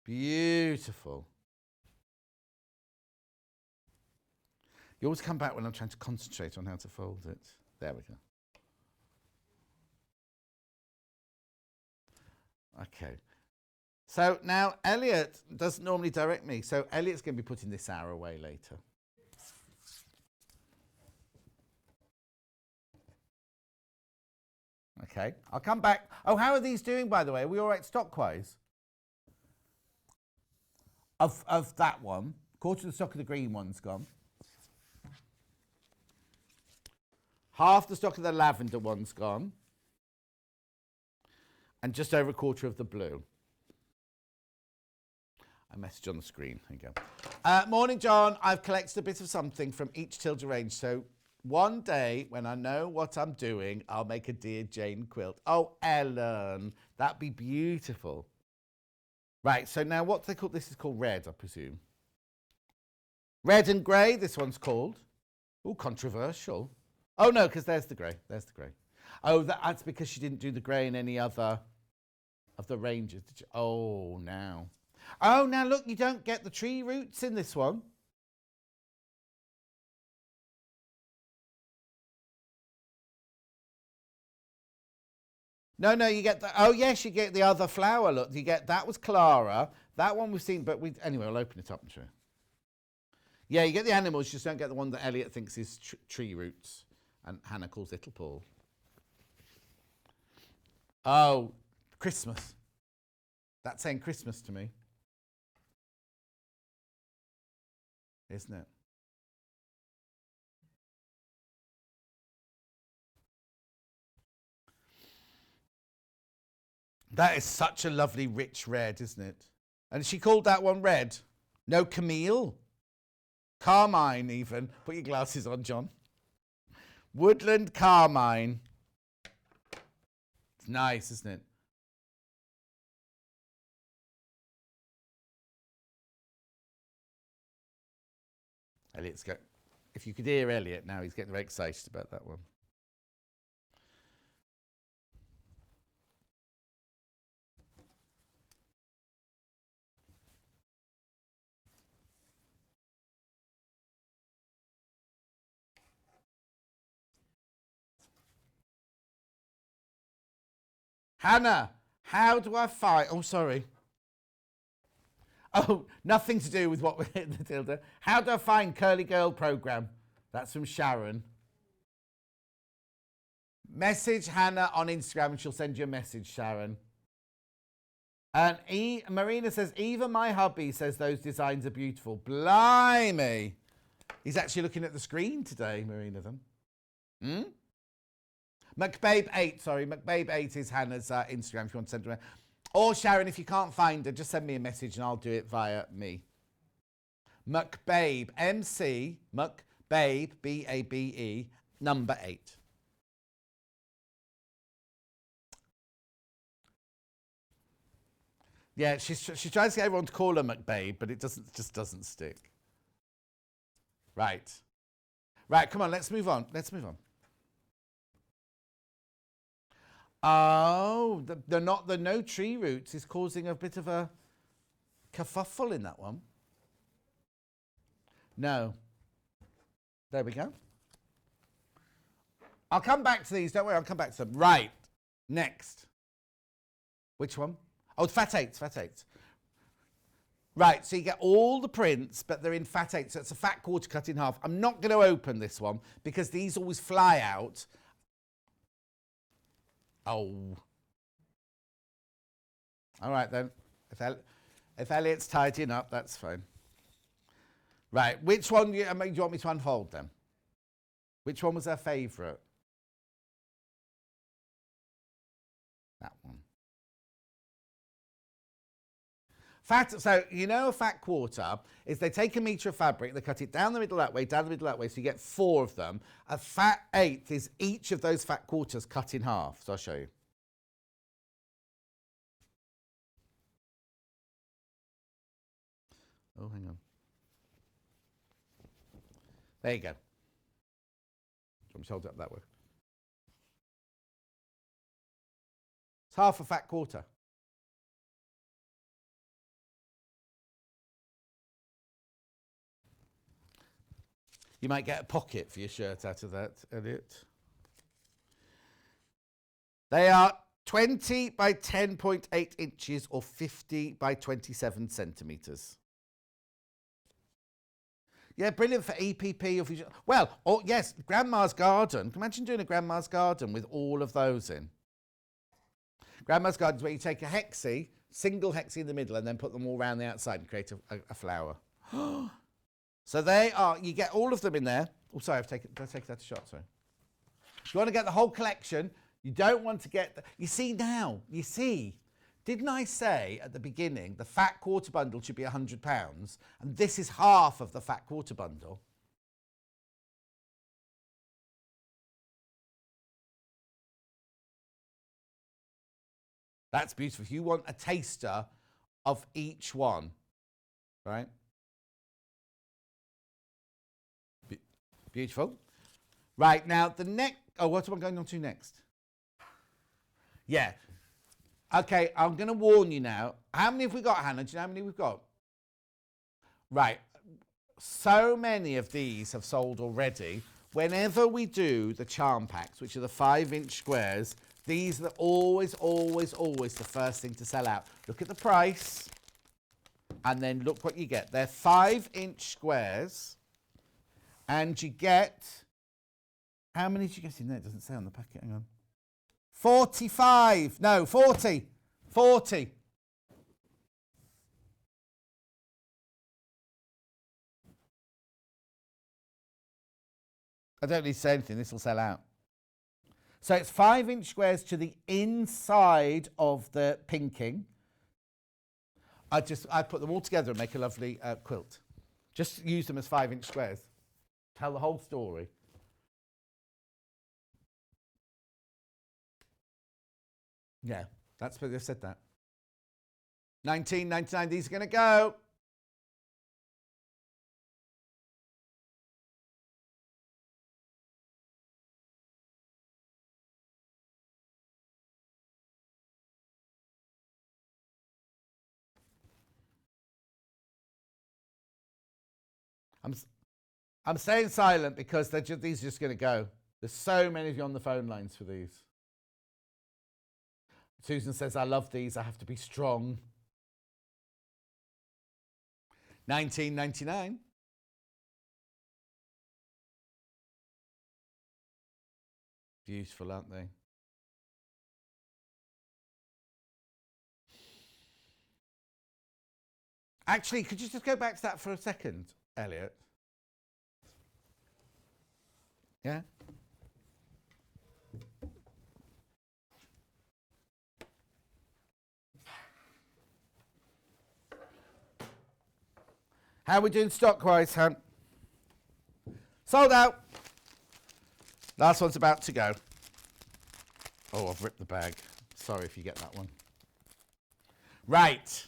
Beautiful. You always come back when I'm trying to concentrate on how to fold it. There we go. Okay. So now Elliot doesn't normally direct me, so Elliot's going to be putting this hour away later. Okay, I'll come back. Oh, how are these doing, by the way? Are we all right stock-wise? Of that one, quarter of the stock of the green one's gone. Half the stock of the lavender one's gone. And just over a quarter of the blue. A message on the screen. There you go. Morning, John. I've collected a bit of something from each Tilda range, so one day, when I know what I'm doing, I'll make a Dear Jane quilt. Oh, Ellen, that'd be beautiful. Right, so now what they call this is called red, I presume. Red and grey, this one's called. Oh, controversial. Oh, no, because there's the grey. There's the grey. Oh, that's because she didn't do the grey in any other of the ranges. Did you? Oh, now. Oh, now look, you don't get the tree roots in this one. No, you get the... Oh, yes, you get the other flower. Look, you get... That was Clara. That one we've seen, but we... Anyway, I'll open it up and show you. Yeah, you get the animals, you just don't get the one that Elliot thinks is tree roots. And Hannah calls Little Paul. Oh, Christmas. That's saying Christmas to me. Isn't it? That is such a lovely, rich red, isn't it? And she called that one red. No Camille. Carmine, even. Put your glasses on, John. Woodland Carmine. It's nice, isn't it? Elliot's go. If you could hear Elliot now, he's getting very excited about that one. Hannah, how do I find... Oh, sorry. Oh, nothing to do with what we're hitting the tilde. How do I find Curly Girl program? That's from Sharon. Message Hannah on Instagram and she'll send you a message, Sharon. And Marina says, even my hubby says those designs are beautiful. Blimey. He's actually looking at the screen today, Marina. McBabe8, sorry. McBabe8 is Hannah's Instagram if you want to send her. Or Sharon, if you can't find her, just send me a message and I'll do it via me. McBabe, MC, McBabe, B-A-B-E, number 8. Yeah, she tries to get everyone to call her McBabe, but it just doesn't stick. Right. Right, come on, let's move on. Let's move on. Oh, the no tree roots is causing a bit of a kerfuffle in that one. No. There we go. I'll come back to these. Don't worry, I'll come back to them. Right. Next. Which one? Oh, fat eights, fat eights. Right, so you get all the prints, but they're in fat eights. So it's a fat quarter cut in half. I'm not going to open this one because these always fly out. Oh. All right, then. If Elliot's tidying up, that's fine. Right, which one do you want me to unfold, then? Which one was her favourite? That one. So, you know, a fat quarter is they take a metre of fabric, they cut it down the middle that way, down the middle that way, so you get 4 of them. A fat eighth is each of those fat quarters cut in half. So I'll show you. Oh, hang on. There you go. I'm hold it up that way. It's half a fat quarter. You might get a pocket for your shirt out of that, Elliot. They are 20 by 10.8 inches or 50 by 27 centimetres. Yeah, brilliant for EPP. Or for, well, oh, yes, Grandma's Garden. Imagine doing a Grandma's Garden with all of those in. Grandma's Garden is where you take a hexie, single hexie in the middle, and then put them all around the outside and create a flower. So they are, you get all of them in there. Oh, sorry, did I take that a shot? Sorry. You want to get the whole collection. You don't want to get, you see, didn't I say at the beginning the fat quarter bundle should be £100 and this is half of the fat quarter bundle? That's beautiful. If you want a taster of each one, right? Beautiful. Right, now the next... Oh, what am I going on to next? Yeah. Okay, I'm going to warn you now. How many have we got, Hannah? Do you know how many we've got? Right. So many of these have sold already. Whenever we do the charm packs, which are the 5-inch squares, these are always the first thing to sell out. Look at the price, and then look what you get. They're 5-inch squares. And you get, how many did you get in there? It doesn't say on the packet, hang on. 45, no, 40, 40. I don't need to say anything, this will sell out. So it's 5-inch squares to the inside of the pinking. I put them all together and make a lovely quilt. Just use them as 5-inch squares. Tell the whole story. Yeah, that's where they've said that. 19.99, these are going to go. I'm staying silent because these are just going to go. There's so many of you on the phone lines for these. Susan says, I love these. I have to be strong. $19.99. Beautiful, aren't they? Actually, could you just go back to that for a second, Elliot? Yeah? How are we doing stock-wise, Hunt? Sold out. Last one's about to go. Oh, I've ripped the bag. Sorry if you get that one. Right.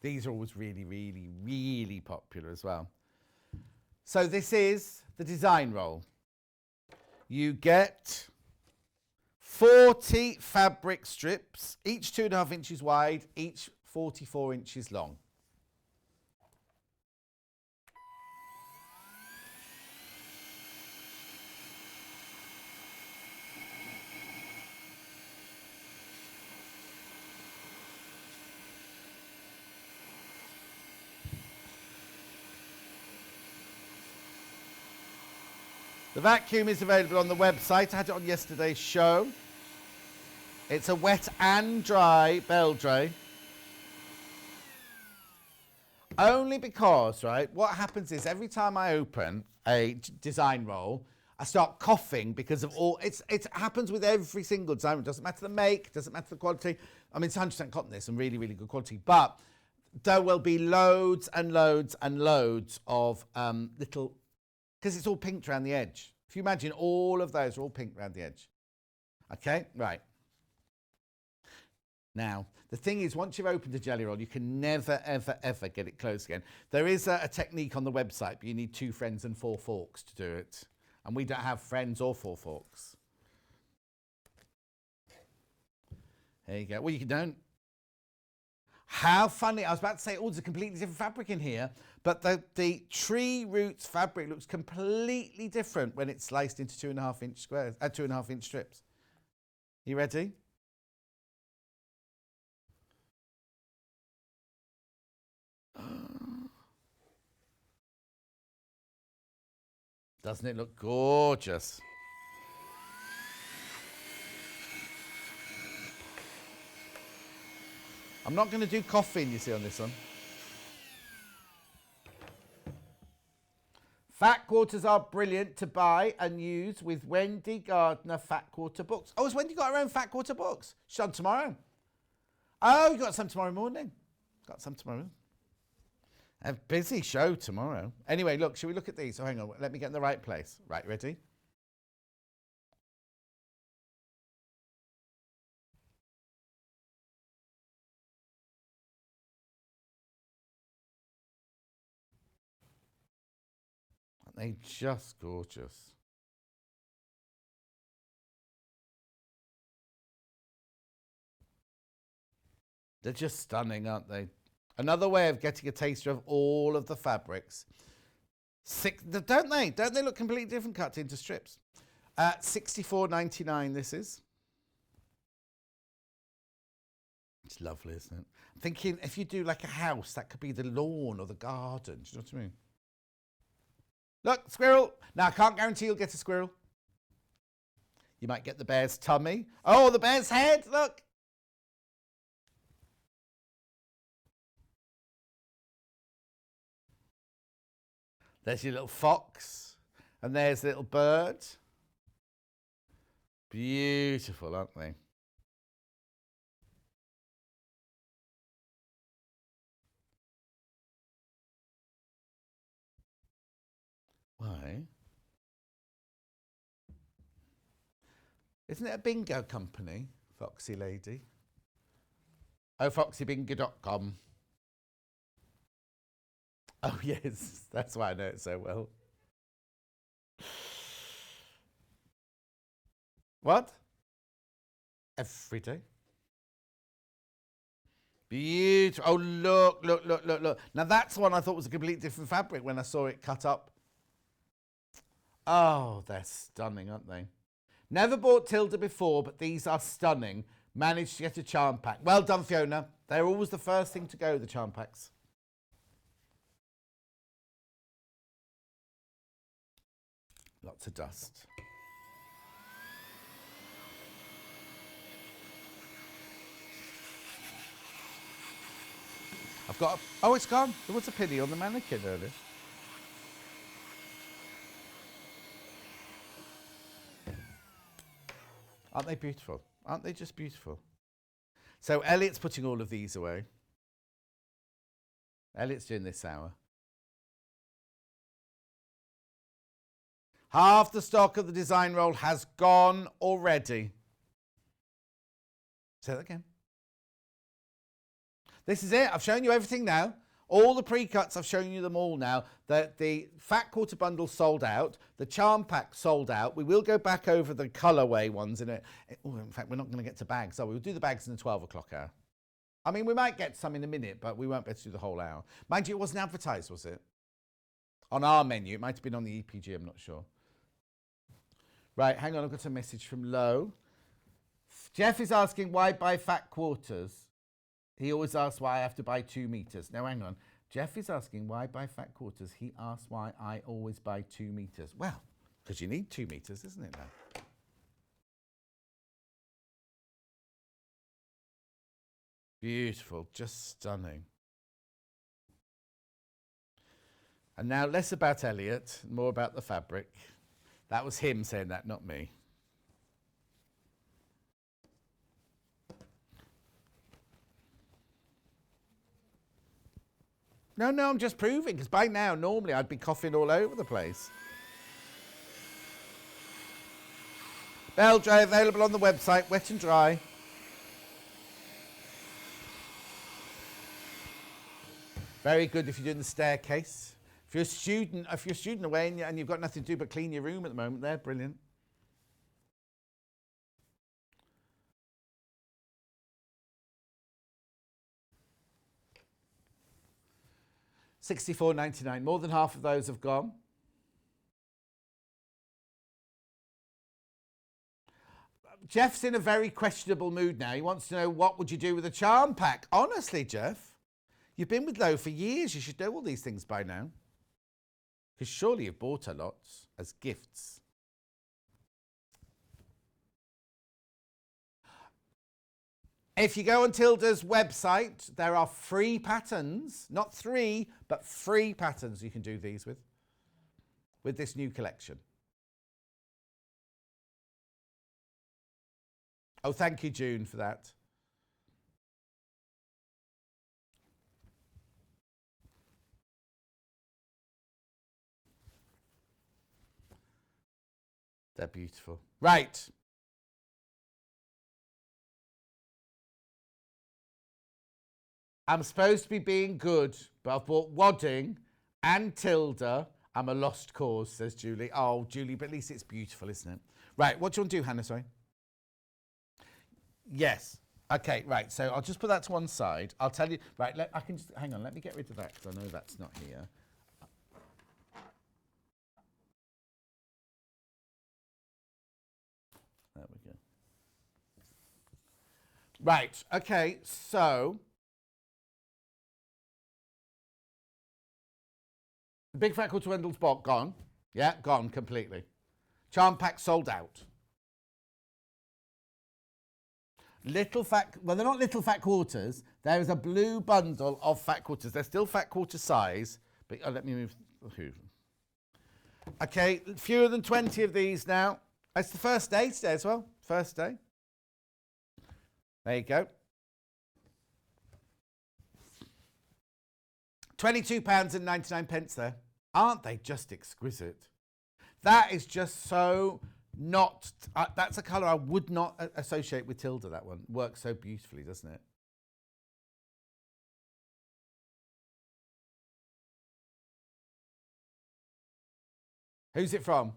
These are always really, really, really popular as well. So this is the design roll. You get 40 fabric strips, each 2.5 inches wide, each 44 inches long. The vacuum is available on the website. I had it on yesterday's show. It's a wet and dry bell tray. Only because, right, what happens is every time I open a design roll, I start coughing because of all, it happens with every single design. It doesn't matter the make, doesn't matter the quality. I mean, it's 100% cotton this and really, really good quality. But there will be loads and loads and loads of little, because it's all pinked around the edge. If you imagine all of those are all pinked around the edge. Okay, right. Now, the thing is, once you've opened a jelly roll, you can never, ever, ever get it closed again. There is a technique on the website, but you need 2 friends and 4 forks to do it. And we don't have friends or 4 forks. There you go. Well, you don't. How funny. I was about to say, oh, there's a completely different fabric in here. But the tree roots fabric looks completely different when it's sliced into 2.5 inch squares, 2.5 inch strips. You ready? Doesn't it look gorgeous? I'm not going to do coughing, you see, on this one. Fat quarters are brilliant to buy and use with Wendy Gardner Fat Quarter books. Oh, has Wendy got her own Fat Quarter books? She's on tomorrow. Oh, you got some tomorrow morning. Got some tomorrow. A busy show tomorrow. Anyway, look, shall we look at these? Oh, hang on. Let me get in the right place. Right, ready? Aren't they just gorgeous? They're just stunning, aren't they? Another way of getting a taster of all of the fabrics. Don't they? Don't they look completely different cut into strips? $64.99 this is. It's lovely, isn't it? I'm thinking if you do like a house, that could be the lawn or the garden. Do you know what I mean? Look, squirrel. Now, I can't guarantee you'll get a squirrel. You might get the bear's tummy. Oh, the bear's head. Look. There's your little fox, and there's the little bird. Beautiful, aren't they? Why? Isn't it a bingo company, Foxy Lady? Oh, foxybingo.com. Oh, yes, that's why I know it so well. What? Every day. Beautiful. Oh, look, look, look, look, look. Now, that's one I thought was a completely different fabric when I saw it cut up. Oh, they're stunning, aren't they? Never bought Tilda before, but these are stunning. Managed to get a charm pack. Well done, Fiona. They're always the first thing to go, the charm packs. Lots of dust. I've got oh, it's gone. There was a penny on the mannequin earlier. Aren't they beautiful? Aren't they just beautiful? So Elliot's putting all of these away. Elliot's doing this hour. Half the stock of the design roll has gone already. Say that again. This is it. I've shown you everything now. All the pre-cuts, I've shown you them all now. The fat quarter bundle sold out. The charm pack sold out. We will go back over the colourway ones in it. Oh, in fact, we're not going to get to bags. So we'll do the bags in the 12 o'clock hour. I mean, we might get some in a minute, but we won't be able to do the whole hour. Mind you, it wasn't advertised, was it? On our menu. It might have been on the EPG, I'm not sure. Right, hang on. I've got a message from Lo. Jeff is asking why buy fat quarters. He always asks why I have to buy 2 meters. Now, hang on. Jeff is asking why buy fat quarters. He asks why I always buy 2 meters. Well, because you need 2 meters, isn't it now? Beautiful. Just stunning. And now less about Elliot, more about the fabric. That was him saying that, not me. No, I'm just proving, because by now, normally, I'd be coughing all over the place. Bell tray available on the website, wet and dry. Very good if you're doing the staircase. If you're a student away and you've got nothing to do but clean your room at the moment, they're brilliant. $64.99. More than half of those have gone. Jeff's in a very questionable mood now. He wants to know, what would you do with a charm pack? Honestly, Jeff, you've been with Lo for years. You should know all these things by now. Because surely you've bought her lots as gifts. If you go on Tilda's website, there are free patterns, not 3, but free patterns you can do these with this new collection. Oh, thank you, June, for that. They're beautiful. Right. I'm supposed to be being good, but I've bought wadding and Tilda. I'm a lost cause, says Julie. Oh, Julie, but at least it's beautiful, isn't it? Right, what do you want to do, Hannah, sorry? Yes. Okay, right, so I'll just put that to one side. I'll tell you, right, I can just, hang on, let me get rid of that because I know that's not here. There we go. Right, okay, so the big fat quarter Wendell's bot gone. Yeah, gone completely. Charm pack sold out. Little fat, well, they're not little fat quarters. There is a blue bundle of fat quarters. They're still fat quarter size, but let me move. Okay, fewer than 20 of these now. It's the first day today as well. First day. There you go. £22.99 there. Aren't they just exquisite? That is just so not... that's a colour I would not associate with Tilda, that one. Works so beautifully, doesn't it? Who's it from?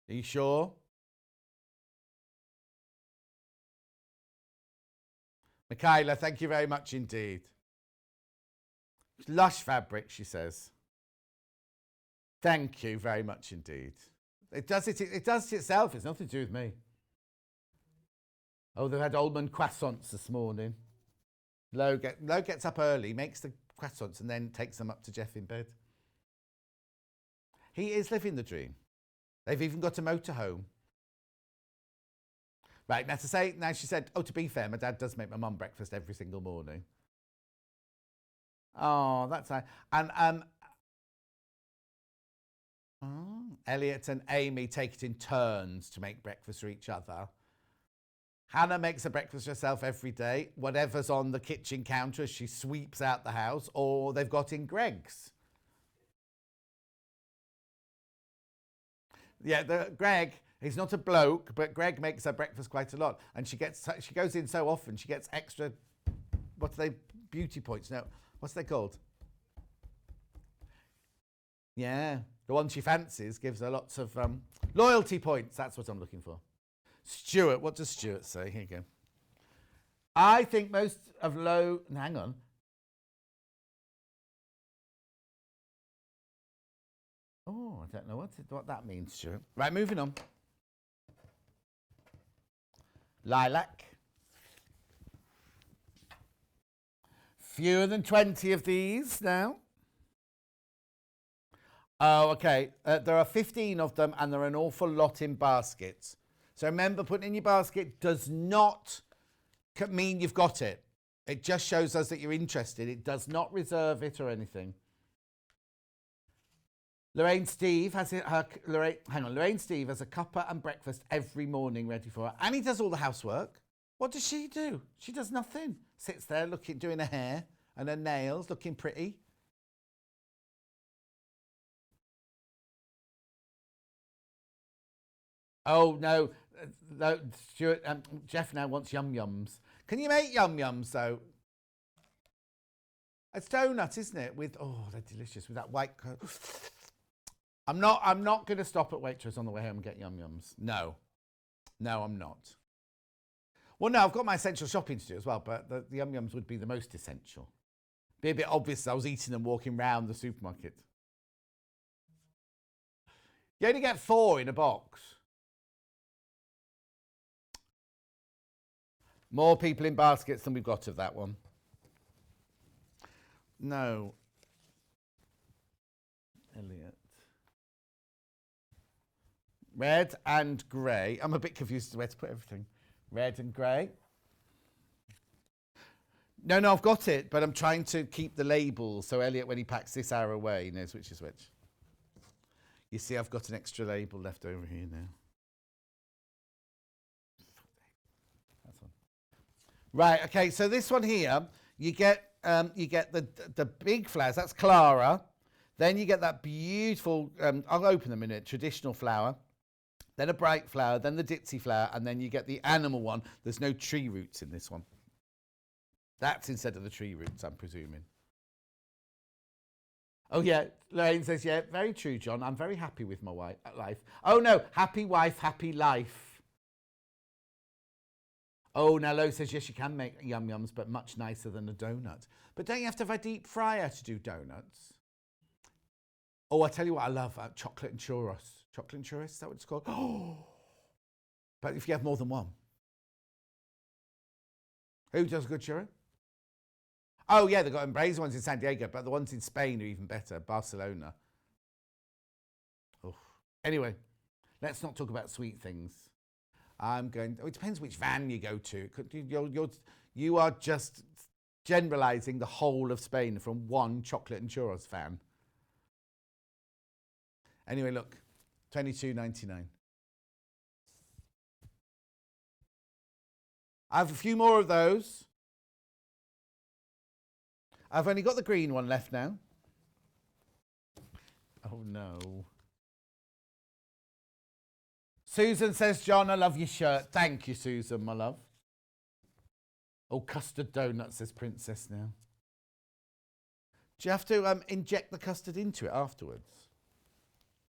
Are you sure? Michaela, thank you very much indeed. Lush fabric, she says. Thank you very much indeed. It does it itself. It's nothing to do with me. Oh, they've had almond croissants this morning. Lo gets up early, makes the croissants, and then takes them up to Jeff in bed. He is living the dream. They've even got a motorhome. Right, now she said, oh, to be fair, my dad does make my mum breakfast every single morning. Oh, that's nice. And Elliot and Amy take it in turns to make breakfast for each other. Hannah makes a breakfast herself every day, whatever's on the kitchen counter as she sweeps out the house, or they've got in Greg's. Yeah, Greg, he's not a bloke, but Greg makes her breakfast quite a lot. And she goes in so often, she gets extra, what are they, beauty points? No, what's they called? Yeah, the one she fancies gives her lots of loyalty points. That's what I'm looking for. Stuart, what does Stuart say? Here you go. I think most of hang on. Oh, I don't know what that means, Stuart. Right, moving on. Lilac. Fewer than 20 of these now. Oh, okay. There are 15 of them and there are an awful lot in baskets. So remember, putting in your basket does not mean you've got it. It just shows us that you're interested. It does not reserve it or anything. Lorraine Steve has Lorraine Steve has a cuppa and breakfast every morning ready for her. And he does all the housework. What does she do? She does nothing. Sits there doing her hair and her nails, looking pretty. Oh, no, Stuart, Jeff now wants yum-yums. Can you make yum-yums, though? It's donut, isn't it? They're delicious with that white... I'm not going to stop at Waitrose on the way home and get yum-yums. No, I'm not. Well, no, I've got my essential shopping to do as well, but the yum-yums would be the most essential. Be a bit obvious I was eating them walking round the supermarket. You only get 4 in a box. More people in baskets than we've got of that one. No. Elliot. Red and grey. I'm a bit confused as to where to put everything. Red and grey. No, I've got it, but I'm trying to keep the labels so Elliot, when he packs this hour away, he knows which is which. You see, I've got an extra label left over here now. That's one. Right, okay, so this one here, you get the big flowers, that's Clara. Then you get that beautiful, I'll open them in a minute, traditional flower. Then a bright flower, then the ditzy flower, and then you get the animal one. There's no tree roots in this one. That's instead of the tree roots, I'm presuming. Oh, yeah, Lorraine says, yeah, very true, John. I'm very happy with my life. Oh, no, happy wife, happy life. Oh, now Lo says, yes, you can make yum-yums, but much nicer than a donut. But don't you have to have a deep fryer to do donuts? Oh, I tell you what I love, chocolate and churros. Chocolate and churros, is that what it's called? Oh, but if you have more than one. Who does good churro? Oh, yeah, they've got embrace ones in San Diego, but the ones in Spain are even better, Barcelona. Oh. Anyway, let's not talk about sweet things. It depends which van you go to. You are just generalising the whole of Spain from one chocolate and churros fan. Anyway, look, $22.99. I have a few more of those. I've only got the green one left now. Oh, no. Susan says, John, I love your shirt. Thank you, Susan, my love. Oh, custard donut, says Princess now. Do you have to inject the custard into it afterwards?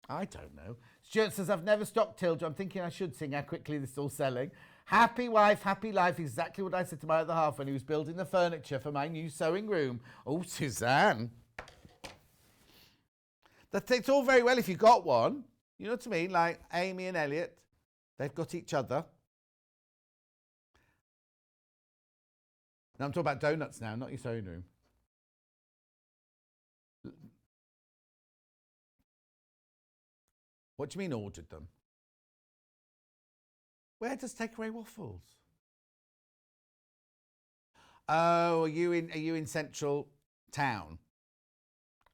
I don't know. Stuart says, I've never stocked Tilda. I'm thinking I should sing how quickly this is all selling. Happy wife, happy life, exactly what I said to my other half when he was building the furniture for my new sewing room. Oh, Suzanne. It's all very well if you got one. You know what I mean? Like Amy and Elliot, they've got each other. Now I'm talking about donuts now, not your sewing room. What do you mean ordered them? Where does takeaway waffles? Oh, are you in central town?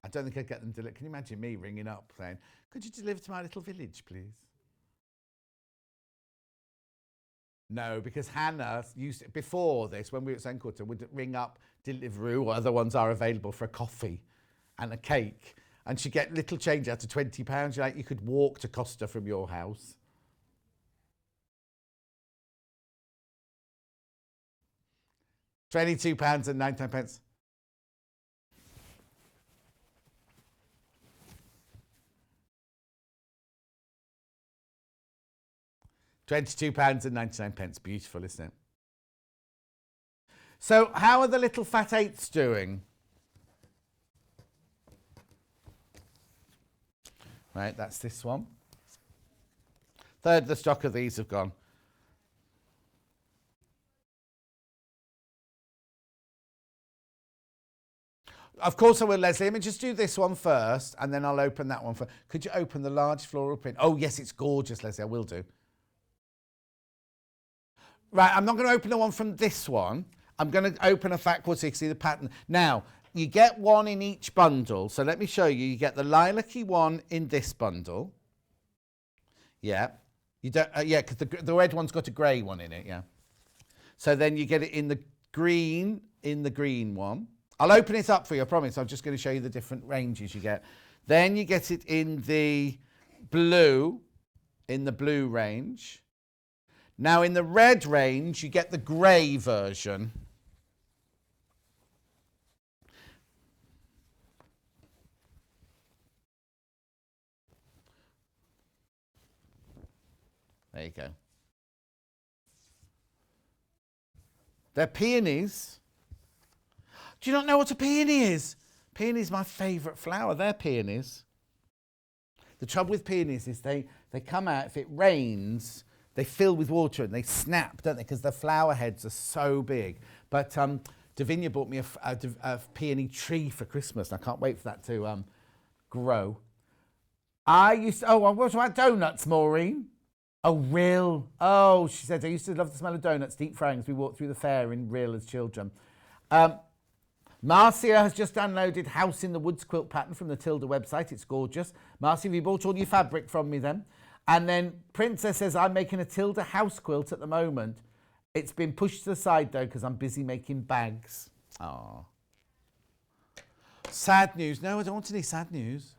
I don't think I'd get them delivered. Can you imagine me ringing up saying, could you deliver to my little village, please? No, because Hannah used before this, when we were at St. Quarter, would ring up Deliveroo or other ones are available for a coffee and a cake. And she'd get little change out of £20. Like you could walk to Costa from your house. £22.99. £22.99. Beautiful, isn't it? So how are the little fat eights doing? Right, that's this one. Third of the stock of these have gone. Of course I will, Leslie. Let me just do this one first, and then I'll open that one first. Could you open the large floral print? Oh, yes, it's gorgeous, Leslie. I will do. Right, I'm not going to open the one from this one. I'm going to open a fat quarter so you can see the pattern. Now, you get one in each bundle. So let me show you. You get the lilac-y one in this bundle. Yeah. You don't. Yeah, because the red one's got a grey one in it, yeah. So then you get it in the green one. I'll open it up for you, I promise. I'm just going to show you the different ranges you get. Then you get it in the blue range. Now in the red range, you get the grey version. There you go. They're peonies. Do you not know what a peony is? Peony is my favourite flower. They're peonies. The trouble with peonies is they come out, if it rains, they fill with water and they snap, don't they? Because the flower heads are so big. But Davinia bought me a peony tree for Christmas. And I can't wait for that to grow. What about donuts, Maureen? Oh, Rill. Oh, she said, I used to love the smell of donuts, deep frying as we walked through the fair in Rill as children. Marcia has just downloaded House in the Woods quilt pattern from the Tilda website. It's gorgeous. Marcia, have you bought all your fabric from me then? And then Princess says, I'm making a Tilda house quilt at the moment. It's been pushed to the side though because I'm busy making bags. Oh. Sad news. No, I don't want any sad news.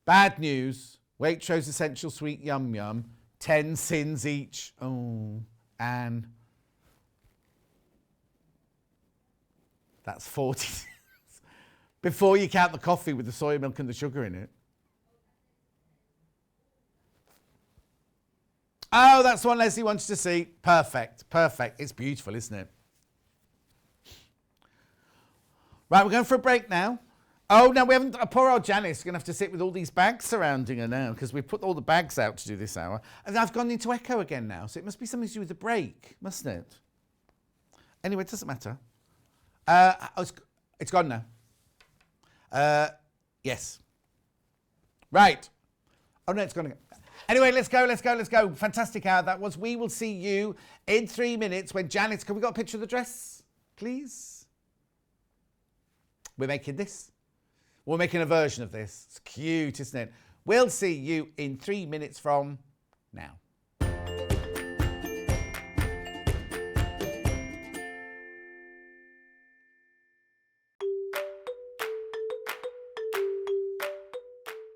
Bad news. Waitrose Essential Sweet Yum Yum. 10 sins each. Oh, Anne. That's 40 cents. Before you count the coffee with the soy milk and the sugar in it. Oh, that's one Leslie wants to see. Perfect, perfect. It's beautiful, isn't it? Right, we're going for a break now. Oh, no, we haven't. Poor old Janis is going to have to sit with all these bags surrounding her now because we've put all the bags out to do this hour. And I've gone into echo again now, so it must be something to do with the break, mustn't it? Anyway, it doesn't matter. It's gone now. Yes. Right. Oh, no, it's gone again. Anyway, let's go. Fantastic hour that was. We will see you in 3 minutes when Janis... Can we got a picture of the dress, please? We're making this. We're making a version of this. It's cute, isn't it? We'll see you in 3 minutes from now.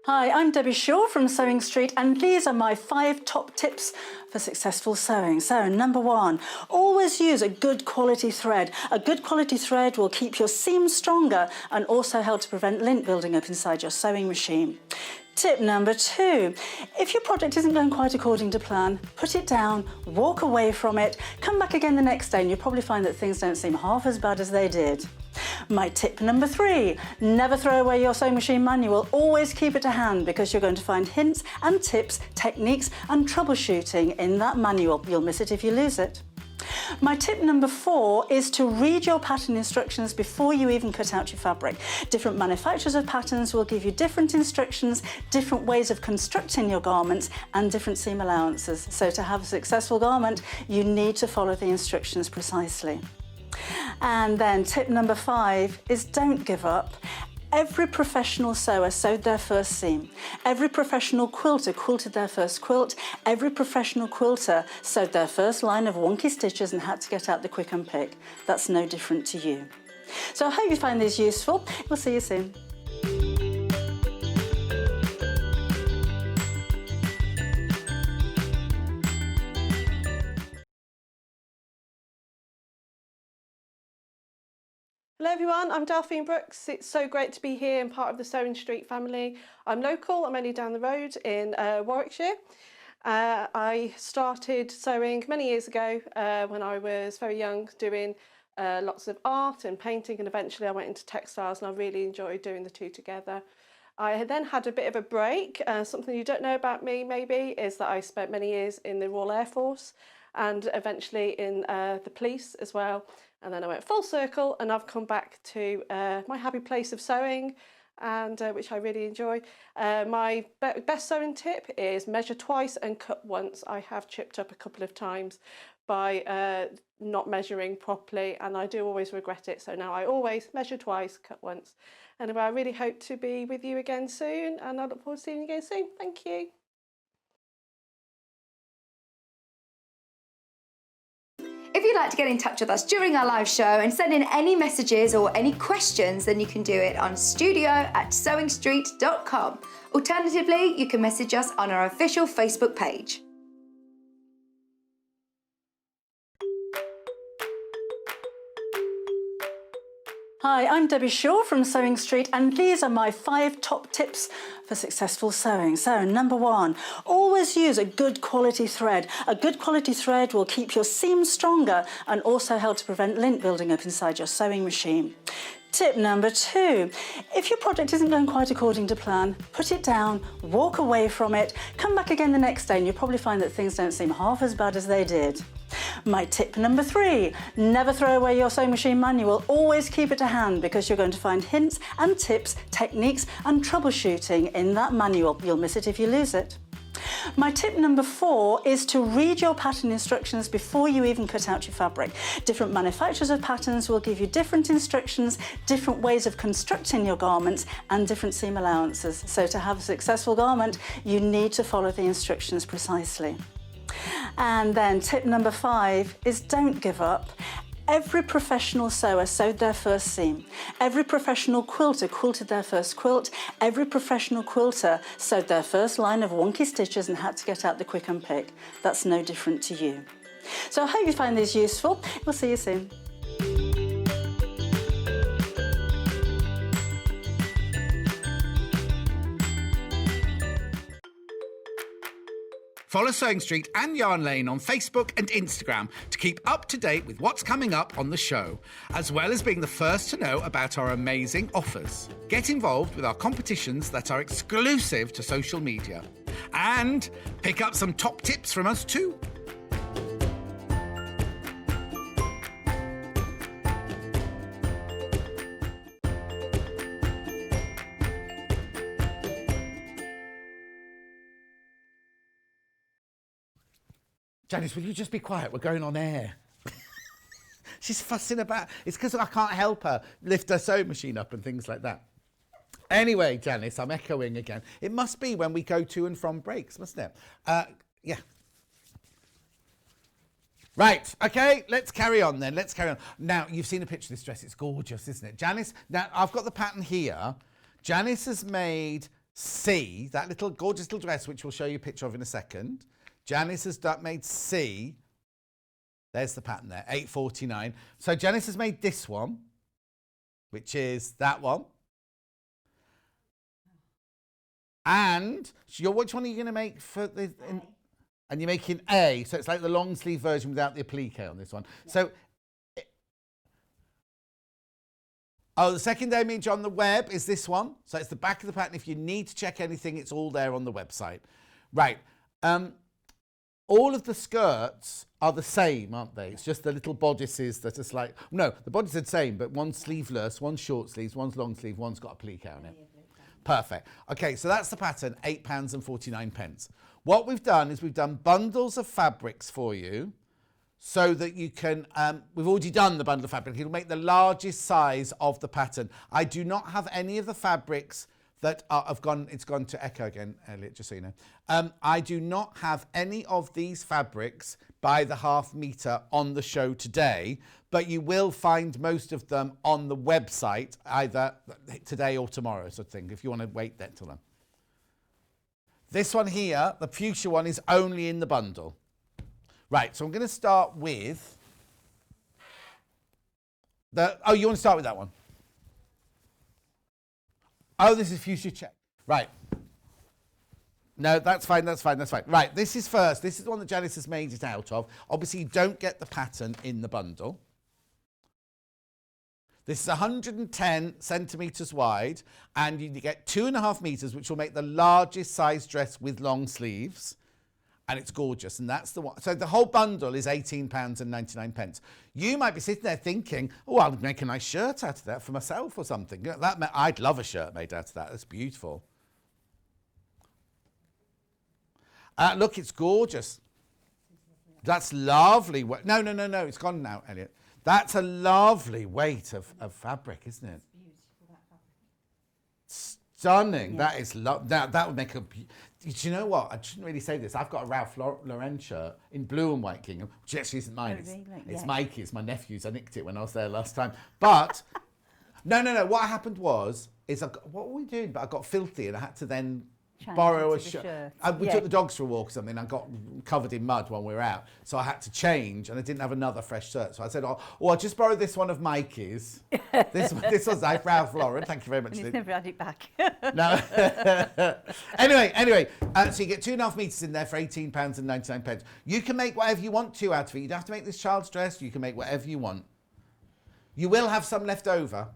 Hi, I'm Debbie Shaw from Sewing Street, and these are my 5 top tips for successful sewing. So, number 1, always use a good quality thread. A good quality thread will keep your seams stronger and also help to prevent lint building up inside your sewing machine. Tip number 2, if your project isn't going quite according to plan, put it down, walk away from it, come back again the next day and you'll probably find that things don't seem half as bad as they did. My tip number 3, never throw away your sewing machine manual, always keep it to hand because you're going to find hints and tips, techniques and troubleshooting in that manual. You'll miss it if you lose it. My tip number 4 is to read your pattern instructions before you even cut out your fabric. Different manufacturers of patterns will give you different instructions, different ways of constructing your garments and different seam allowances. So to have a successful garment, you need to follow the instructions precisely. And then tip number 5 is don't give up. Every professional sewer sewed their first seam. Every professional quilter quilted their first quilt. Every professional quilter sewed their first line of wonky stitches and had to get out the quick unpick. That's no different to you. So I hope you find these useful. We'll see you soon. Hello everyone, I'm Delphine Brooks. It's so great to be here and part of the Sewing Street family. I'm local, I'm only down the road in Warwickshire. I started sewing many years ago when I was very young, doing lots of art and painting, and eventually I went into textiles and I really enjoyed doing the two together. I then had a bit of a break. Something you don't know about me maybe is that I spent many years in the Royal Air Force and eventually in the police as well. And then I went full circle and I've come back to my happy place of sewing, and which I really enjoy. My best sewing tip is measure twice and cut once. I have chipped up a couple of times by not measuring properly, and I do always regret it. So now I always measure twice, cut once. Anyway, I really hope to be with you again soon, and I look forward to seeing you again soon. Thank you. If you'd like to get in touch with us during our live show and send in any messages or any questions, then you can do it on studio@sewingstreet.com. Alternatively, you can message us on our official Facebook page. Hi, I'm Debbie Shaw from Sewing Street, and these are my 5 top tips for successful sewing. So, number 1, always use a good quality thread. A good quality thread will keep your seams stronger and also help to prevent lint building up inside your sewing machine. Tip number 2, if your project isn't going quite according to plan, put it down, walk away from it, come back again the next day and you'll probably find that things don't seem half as bad as they did. My tip number 3, never throw away your sewing machine manual, always keep it to hand because you're going to find hints and tips, techniques and troubleshooting in that manual. You'll miss it if you lose it. My tip number 4 is to read your pattern instructions before you even cut out your fabric. Different manufacturers of patterns will give you different instructions, different ways of constructing your garments and different seam allowances. So to have a successful garment, you need to follow the instructions precisely. And then tip number 5 is don't give up. Every professional sewer sewed their first seam. Every professional quilter quilted their first quilt. Every professional quilter sewed their first line of wonky stitches and had to get out the quick unpick. That's no different to you. So I hope you find these useful. We'll see you soon. Follow Sewing Street and Yarn Lane on Facebook and Instagram to keep up to date with what's coming up on the show, as well as being the first to know about our amazing offers. Get involved with our competitions that are exclusive to social media. And pick up some top tips from us too. Janis, will you just be quiet? We're going on air. She's fussing about. It's because I can't help her lift her sewing machine up and things like that. Anyway, Janis, I'm echoing again. It must be when we go to and from breaks, mustn't it? Yeah. Right, okay, let's carry on then. Let's carry on. Now, you've seen a picture of this dress. It's gorgeous, isn't it? Janis, now I've got the pattern here. Janis has made C, that little gorgeous little dress, which we'll show you a picture of in a second. Janis has made C. There's the pattern there, 849. So Janis has made this one, which is that one. And which one are you going to make for the... And you're making A, so it's like the long sleeve version without the applique on this one. Yeah. So, the second image on the web is this one. So it's the back of the pattern. If you need to check anything, it's all there on the website. Right. All of the skirts are the same, aren't they? It's just the little bodices that are slight. No, the bodices are the same, but one's sleeveless, one's short sleeves, one's long sleeve, one's got applique on it. Perfect. Okay, so that's the pattern, £8.49. What we've done is we've done bundles of fabrics for you so that you can, we've already done the bundle of fabric. It'll make the largest size of the pattern. I do not have any of the fabrics that it's gone to Echo again, Elliot, just so you know. I do not have any of these fabrics by the ½ metre on the show today, but you will find most of them on the website either today or tomorrow, sort of thing, if you want to wait there till then. This one here, the fuchsia one, is only in the bundle. Right, so I'm going to start with oh, you want to start with that one? Oh, this is fuchsia check. Right. No, that's fine, that's fine, that's fine. Right, this is first. This is the one that Janis has made it out of. Obviously, you don't get the pattern in the bundle. This is 110 centimetres wide, and you get 2.5 metres, which will make the largest size dress with long sleeves. And it's gorgeous, and that's the one. So the whole bundle is £18.99. You might be sitting there thinking, oh, I'll make a nice shirt out of that for myself or something. I'd love a shirt made out of that. That's beautiful. Look, it's gorgeous. That's lovely. No, it's gone now, Elliot. That's a lovely weight of fabric, isn't it? Stunning. Yeah. That is that would make a... Do you know what? I shouldn't really say this. I've got a Ralph Lauren shirt in blue and white gingham, which actually isn't mine. It's Mikey's, my nephew's. I nicked it when I was there last time. But, no. What happened was, what were we doing? But I got filthy and I had to then borrow a shirt. We took the dogs for a walk or something. I got covered in mud when we were out. So I had to change and I didn't have another fresh shirt. So I said, I'll just borrow this one of Mikey's. this was like Ralph Lauren. Thank you very much. And he's never had it back. No. Anyway, so you get 2.5 metres in there for £18.99. You can make whatever you want to out of it. You don't have to make this child's dress. You can make whatever you want. You will have some left over.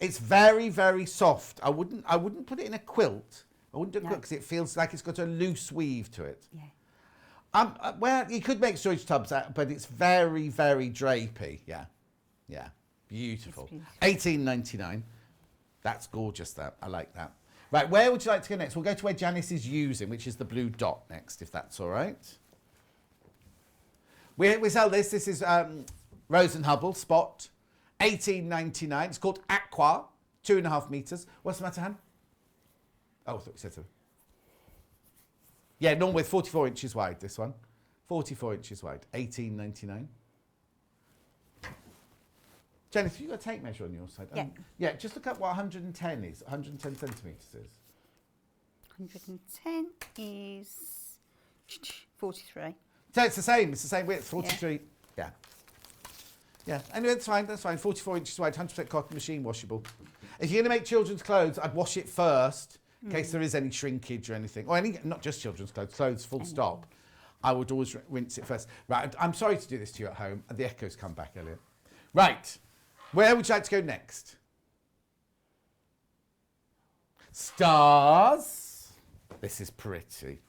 It's very, very soft. I wouldn't put it in a quilt. I wouldn't do a quilt because it feels like it's got a loose weave to it. Yeah. Well, you could make storage tubs out, but it's very, very drapey. Yeah. Beautiful. £18.99. That's gorgeous. I like that. Right, where would you like to go next? We'll go to where Janis is using, which is the blue dot next, if that's all right. We sell this. This is Rose and Hubble spot, £18.99. It's called Aqua, 2.5 metres. What's the matter, Han? Oh, I thought you said so. Yeah, normally 44 inches wide, this one. 44 inches wide, £18.99. Janis, have you got a tape measure on your side? Yeah. Yeah, just look up what 110 is. 110 centimetres is. 110 is 43. So it's the same width, 43. Yeah, anyway, that's fine. 44 inches wide, 100% cotton, machine washable. If you're going to make children's clothes, I'd wash it first in case there is any shrinkage or anything. Or not just children's clothes full stop. I would always rinse it first. Right, I'm sorry to do this to you at home. The echo's come back, Elliot. Right, where would you like to go next? Stars. This is pretty.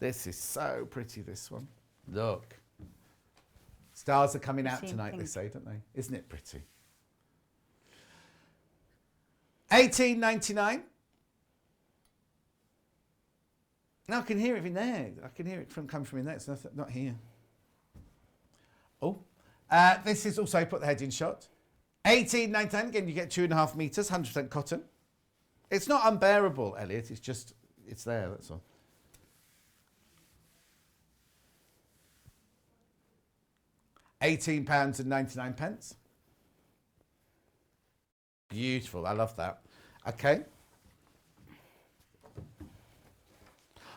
This is so pretty, this one. Look. Stars are coming out tonight, they say, don't they? Isn't it pretty? £18.99. No, I can hear it in there. I can hear it coming from in there. It's not here. Oh, this is also, put the head in shot. £18.99. Again, you get 2.5 metres, 100% cotton. It's not unbearable, Elliot. It's just, it's there, that's all. £18.99. Beautiful, I love that. Okay.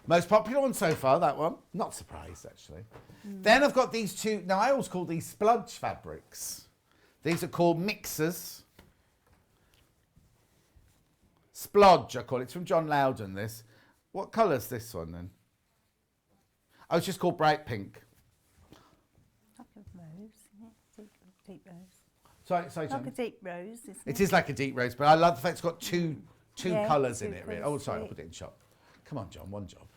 Most popular one so far, that one. Not surprised, actually. Then I've got these two. Now, I always call these spludge fabrics. These are called mixers. Splodge, I call it. It's from John Loudon, this. What colour's this one, then? Oh, it's just called Bright Pink. Like a rose, isn't it? Deep rose. Sorry, John. Like a deep rose, isn't it? It is like a deep rose, but I love the fact it's got two colours in two it. Really. colours, Oh, sorry, I'll sweet. put it in shop. Come on, John, one job.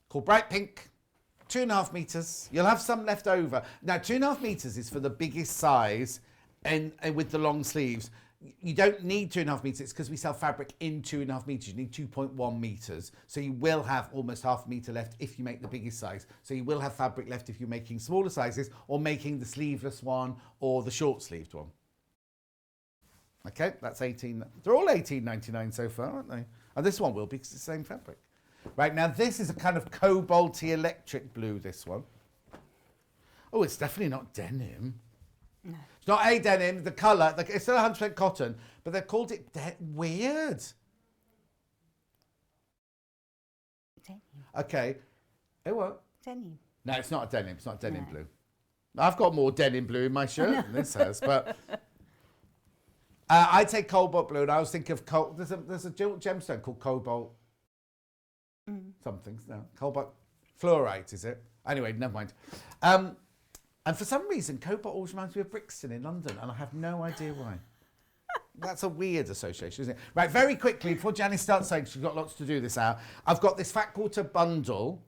Called Bright Pink, 2.5 metres. You'll have some left over. Now, 2.5 metres is for the biggest size and with the long sleeves. You don't need 2.5 metres. It's because we sell fabric in 2.5 metres. You need 2.1 metres. So you will have almost half a metre left if you make the biggest size. So you will have fabric left if you're making smaller sizes or making the sleeveless one or the short sleeved one. Okay, that's 18. They're all 18.99 so far, aren't they? And this one will be because it's the same fabric. Right, now this is a kind of cobalty electric blue, this one. Oh, it's definitely not denim. No. It's not a denim, the colour, it's still 100% cotton, but they've called it weird. Denim. Okay. Oh, what? Denim. No, it's not a denim, it's not denim No. blue. I've got more denim blue in my shirt than this has, but... I'd say cobalt blue, and I was thinking of... There's a gemstone called cobalt... something, no, cobalt fluorite, is it? Anyway, never mind. And for some reason, cobalt always reminds me of Brixton in London, and I have no idea why. That's a weird association, isn't it? Right, very quickly, before Janis starts saying she's got lots to do this hour, I've got this fat quarter bundle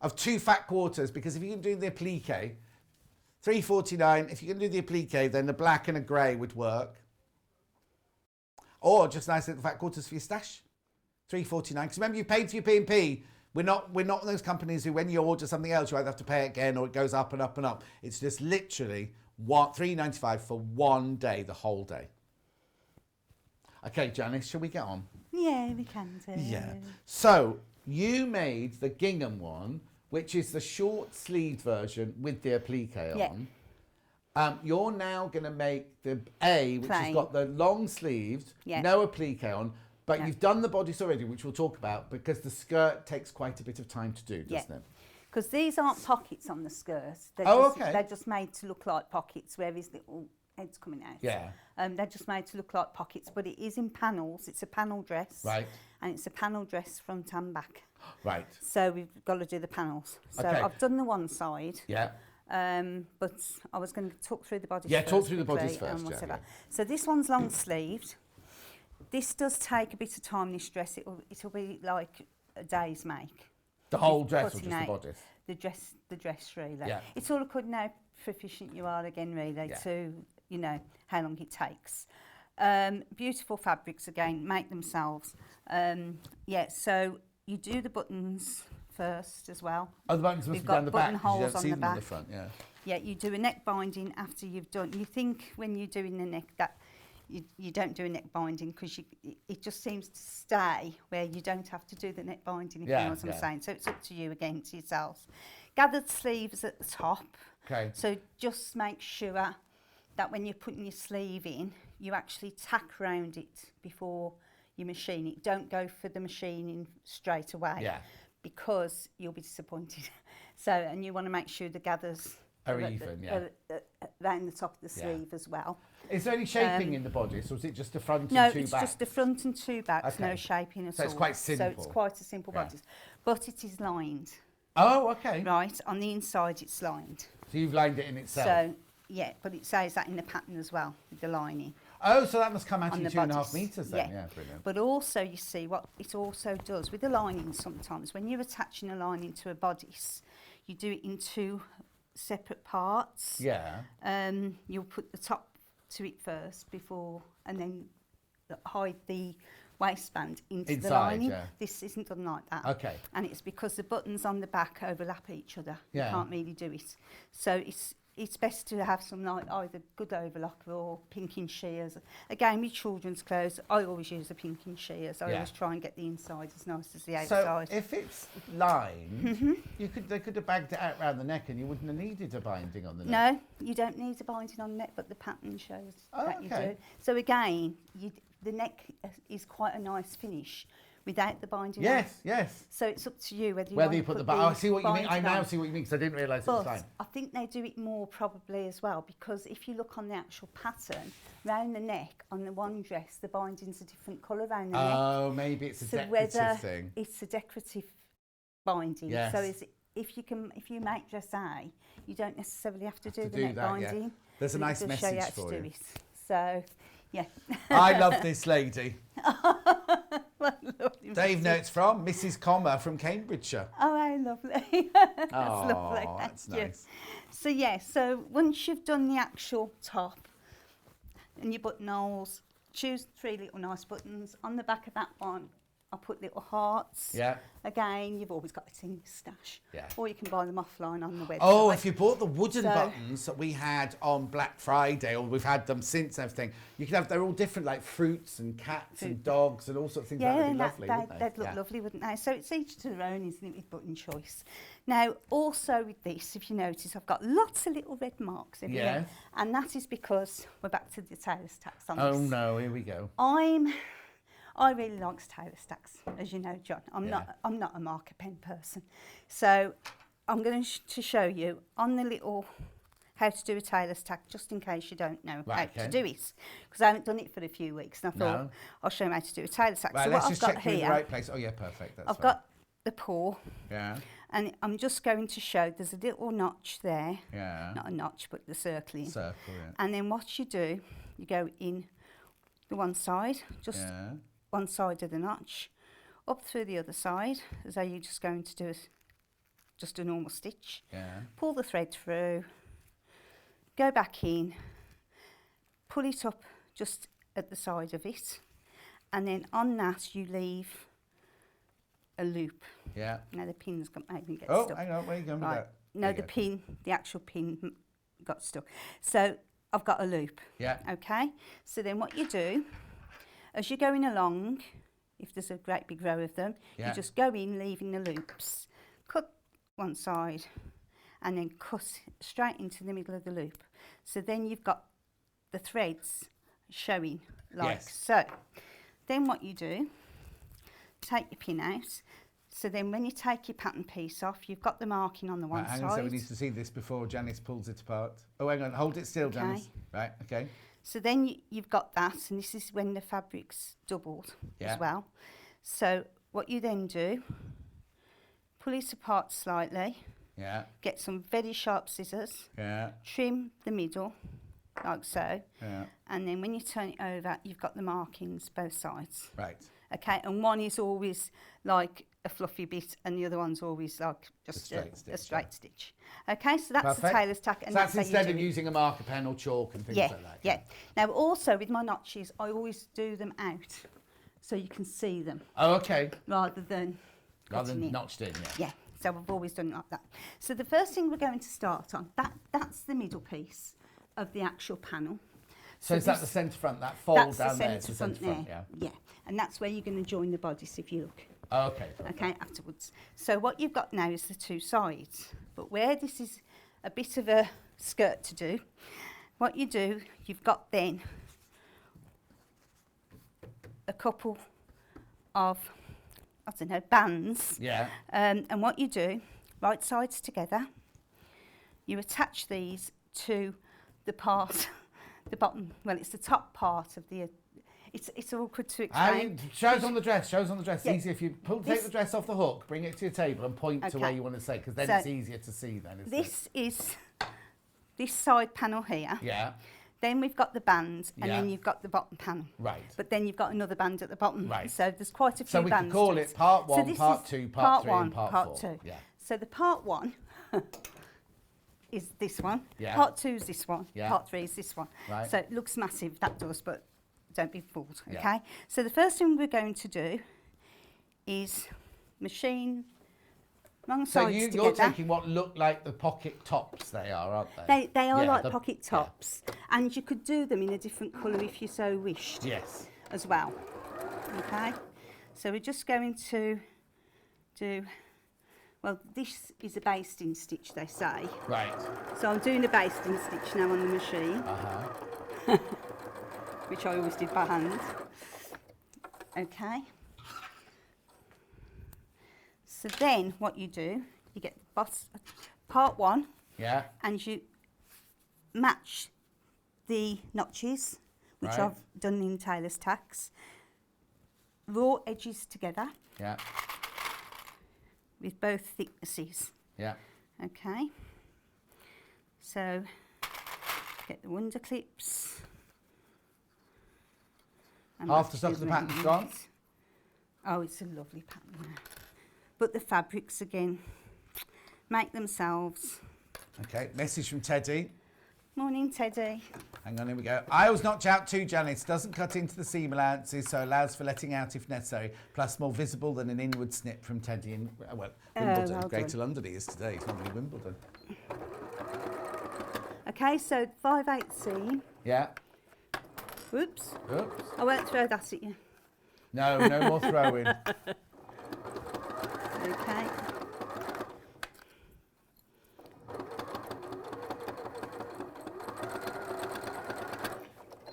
of 2 fat quarters, because if you can do the applique, $3.49. If you can do the applique, then the black and a grey would work. Or just nice little fat quarters for your stash. $3.49. Because remember, you paid for your P&P. We're not those companies who, when you order something else, you either have to pay it again or it goes up and up and up. It's just literally $3.95 for one day, the whole day. Okay, Janis, shall we get on? Yeah, we can do. Yeah. So you made the gingham one, which is the short sleeved version with the applique on. You're now going to make the A, which has Plain. got the long sleeves, no applique on. But you've done the bodice already, which we'll talk about, because the skirt takes quite a bit of time to do, doesn't it? Because these aren't pockets on the skirt. They're They're just made to look like pockets, where his little head's coming out. Yeah. They're just made to look like pockets, but it is in panels. It's a panel dress. Right. And it's a panel dress front and back. Right. So we've got to do the panels. So Okay. I've done the one side. Yeah. But I was going to talk through the bodice Yeah, first. talk through the quickly bodice first, and yeah, whatever. yeah. So this one's long sleeved. This does take a bit of time, this dress. It'll be like a day's make. The whole dress or Cutting just the out bodice? The dress really. Yeah. It's all according how proficient you are again really to, you know, how long it takes. Beautiful fabrics again, make themselves. So you do the buttons first as well. Oh, the buttons must We've be down got the back, 'cause you buttonholes don't on see the them on the back. front, yeah. Yeah, you do a neck binding after you've done. You think when you're doing the neck that you don't do a neck binding because it just seems to stay where you don't have to do the neck binding, if you know what I'm saying. So it's up to you again, to yourselves. Gathered sleeves at the top. Okay. So just make sure that when you're putting your sleeve in, you actually tack round it before you machine it. Don't go for the machining straight away. Yeah. Because you'll be disappointed. So, and you want to make sure the gathers Are even, around the top of the sleeve as well. Is there any shaping in the bodice, or is it just the front No, and 2 it's backs? just the front and 2 backs, Okay. no shaping at all. So it's quite So simple. it's quite a simple Yeah. bodice. But it is lined. Oh, okay. Right, on the inside it's lined. So you've lined it in itself? So, yeah, but it says that in the pattern as well, with the lining. Oh, so that must come out On in the 2.5 bodice. metres then? Yeah, brilliant. But also, you see, what it also does with the lining sometimes, when you're attaching a lining to a bodice, you do it in 2 separate parts. Yeah. You'll put the top to it first before, and then hide the waistband into the Inside, lining. yeah. This isn't done like that. Okay. And it's because the buttons on the back overlap each other. Yeah. You can't really do it. So it's best to have some like either good overlock or pinking shears. Again, with children's clothes, I always use the pinking shears. I Yeah. always try and get the inside as nice as the So outside. if it's lined, they could have bagged it out round the neck and you wouldn't have needed a binding on the neck. No, you don't need a binding on the neck, but the pattern shows Oh, that you okay. do. So again, the neck is quite a nice finish without the binding. Yes, yes. So it's up to you whether you Whether want you to put the the I see what you mean. I binding now on. see what you mean because I didn't realise it was But fine. I think they do it more probably as well, because if you look on the actual pattern, round the neck, on the one dress, the binding's a different colour round the neck. Oh, maybe it's a So decorative whether thing. it's a decorative binding. Yes. So if you make dress A, you don't necessarily have to do to the do neck that, yeah. binding. There's a and it nice does show message how to for do you. it. So, yeah. I love this lady. Lovely Dave message. notes from Mrs. Commer from Cambridgeshire. Oh, how lovely. That's lovely. Oh, Thank that's you. nice. So, yeah, so once you've done the actual top and your buttonholes, choose 3 little nice buttons. On the back of that one, I'll put little hearts. Yeah. Again, you've always got a tin stash. Yeah. Or you can buy them offline on the website. Oh, if you bought the wooden So- buttons that we had on Black Friday, or we've had them since and everything, you could have, they're all different, like fruits and cats and dogs and all sorts of things. Yeah, That would be and lovely, wouldn't they? they'd look Yeah. lovely, wouldn't they? So it's each to their own, isn't it, with button choice. Now, also with this, if you notice, I've got lots of little red marks everywhere. Yes. And that is because we're back to the tailor stacks on Oh this. no, here we go. I really like tailor stacks, as you know, John. I'm Yeah. not a marker pen person. So I'm going to show you on the little how to do a tailor stack, just in case you don't know how Right, to okay. do it. Because I haven't done it for a few weeks, and I thought No. I'll show you how to do a tailor stack. Right, So let's what just I've got check we're in here, the right place. Oh yeah, perfect. That's I've fine. got the paw, Yeah, and I'm just going to show there's a little notch there. yeah. Not a notch, but the circling. Circle, yeah. And then what you do, you go in the one side, just Yeah. one side of the notch, up through the other side, as though you're just going to do just a normal stitch. Yeah. Pull the thread through, go back in, pull it up just at the side of it, and then on that you leave a loop. Yeah. Now the pin's got maybe get Oh, stuck. hang on, where are you going with Right. that? No, There the you go. pin, the actual pin got stuck. So I've got a loop. Yeah. Okay. So then what you do, as you're going along, if there's a great big row of them, Yeah. you just go in, leaving the loops, cut one side, and then cut straight into the middle of the loop. So then you've got the threads showing like Yes. so. Then what you do, take your pin out. So then when you take your pattern piece off, you've got the marking on the one Right, hang on, so we side. need to see this before Janice pulls it apart. Oh, hang on, hold it still, Okay. Janice. Right, okay. So then you've got that, and this is when the fabric's doubled Yeah. as well. So what you then do, pull it apart slightly, Yeah, get some very sharp scissors, yeah, trim the middle, like so, yeah. and then when you turn it over, you've got the markings both sides. Right. Okay, and one is always like a fluffy bit, and the other one's always like just straight stitch, a straight stitch. Okay, so that's the Perfect. tailor's tack, and So that's how you instead do of it. using a marker pen or chalk and things Yeah, like that. yeah. Now also with my notches, I always do them out, so you can see them Oh, okay. rather than Rather cutting than it. notched in, yeah. Yeah, so I've always done it like that. So the first thing we're going to start on, that's the middle piece of the actual panel. So is that this- the centre front, that fold That's down the there? It's centre the front centre there. front, yeah. Yeah, and that's where you're going to join the bodice if you look. Oh, okay. perfect. Okay, afterwards. So what you've got now is the two sides. But where this is a bit of a skirt to do, what you do, you've got then a couple of, I don't know, bands. Yeah. And what you do, right sides together, you attach these to the part, the bottom, well, it's the top part of the, it's awkward to explain. Shows on the dress, shows on the dress. Yeah. Easier if you take This- the dress off the hook, bring it to your table and point to where Okay. you want to say, because then So it's easier to see then, isn't it? This is this side panel here. Yeah, Then we've got the band, and then Yeah. you've got the bottom panel. right. But then you've got another band at the bottom. Right. So there's quite a few So we bands could call to it part So one, this part is two, part three, one, and part part four. two. Yeah. So the part one is this one. Yeah. Part two is this one. Yeah. Part three is this one. Right. So it looks massive, that does, but don't be fooled, Yeah. okay? So the first thing we're going to do is machine wrong So sides you're together. taking what look like the pocket tops they are, aren't they? They are Yeah, like the- pocket yeah. tops, and you could do them in a different colour if you so wished Yes. as well. Okay, so we're just going to do, well, this is a basting stitch, they say. Right. So I'm doing a basting stitch now on the machine, Uh-huh. which I always did by hand. Okay, So then what you do, you get part 1 Yeah. and you match the notches, which Right. I've done in tailor's tacks, raw edges together Yeah. with both thicknesses. Yeah. Okay, so get the wonder clips. and Half the match stock of the around pattern's gone? it. Oh, it's a lovely pattern now. But the fabrics again, make themselves. Okay, message from Teddy. Morning, Teddy. Hang on, here we go. Aisles notch out too, Janice. Doesn't cut into the seam allowances, so allows for letting out if necessary. Plus more visible than an inward snip from Teddy in, well, Wimbledon. well Greater done. London he is today. It's not really Wimbledon. Okay, so 5/8 seam. Yeah. Whoops, Oops. I won't throw that at you. No, no more throwing. Okay.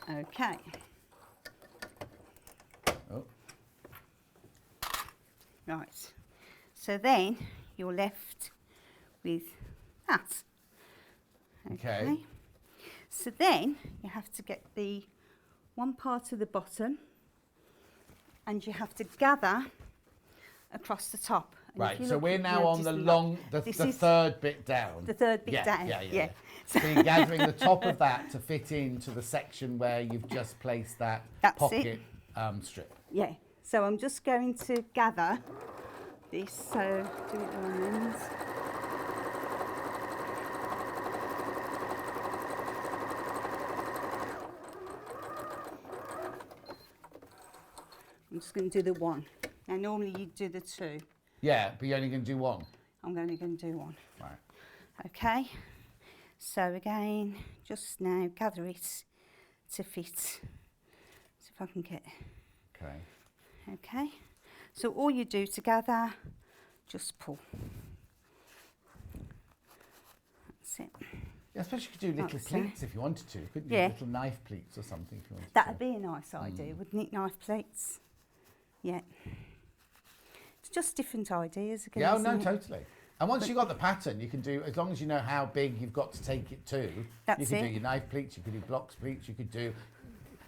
Okay. Oh. Right. So then you're left with that. Okay. So then you have to get the one part of the bottom and you have to gather across the top. And if Right, you so look we're at now your on the design- long, the This is third bit down. the third bit down. Yeah. So you're gathering the top of that to fit into the section where you've just placed that That's pocket it. strip. Yeah. So I'm just going to gather this. So do it on ends. I'm just going to do the one. Now normally you do the two. Yeah, but you're only going to do one. I'm only going to do one. Right. Okay. So again, just now gather it to fit. So if I can get. Okay. Okay. So all you do to gather, just pull. That's it. Yeah, I suppose you could do little Like so. pleats if you wanted to, couldn't you? Yeah. Little knife pleats or something if you wanted That'd to. be a nice idea, wouldn't it? Knife plates. Yeah. It's just different ideas again. Yeah, oh, isn't no, it? totally. And once you've got the pattern, you can do, as long as you know how big you've got to take it to, you That's could do it. your knife pleats, you could do blocks pleats, you could do,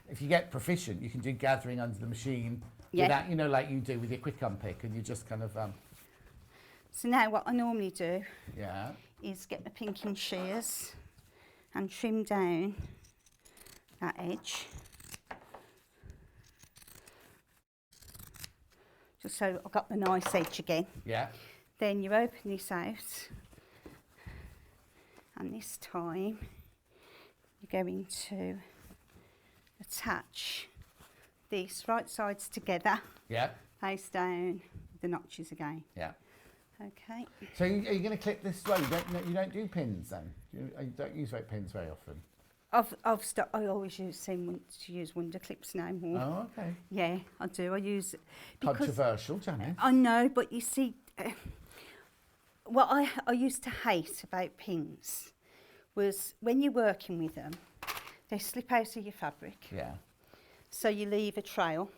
if you get proficient, you can do gathering under the machine, Yeah. without, you know, like you do with your quick unpick, and you just kind of, So now what I normally do yeah. is get my pinking shears and trim down that edge. Just so I've got the nice edge again. Yeah. Then you open this out and this time you're going to attach these right sides together, Yeah. face down with the notches again. Yeah. Okay. So are you going to clip this way? You don't do pins then? You don't use pins very often? I always seem to use wonder clips now more. Oh, okay. Yeah, I do. I use because Controversial, Janet. I know, but you see, what I used to hate about pins was when you're working with them, they slip out of your fabric. Yeah. So you leave a trail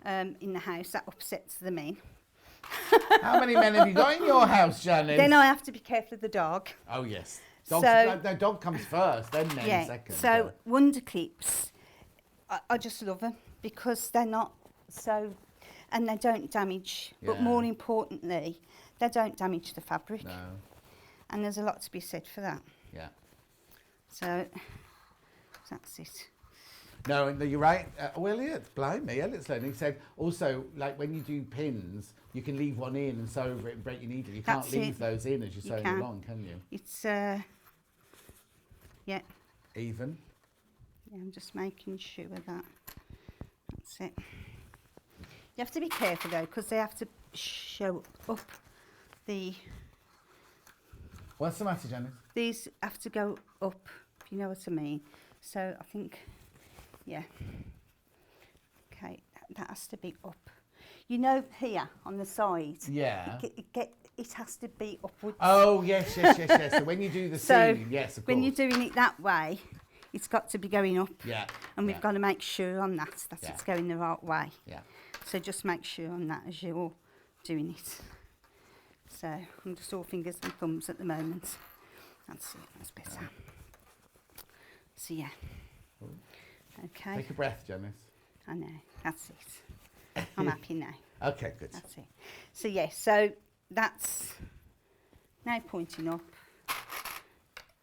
in the house that upsets the men. How many men have you got in your house, Janet? Then I have to be careful of the dog. Oh, yes. So- No, dog comes first, then men Yeah. second. So wonder clips, I just love them because they're not so, and they don't damage. But Yeah. more importantly, they don't damage the fabric. No. And there's a lot to be said for that. Yeah. So that's it. No, you're right. Well, Elliot, blimey, Elliot's learning. He said also, like when you do pins, you can leave one in and sew over it and break your needle. You can't That's leave it. those in as you're You sewing can. along, can you? It's yeah. Even. Yeah, I'm just making sure of that. That's it. You have to be careful though, because they have to show up. What's the matter, Janice? These have to go up, if you know what I mean. So I think, yeah. Okay, that has to be up. You know, here on the side. Yeah. It has to be upwards. Oh, yes. So when you do the So seam, yes, of course. when you're doing it that way, it's got to be going up. Yeah. And we've yeah, got to make sure on that Yeah. it's going the right way. Yeah. So just make sure on that as you're doing it. So I'm just all fingers and thumbs at the moment. That's it, that's better. So yeah. Okay. Take a breath, Janis. I know, that's it. I'm happy now. Okay, good. That's it. So yeah, so that's now pointing up.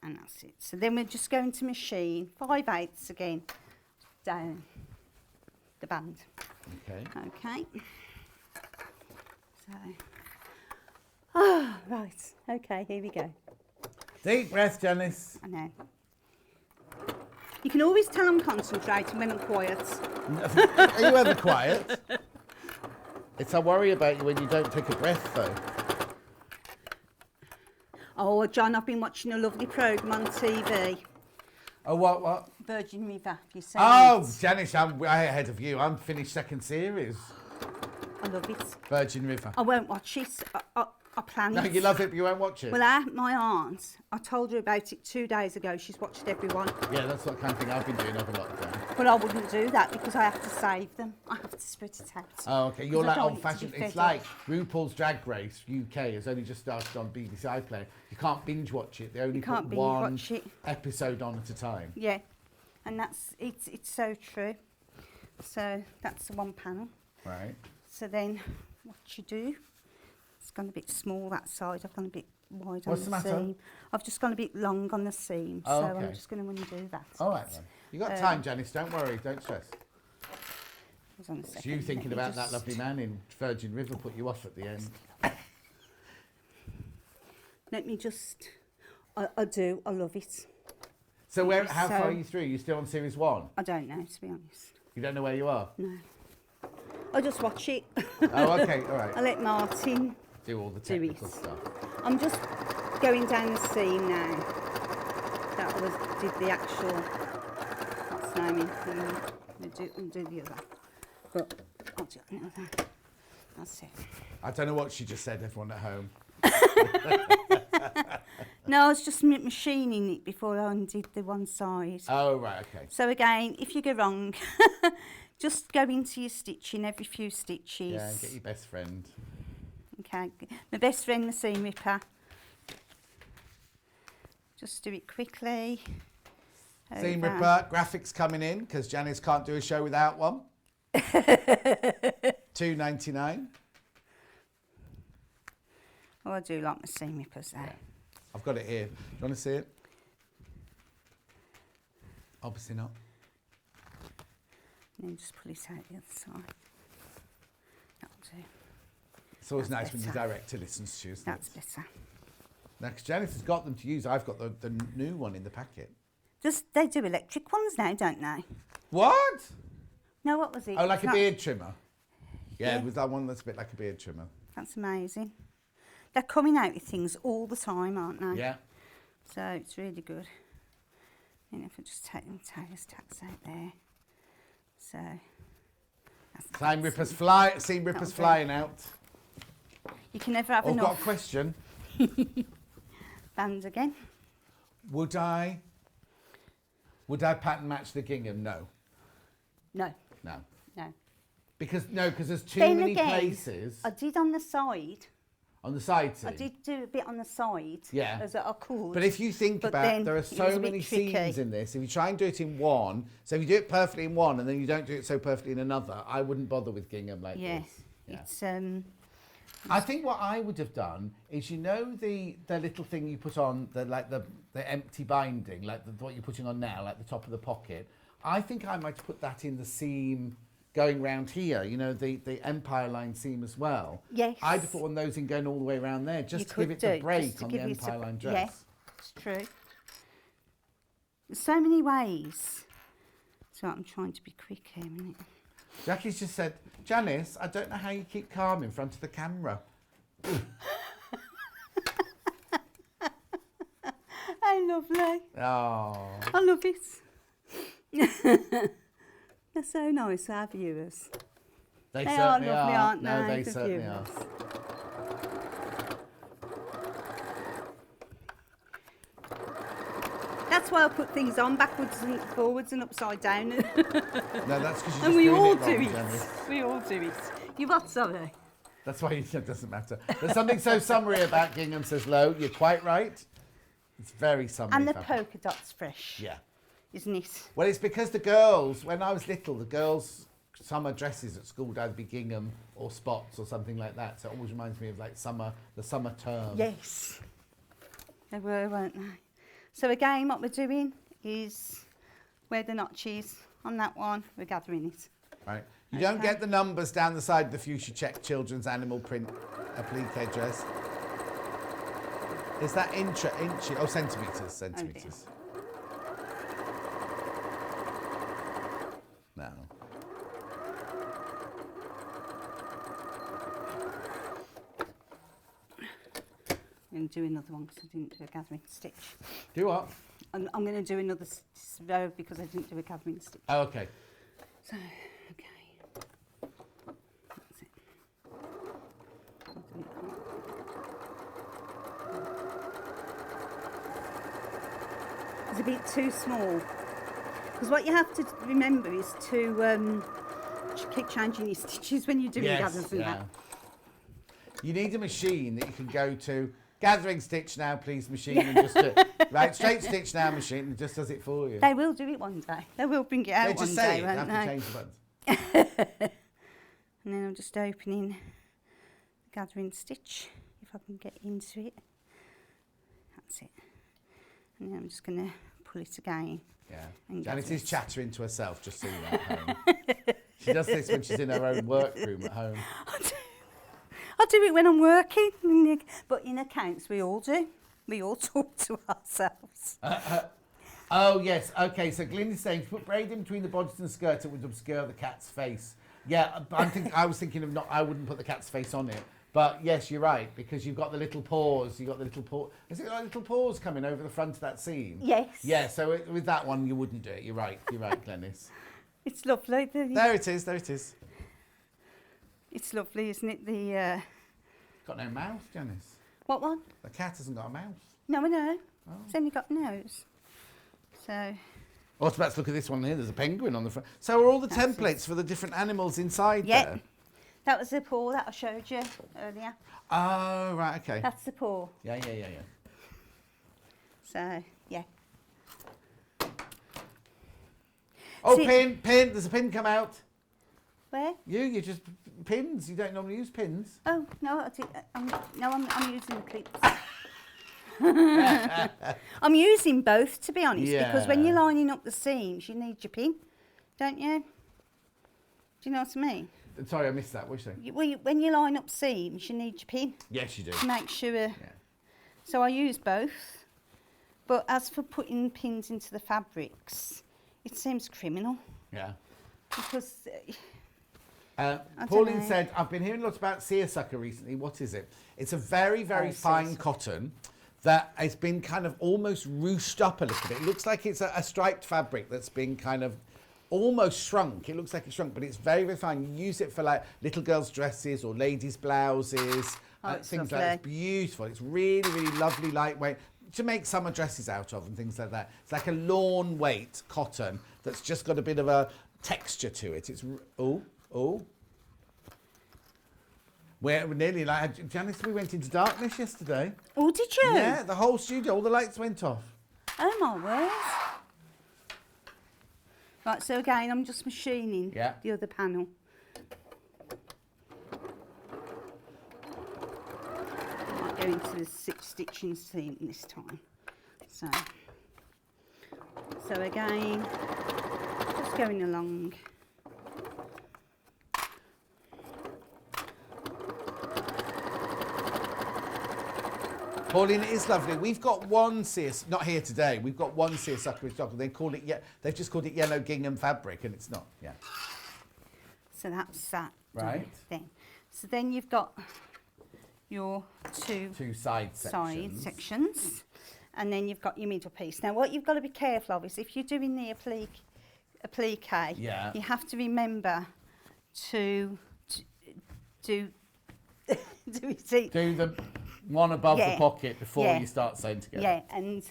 And that's it. So then we're just going to machine 5/8 again down the band. Okay. Okay. So, oh, right. Okay, here we go. Deep breath, Janis. I know. You can always tell I'm concentrating when I'm quiet. Are you ever quiet? It's I worry about you when you don't take a breath, though. Oh, John, I've been watching a lovely programme on TV. Oh, what? Virgin River, have you seen Oh, it? Janis, I'm way ahead of you. I'm finished second series. I love it. Virgin River. I won't watch it. I plan No, it. you love it, but you won't watch it. Well, my aunt, I told her about it 2 days ago. She's watched everyone. Yeah, that's the kind of thing I've been doing over lockdown. But I wouldn't do that because I have to save them. I have to spread it out. Oh, okay. You're 'Cause I like don't want it to old-fashioned. be It's fed like up. RuPaul's Drag Race UK has only just started on BBC iPlayer. You can't binge watch it. They only You can't put binge one watch it. episode on at a time. Yeah, and it's so true. So that's the one panel. Right. So then what you do, it's gone a bit small that side, I've gone a bit wide What's on the the matter? seam. I've just gone a bit long on the seam, Oh, so okay. I'm just going to undo that. All right then. You got time, Janis. Don't worry. Don't stress. Hold on a It's second, you let thinking me about that just- lovely man in Virgin River put you off at the end. Let me just, I do, I love it. So how So- far are you through? You still on series 1? I don't know, to be honest. You don't know where you are? No. I just watch it. Oh, okay. All I right. let Martin Do all the do technical it. stuff. I'm just going down the seam now. That did the actual, what's the name? Undo the other. But I'll do the other. That's it. I don't know what she just said, everyone at home. No, I was just machining it before I undid the one side. Oh, right, okay. So again, if you go wrong, just go into your stitching every few stitches. Yeah, get your best friend. Okay, my best friend, the seam ripper. Just do it quickly. Seam Over. Ripper, graphics coming in, because Janis can't do a show without one. $2.99. Oh, I do like my seam rippers there. I've got it here. Do you want to see it? Obviously not. And then just pull it out the other side. That'll do. It's always That's nice when your better. director listens to you. isn't That's it? better. Now, because Janis has got them to use. I've got the new one in the packet. They do electric ones now, don't they? What? No, what was it? Oh, like It's a not- beard trimmer? Yeah, Yeah. with that one that's a bit like a beard trimmer. That's amazing. They're coming out with things all the time, aren't they? Yeah. So it's really good. And if I just take them tails tacks out there. So that's Seam Ripper's That'll do. flying out. you can never have I've got a enough question. bands again. Would I pattern match the gingham? No. No, No. no. Because there's too Then many again, places I did on the side. on the side I seam. did do a bit on the side. Yeah. As I could. But if you think but about, then there are it was so a bit many tricky. seams in this. If you try and do it in one, so if you do it perfectly in one and then you don't do it so perfectly in another, I wouldn't bother with gingham like Yeah. this. Yeah. It's I think what I would have done is, the little thing you put on, the empty binding, what you're putting on now, like the top of the pocket. I think I might put that in the seam going round here, the Empire line seam as well. Yes. I'd have put one of those in going all the way around there, just You to give could it the do, break just to on the give it a Empire line dress. Yeah, it's true. There's so many ways. So I'm trying to be quick here a minute. Jackie's just said, Janis, I don't know how you keep calm in front of the camera. Oh, lovely. Oh. I love it. They're so nice, our viewers. They They are certainly lovely, are. aren't No, they, they the certainly are. viewers? That's why I put things on backwards and forwards and upside down. No, that's because you're And just we doing all it do wrong, it. Janis. We all do it. You what, sorry? That's why it doesn't matter. There's something so summery about gingham, says Lo. You're quite right. It's very summery. And the fabric. polka dots fresh. Yeah. Isn't it? Well, it's because the girls, when I was little, the girls' summer dresses at school would either be gingham or spots or something like that. So it always reminds me of like the summer term. Yes. They were, weren't they? So again, what we're doing is where the notch is on that one, we're gathering it. Right. You don't get the numbers down the side of the fuchsia check children's animal print applique dress. Is that inches? Oh, centimetres. No. I'm going to do another one because I didn't do a gathering stitch. Do what? I'm going to do another row because I didn't do a gathering stitch. Oh, okay. So, okay. That's it. I'll do it. It's a bit too small. Because what you have to remember is to keep changing your stitches when you're doing gathers and that. You need a machine that you can go to. Gathering stitch now, please, machine, and just do it. Right, straight stitch now, machine, and just does it for you. They will do it one day. They will bring it out one day, won't have they? to change the buttons. And then I'm just opening the gathering stitch, if I can get into it. That's it. And then I'm just going to pull it again. Yeah. And Janis gather is it. chattering to herself, just so you know, at home. She does this when she's in her own workroom at home. I do it when I'm working, but in accounts we all do. We all talk to ourselves. Oh, yes. Okay, so Glyn is saying, put braid in between the bodice and the skirt, it would obscure the cat's face. Yeah, I was thinking of I wouldn't put the cat's face on it. But yes, you're right, because you've got the little paws. You've got the little paw. Has it got little paws coming over the front of that seam? Yes. Yeah, so with that one, you wouldn't do it. You're right, Glenys. It's lovely. There it is. It's lovely, isn't it? Got no mouth, Janis. What one? The cat hasn't got a mouth. No, I know. Oh. It's only got a nose. So. Oh, I was about to look at this one here. There's a penguin on the front. So are all the templates for the different animals inside there? That was the paw that I showed you earlier. Oh, right, okay. That's the paw. Yeah. So, yeah. Oh, See- pin. There's a pin come out. Where? You just pins. You don't normally use pins. Oh, no, I'm using the clips. I'm using both, to be honest, because when you're lining up the seams, you need your pin, don't you? Do you know what I mean? Sorry, I missed that. What are you saying? When you line up seams, you need your pin Yes, you do. to make sure. Yeah. So I use both. But as for putting pins into the fabrics, it seems criminal Yeah. because... Pauline know. said, I've been hearing lots about seersucker recently. What is it? It's a very, very fine seersucker. cotton that has been kind of almost ruched up a little bit. It looks like it's a striped fabric that's been kind of almost shrunk. It looks like it's shrunk, but it's very, very fine. You use it for like little girls' dresses or ladies' blouses, things like that. It's beautiful. It's really, really lovely, lightweight to make summer dresses out of and things like that. It's like a lawn weight cotton that's just got a bit of a texture to it. It's, we're nearly like, Janis, we went into darkness yesterday. Oh, did you? Yeah, the whole studio, all the lights went off. Oh, my word. Right, so again, I'm just machining the other panel. I might go into the 6 stitching seam this time. So again, just going along. Pauline, it is lovely. We've got one not here today. We've got one seersucker in stock. They call it they've just called it yellow gingham fabric, and it's not. Yeah. So that's that. Right. Then. So then you've got your two side sections. And then you've got your middle piece. Now, what you've got to be careful of is if you're doing the applique, you have to remember to do the one above the pocket before you start sewing together. Yeah, and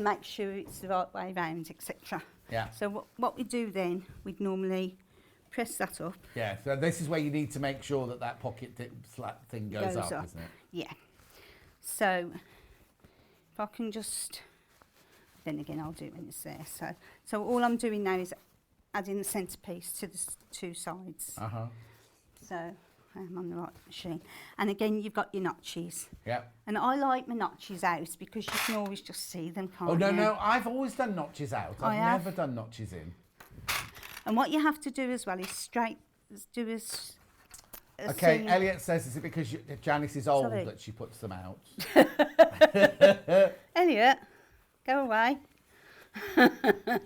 make sure it's the right way round, etc. Yeah. So what we do then, we'd normally press that up. Yeah, so this is where you need to make sure that that pocket slat thing goes up, isn't it? Yeah. So if I can just, then again I'll do it when it's there. So all I'm doing now is adding the centrepiece to the two sides. Uh-huh. So I'm on the right machine. And again, you've got your notches. Yeah. And I like my notches out because you can always just see them, can't Oh, no, you? no, I've always done notches out. I've never done notches in. And what you have to do as well is do as Okay, Elliot says, is it because Janis is old Sorry. that she puts them out? Elliot, go away. The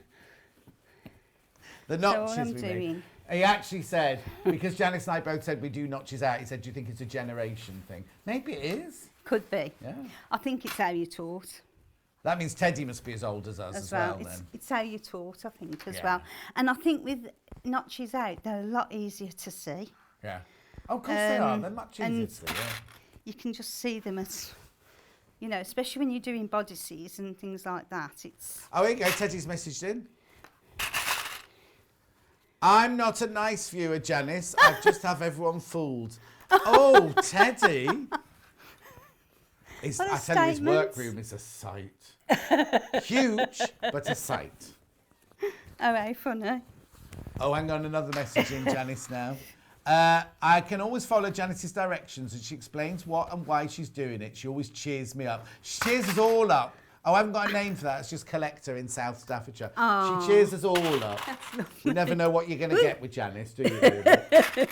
So notches what I'm we make. doing. He actually said, because Janis and I both said we do notches out, he said, do you think it's a generation thing? Maybe it is. Could be. Yeah. I think it's how you're taught That means Teddy must be as old as us as well then. It's how you're taught, I think, as Yeah. well. And I think with notches out, they're a lot easier to see. Yeah. Oh, of course they are. They're much easier and to see, yeah. You can just see them as, you know, especially when you're doing bodices and things like that. It's Oh, here you go. Teddy's messaged in. I'm not a nice viewer, Janis. I just have everyone fooled. Oh, Teddy. What a I tell you, his statement. workroom is a sight. Huge, but a sight. oh, how funny. Oh, hang on, another message in Janis now. I can always follow Janis's directions and she explains what and why she's doing it. She always cheers me up. She cheers us all up. Oh, I haven't got a name for that. It's just Collector in South Staffordshire. She cheers us all up. You never know what you're going to get with Janis, do you? Really?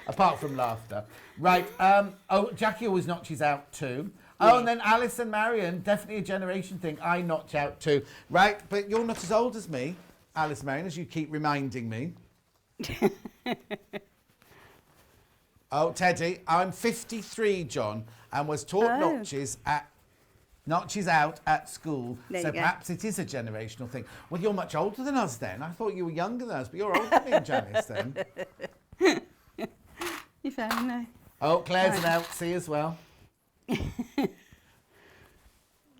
Apart from laughter. Right. Oh, Jackie always notches out too. Oh, and then Alice and Marion, definitely a generation thing. I notch out too. Right, but you're not as old as me, Alice Marion, as you keep reminding me. Oh, Teddy, I'm 53, John, and was taught notches out at school. There So you go. perhaps it is a generational thing. Well, you're much older than us then. I thought you were younger than us, but you're older than me and Janis then. You found me. Oh, Claire's an Elsie as well.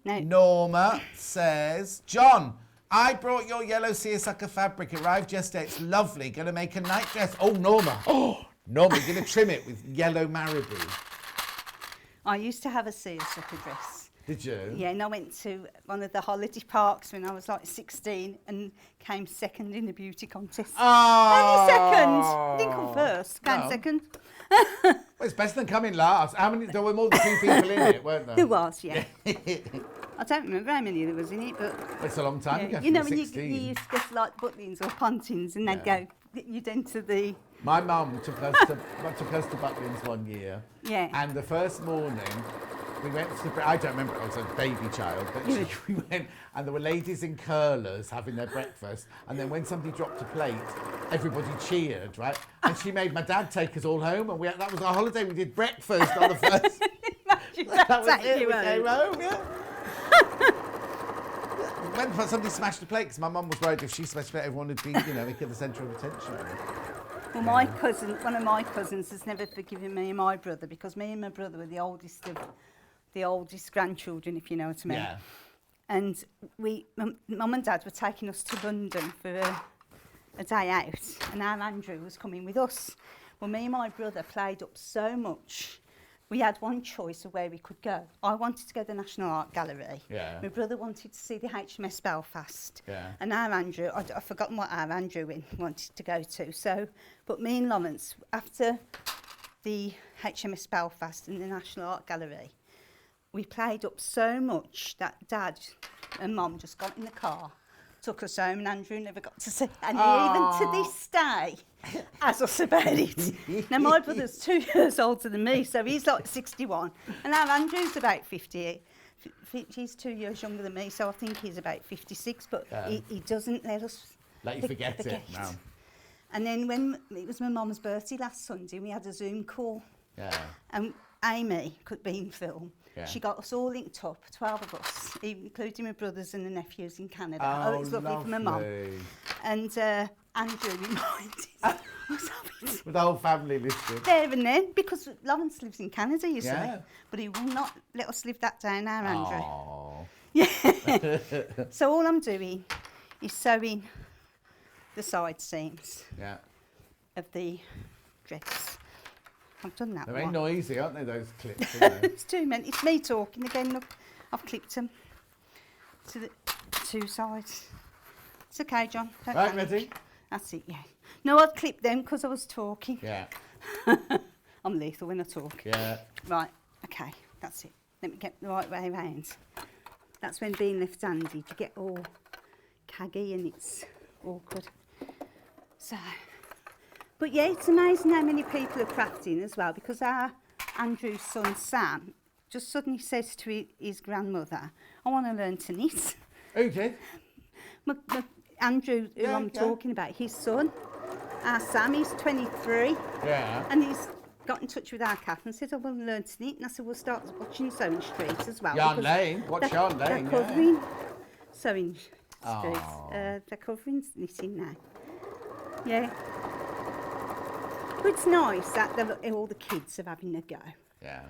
No. Norma says, John, I brought your yellow seersucker fabric. It arrived yesterday. It's lovely. Going to make a night dress. Oh, Norma. Oh, Norma, you're going to trim it with yellow marabou. I used to have a seersucker dress. Did you? Yeah, and I went to one of the holiday parks when I was like 16 and came second in the beauty contest. Oh. Only second. Didn't come first. Came No. second. Well, it's better than coming last. How many? There were more than 2 people in it, weren't there? There was, yeah. I don't remember how many there was in it, but It's a long time yeah. ago. You know from when you 16. used to get like butlins or pontins and they'd Yeah. go, you'd enter the, My mum took us to Butlins one year. Yeah. And the first morning, we went to the... I don't remember, I was a baby child, but we went, and there were ladies in curlers having their breakfast, and then when somebody dropped a plate, everybody cheered, right? And she made my dad take us all home, and that was our holiday. We did breakfast on the first... that was it, we came home, yeah. When somebody smashed a plate, because my mum was worried if she smashed a plate, everyone would be, you know, they the centre of attention. well, my cousin, one of my cousins has never forgiven me and my brother because me and my brother were the oldest grandchildren, if you know what I mean. Yeah. And Mum and Dad were taking us to London for a day out, and our Andrew was coming with us. Well, me and my brother played up so much. We had one choice of where we could go. I wanted to go to the National Art Gallery. Yeah. My brother wanted to see the HMS Belfast. Yeah. And our Andrew, I've forgotten what our Andrew wanted to go to. So, but me and Lawrence, after the HMS Belfast and the National Art Gallery, we played up so much that Dad and Mum just got in the car, took us home, and Andrew never got to see. And he, even to this day, has us about it. Now, my brother's 2 years older than me, so he's like 61. And our Andrew's about 50. He's 2 years younger than me, so I think he's about 56. But he doesn't let us Let you forget it now. And then when it was my mum's birthday last Sunday, we had a Zoom call. Yeah. And Amy could be in film. Yeah. She got us all linked up, 12 of us, including my brothers and the nephews in Canada. Oh, it was lovely for my mum. lovely. And Andrew reminded us of it. With the whole family listed. There and then, because Lawrence lives in Canada, you Yeah. see. But he will not let us live that down our Andrew. Aww. Yeah. So all I'm doing is sewing the side seams Yeah. of the dress. I've done that They're one. very noisy, aren't they, those clips? Aren't they? It's too many. It's me talking again. Look, I've clipped them to the two sides. It's okay, John. Don't Right, panic. ready? That's it, yeah. No, I'd clip them because I was talking. Yeah, I'm lethal when I talk. yeah. Right, okay, that's it. Let me get the right way around. That's when being left-handed, you get all caggy and it's awkward. So, but yeah, it's amazing how many people are crafting as well, because our Andrew's son Sam just suddenly says to his grandmother, I want to learn to knit. Who did? Andrew, who Yeah, I'm yeah. talking about, his son, our Sam, he's 23, Yeah. and he's got in touch with our cat and said, I want to learn to knit, and I said, we'll start watching Sewing Street as well. Yarn because Lane, watch Yarn They're Lane, yeah. covering Sewing Street. Aw. They're covering knitting now. Yeah. But it's nice that all the kids are having a go. Yeah.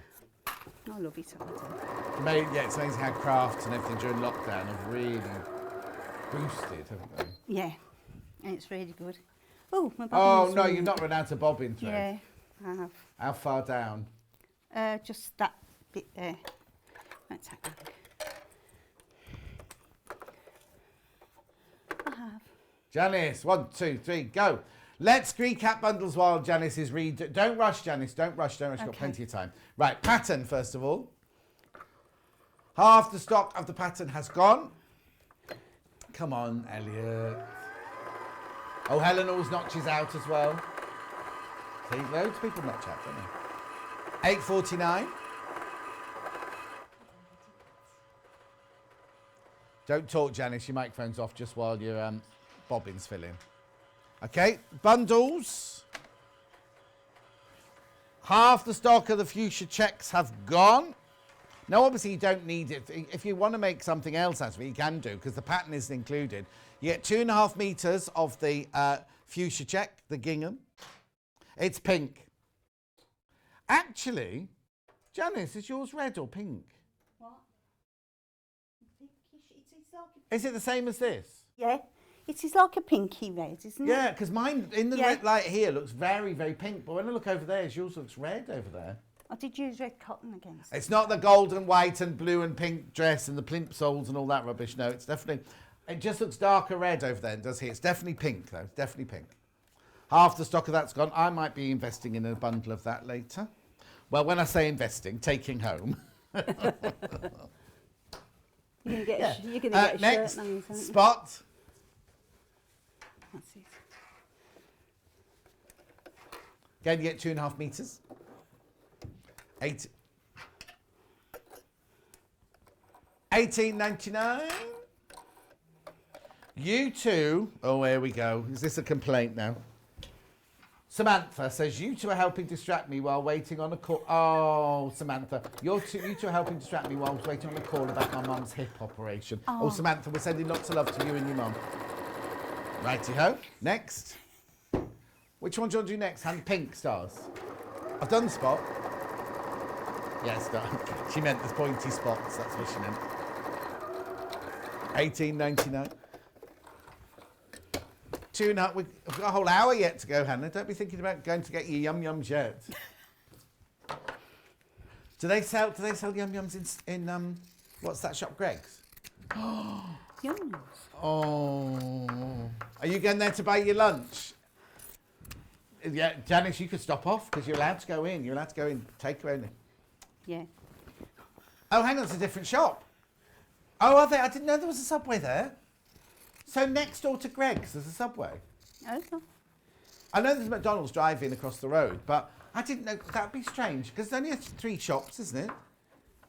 I love it, I do. Yeah, it's amazing how crafts and everything during lockdown have really boosted, haven't they? Yeah, and it's really good. Oh, my Oh, bobbin's no, worn. you've not run out of bobbin thread. Yeah, I have. How far down? Just that bit there. Let's have a look. I have. Janice, 1, 2, 3, go. Let's recap bundles while Janice is Don't rush, Janice. Don't rush. You've got Okay. plenty of time. Right, pattern, first of all. Half the stock of the pattern has gone. Come on, Elliot. Oh, Helen always notches out as well. See, loads of people notch out, don't they? 8.49. Don't talk, Janice. Your microphone's off just while your bobbins fill in. Okay, bundles. Half the stock of the fuchsia checks have gone. Now, obviously, you don't need it. If you want to make something else out of it, you can do, because the pattern isn't included. You get 2.5 metres of the fuchsia check, the gingham. It's pink. Actually, Janice, is yours red or pink? What? Is it the same as this? Yeah, it is like a pinky red, isn't it? Yeah, because mine in the Yeah. red light here looks very, very pink, but when I look over there, yours looks red over there. I did use red cotton against it. It's not the gold and white and blue and pink dress and the plimp soles and all that rubbish. No, it's definitely, it just looks darker red over there, does here. It's definitely pink, though. It's definitely pink. Half the stock of that's gone. I might be investing in a bundle of that later. Well, when I say investing, taking home. You're going to get a shirt Next, now, isn't it? spot. That's it. Again, you get 2.5 metres. 18.99. You two. Oh, here we go. Is this a complaint now? Samantha says, you two are helping distract me while waiting on a call. Oh, Samantha, you two are helping distract me while I was waiting on a call about my mum's hip operation. Oh, Samantha, we're sending lots of love to you and your mum. Righty-ho. Next. Which one do you want to do next? Hand pink stars. I've done the spot. Yes, no. She meant the pointy spots. That's what she meant. 18.99. 2.5. We've got a whole hour yet to go, Hannah. Don't be thinking about going to get your yum yums yet. Do they sell yum yums in what's that shop, Greg's? Yums. Oh. Are you going there to buy your lunch? Yeah, Janice, you could stop off because you're allowed to go in. You're allowed to go in. Take her in. Yeah. Oh, hang on, it's a different shop. Oh, are they? I didn't know there was a Subway there. So next door to Greg's, there's a Subway. Okay. I know there's a McDonald's drive-in across the road, but I didn't know. That'd be strange because there's only 3 shops, isn't it?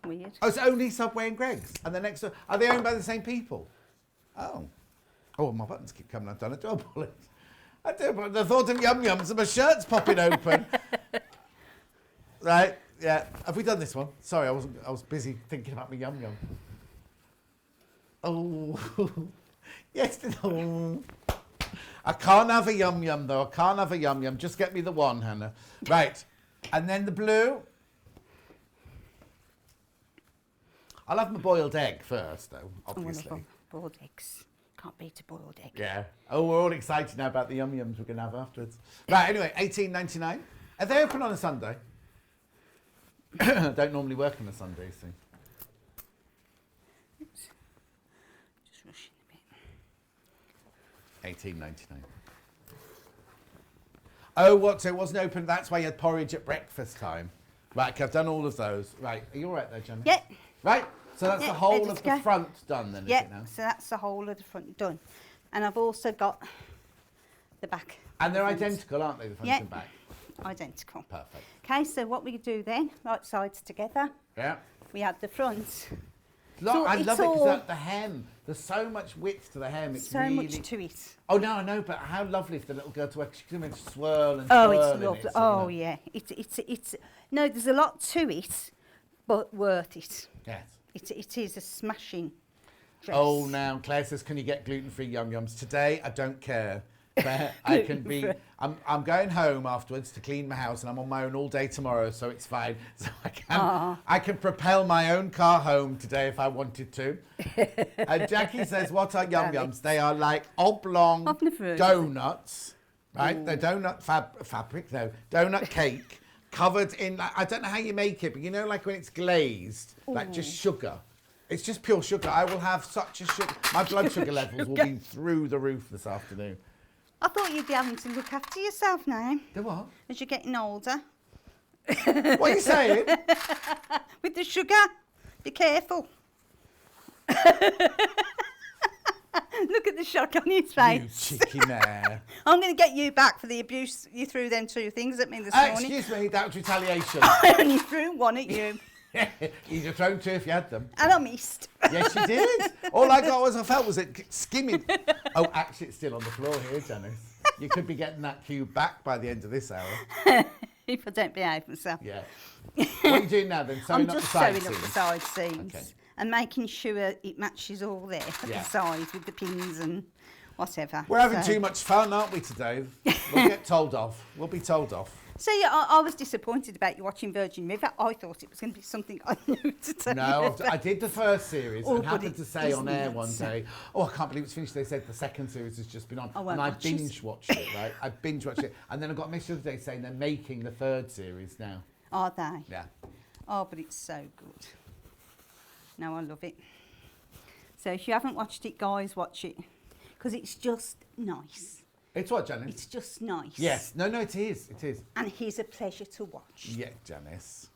Weird. Oh, it's only Subway and Greg's, and the next door. Are they owned by the same people? Oh. Oh, my buttons keep coming undone. I do apologise. I do, but the thought of yum yums and my shirt's popping open. Right. Yeah. Have we done this one? Sorry, I was busy thinking about my yum yum. Oh. Yes. Oh. I can't have a yum yum though. I can't have a yum yum. Just get me the one, Hannah. Right. And then the blue. I'll have my boiled egg first, though. Obviously. Boiled eggs. Can't beat a boiled egg. Yeah. Oh, we're all excited now about the yum yums we're going to have afterwards. Right, anyway, $18.99. Are they open on a Sunday? Don't normally work on a Sunday, so. Oops. Just rushing a bit. $18.99. Oh, what? So it wasn't open. That's why you had porridge at breakfast time. Right, okay, I've done all of those. Right, are you all right there, Jenny? Yeah. Right, so that's the whole ready of to the go. front done then, is Yeah, it now? so that's the whole of the front done. And I've also got the back. And they're of the front. identical, aren't they, the front Yeah. and back? Identical. Perfect. Okay, so what we do then, right sides together, Yeah. we have the front. Look, I it's love it all- because the hem, there's so much width to the hem. It's So really... much to it. Oh, no, I know, but how lovely for the little girl to actually come in, swirl and Oh, twirl it's in lovely. it, so, Oh, you know. yeah. It's. No, there's a lot to it, but worth it. Yes. It is a smashing dress. Oh, now Claire says, can you get gluten-free yum yums? Today, I don't care. But I can be. I'm going home afterwards to clean my house, and I'm on my own all day tomorrow, so it's fine. So I can propel my own car home today if I wanted to. Jackie says, what are yum yums? They are like oblong I've never heard of donuts, right? They're donut fabric, though. Donut cake covered in. Like, I don't know how you make it, but you know, like when it's glazed, like just sugar. It's just pure sugar. I will have such a sugar. My blood sugar levels will be through the roof this afternoon. I thought you'd be having to look after yourself now, The what? as you're getting older. What are you saying? With the sugar, be careful. Look at the shock on his You face. cheeky mare. I'm going to get you back for the abuse you threw them two things at me this morning. Excuse me, that was retaliation. I only threw one at you, You'd have thrown two if you had them. and I missed. Yes, you did. All I got was I felt was it skimming. Oh, actually, it's still on the floor here, Janice. You could be getting that cube back by the end of this hour. If I don't behave myself. Yeah. What are you doing now then? Sewing I'm up the just side sewing up the seams? side seams Okay. and making sure it matches all there at Yeah. the sides with the pins and whatever. We're having So- too much fun, aren't we, today? We'll get told off. We'll be told off. So yeah, I was disappointed about you watching Virgin River. I thought it was going to be something I knew to tell you No, about. I did the first series Oh, and but happened it to say on air isn't one it? day, oh, I can't believe it's finished. They said the second series has just been on. I won't And I watch it. binge watched it, right? I binge watched it. And then I got a message the other day saying they're making the third series now. Are they? Yeah. Oh, but it's so good. No, I love it. So if you haven't watched it, guys, watch it. Because it's just nice. It's what, Janice? It's just nice. Yes. No, it is. It is. And he's a pleasure to watch. Yeah, Janice.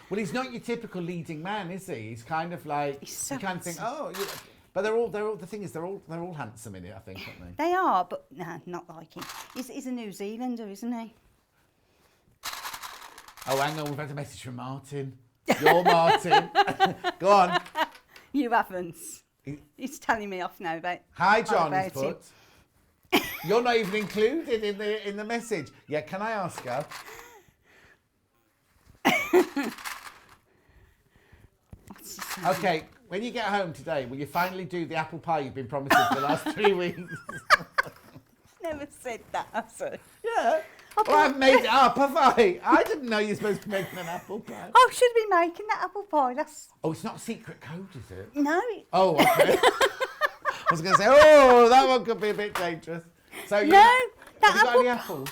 Well, he's not your typical leading man, is he? He's kind of like, He's so you kind of think, handsome. oh, yeah. But they're all, the thing is, they're all handsome in it, I think, aren't they? They are, but no, not like him. He's a New Zealander, isn't he? Oh, hang on, we've had a message from Martin. You're Martin. Go on. You haven't. He- He's telling me off now about. Hi, John, about he's put. You're not even included in the message. Yeah, can I ask her? What's he saying? Okay, when you get home today, will you finally do the apple pie you've been promising for the last 3 weeks? Never said that, has he? Yeah. Well, I've made it up, have I? I didn't know you're supposed to be making an apple pie. I should be making that apple pie. That's Oh, it's not a secret code, is it? no. Oh, okay. I was going to say, oh, that one could be a bit dangerous. So you No, have that you got any apple- apples?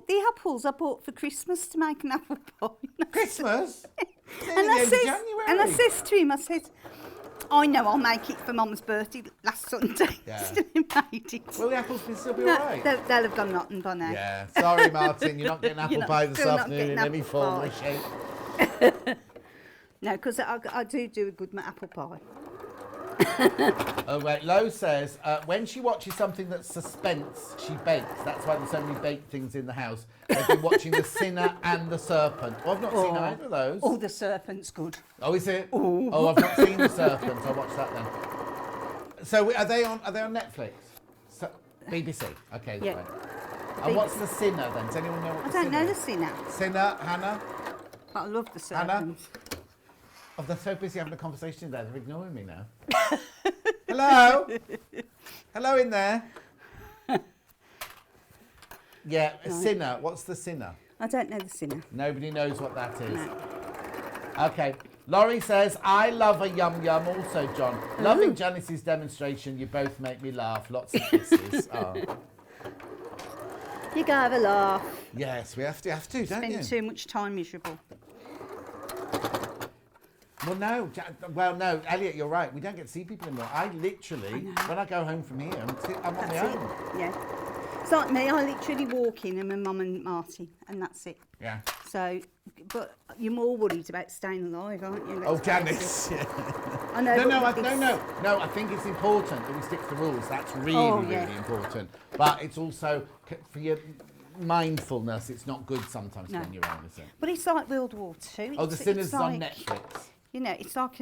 The apples I bought for Christmas to make an apple pie. Christmas? It's And nearly I the end of says, January. and I says to him, I said, I know I'll make it for Mum's birthday last Sunday. Yeah. Still ain't made it. Will the apples still be No, all right? they'll have gone rotten by now. Yeah, sorry, Martin, you're not getting apple You're not- pie this still not afternoon getting in any apple form or pie. shape. No, because I do a good apple pie. Oh, wait, Lo says, when she watches something that's suspense, she bakes. That's why there's so many baked things in the house. They've been watching The Sinner and The Serpent. Oh, I've not seen either of those. Oh, the serpent's good. Oh, is it? Oh, I've not seen The Serpent. I'll watch that then. So are they on Netflix? So, BBC. Okay, Yeah. right. And what's The Sinner then? Does anyone know what I The don't Sinner know the is? sinner, Sinner, Hannah? but I love the Hannah? serpent. Oh, they're so busy having a conversation there, they're ignoring me now. Hello? Hello in there? Yeah, a sinner. What's the sinner? I don't know the sinner. Nobody knows what that is. No. Okay. Laurie says, I love a yum yum also, John. Loving Janice's demonstration. You both make me laugh. Lots of kisses. Oh. You go have a laugh. Yes, we have to, don't you? Spend too much time miserable. Well, no, Elliot, you're right. We don't get to see people anymore. I literally, when I go home from here, I'm on my own. Yeah. It's like me, I literally walk in and my mum and Marty, and that's it. Yeah. So, but you're more worried about staying alive, aren't you? Oh, Janice. Yeah. I know. No, I think it's important that we stick to the rules. That's really, really important. But it's also, for your mindfulness, it's not good sometimes when you're on, is it? But it's like World War II. Oh, The Sinners is on Netflix. You know, it's like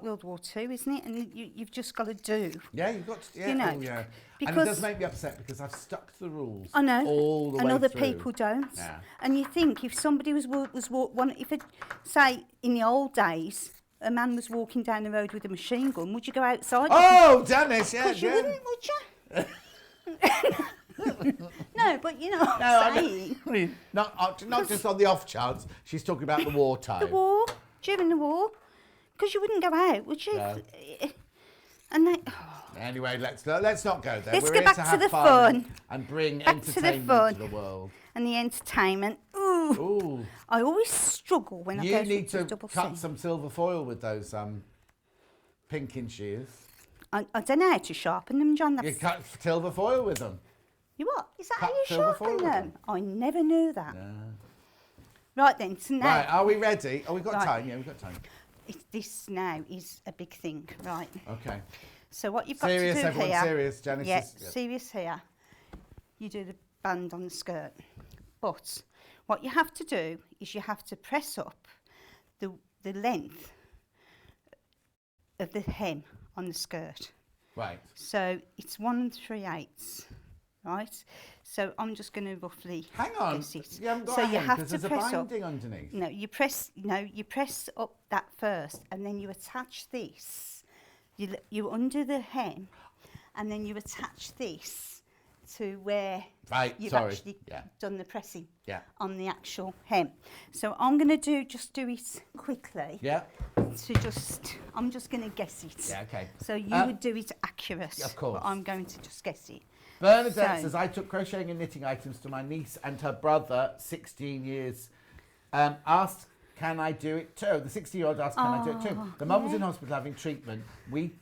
World War II, isn't it? And you've just got to do. Yeah, you've got to. Yeah, you know, and it does make me upset because I've stuck to the rules. I know. All the way and other through. people don't. Yeah. And you think if somebody say in the old days, a man was walking down the road with a machine gun, would you go outside? Oh, Janice, yeah, you wouldn't, would you? No, but you know what I'm saying. I mean, not just on the off chance. She's talking about the wartime. The war, during the war. Because you wouldn't go out, would you? No. And they, Anyway, let's not go there. Let's We're go here back to to have the fun fun. and bring Back to the entertainment fun. to the world. And the entertainment. Ooh. Ooh. I always struggle when I You go need for to double cut seam. some silver foil with those pinking shears. I don't know how to sharpen them, John. You cut silver foil with them. You what? Is that cut how you silver sharpen foil with them? I never knew that. Right then, so now. Right, are we ready? Oh, we've got Right. time. Yeah, we've got time. This now is a big thing, right? Okay. So what you've got Serious, to do everyone, here. serious. Janice Yeah, is- serious here. You do the band on the skirt. But what you have to do is you have to press up the length of the hem on the skirt. Right. So it's 1 3/8, right? So I'm just going to roughly Hang on. guess it. You haven't got so a you hem, have 'cause to there's a press up. binding underneath. No, you press up that first, and then you attach this. You undo the hem, and then you attach this to where you've actually done the pressing on the actual hem. So I'm going to do it quickly. Yeah. I'm just going to guess it. Yeah, okay. So you would do it accurate. Of course. But I'm going to just guess it. Bernadette says, I took crocheting and knitting items to my niece and her brother, 16 years, asked, can I do it too? The 60-year-old asked, can I do it too? The mum was in hospital having treatment. We,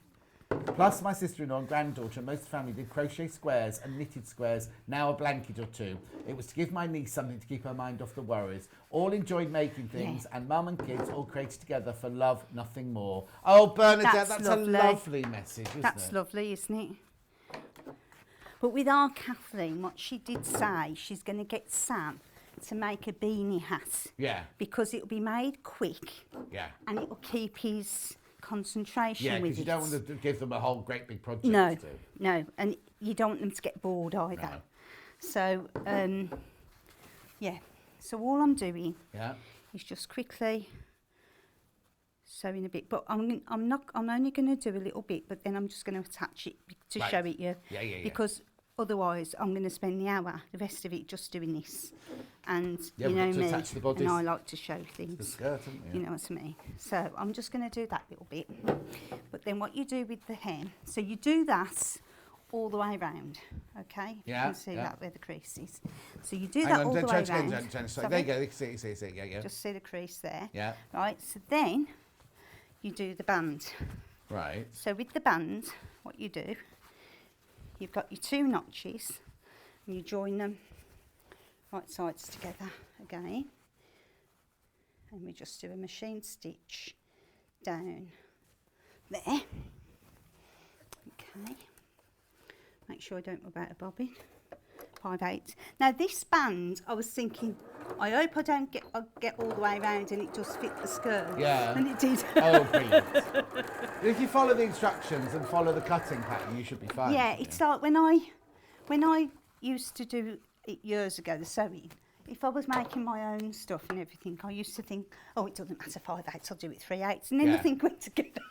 plus my sister-in-law and granddaughter, and most of the family did crochet squares and knitted squares, now a blanket or two. It was to give my niece something to keep her mind off the worries. All enjoyed making things, and mum and kids all created together for love, nothing more. Oh, Bernadette, that's lovely. a lovely message, isn't it? That's lovely, isn't it? But with our Kathleen, what she did say, she's going to get Sam to make a beanie hat. Yeah. Because it'll be made quick. Yeah. And it will keep his concentration Yeah, with because it. you don't want to give them a whole great big project No, to do. no. And you don't want them to get bored either. No. So, yeah. So all I'm doing is just quickly sewing a bit. But I'm only going to do a little bit, but then I'm just going to attach it to show it you. Yeah. Because otherwise, I'm going to spend the hour, the rest of it, just doing this. And Yeah, you know we've got to me, attach the bodies. and I like to show things. The skirt, haven't you? You know what I mean? So I'm just going to do that little bit. But then what you do with the hem, so you do that all the way around, okay? You can see that where the crease is. So you do that all the way around. There you go, see, yeah. Just see the crease there. Yeah. Right, so then you do the band. Right. So with the band, what you do, you've got your 2 notches, and you join them right sides together again. And we just do a machine stitch down there. Okay. Make sure I don't rub out a bobbin. 5/8. Now this band, I was thinking, I hope I don't get all the way around and it just fit the skirt. Yeah. And it did. Oh, brilliant. If you follow the instructions and follow the cutting pattern, you should be fine. Yeah, it's like when I used to do it years ago, the sewing. If I was making my own stuff and everything, I used to think, oh, it doesn't matter 5/8, I'll do it 3/8, and then nothing went together.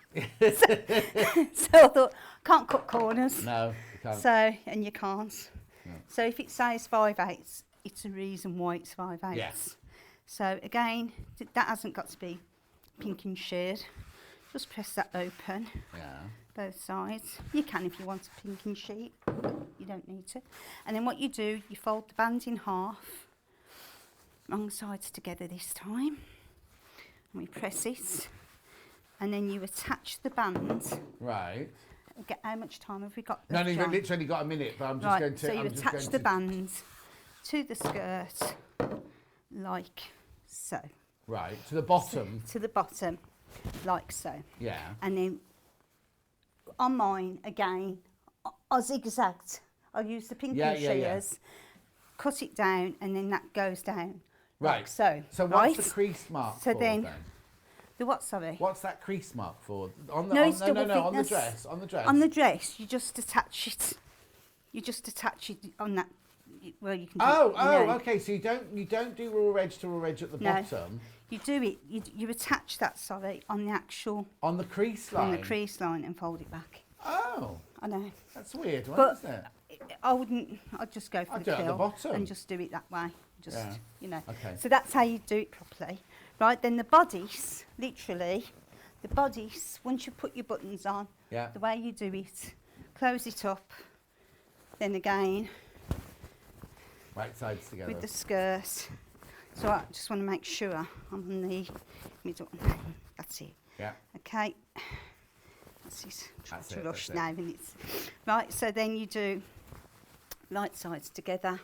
so I thought, can't cut corners. No, you can't. So, and you can't. No. So if it says 5/8, it's a reason why it's 5/8. Yeah. So again, that hasn't got to be pinking sheared. Just press that open, Yeah. both sides. You can if you want a pinking sheet, but you don't need to. And then what you do, you fold the band in half, wrong sides together this time. And we press it, and then you attach the band. Right. How much time have we got? No, left, you've John? literally got a minute, but I'm just Right, going to... so you I'm just attach going the to- band to the skirt, like so. Right, to the bottom. To the bottom, like so. Yeah. And then on mine, again, I zigzagged. I used the pinking Yeah, yeah, yeah. shears, cut it down, and then that goes down. Right. Like so. So right? what's the crease mark So for then- The what, sorry? What's that crease mark for? On the, No, on, it's no, double on the thickness. dress. On the dress. On the dress, you just attach it. You just attach it on that. Well, you can. Do Oh, it, you know. okay. So you don't do raw edge to raw edge at the No. bottom. You do it. You attach that, sorry, on the actual On the crease line. on the crease line and fold it back. Oh, I know. that's weird, But isn't it? I wouldn't. I'd just go for I'd the do it at the kill bottom. and just do it that way. Just Yeah. you know. Okay. So that's how you do it properly, right? Then the bodice, literally, the bodice. Once you put your buttons on, Yeah. the way you do it, close it up. Then again Right sides together. with the skirt. So I just want to make sure I'm on the middle. That's it. Yeah. Okay. That's it. Try That's to it, rush that's it. now, and it's right. So then you do right sides together,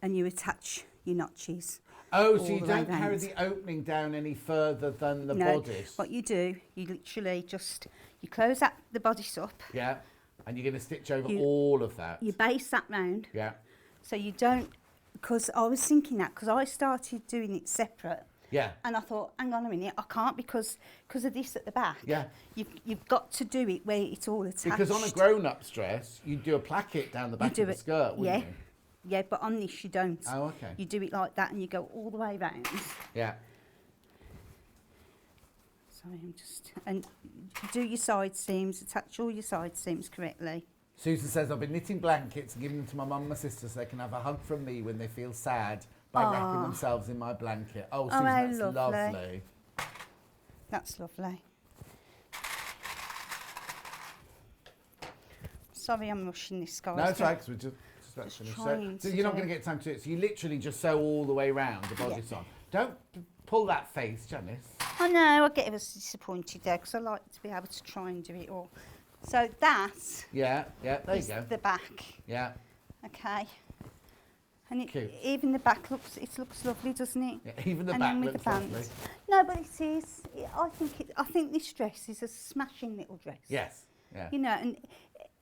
and you attach your notches. Oh, all so you the way don't carry round. the opening down any further than the No, bodice. what you do, you literally just you close that the bodice up, Yeah. And you're going to stitch over You- all of that. you base that round, Yeah. so you don't. Because I was thinking that because I started doing it separate. Yeah. And I thought, hang on a minute, I can't because of this at the back. Yeah. You've got to do it where it's all attached. Because on a grown-up's dress, you do a placket down the back do of the it, skirt, wouldn't yeah. you? Yeah, but on this you don't. Oh, okay. You do it like that and you go all the way round. Yeah. Sorry, I'm just... And do your side seams, attach all your side seams correctly. Susan says, I've been knitting blankets and giving them to my mum and my sister so they can have a hug from me when they feel sad by wrapping themselves in my blanket. Oh, Susan, how that's lovely. lovely. That's lovely. Sorry I'm rushing this, guys. No, it's right, because we're just about to finish. trying So to you're not do- going to get time to do it. So you literally just sew all the way round the bodice on. Don't pull that face, Janice. I know, I get ever so disappointed there because I like to be able to try and do it all. So that Yeah, there you is go. the back, Yeah, okay? And Cute. even the back looks lovely, doesn't it? yeah, even the And back then with looks the band. lovely. No, but it is. I think this dress is a smashing little dress. Yes, yeah. You know,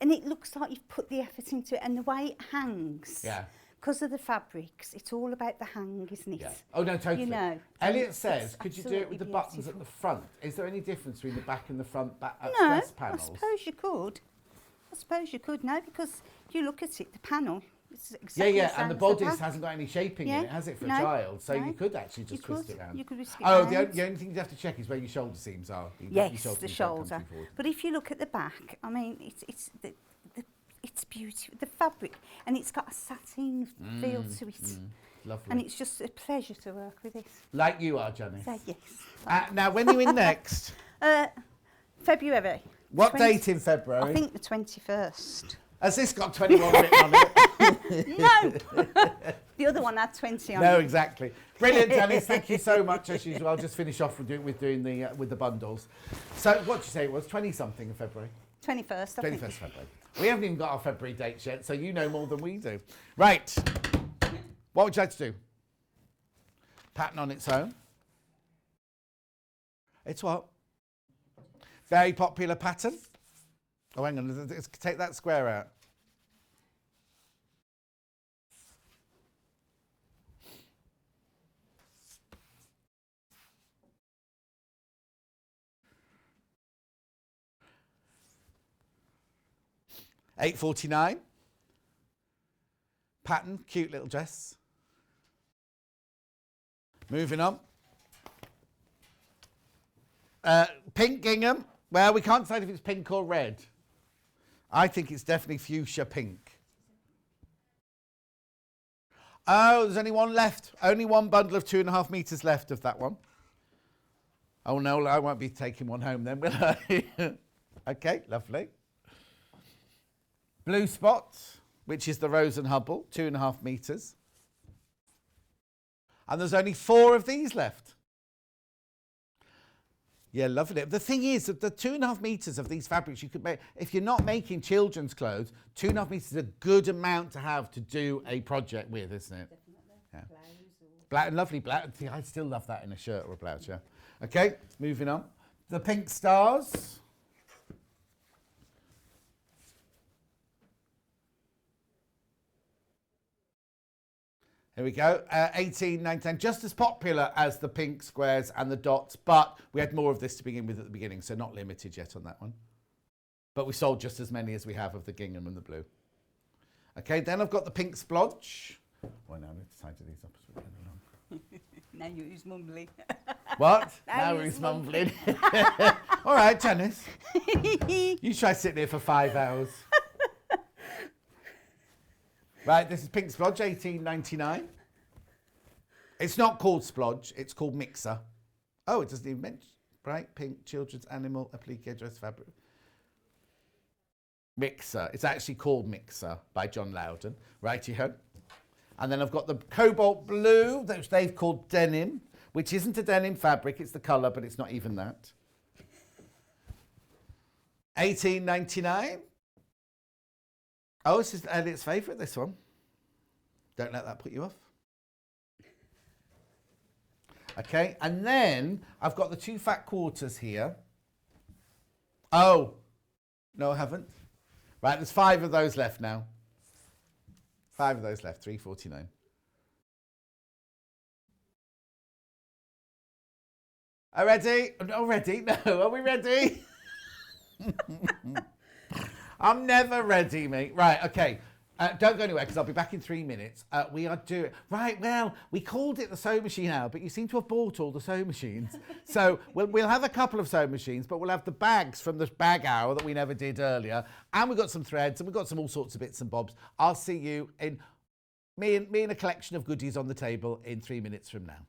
and it looks like you've put the effort into it, and the way it hangs. Yeah. Because of the fabrics, it's all about the hang, isn't it? Yeah. Oh, no, totally. You know. Elliot it's says, could you do it with the absolutely buttons at beautiful. the front? Is there any difference between the back and the front No, dress I panels? suppose you could. I suppose you could, no, because if you look at it, the panel, it's Yeah, exactly the yeah, same and the as bodice back. hasn't got any shaping Yeah, in it, has it, for no, a child? So no. you could actually just You twist could, it around. you could whisk it Oh, round. the only thing you have to check is where your shoulder seams are. Your Yes, shoulder the seams don't come shoulder. too forward. But if you look at the back, I mean, it's beautiful. The fabric, and it's got a satin feel to it. Lovely. And it's just a pleasure to work with it. Like you are, Janice. So, yes. Now, when are you in next? February. What 20 date in February? I think the 21st. Has this got 21 written on it? No! The other one had 20 on No, it. exactly. Brilliant, Janice. Thank you so much. As usual, I'll just finish off with doing the bundles. So, what did you say it was? 20-something in February? 21st, I 21st think. February. We haven't even got our February dates yet, so you know more than we do. Right. What would you like to do? Pattern on its own. It's what? Very popular pattern. Oh, hang on. Let's take that square out. $8.49. Pattern, cute little dress. Moving on. Pink gingham. Well, we can't decide if it's pink or red. I think it's definitely fuchsia pink. Oh, there's only one left. Only one bundle of 2.5 metres left of that one. Oh, no, I won't be taking one home then, will I? Okay, lovely. Blue Spot, which is the Rose and Hubble, 2.5 metres. And there's only 4 of these left. Yeah, lovely. The thing is that the 2.5 metres of these fabrics you could make, if you're not making children's clothes, 2.5 metres is a good amount to have to do a project with, isn't it? Definitely. Yeah. Black, lovely black. See, I still love that in a shirt or a blouse, yeah. Okay, moving on. The Pink Stars. Here we go, 18, 19, just as popular as the pink squares and the dots, but we had more of this to begin with at the beginning, so not limited yet on that one. But we sold just as many as we have of the gingham and the blue. Okay, then I've got the pink splodge. Well, now I need to tidy these up as we're going along. Now you're mumbling. What? Now Now he's he's mumbling. All right, Janis. You try sitting here for 5 hours. Right, this is pink splodge, 18.99. It's not called splodge, it's called mixer. Oh, it doesn't even mention. Bright pink children's animal applique dress fabric. Mixer. It's actually called Mixer by John Loudon. Righty-ho. And then I've got the cobalt blue, which they've called denim, which isn't a denim fabric, it's the colour, but it's not even that. 18.99. Oh, this is Elliot's favourite, this one. Don't let that put you off. Okay, and then I've got the 2 fat quarters here. Oh, no, I haven't. Right, there's 5 of those left now. 5 of those left, $3.49. Are we ready? Oh, ready? No, are we ready? I'm never ready, mate. Right, okay. Don't go anywhere because I'll be back in 3 minutes. We are doing... Right, well, we called it the sewing machine hour, but you seem to have bought all the sewing machines. So we'll have a couple of sewing machines, but we'll have the bags from the bag hour that we never did earlier. And we've got some threads and we've got some all sorts of bits and bobs. I'll see you in... Me and a collection of goodies on the table in 3 minutes from now.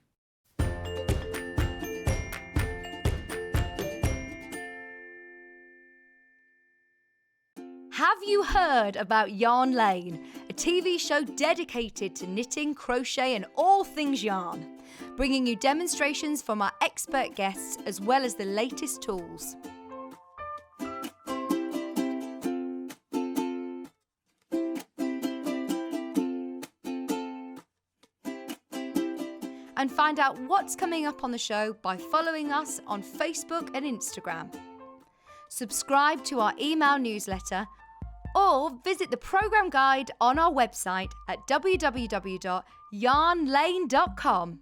Have you heard about Yarn Lane, a TV show dedicated to knitting, crochet and all things yarn, bringing you demonstrations from our expert guests as well as the latest tools. And find out what's coming up on the show by following us on Facebook and Instagram. Subscribe to our email newsletter or visit the programme guide on our website at www.yarnlane.com.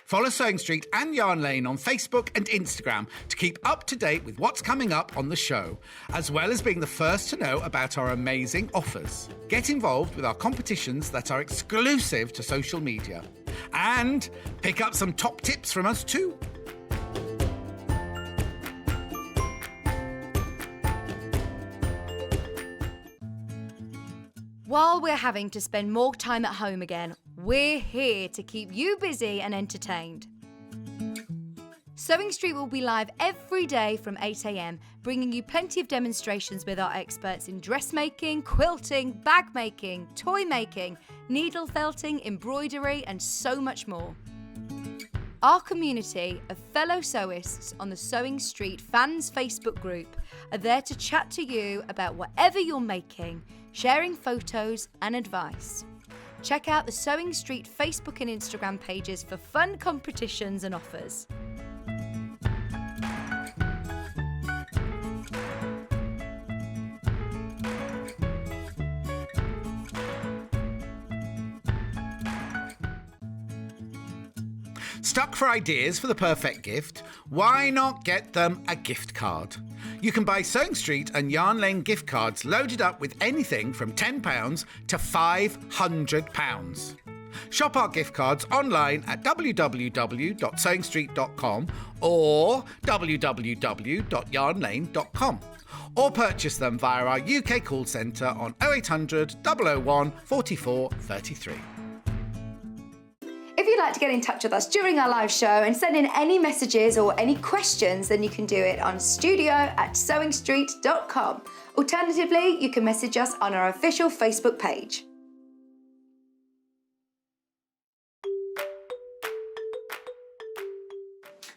Follow Sewing Street and Yarn Lane on Facebook and Instagram to keep up to date with what's coming up on the show, as well as being the first to know about our amazing offers. Get involved with our competitions that are exclusive to social media. And pick up some top tips from us too. While we're having to spend more time at home again, we're here to keep you busy and entertained. Sewing Street will be live every day from 8 a.m, bringing you plenty of demonstrations with our experts in dressmaking, quilting, bag making, toy making, needle felting, embroidery, and so much more. Our community of fellow sewists on the Sewing Street fans Facebook group are there to chat to you about whatever you're making, sharing photos and advice. Check out the Sewing Street Facebook and Instagram pages for fun competitions and offers. Stuck for ideas for the perfect gift? Why not get them a gift card? You can buy Sewing Street and Yarn Lane gift cards loaded up with anything from £10 to £500. Shop our gift cards online at www.sewingstreet.com or www.yarnlane.com, or purchase them via our UK call centre on 0800 001 44 33. If you'd like to get in touch with us during our live show and send in any messages or any questions, then you can do it on studio@sewingstreet.com. Alternatively, you can message us on our official Facebook page.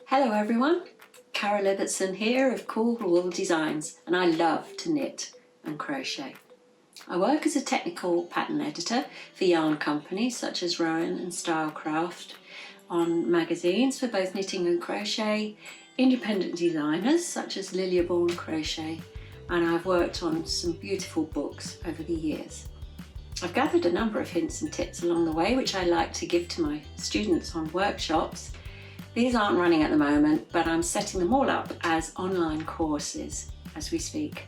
Hello everyone, Carol Ibbotson here of Cool Wool Designs, and I love to knit and crochet. I work as a technical pattern editor for yarn companies such as Rowan and Stylecraft, on magazines for both knitting and crochet, independent designers such as Liliaborn Crochet, and I've worked on some beautiful books over the years. I've gathered a number of hints and tips along the way which I like to give to my students on workshops. These aren't running at the moment, but I'm setting them all up as online courses as we speak.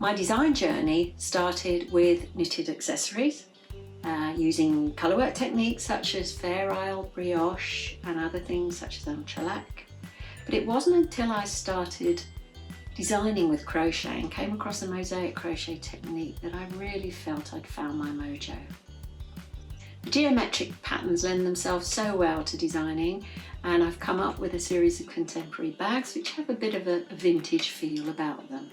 My design journey started with knitted accessories, using colourwork techniques such as Fair Isle, brioche and other things such as shellac. But it wasn't until I started designing with crochet and came across a mosaic crochet technique that I really felt I'd found my mojo. The geometric patterns lend themselves so well to designing, and I've come up with a series of contemporary bags which have a bit of a vintage feel about them.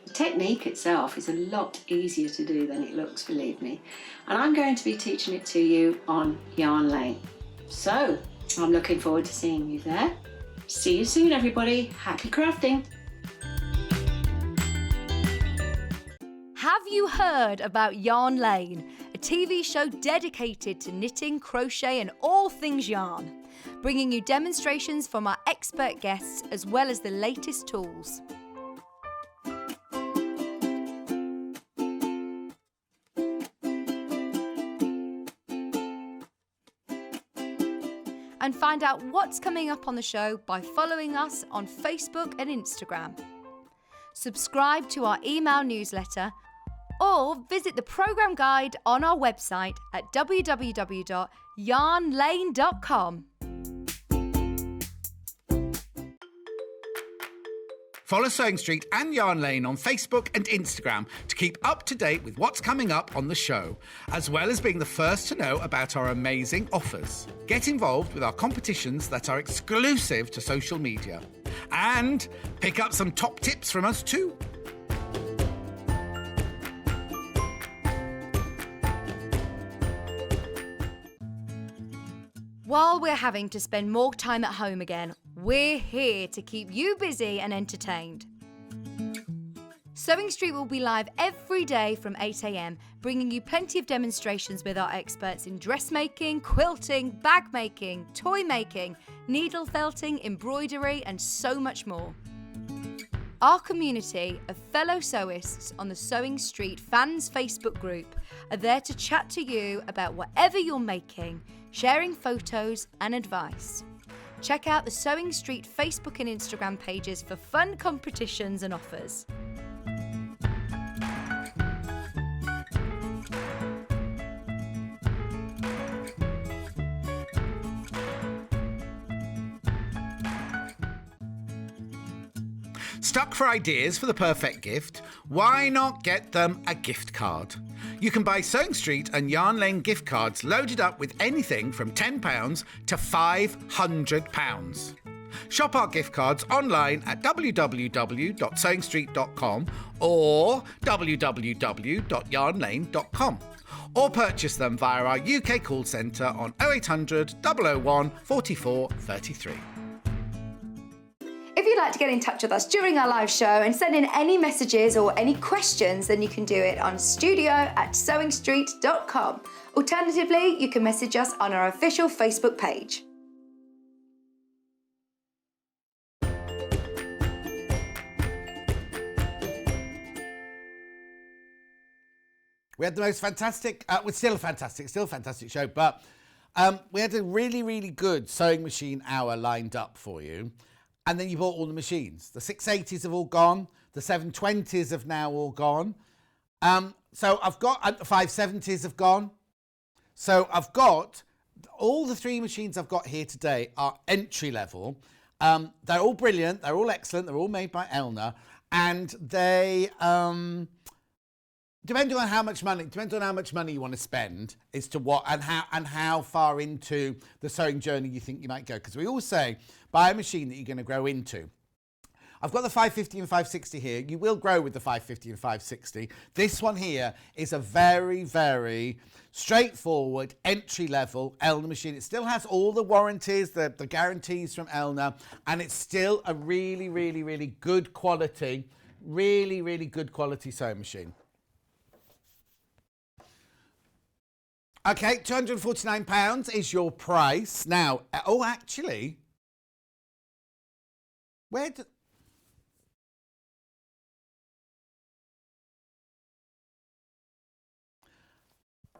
The technique itself is a lot easier to do than it looks, believe me, and I'm going to be teaching it to you on Yarn Lane. So, I'm looking forward to seeing you there. See you soon everybody, happy crafting! Have you heard about Yarn Lane, a TV show dedicated to knitting, crochet and all things yarn, bringing you demonstrations from our expert guests as well as the latest tools. And find out what's coming up on the show by following us on Facebook and Instagram. Subscribe to our email newsletter or visit the programme guide on our website at www.yarnlane.com. Follow Sewing Street and Yarn Lane on Facebook and Instagram to keep up to date with what's coming up on the show, as well as being the first to know about our amazing offers. Get involved with our competitions that are exclusive to social media. And pick up some top tips from us too. While we're having to spend more time at home again, we're here to keep you busy and entertained. Sewing Street will be live every day from 8 a.m, bringing you plenty of demonstrations with our experts in dressmaking, quilting, bag making, toy making, needle felting, embroidery and so much more. Our community of fellow sewists on the Sewing Street fans Facebook group are there to chat to you about whatever you're making, sharing photos and advice. Check out the Sewing Street Facebook and Instagram pages for fun competitions and offers. Stuck for ideas for the perfect gift? Why not get them a gift card? You can buy Sewing Street and Yarn Lane gift cards loaded up with anything from £10 to £500. Shop our gift cards online at www.sewingstreet.com or www.yarnlane.com, or purchase them via our UK call centre on 0800 001 44 33. If you'd like to get in touch with us during our live show and send in any messages or any questions, then you can do it on studio@sewingstreet.com. Alternatively, you can message us on our official Facebook page. We had the most fantastic, still fantastic show, but we had a really, really good sewing machine hour lined up for you. And then you bought all the machines. The 680s have all gone. The 720s have now all gone. So I've got, the 570s have gone. So I've got, all the 3 machines I've got here today are entry level. They're all brilliant, they're all excellent, they're all made by Elna, and they, depending on how much money you want to spend as to what and how far into the sewing journey you think you might go. Because we always say, buy a machine that you're going to grow into. I've got the 550 and 560 here. You will grow with the 550 and 560. This one here is a very, very straightforward, entry-level Elna machine. It still has all the warranties, the guarantees from Elna, and it's still a really, really, really good quality, really, really good quality sewing machine. Okay, £249 is your price. Now, oh, actually, where do...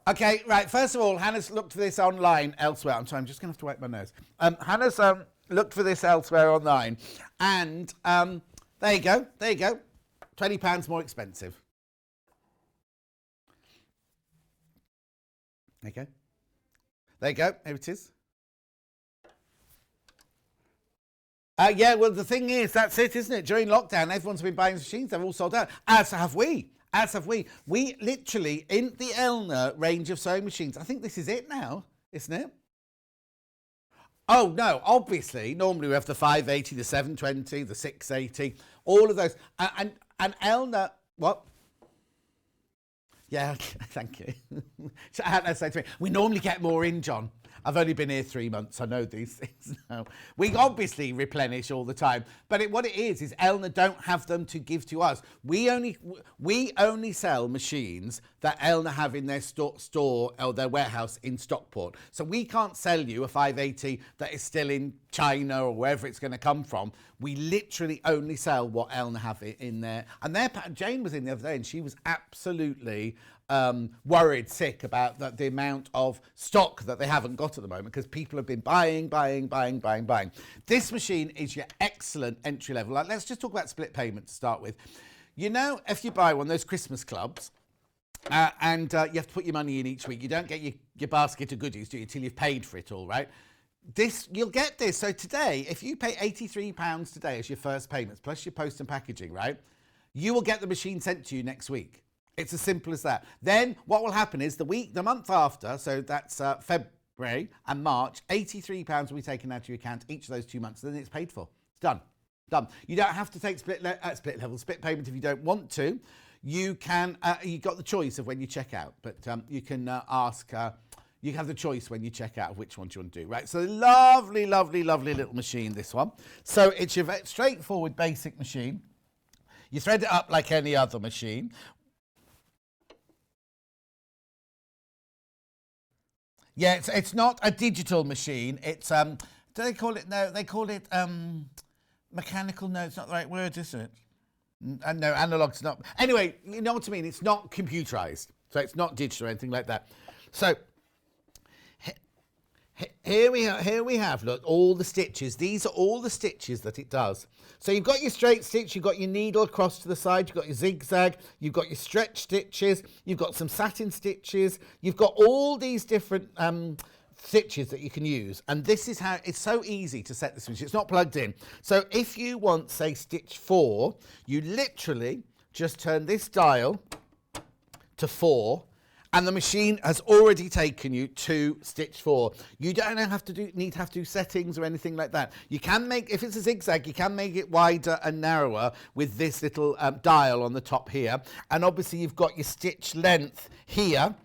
Okay, right, first of all, Hannah's looked for this online elsewhere. I'm sorry, I'm just going to have to wipe my nose. Hannah's looked for this elsewhere online. And there you go, £20 more expensive. Okay. There you go, here it is. Yeah, well, the thing is, that's it, isn't it? During lockdown, everyone's been buying machines. They're all sold out, as have we. As have we. We literally, in the Elna range of sewing machines, I think this is it now, isn't it? Oh, no, obviously, normally we have the 580, the 720, the 680, all of those. And Elna, what? Yeah, okay, thank you. Hannah said to me, we normally get more in, John. I've only been here 3 months. I know these things now. We obviously replenish all the time, but what it is Elna don't have them to give to us. We only sell machines that Elna have in their store or their warehouse in Stockport. So we can't sell you a 580 that is still in China or wherever it's going to come from. We literally only sell what Elna have in there. And Jane was in the other day and she was absolutely worried sick about the amount of stock that they haven't got at the moment because people have been buying. This machine is your excellent entry level. Let's just talk about split payment to start with. You know, if you buy one of those Christmas clubs and you have to put your money in each week, you don't get your basket of goodies, do you, till you've paid for it all, right? You'll get this. So today, if you pay £83 today as your first payments, plus your post and packaging, right, you will get the machine sent to you next week. It's as simple as that. Then what will happen is the month after, so that's February and March, £83 will be taken out of your account each of those 2 months, and then it's paid for. It's done. You don't have to take split payment if you don't want to. You can, you've got the choice of when you check out, but you can you have the choice when you check out of which one you want to do, right? So lovely, lovely, lovely little machine, this one. So it's your straightforward basic machine. You thread it up like any other machine. Yeah, it's not a digital machine. It's do they call it? No, they call it mechanical. No, it's not the right word, is it? No, analog's not. Anyway, you know what I mean. It's not computerized, so it's not digital or anything like that. So here we have. Look, all the stitches. These are all the stitches that it does. So you've got your straight stitch, you've got your needle across to the side, you've got your zigzag, you've got your stretch stitches, you've got some satin stitches, you've got all these different stitches that you can use. And this is how it's so easy to set this machine. It's not plugged in. So if you want, say, stitch 4, you literally just turn this dial to 4. And the machine has already taken you to stitch 4. You don't have to do settings or anything like that. You can make, if it's a zigzag, you can make it wider and narrower with this little dial on the top here. And obviously you've got your stitch length here.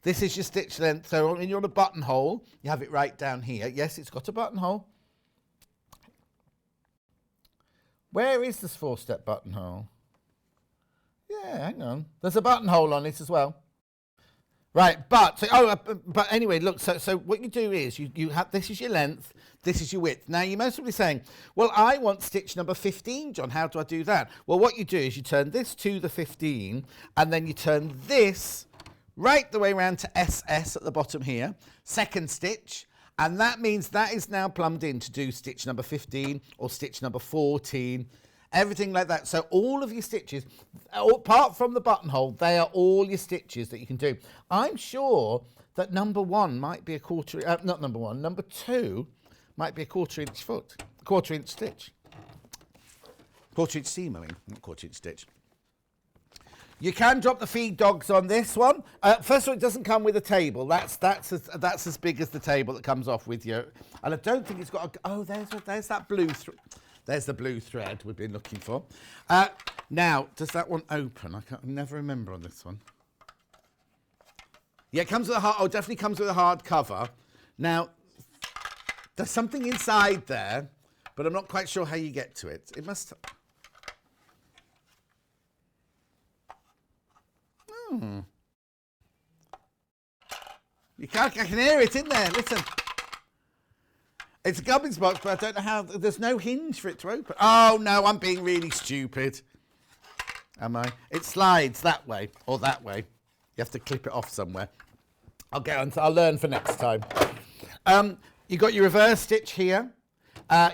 This is your stitch length. So when you're on a buttonhole, you have it right down here. Yes, it's got a buttonhole. Where is this 4-step buttonhole? Yeah, hang on. There's a buttonhole on it as well. Right, but anyway, look. So what you do is you have, this is your length, this is your width. Now you must be saying, well, I want stitch number 15, John. How do I do that? Well, what you do is you turn this to the 15, and then you turn this right the way around to SS at the bottom here. Second stitch, and that means that is now plumbed in to do stitch number 15 or stitch number 14. everything like that. So all of your stitches, apart from the buttonhole, they are all your stitches that you can do. I'm sure that number 1 might be a quarter, not number 1, number 2 might be a quarter-inch stitch. Quarter-inch seam, I mean, not quarter-inch stitch. You can drop the feed dogs on this one. First of all, it doesn't come with a table. That's as big as the table that comes off with you. And I don't think it's got there's that blue there's the blue thread we've been looking for. Now, does that one open? I never remember on this one. Yeah, it comes with definitely comes with a hard cover. Now, there's something inside there, but I'm not quite sure how you get to it. It must... I can hear it in there, listen. It's a gubbins box, but I don't know how, there's no hinge for it to open. Oh no, I'm being really stupid. Am I? It slides that way or that way. You have to clip it off somewhere. I'll learn for next time. You've got your reverse stitch here.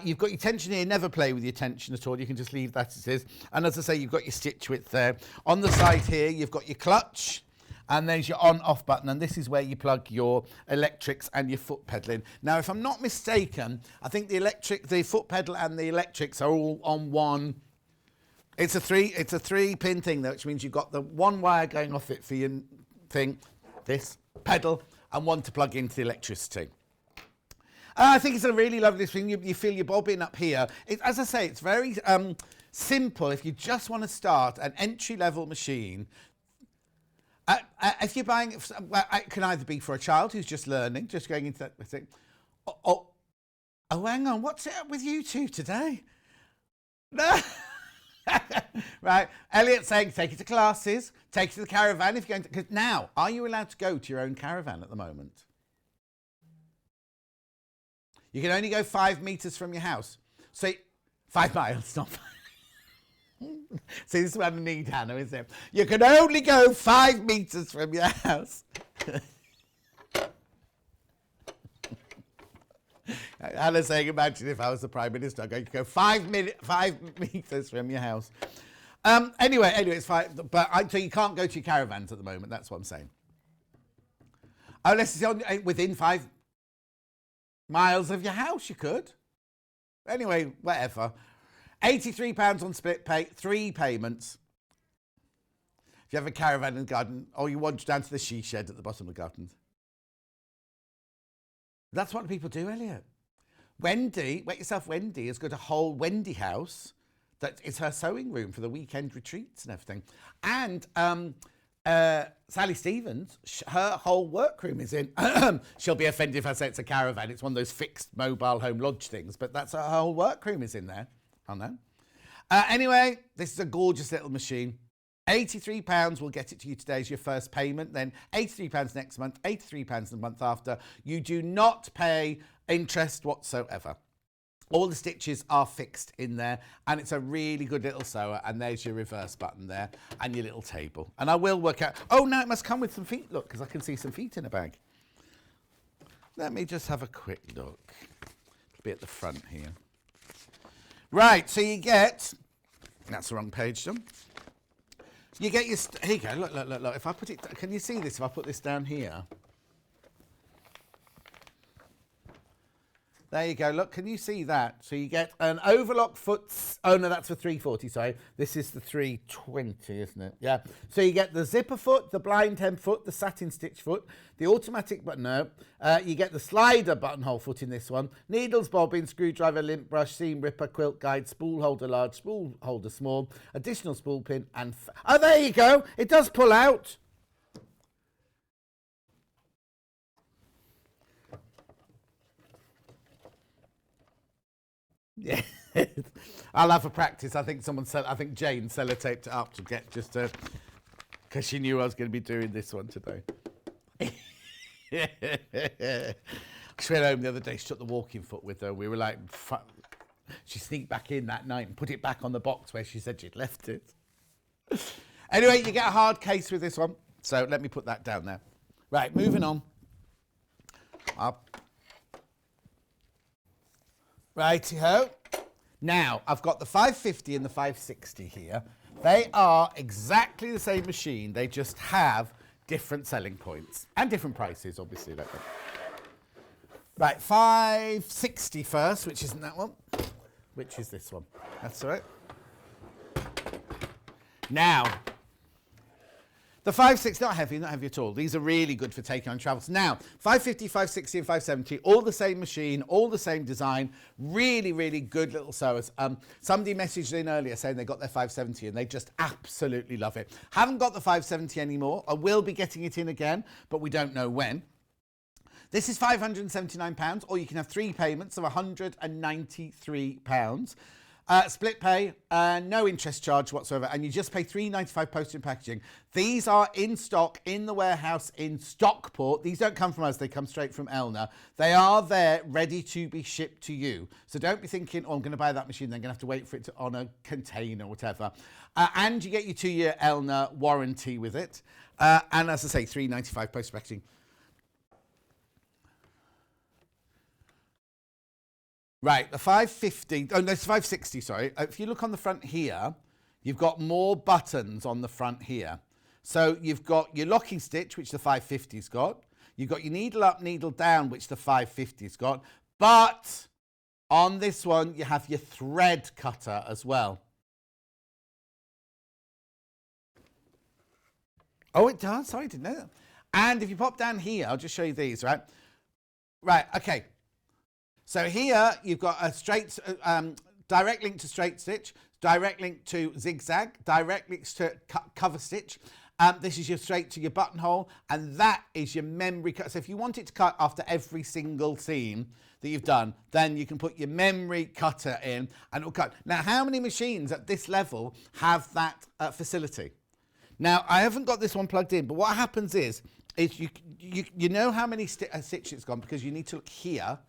You've got your tension here. Never play with your tension at all. You can just leave that as it is. And as I say, you've got your stitch width there. On the side here, you've got your clutch. And there's your on-off button, and this is where you plug your electrics and your foot pedal in. Now, if I'm not mistaken, I think the foot pedal and the electrics are all on one. It's a three-pin thing, though, which means you've got the one wire going off it for your thing, this pedal, and one to plug into the electricity. I think it's a really lovely thing. You feel your bobbin up here. As I say, it's very simple if you just want to start an entry-level machine. If you're buying, it can either be for a child who's just learning, just going into that thing. Oh, hang on, what's it up with you two today? No. Right, Elliot saying take it to classes, take it to the caravan if you're going to. Because now, are you allowed to go to your own caravan at the moment? You can only go 5 meters from your house. So 5 miles, not 5. See, this is what I need, Hannah, isn't it? You can only go 5 meters from your house. Hannah's saying, imagine if I was the Prime Minister, I'm going to go 5 meters from your house. Anyway, it's fine. But so you can't go to your caravans at the moment, that's what I'm saying. Unless it's within 5 miles of your house, you could. Anyway, whatever. £83 on split pay, 3 payments. If you have a caravan in the garden, or you wander down to the she shed at the bottom of the garden. That's what people do, Elliot. Wendy, wait yourself, Wendy has got a whole Wendy house that is her sewing room for the weekend retreats and everything. And Sally Stevens, her whole workroom is in. She'll be offended if I say it's a caravan. It's one of those fixed mobile home lodge things, but that's her whole workroom is in there. I know. Anyway, this is a gorgeous little machine. £83 will get it to you today as your first payment. Then £83 next month, £83 the month after. You do not pay interest whatsoever. All the stitches are fixed in there, and it's a really good little sewer. And there's your reverse button there and your little table. And I will work out. Oh, now it must come with some feet. Look, because I can see some feet in a bag. Let me just have a quick look. It'll be at the front here. Right, so you get, that's the wrong page, John. You get your, here you go, look. If I put it, can you see this if I put this down here? There you go, look, can you see that? So you get an overlock foot, oh no, that's for 340, sorry. This is the 320, isn't it? Yeah. So you get the zipper foot, the blind hem foot, the satin stitch foot, the automatic button, no. You get the slider buttonhole foot in this one, needles, bobbin, screwdriver, lint brush, seam ripper, quilt guide, spool holder large, spool holder small, additional spool pin, and, oh, there you go, it does pull out. Yeah, I'll have a practice. I think Jane sellotaped it up to get just to, because she knew I was going to be doing this one today. She went home the other day, she took the walking foot with her. We were like, she sneaked back in that night and put it back on the box where she said she'd left it. Anyway, you get a hard case with this one. So let me put that down there. Right, moving on. Up. Righty-ho. Now, I've got the 550 and the 560 here. They are exactly the same machine. They just have different selling points and different prices, obviously. Like that. Right, 560 first, which isn't that one. Which is this one. That's all right. Now, the 560, not heavy at all. These are really good for taking on travels. Now, 550, 560 and 570, all the same machine, all the same design, really, really good little sewers. Somebody messaged in earlier saying they got their 570 and they just absolutely love it. Haven't got the 570 anymore. I will be getting it in again, but we don't know when. This is £579, or you can have 3 payments of £193. Split pay, no interest charge whatsoever, and you just pay £3.95 postage and packaging. These are in stock in the warehouse in Stockport. These don't come from us, they come straight from Elna. They are there ready to be shipped to you. So don't be thinking, oh, I'm going to buy that machine, then I'm going to have to wait for it on a container or whatever. And you get your 2-year Elna warranty with it. And as I say, £3.95 postage and packaging. Right, the 550, oh no, it's 560, sorry. If you look on the front here, you've got more buttons on the front here. So you've got your locking stitch, which the 550's got. You've got your needle up, needle down, which the 550's got. But on this one, you have your thread cutter as well. Oh, it does? Sorry, I didn't know that. And if you pop down here, I'll just show you these, right? Right, okay. So here you've got a straight, direct link to straight stitch, direct link to zigzag, direct links to cover stitch. This is your straight to your buttonhole, and that is your memory cut. So if you want it to cut after every single seam that you've done, then you can put your memory cutter in and it'll cut. Now, how many machines at this level have that facility? Now, I haven't got this one plugged in, but what happens is you know how many stitches it's gone, because you need to look here.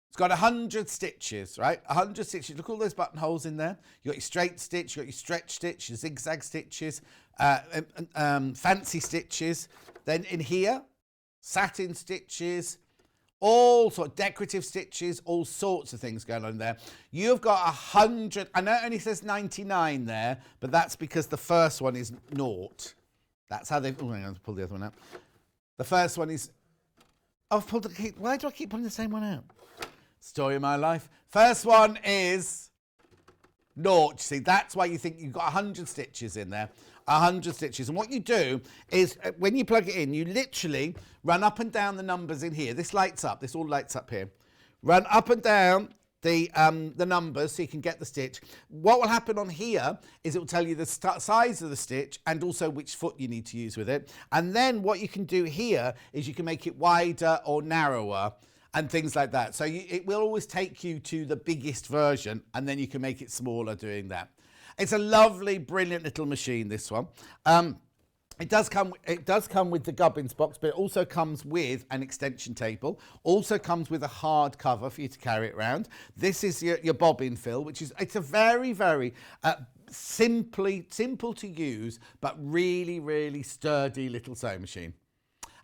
It's got 100 stitches, right? 100 stitches. Look at all those buttonholes in there. You got your straight stitch, you got your stretch stitch, your zigzag stitches, fancy stitches. Then in here, satin stitches, all sort of decorative stitches, all sorts of things going on there. You've got 100. I know it only says 99 there, but that's because the first one is 0. That's how they've. Oh, hang on, pull the other one out. The first one is. I've pulled the. Why do I keep pulling the same one out? Story of my life. First one is 0. See, that's why you think you've got 100 stitches in there. 100 stitches. And what you do is, when you plug it in, you literally run up and down the numbers in here. This lights up. This all lights up here. Run up and down the numbers so you can get the stitch. What will happen on here is it will tell you the size of the stitch and also which foot you need to use with it. And then what you can do here is you can make it wider or narrower and things like that. So it will always take you to the biggest version, and then you can make it smaller doing that. It's a lovely, brilliant little machine, this one. It does come with the gubbins box, but it also comes with an extension table. Also comes with a hard cover for you to carry it around. This is your bobbin fill, which is, it's a very, very simple to use, but really, really sturdy little sewing machine.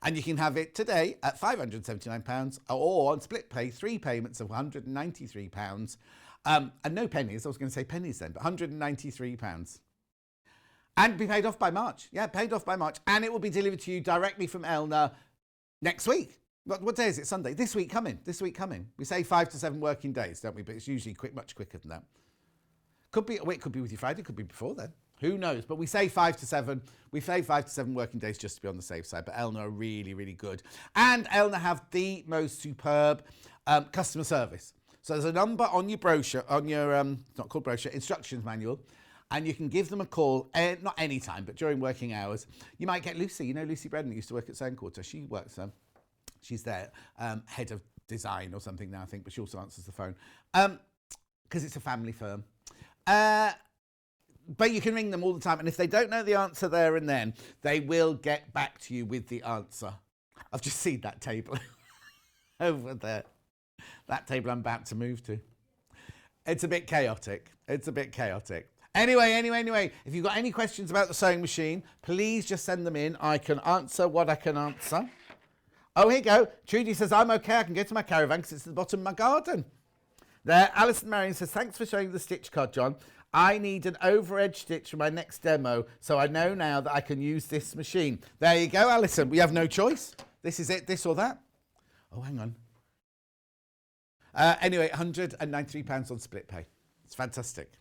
And you can have it today at £579, or on split pay, 3 payments of £193. And no pennies. I was going to say pennies then, but £193. And be paid off by March. Yeah, paid off by March. And it will be delivered to you directly from Elna next week. What day is it? Sunday. This week coming. We say 5 to 7 working days, don't we? But it's usually much quicker than that. Could be with you Friday, could be before then. Who knows? But we say 5 to 7. We say 5 to 7 working days just to be on the safe side. But Elna are really, really good. And Elna have the most superb customer service. So there's a number on your brochure, on your, it's not called brochure, instructions manual. And you can give them a call, not any time, but during working hours. You might get Lucy. You know Lucy Brennan used to work at Sewing Quarter. She works there. She's their head of design or something now, I think, but she also answers the phone. Because it's a family firm. But you can ring them all the time, and if they don't know the answer there and then, they will get back to you with the answer. I've just seen that table over there. That table I'm about to move to. It's a bit chaotic. Anyway, if you've got any questions about the sewing machine, please just send them in. I can answer what I can answer. Oh, here you go. Trudy says, I'm okay. I can go to my caravan because it's at the bottom of my garden. There, Alison Marion says, thanks for showing the stitch card, John. I need an over-edge stitch for my next demo, so I know now that I can use this machine. There you go, Alison. We have no choice. This is it, this or that. Oh, hang on. Anyway, £193 on split pay. It's fantastic.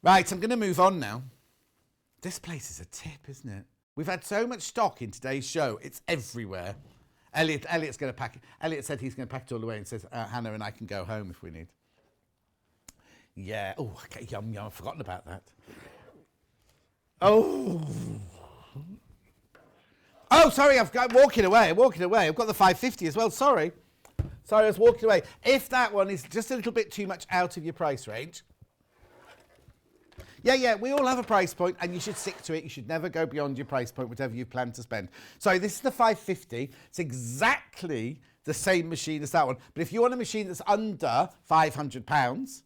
Right, I'm going to move on now. This place is a tip, isn't it? We've had so much stock in today's show. It's everywhere. Elliot's going to pack it. Elliot said he's going to pack it all away and says Hannah and I can go home if we need. Yeah. Oh, okay. Yum, yum. I've forgotten about that. Oh. Oh, sorry. I'm walking away. I've got the 550 as well. Sorry, I was walking away. If that one is just a little bit too much out of your price range. Yeah, we all have a price point and you should stick to it. You should never go beyond your price point, whatever you plan to spend. So this is the 550. It's exactly the same machine as that one. But if you want a machine that's under £500,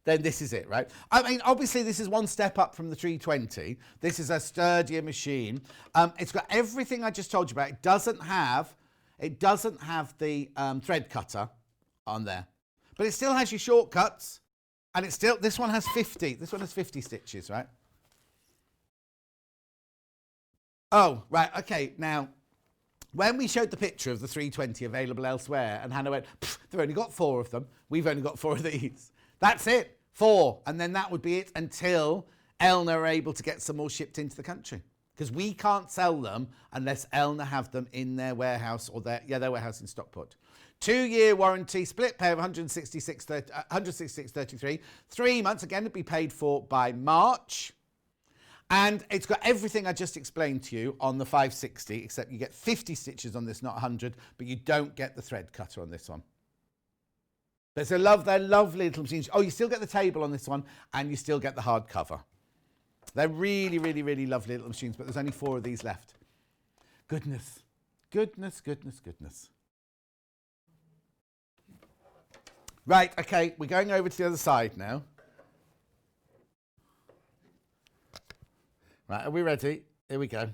then this is it, right? I mean, obviously this is one step up from the 320. This is a sturdier machine. It's got everything I just told you about. It doesn't have the thread cutter on there, but it still has your shortcuts. And it's still, this one has 50. This one has 50 stitches, right? Oh, right, okay. Now, when we showed the picture of the 320 available elsewhere, and Hannah went, they've only got 4 of them. We've only got 4 of these. That's it, 4. And then that would be it until Elna are able to get some more shipped into the country. Because we can't sell them unless Elna have them in their warehouse or their warehouse in Stockport. 2-year warranty, split pay of 166.33. 3 months, again, to be paid for by March. And it's got everything I just explained to you on the 560, except you get 50 stitches on this, not 100, but you don't get the thread cutter on this one. But they're lovely little machines. Oh, you still get the table on this one, and you still get the hard cover. They're really, really, really lovely little machines, but there's only 4 of these left. Goodness. Right, okay, we're going over to the other side now. Right, are we ready? Here we go.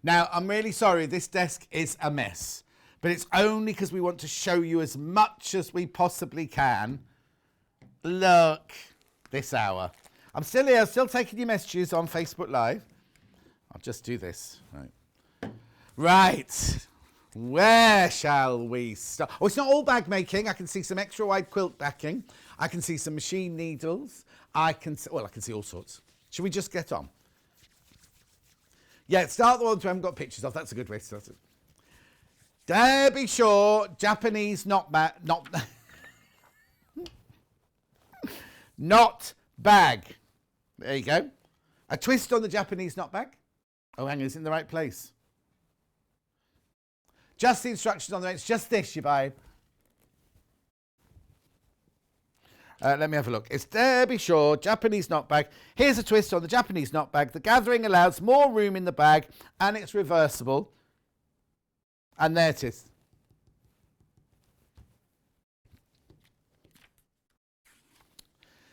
Now, I'm really sorry, this desk is a mess, but it's only because we want to show you as much as we possibly can. Look, this hour. I'm still here, still taking your messages on Facebook Live. I'll just do this. Right. Where shall we start? Oh, it's not all bag making. I can see some extra wide quilt backing. I can see some machine needles. I can see all sorts. Should we just get on? Yeah, start the ones we haven't got pictures of. That's a good way to start it. Debbie Shaw, Japanese not bag. There you go. A twist on the Japanese knot bag. Oh, hang on, it's in the right place. Just the instructions on there. It's just this, you buy. Let me have a look. It's Debbie Shaw, Japanese knot bag. Here's a twist on the Japanese knot bag. The gathering allows more room in the bag and it's reversible. And there it is.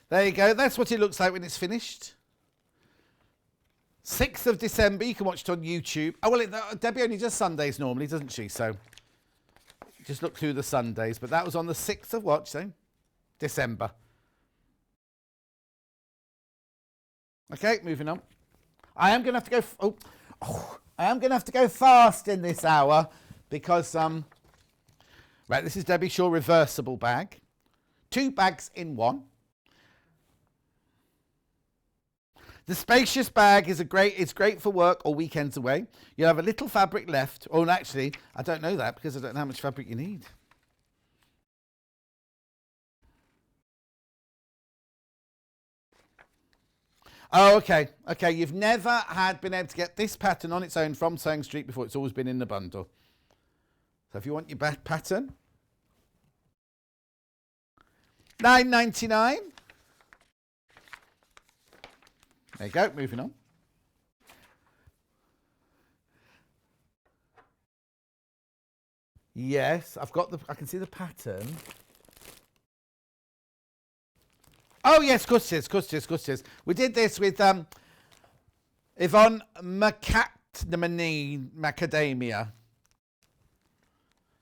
There you go. That's what it looks like when it's finished. 6th of December. You can watch it on YouTube. Oh, well, Debbie only does Sundays normally, doesn't she? So just look through the Sundays. But that was on the 6th of what, so? December. Okay, moving on. I am going to have to go... I am going to have to go fast in this hour because... right, this is Debbie Shaw reversible bag. 2 bags in one. The spacious bag is it's great for work or weekends away. You'll have a little fabric left. Oh, actually, I don't know that because I don't know how much fabric you need. Oh, okay. Okay, you've never been able to get this pattern on its own from Sewing Street before. It's always been in the bundle. So if you want your pattern, $9.99. There you go, moving on. Yes, I can see the pattern. Oh yes, of course it is. We did this with Yvonne Macadamia.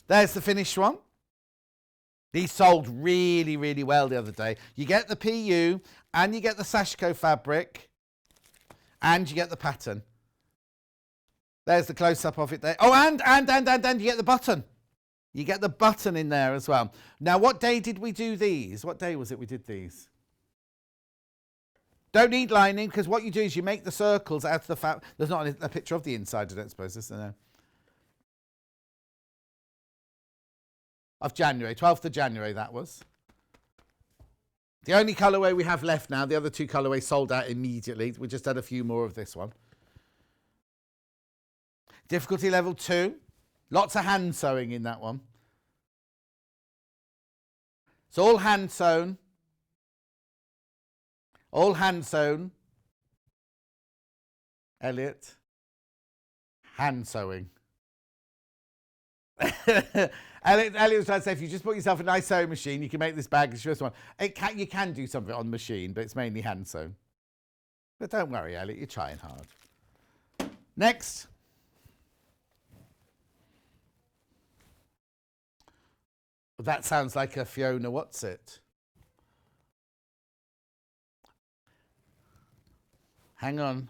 There's the finished one. These sold really, really well the other day. You get the PU, and you get the Sashiko fabric, and you get the pattern. There's the close-up of it there. Oh, and you get the button. You get the button in there as well. Now, what day did we do these? What day was it we did these? Don't need lining, because what you do is you make the circles out of the fabric. There's not a picture of the inside, I don't suppose, is there? No. Of January, 12th of January that was. The only colourway we have left now, the other two colourways sold out immediately. We just had a few more of this one. Difficulty level 2. Lots of hand sewing in that one. It's all hand sewn. All hand sewn. Elliot. Hand sewing. Elliot was trying to say, if you just put yourself a nice sewing machine, you can make this bag. It's the first one. You can do something on the machine, but it's mainly hand sewn. But don't worry, Elliot, you're trying hard. Next. That sounds like a Fiona what's it? Hang on.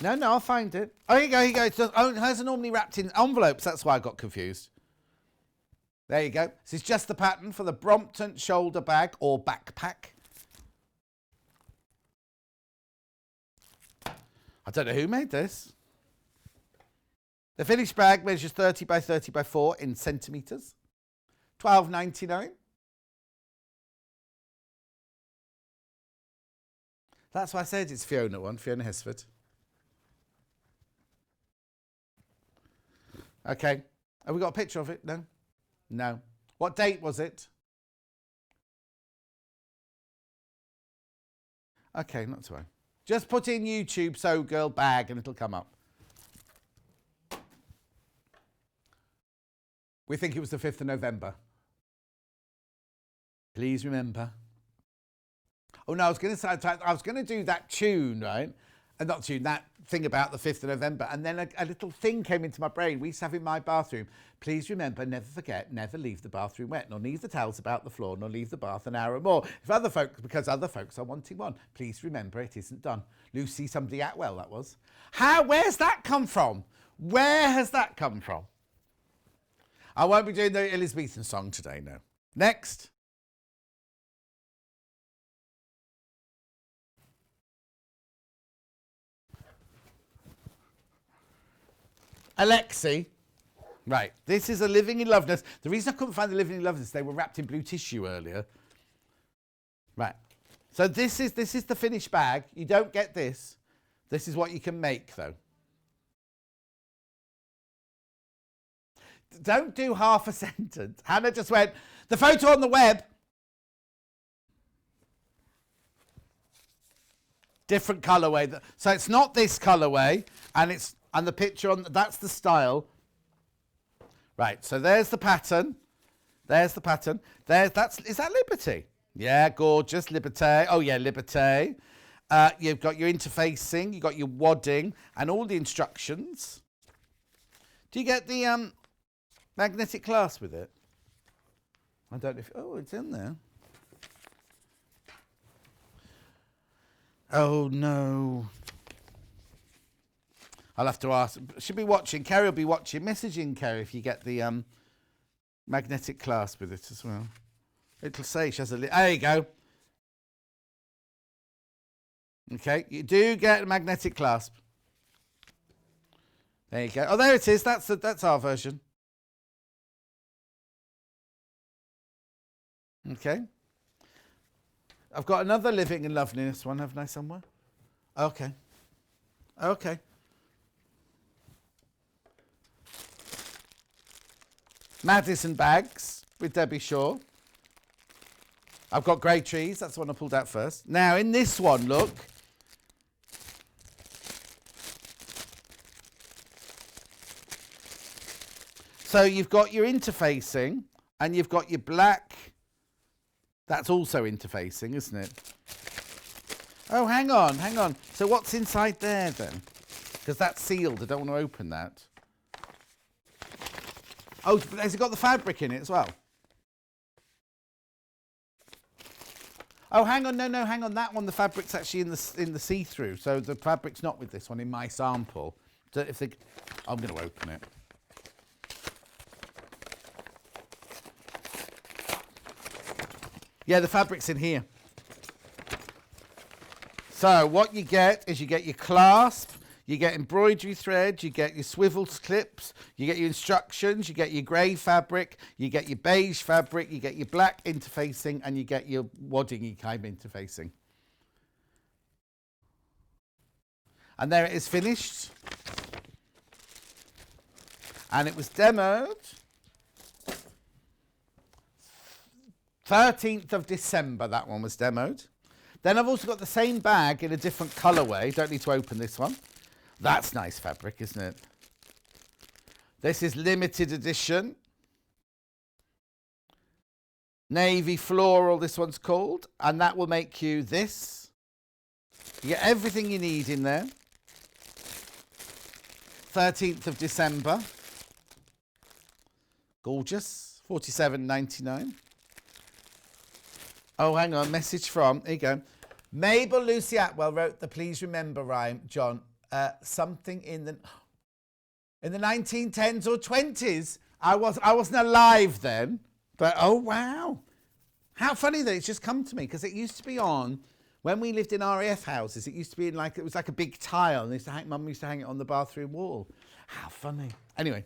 No, I'll find it. Oh, here you go. It has normally wrapped in envelopes. That's why I got confused. There you go. This is just the pattern for the Brompton shoulder bag or backpack. I don't know who made this. The finished bag measures 30 by 30 by 4 in centimetres. $12.99. That's why I said it's Fiona Hesford. Okay. Have we got a picture of it? No? No. What date was it? Okay, not to worry. Just put in YouTube Sew Girl bag and it'll come up. We think it was the 5th of November. Please remember. Oh no, I was going to do that tune, right? And not tune, that thing about the 5th of November. And then a little thing came into my brain. We used to have in my bathroom. Please remember, never forget, never leave the bathroom wet, nor leave the towels about the floor, nor leave the bath an hour or more. Because other folks are wanting one. Please remember, it isn't done. Lucy somebody Atwell, that was. Where's that come from? Where has that come from? I won't be doing the Elizabethan song today, no. Next. Alexi. Right, this is a Living in Loveness. The reason I couldn't find the Living in Loveness, they were wrapped in blue tissue earlier. Right, so this is the finished bag. You don't get this. This is what you can make, though. Don't do half a sentence. Hannah just went, the photo on the web. Different colourway. So it's not this colourway, and the picture on that's the style. Right, so there's the pattern. There's the pattern. Is that Liberty? Yeah, gorgeous. Liberty. Oh yeah, Liberty. You've got your interfacing, you've got your wadding, and all the instructions. Do you get the magnetic clasp with it? I don't know if... Oh, it's in there. Oh, no. I'll have to ask. She'll be watching. Kerry will be watching. Messaging Kerry if you get the magnetic clasp with it as well. It'll say she has a... There you go. Okay, you do get a magnetic clasp. There you go. Oh, there it is. That's our version. Okay. I've got another Living in Loveliness one, haven't I, somewhere? Okay. Okay. Madison bags with Debbie Shaw. I've got Grey Trees. That's the one I pulled out first. Now, in this one, look. So you've got your interfacing and you've got your black. That's also interfacing, isn't it? Oh, hang on. So what's inside there then? Because that's sealed. I don't want to open that. Oh, has it got the fabric in it as well? Oh, hang on, no, hang on. That one, the fabric's actually in the see-through, so the fabric's not with this one in my sample. So if they, I'm going to open it. Yeah, the fabric's in here. So what you get is you get your clasp, you get embroidery thread, you get your swivel clips, you get your instructions, you get your grey fabric, you get your beige fabric, you get your black interfacing, and you get your waddingy kind of interfacing. And there it is finished. And it was demoed 13th of December, that one was demoed. Then I've also got the same bag in a different colourway. Don't need to open this one. That's nice fabric, isn't it? This is limited edition. Navy floral, this one's called. And that will make you this. You get everything you need in there. 13th of December. Gorgeous. $47.99. Oh, hang on. Message from, here you go. Mabel Lucy Atwell wrote the Please Remember rhyme, John. Something in the 1910s or 20s. I wasn't alive then, but oh wow. How funny that it's just come to me, because it used to be on, when we lived in RAF houses, it used to be in it was like a big tile, and Mum used to hang it on the bathroom wall. How funny. Anyway.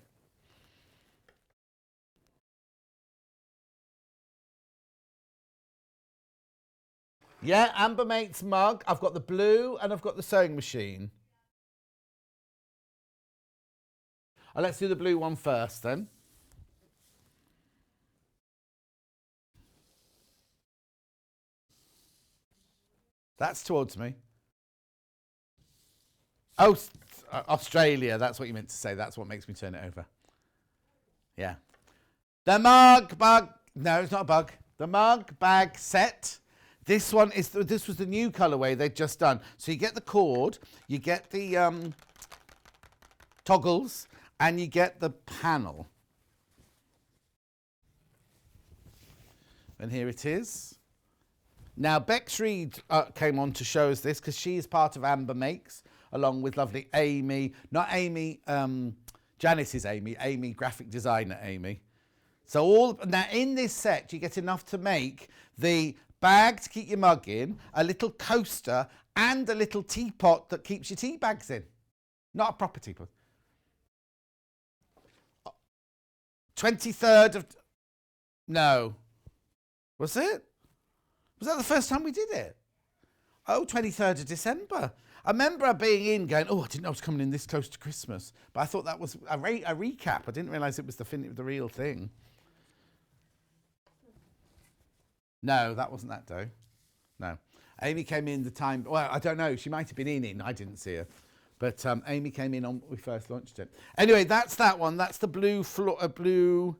Yeah, Amber Mate's mug. I've got the blue and I've got the sewing machine. Oh, let's do the blue one first then. That's towards me. Oh, Australia. That's what you meant to say. That's what makes me turn it over. Yeah. The mug bug. No, it's not a bug. The mug bag set. This one is, this was the new colourway they'd just done. So you get the cord, you get the toggles, and you get the panel. And here it is. Now, Bex Reed came on to show us this, because she is part of Amber Makes, along with lovely Amy. Not Amy, Janis is Amy, graphic designer Amy. So now in this set, you get enough to make the bag to keep your mug in, a little coaster, and a little teapot that keeps your tea bags in. Not a proper teapot. 23rd of... No. Was it? Was that the first time we did it? Oh, 23rd of December. I remember being in going, oh, I didn't know I was coming in this close to Christmas. But I thought that was a recap. I didn't realise it was the real thing. No, that wasn't that dough. No. Amy came in the time... Well, I don't know. She might have been in. I didn't see her. But Amy came in on when we first launched it. Anyway, that's that one. That's the blue... blue...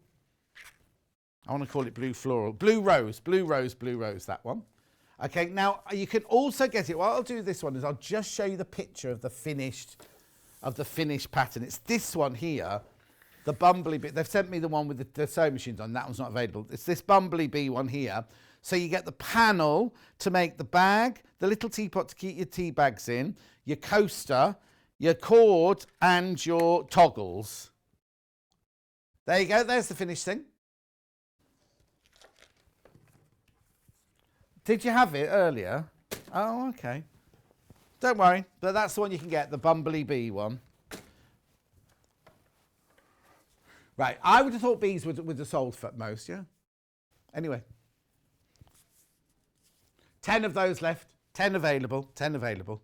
I want to call it blue floral. Blue rose, that one. Okay, now you can also get it. What I'll do this one is I'll just show you the picture of the finished pattern. It's this one here, the Bumblebee. They've sent me the one with the sewing machines on. That one's not available. It's this Bumblebee one here. So you get the panel to make the bag, the little teapot to keep your tea bags in, your coaster, your cord, and your toggles. There you go. There's the finished thing. Did you have it earlier? Oh, okay. Don't worry, but that's the one you can get, the Bumblebee one. Right, I would have thought bees would have sold for most, yeah? Anyway. 10 of those left, 10 available, 10 available.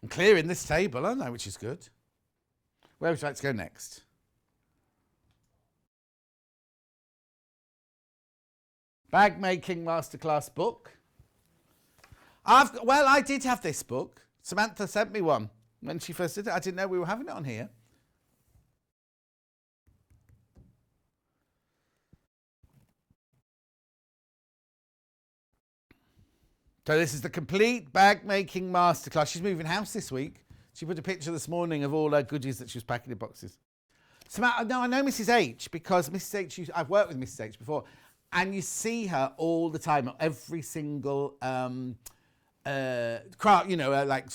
I'm clearing this table, aren't I, which is good. Where would you like to go next? Bag making masterclass book. I did have this book. Samantha sent me one when she first did it. I didn't know we were having it on here. So this is the complete bag making masterclass. She's moving house this week. She put a picture this morning of all her goodies that she was packing in boxes. Samantha, no, I know Mrs H because Mrs H, I've worked with Mrs H before. And you see her all the time, every single craft, like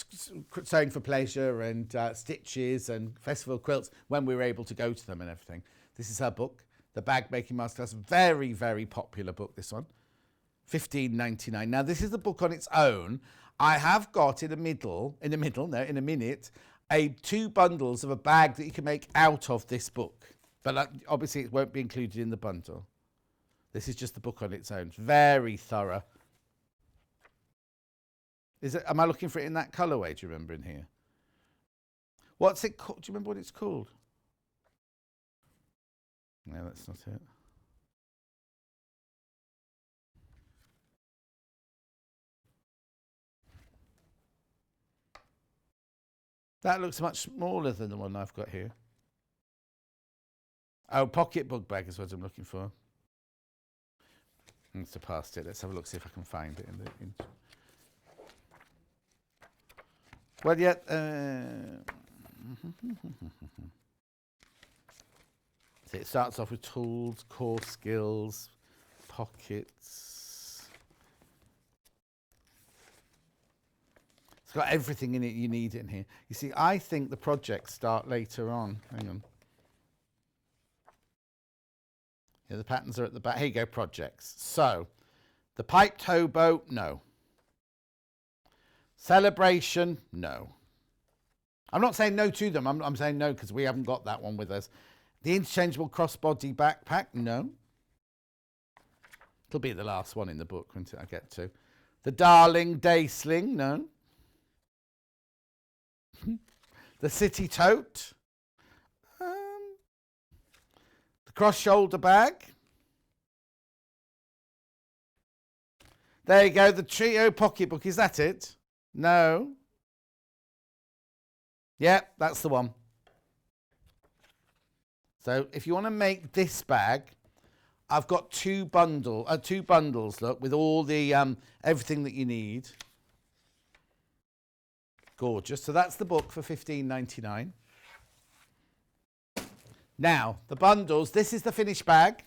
sewing for pleasure and stitches and festival quilts when we were able to go to them and everything. This is her book, The Bag Making Masterclass. Very, very popular book, this one. $15.99. Now, this is the book on its own. I have got in a minute, 2 bundles of a bag that you can make out of this book. But obviously it won't be included in the bundle. This is just the book on its own. Very thorough. Am I looking for it in that colourway? Do you remember in here? What's it called? Do you remember what it's called? No, that's not it. That looks much smaller than the one I've got here. Oh, pocketbook bag is what I'm looking for. It's past it. Let's have a look, see if I can find it. Well, yeah. So it starts off with tools, core skills, pockets. It's got everything in it you need in here. You see, I think the projects start later on. Hang on. Yeah, the patterns are at the back. Here you go, projects. So, the piped hobo, no. Celebration, no. I'm not saying no to them. I'm saying no because we haven't got that one with us. The interchangeable crossbody backpack, no. It'll be the last one in the book, won't it? I get to. The darling day sling, no. The city tote. The cross shoulder bag. There you go, the trio pocketbook. Is that it? No. Yep, that's the one. So if you want to make this bag, I've got 2 bundles, look, with all the everything that you need. Gorgeous. So that's the book for $15.99. Now, the bundles, this is the finished bag.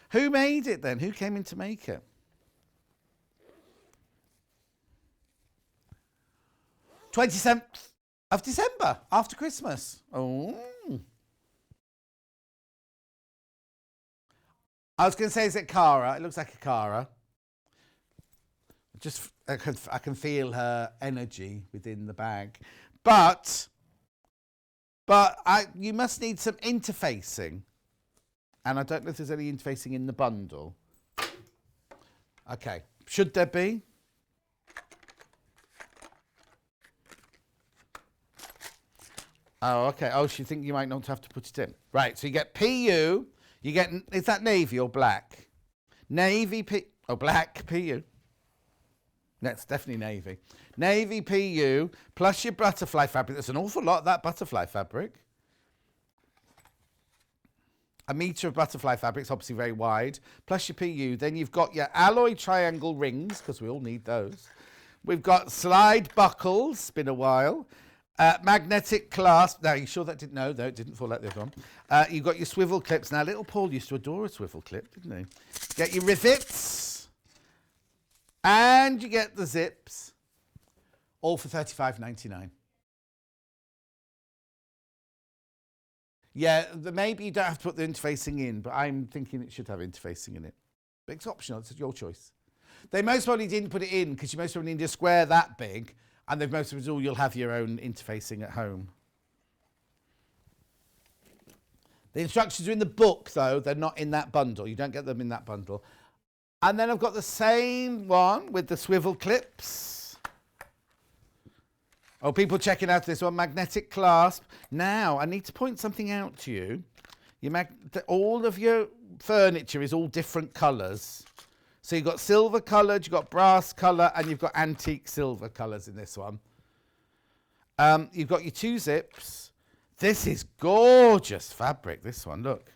Who made it then? Who came in to make it? 27th of December, after Christmas. Oh. I was going to say, is it Cara? It looks like a Cara. I can feel her energy within the bag. But you must need some interfacing. And I don't know if there's any interfacing in the bundle. Okay. Should there be? Oh, okay. Oh, so you think you might not have to put it in. Right. So you get PU. You get, is that navy or black? Navy P. Oh, black PU. That's definitely navy. Navy PU plus your butterfly fabric. There's an awful lot of that butterfly fabric. A metre of butterfly fabric, it's obviously very wide, plus your PU. Then you've got your alloy triangle rings, because we all need those. We've got slide buckles, it's been a while. Magnetic clasp. Now, you sure that didn't? No, it didn't fall out the other one. You've got your swivel clips. Now, little Paul used to adore a swivel clip, didn't he? Get your rivets. And you get the zips. All for $35.99. Yeah, maybe you don't have to put the interfacing in, but I'm thinking it should have interfacing in it. But it's optional, it's your choice. They most probably didn't put it in because you most probably need a square that big, and they've most of all you'll have your own interfacing at home. The instructions are in the book, though. They're not in that bundle. You don't get them in that bundle. And then I've got the same one with the swivel clips. Oh, people checking out this one, magnetic clasp. Now, I need to point something out to you. All of your furniture is all different colours. So you've got silver coloured, you've got brass colour, and you've got antique silver colours in this one. You've got your 2 zips. This is gorgeous fabric, this one, look.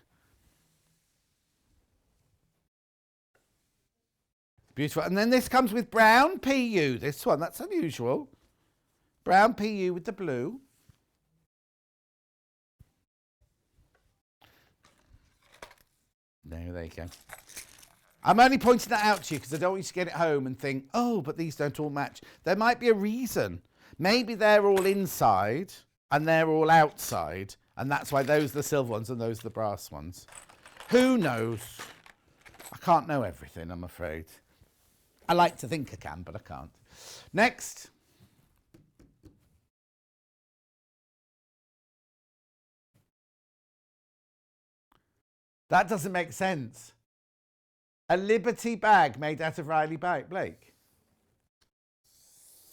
Beautiful. And then this comes with brown PU, this one, that's unusual. Brown PU with the blue. No, there you go. I'm only pointing that out to you because I don't want you to get it home and think, oh, but these don't all match. There might be a reason. Maybe they're all inside and they're all outside, and that's why those are the silver ones and those are the brass ones. Who knows? I can't know everything, I'm afraid. I like to think I can, but I can't. Next. That doesn't make sense. A Liberty bag made out of Riley Blake.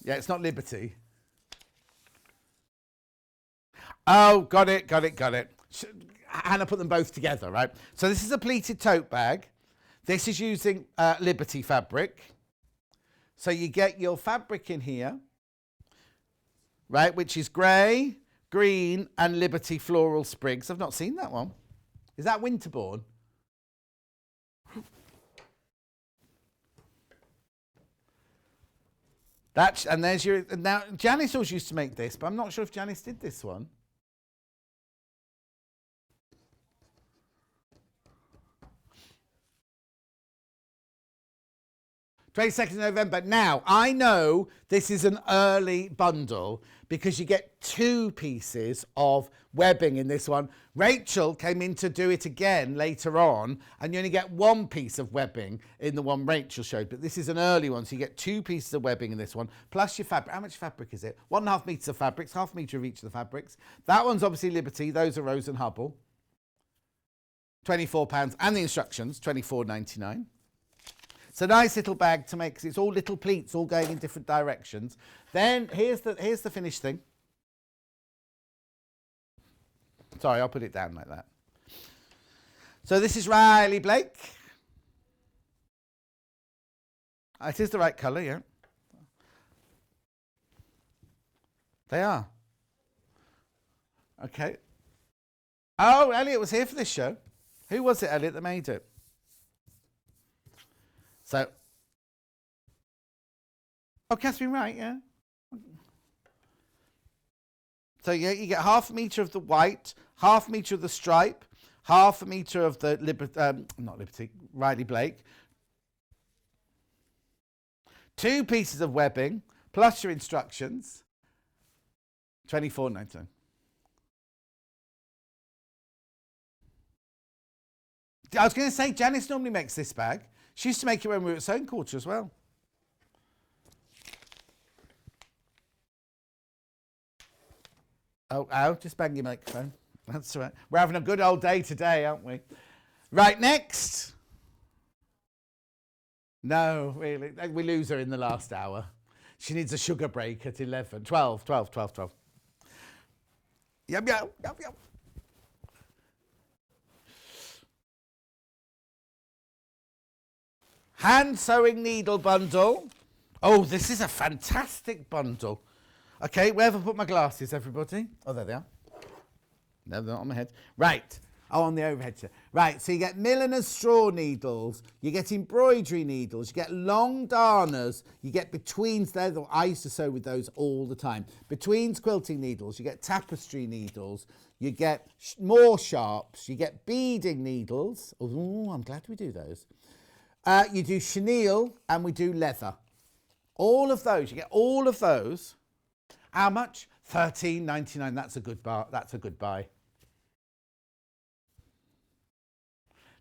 Yeah, it's not Liberty. Oh, got it. Hannah put them both together, right? So this is a pleated tote bag. This is using Liberty fabric. So you get your fabric in here, right, which is grey, green, and Liberty floral sprigs. I've not seen that one. Is that Winterbourne? And there's your... Now, Janis always used to make this, but I'm not sure if Janis did this one. 22nd of November. Now, I know this is an early bundle because you get 2 pieces of webbing in this one. Rachel came in to do it again later on, and you only get 1 piece of webbing in the one Rachel showed, but this is an early one, so you get 2 pieces of webbing in this one, plus your fabric. How much fabric is it? 1.5 metres of fabrics, half a metre of each of the fabrics. That one's obviously Liberty, those are Rose and Hubble. £24, and the instructions, £24.99. It's a nice little bag to make, because it's all little pleats, all going in different directions. Then here's the finished thing. Sorry, I'll put it down like that. So this is Riley Blake. It is the right colour, yeah. They are. Okay. Oh, Elliot was here for this show. Who was it, Elliot, that made it? So, oh, Catherine Wright, yeah. So yeah, you get half a metre of the white, half a metre of the stripe, half a metre of the Riley Blake. 2 pieces of webbing, plus your instructions. £24.99. I was going to say, Janis normally makes this bag. She used to make it when we were at Sewing Quarter as well. Oh, just bang your microphone. That's all right. We're having a good old day today, aren't we? Right, next. No, really. We lose her in the last hour. She needs a sugar break at 11. 12. Yum. Hand sewing needle bundle. Oh, this is a fantastic bundle. Okay, where have I put my glasses, everybody? Oh, there they are. No, they're not on my head. Right. Oh, on the overhead chair. Right, so you get milliner's straw needles, you get embroidery needles, you get long darners, you get betweens. I used to sew with those all the time. Betweens quilting needles, you get tapestry needles, you get more sharps, you get beading needles. Oh, I'm glad we do those. You do chenille and we do leather. All of those, you get all of those. How much? £13.99. That's a good buy.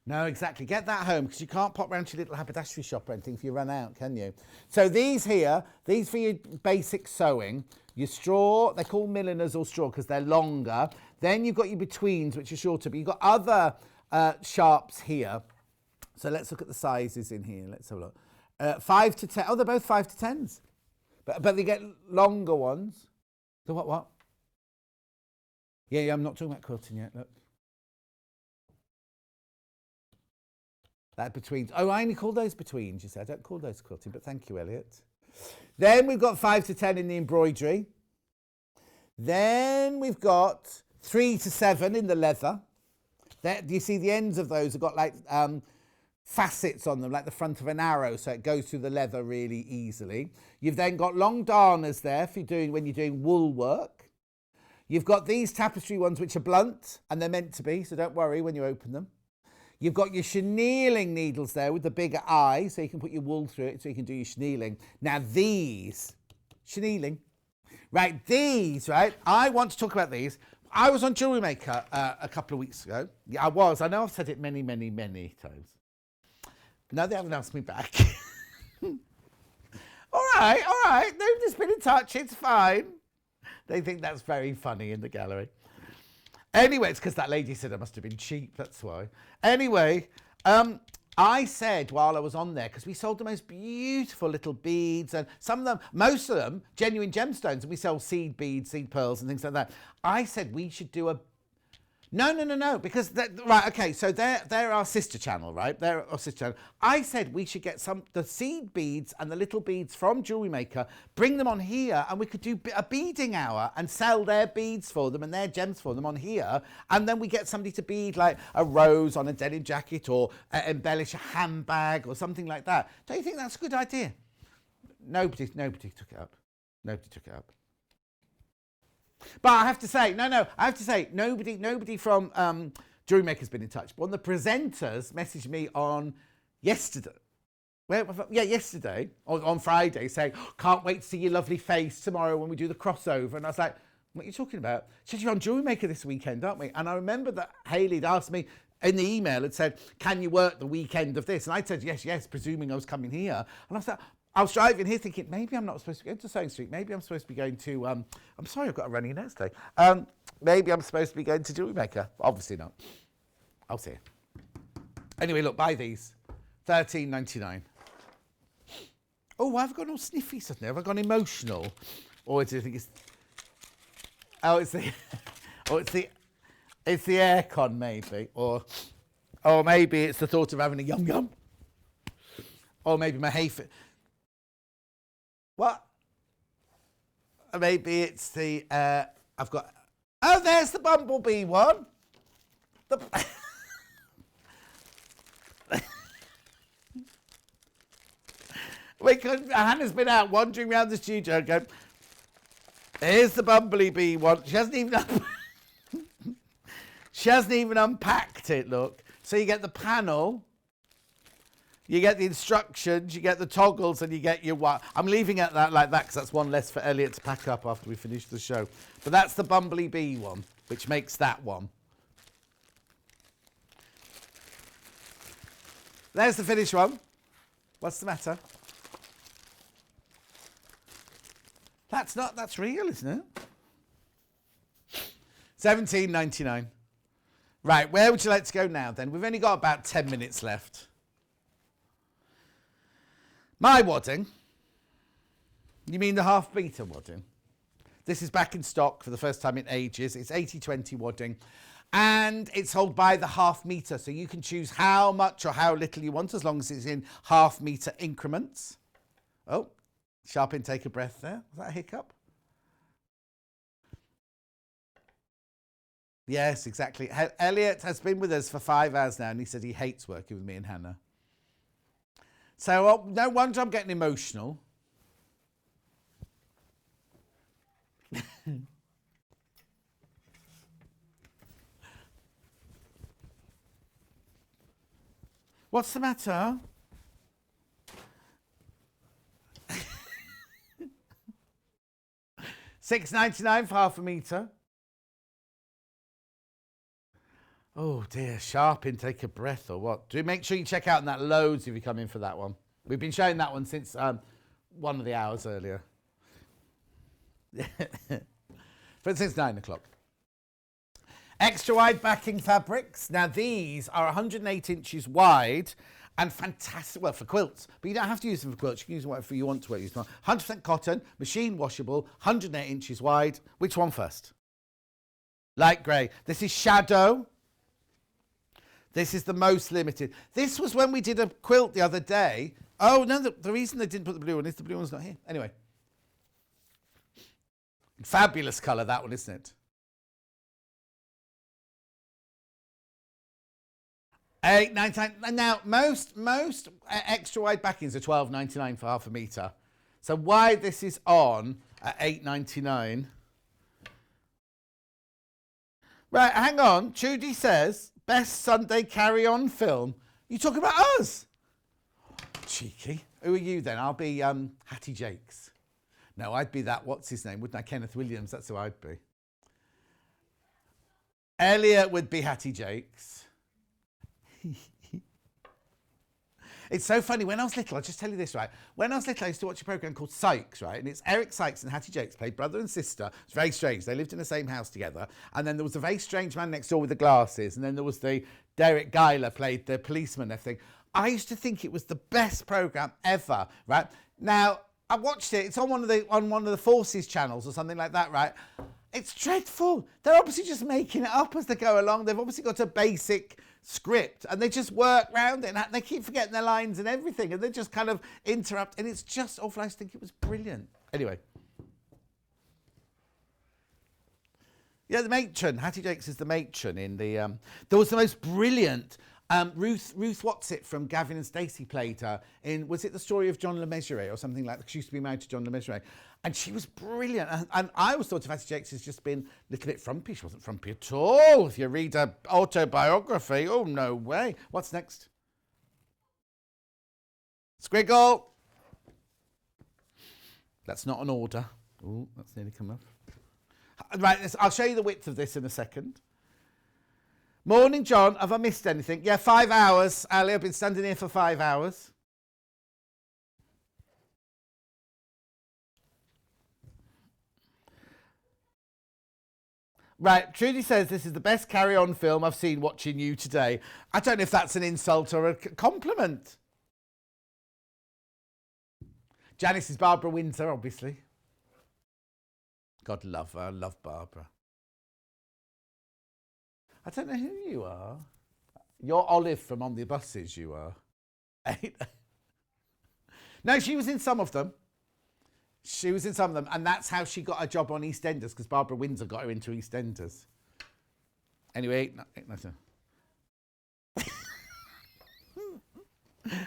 No, exactly. Get that home because you can't pop round to your little haberdashery shop or anything if you run out, can you? So these here, these for your basic sewing. Your straw, they're called milliners or straw because they're longer. Then you've got your betweens, which are shorter, but you've got other sharps here. So let's look at the sizes in here. Let's have a look. 5 to 10. Oh, they're both 5 to 10s. But they get longer ones. So what? Yeah, I'm not talking about quilting yet. Look. That betweens. Oh, I only call those betweens, you said. I don't call those quilting, but thank you, Elliot. Then we've got 5 to 10 in the embroidery. Then we've got 3 to 7 in the leather. There, do you see the ends of those have got like facets on them, like the front of an arrow, so it goes through the leather really easily. You've then got long darners there for when you're doing wool work. You've got these tapestry ones which are blunt, and they're meant to be, so don't worry when you open them. You've got your chenilling needles there with the bigger eye, so you can put your wool through it so you can do your chenilling. Now these, chenilling, right, these, right, I want to talk about these. I was on Jewellery Maker a couple of weeks ago. Yeah, I was. I know I've said it many, many, many times. No, they haven't asked me back. All right. Nobody's been in touch. It's fine. They think that's very funny in the gallery. Anyway, it's because that lady said I must have been cheap. That's why. Anyway, I said while I was on there, because we sold the most beautiful little beads, and some of them, most of them, genuine gemstones, and we sell seed beads, seed pearls, and things like that. I said we should do a... No, because, right, okay, so they're our sister channel, right? They're our sister channel. I said we should get the seed beads and the little beads from Jewellery Maker, bring them on here, and we could do a beading hour and sell their beads for them and their gems for them on here, and then we get somebody to bead like a rose on a denim jacket or embellish a handbag or something like that. Don't you think that's a good idea? Nobody took it up. Nobody took it up. But I have to say, nobody from Jewellery Maker's been in touch. But one of the presenters messaged me on yesterday. Yesterday, on Friday, saying, can't wait to see your lovely face tomorrow when we do the crossover. And I was like, what are you talking about? She said, you're on Jewellery Maker this weekend, aren't we? And I remember that Hayley had asked me in the email, had said, can you work the weekend of this? And I said, yes, presuming I was coming here. And I was like, I was driving here thinking, maybe I'm not supposed to go to Sewing Street. Maybe I'm supposed to be going to, I'm sorry, I've got a runny nose today. Maybe I'm supposed to be going to Jewellery Maker. Obviously not. I'll see. Anyway, look, buy these. $13.99. Oh, I've gone all sniffy suddenly. Have I gone emotional? Or do you think it's... Oh, it's the... It's the aircon, maybe. Or maybe it's the thought of having a yum-yum. Or maybe my hay... What? Maybe it's the, I've got, oh, there's the bumblebee one. Hannah's been out wandering around the studio and going, here's the bumblebee one. She hasn't even unpacked it, look. So you get the panel. You get the instructions, you get the toggles, and you get your what. I'm leaving it like that because that's one less for Elliot to pack up after we finish the show. But that's the bumblebee one, which makes that one. There's the finished one. What's the matter? That's real, isn't it? $17.99. Right, where would you like to go now then? We've only got about 10 minutes left. My wadding? You mean the half-metre wadding? This is back in stock for the first time in ages. It's 80/20 wadding. And it's sold by the half-metre, so you can choose how much or how little you want as long as it's in half-metre increments. Oh, sharp intake of breath there. Was that a hiccup? Yes, exactly. Elliot has been with us for 5 hours now, and he said he hates working with me and Hannah. So no wonder I'm getting emotional. What's the matter? $6.99 for half a metre. Oh dear, sharp intake of breath or what? Do make sure you check out on that loads if you come in for that one. We've been showing that one since one of the hours earlier. But since 9 o'clock. Extra wide backing fabrics. Now these are 108 inches wide and fantastic, well, for quilts, but you don't have to use them for quilts. You can use them whatever you want to use them. 100% cotton, machine washable, 108 inches wide. Which one first? Light grey. This is shadow. This is the most limited. This was when we did a quilt the other day. Oh, no, the reason they didn't put the blue one is the blue one's not here. Anyway. Fabulous colour, that one, isn't it? $8.99. And now, most extra wide backings are $12.99 for half a metre. So why this is on at $8.99? Right, hang on. Trudy says, Best Sunday carry-on film. You talking about us? Cheeky. Who are you then? I'll be Hattie Jakes. No, I'd be that, what's his name, wouldn't I? Kenneth Williams, that's who I'd be. Elliot would be Hattie Jakes. It's so funny, when I was little, I'll just tell you this, right? When I was little, I used to watch a programme called Sykes, right? And it's Eric Sykes and Hattie Jakes played brother and sister. It's very strange. They lived in the same house together. And then there was a very strange man next door with the glasses. And then there was the Derek Guyler played the policeman, I think. I used to think it was the best programme ever, right? Now, I watched it. It's on one of the Forces channels or something like that, right? It's dreadful. They're obviously just making it up as they go along. They've obviously got a basic script and they just work around it and they keep forgetting their lines and everything and they just kind of interrupt and it's just awful. I just think it was brilliant. Anyway. Yeah, the matron. Hattie Jakes is the matron in the... there was the most brilliant... Ruth Whatsit from Gavin and Stacey played her in, was it The Story of John Le Mesurier or something like that? She used to be married to John Le Mesurier. And she was brilliant. And I always thought of Hattie Jakes as just being a little bit frumpy. She wasn't frumpy at all. If you read her autobiography, oh, no way. What's next? Squiggle. That's not an order. Oh, that's nearly come up. Right, I'll show you the width of this in a second. Morning, John. Have I missed anything? Yeah, 5 hours. Ali, I've been standing here for 5 hours. Right, Trudy says this is the best carry-on film I've seen watching you today. I don't know if that's an insult or a compliment. Janis is Barbara Windsor, obviously. God love her. I love Barbara. I don't know who you are. You're Olive from On the Buses, you are. No, she was in some of them. She was in some of them, and that's how she got a job on EastEnders, because Barbara Windsor got her into EastEnders. Anyway, no.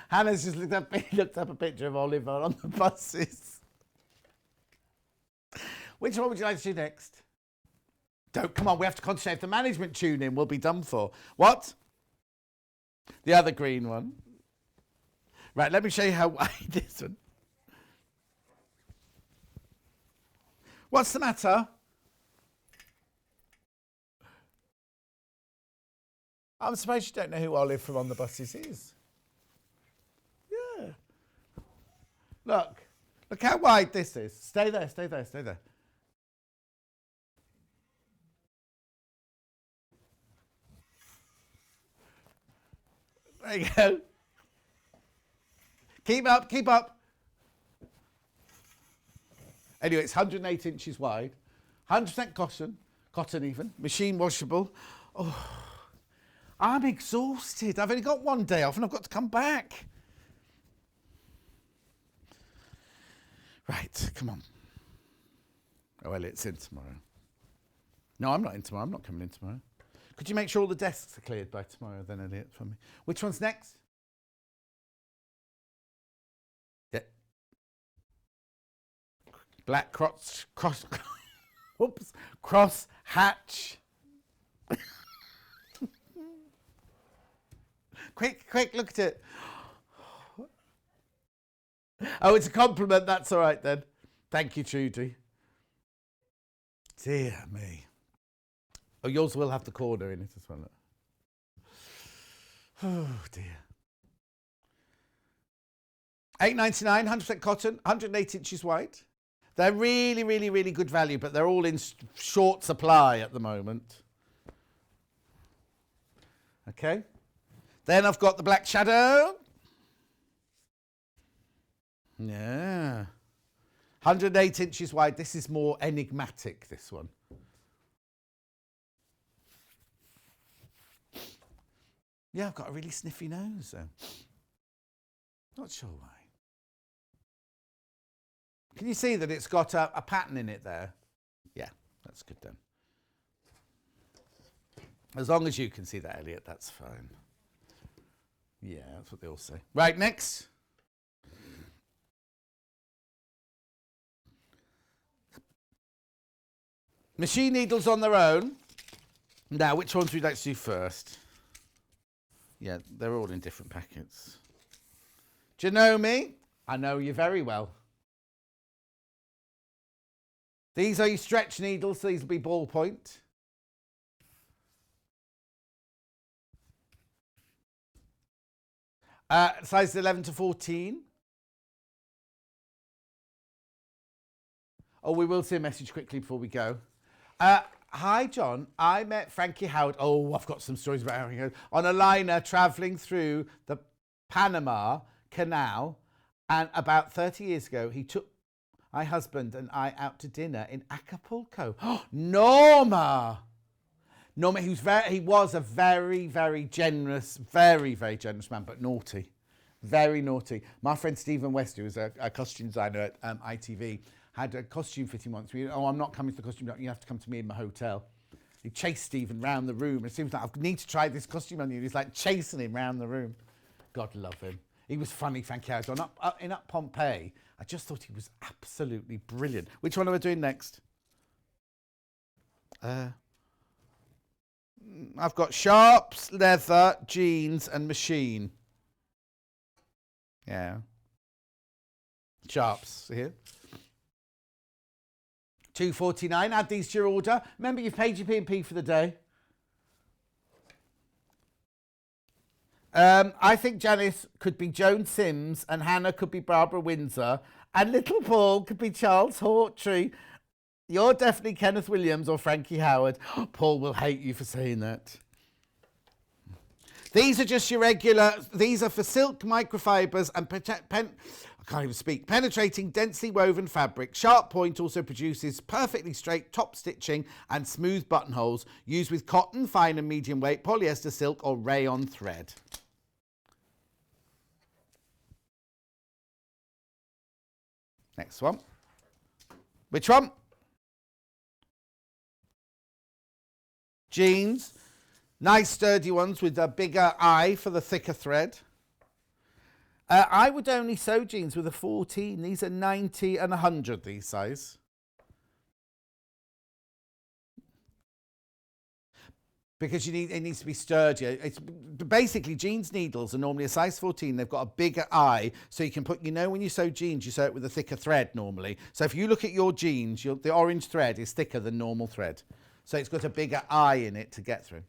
Hannah's just looked up a picture of Oliver on the buses. Which one would you like to do next? Don't, come on, we have to concentrate. If the management tune in, we'll be done for. What? The other green one. Right, let me show you how wide this one. What's the matter? I'm surprised you don't know who Olive from On the Buses is. Yeah. Look how wide this is. Stay there, stay there, stay there. There you go. Keep up, keep up. Anyway, it's 108 inches wide, 100% cotton even, machine washable. Oh, I'm exhausted. I've only got one day off and I've got to come back. Right, come on. Oh, Elliot's in tomorrow. No, I'm not in tomorrow. I'm not coming in tomorrow. Could you make sure all the desks are cleared by tomorrow then, Elliot, for me? Which one's next? Yeah. Black cross hatch. Quick, look at it. Oh, it's a compliment. That's all right then. Thank you, Trudy. Dear me. Oh, yours will have the corner in it as well. Oh, dear. $8.99, 100% cotton, 108 inches wide. They're really, really, really good value, but they're all in short supply at the moment. Okay. Then I've got the Black Shadow. Yeah. 108 inches wide. This is more enigmatic, this one. Yeah, I've got a really sniffy nose, so. Not sure why. Can you see that it's got a pattern in it there? Yeah, that's good then. As long as you can see that, Elliot, that's fine. Yeah, that's what they all say. Right, next. Machine needles on their own. Now, which ones would you like to do first? Yeah, they're all in different packets. Do you know me? I know you very well. These are your stretch needles, so these will be ballpoint. Sizes 11 to 14. Oh, we will see a message quickly before we go. Hi, John. I met Frankie Howard. Oh, I've got some stories about Frankie Howard. On a liner travelling through the Panama Canal. And about 30 years ago, he took my husband and I out to dinner in Acapulco. Oh, Norma! Norma, he was a very, very generous man, but naughty. Very naughty. My friend Stephen West, who was a costume designer at ITV, had a costume fitting once. I'm not coming to the costume, you have to come to me in my hotel. He chased Stephen round the room. It seems like, I need to try this costume on you. He's like chasing him round the room. God love him. He was funny, Frankie Howard. In Up Pompeii, I just thought he was absolutely brilliant. Which one are we doing next? I've got sharps, leather, jeans, and machine. Yeah. Sharps here. $2.49. Add these to your order. Remember, you've paid your P&P for the day. I think Janis could be Joan Sims and Hannah could be Barbara Windsor and little Paul could be Charles Hawtrey. You're definitely Kenneth Williams or Frankie Howard. Paul will hate you for saying that. These are just your regular, these are for silk microfibers and I can't even speak. Penetrating, densely woven fabric. Sharp Point also produces perfectly straight top stitching and smooth buttonholes used with cotton, fine and medium weight, polyester, silk or rayon thread. Next one. Which one? Jeans. Nice sturdy ones with a bigger eye for the thicker thread. I would only sew jeans with a 14. These are 90 and 100, these size. Because it needs to be sturdier. It's basically jeans needles are normally a size 14. They've got a bigger eye, so you can put, when you sew jeans, you sew it with a thicker thread normally. So if you look at your jeans, the orange thread is thicker than normal thread. So it's got a bigger eye in it to get through.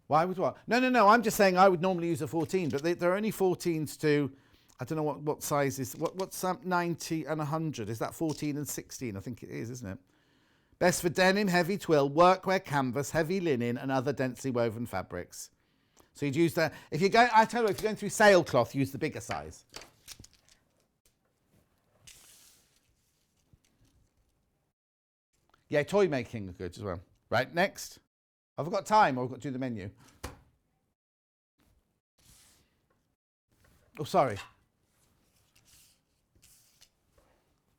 Why would what? No. I'm just saying I would normally use a 14, but there are only 14s to, I don't know what size is. What's 90 and 100? Is that 14 and 16? I think it is, isn't it? Best for denim, heavy twill, workwear, canvas, heavy linen, and other densely woven fabrics. So you'd use that. If you're going, I tell you, if you're going through sailcloth, use the bigger size. Yeah, toy making are good as well. Right, next. Have I got time or I've got to do the menu? Oh, sorry.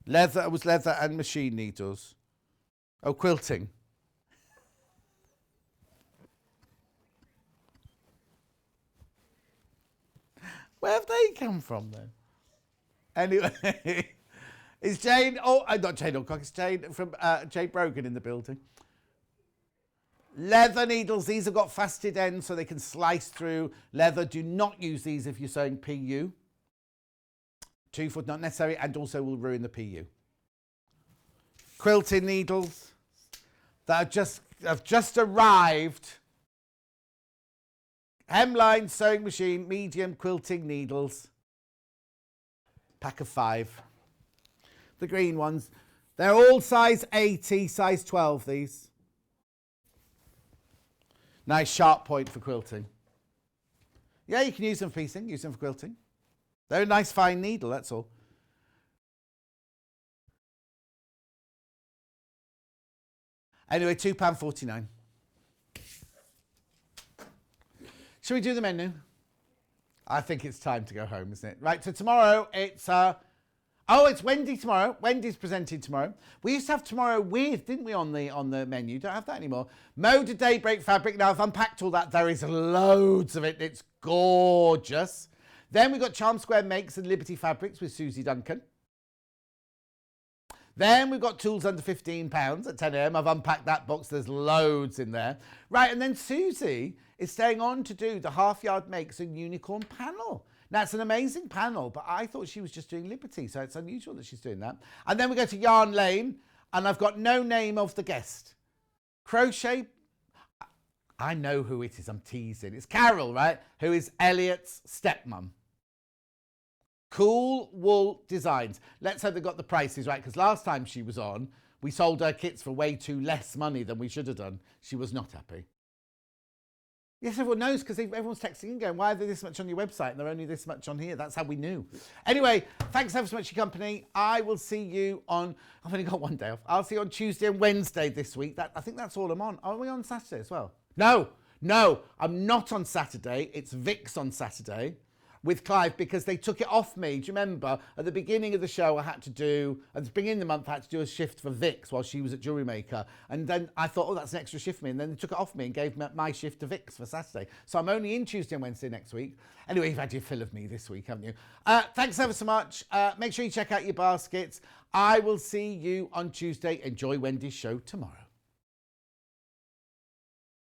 Leather was leather and machine needles. Oh, quilting. Where have they come from then? Anyway, is Jane, not Jane Alcock, it's Jane from Jane Brogan in the building. Leather needles, these have got faceted ends so they can slice through. Leather, do not use these if you're sewing PU. 2 foot, not necessary, and also will ruin the PU. Quilting needles that have just arrived. Hemline, sewing machine, medium quilting needles. Pack of 5. The green ones. They're all size 80, size 12, these. Nice sharp point for quilting. Yeah, you can use them for piecing, use them for quilting. They're a nice fine needle, that's all. Anyway, £2.49. Shall we do the menu? I think it's time to go home, isn't it? Right, so tomorrow it's... it's Wendy tomorrow. Wendy's presenting tomorrow. We used to have tomorrow with, didn't we, on the menu? Don't have that anymore. Mode of Daybreak fabric. Now, I've unpacked all that. There is loads of it. It's gorgeous. Then we've got Charm Square Makes and Liberty Fabrics with Susie Duncan. Then we've got tools under £15 at 10 a.m. I've unpacked that box. There's loads in there. Right, and then Susie is staying on to do the Half Yard Makes a Unicorn panel. Now, it's an amazing panel, but I thought she was just doing Liberty, so it's unusual that she's doing that. And then we go to Yarn Lane, and I've got no name of the guest. Crochet, I know who it is, I'm teasing. It's Carol, right, who is Elliot's stepmom. Cool Wool Designs. Let's hope they got the prices right, because last time she was on, we sold her kits for way too less money than we should have done. She was not happy. Yes, everyone knows, because everyone's texting in going, why are they this much on your website and they're only this much on here? That's how we knew. Anyway, thanks ever so much for your company. I will see you on, I've only got one day off. I'll see you on Tuesday and Wednesday this week. I think that's all I'm on. Are we on Saturday as well? No, I'm not on Saturday. It's Vic's on Saturday with Clive, because they took it off me. Do you remember at the beginning of the show at the beginning of the month I had to do a shift for Vic's while she was at Jewellery Maker, and then I thought, oh, that's an extra shift for me, and then they took it off me and gave me my shift to Vic's for Saturday. So I'm only in Tuesday and Wednesday next week. Anyway, you've had your fill of me this week, haven't you? Thanks ever so much. Make sure you check out your baskets. I will see you on Tuesday. Enjoy Wendy's show tomorrow.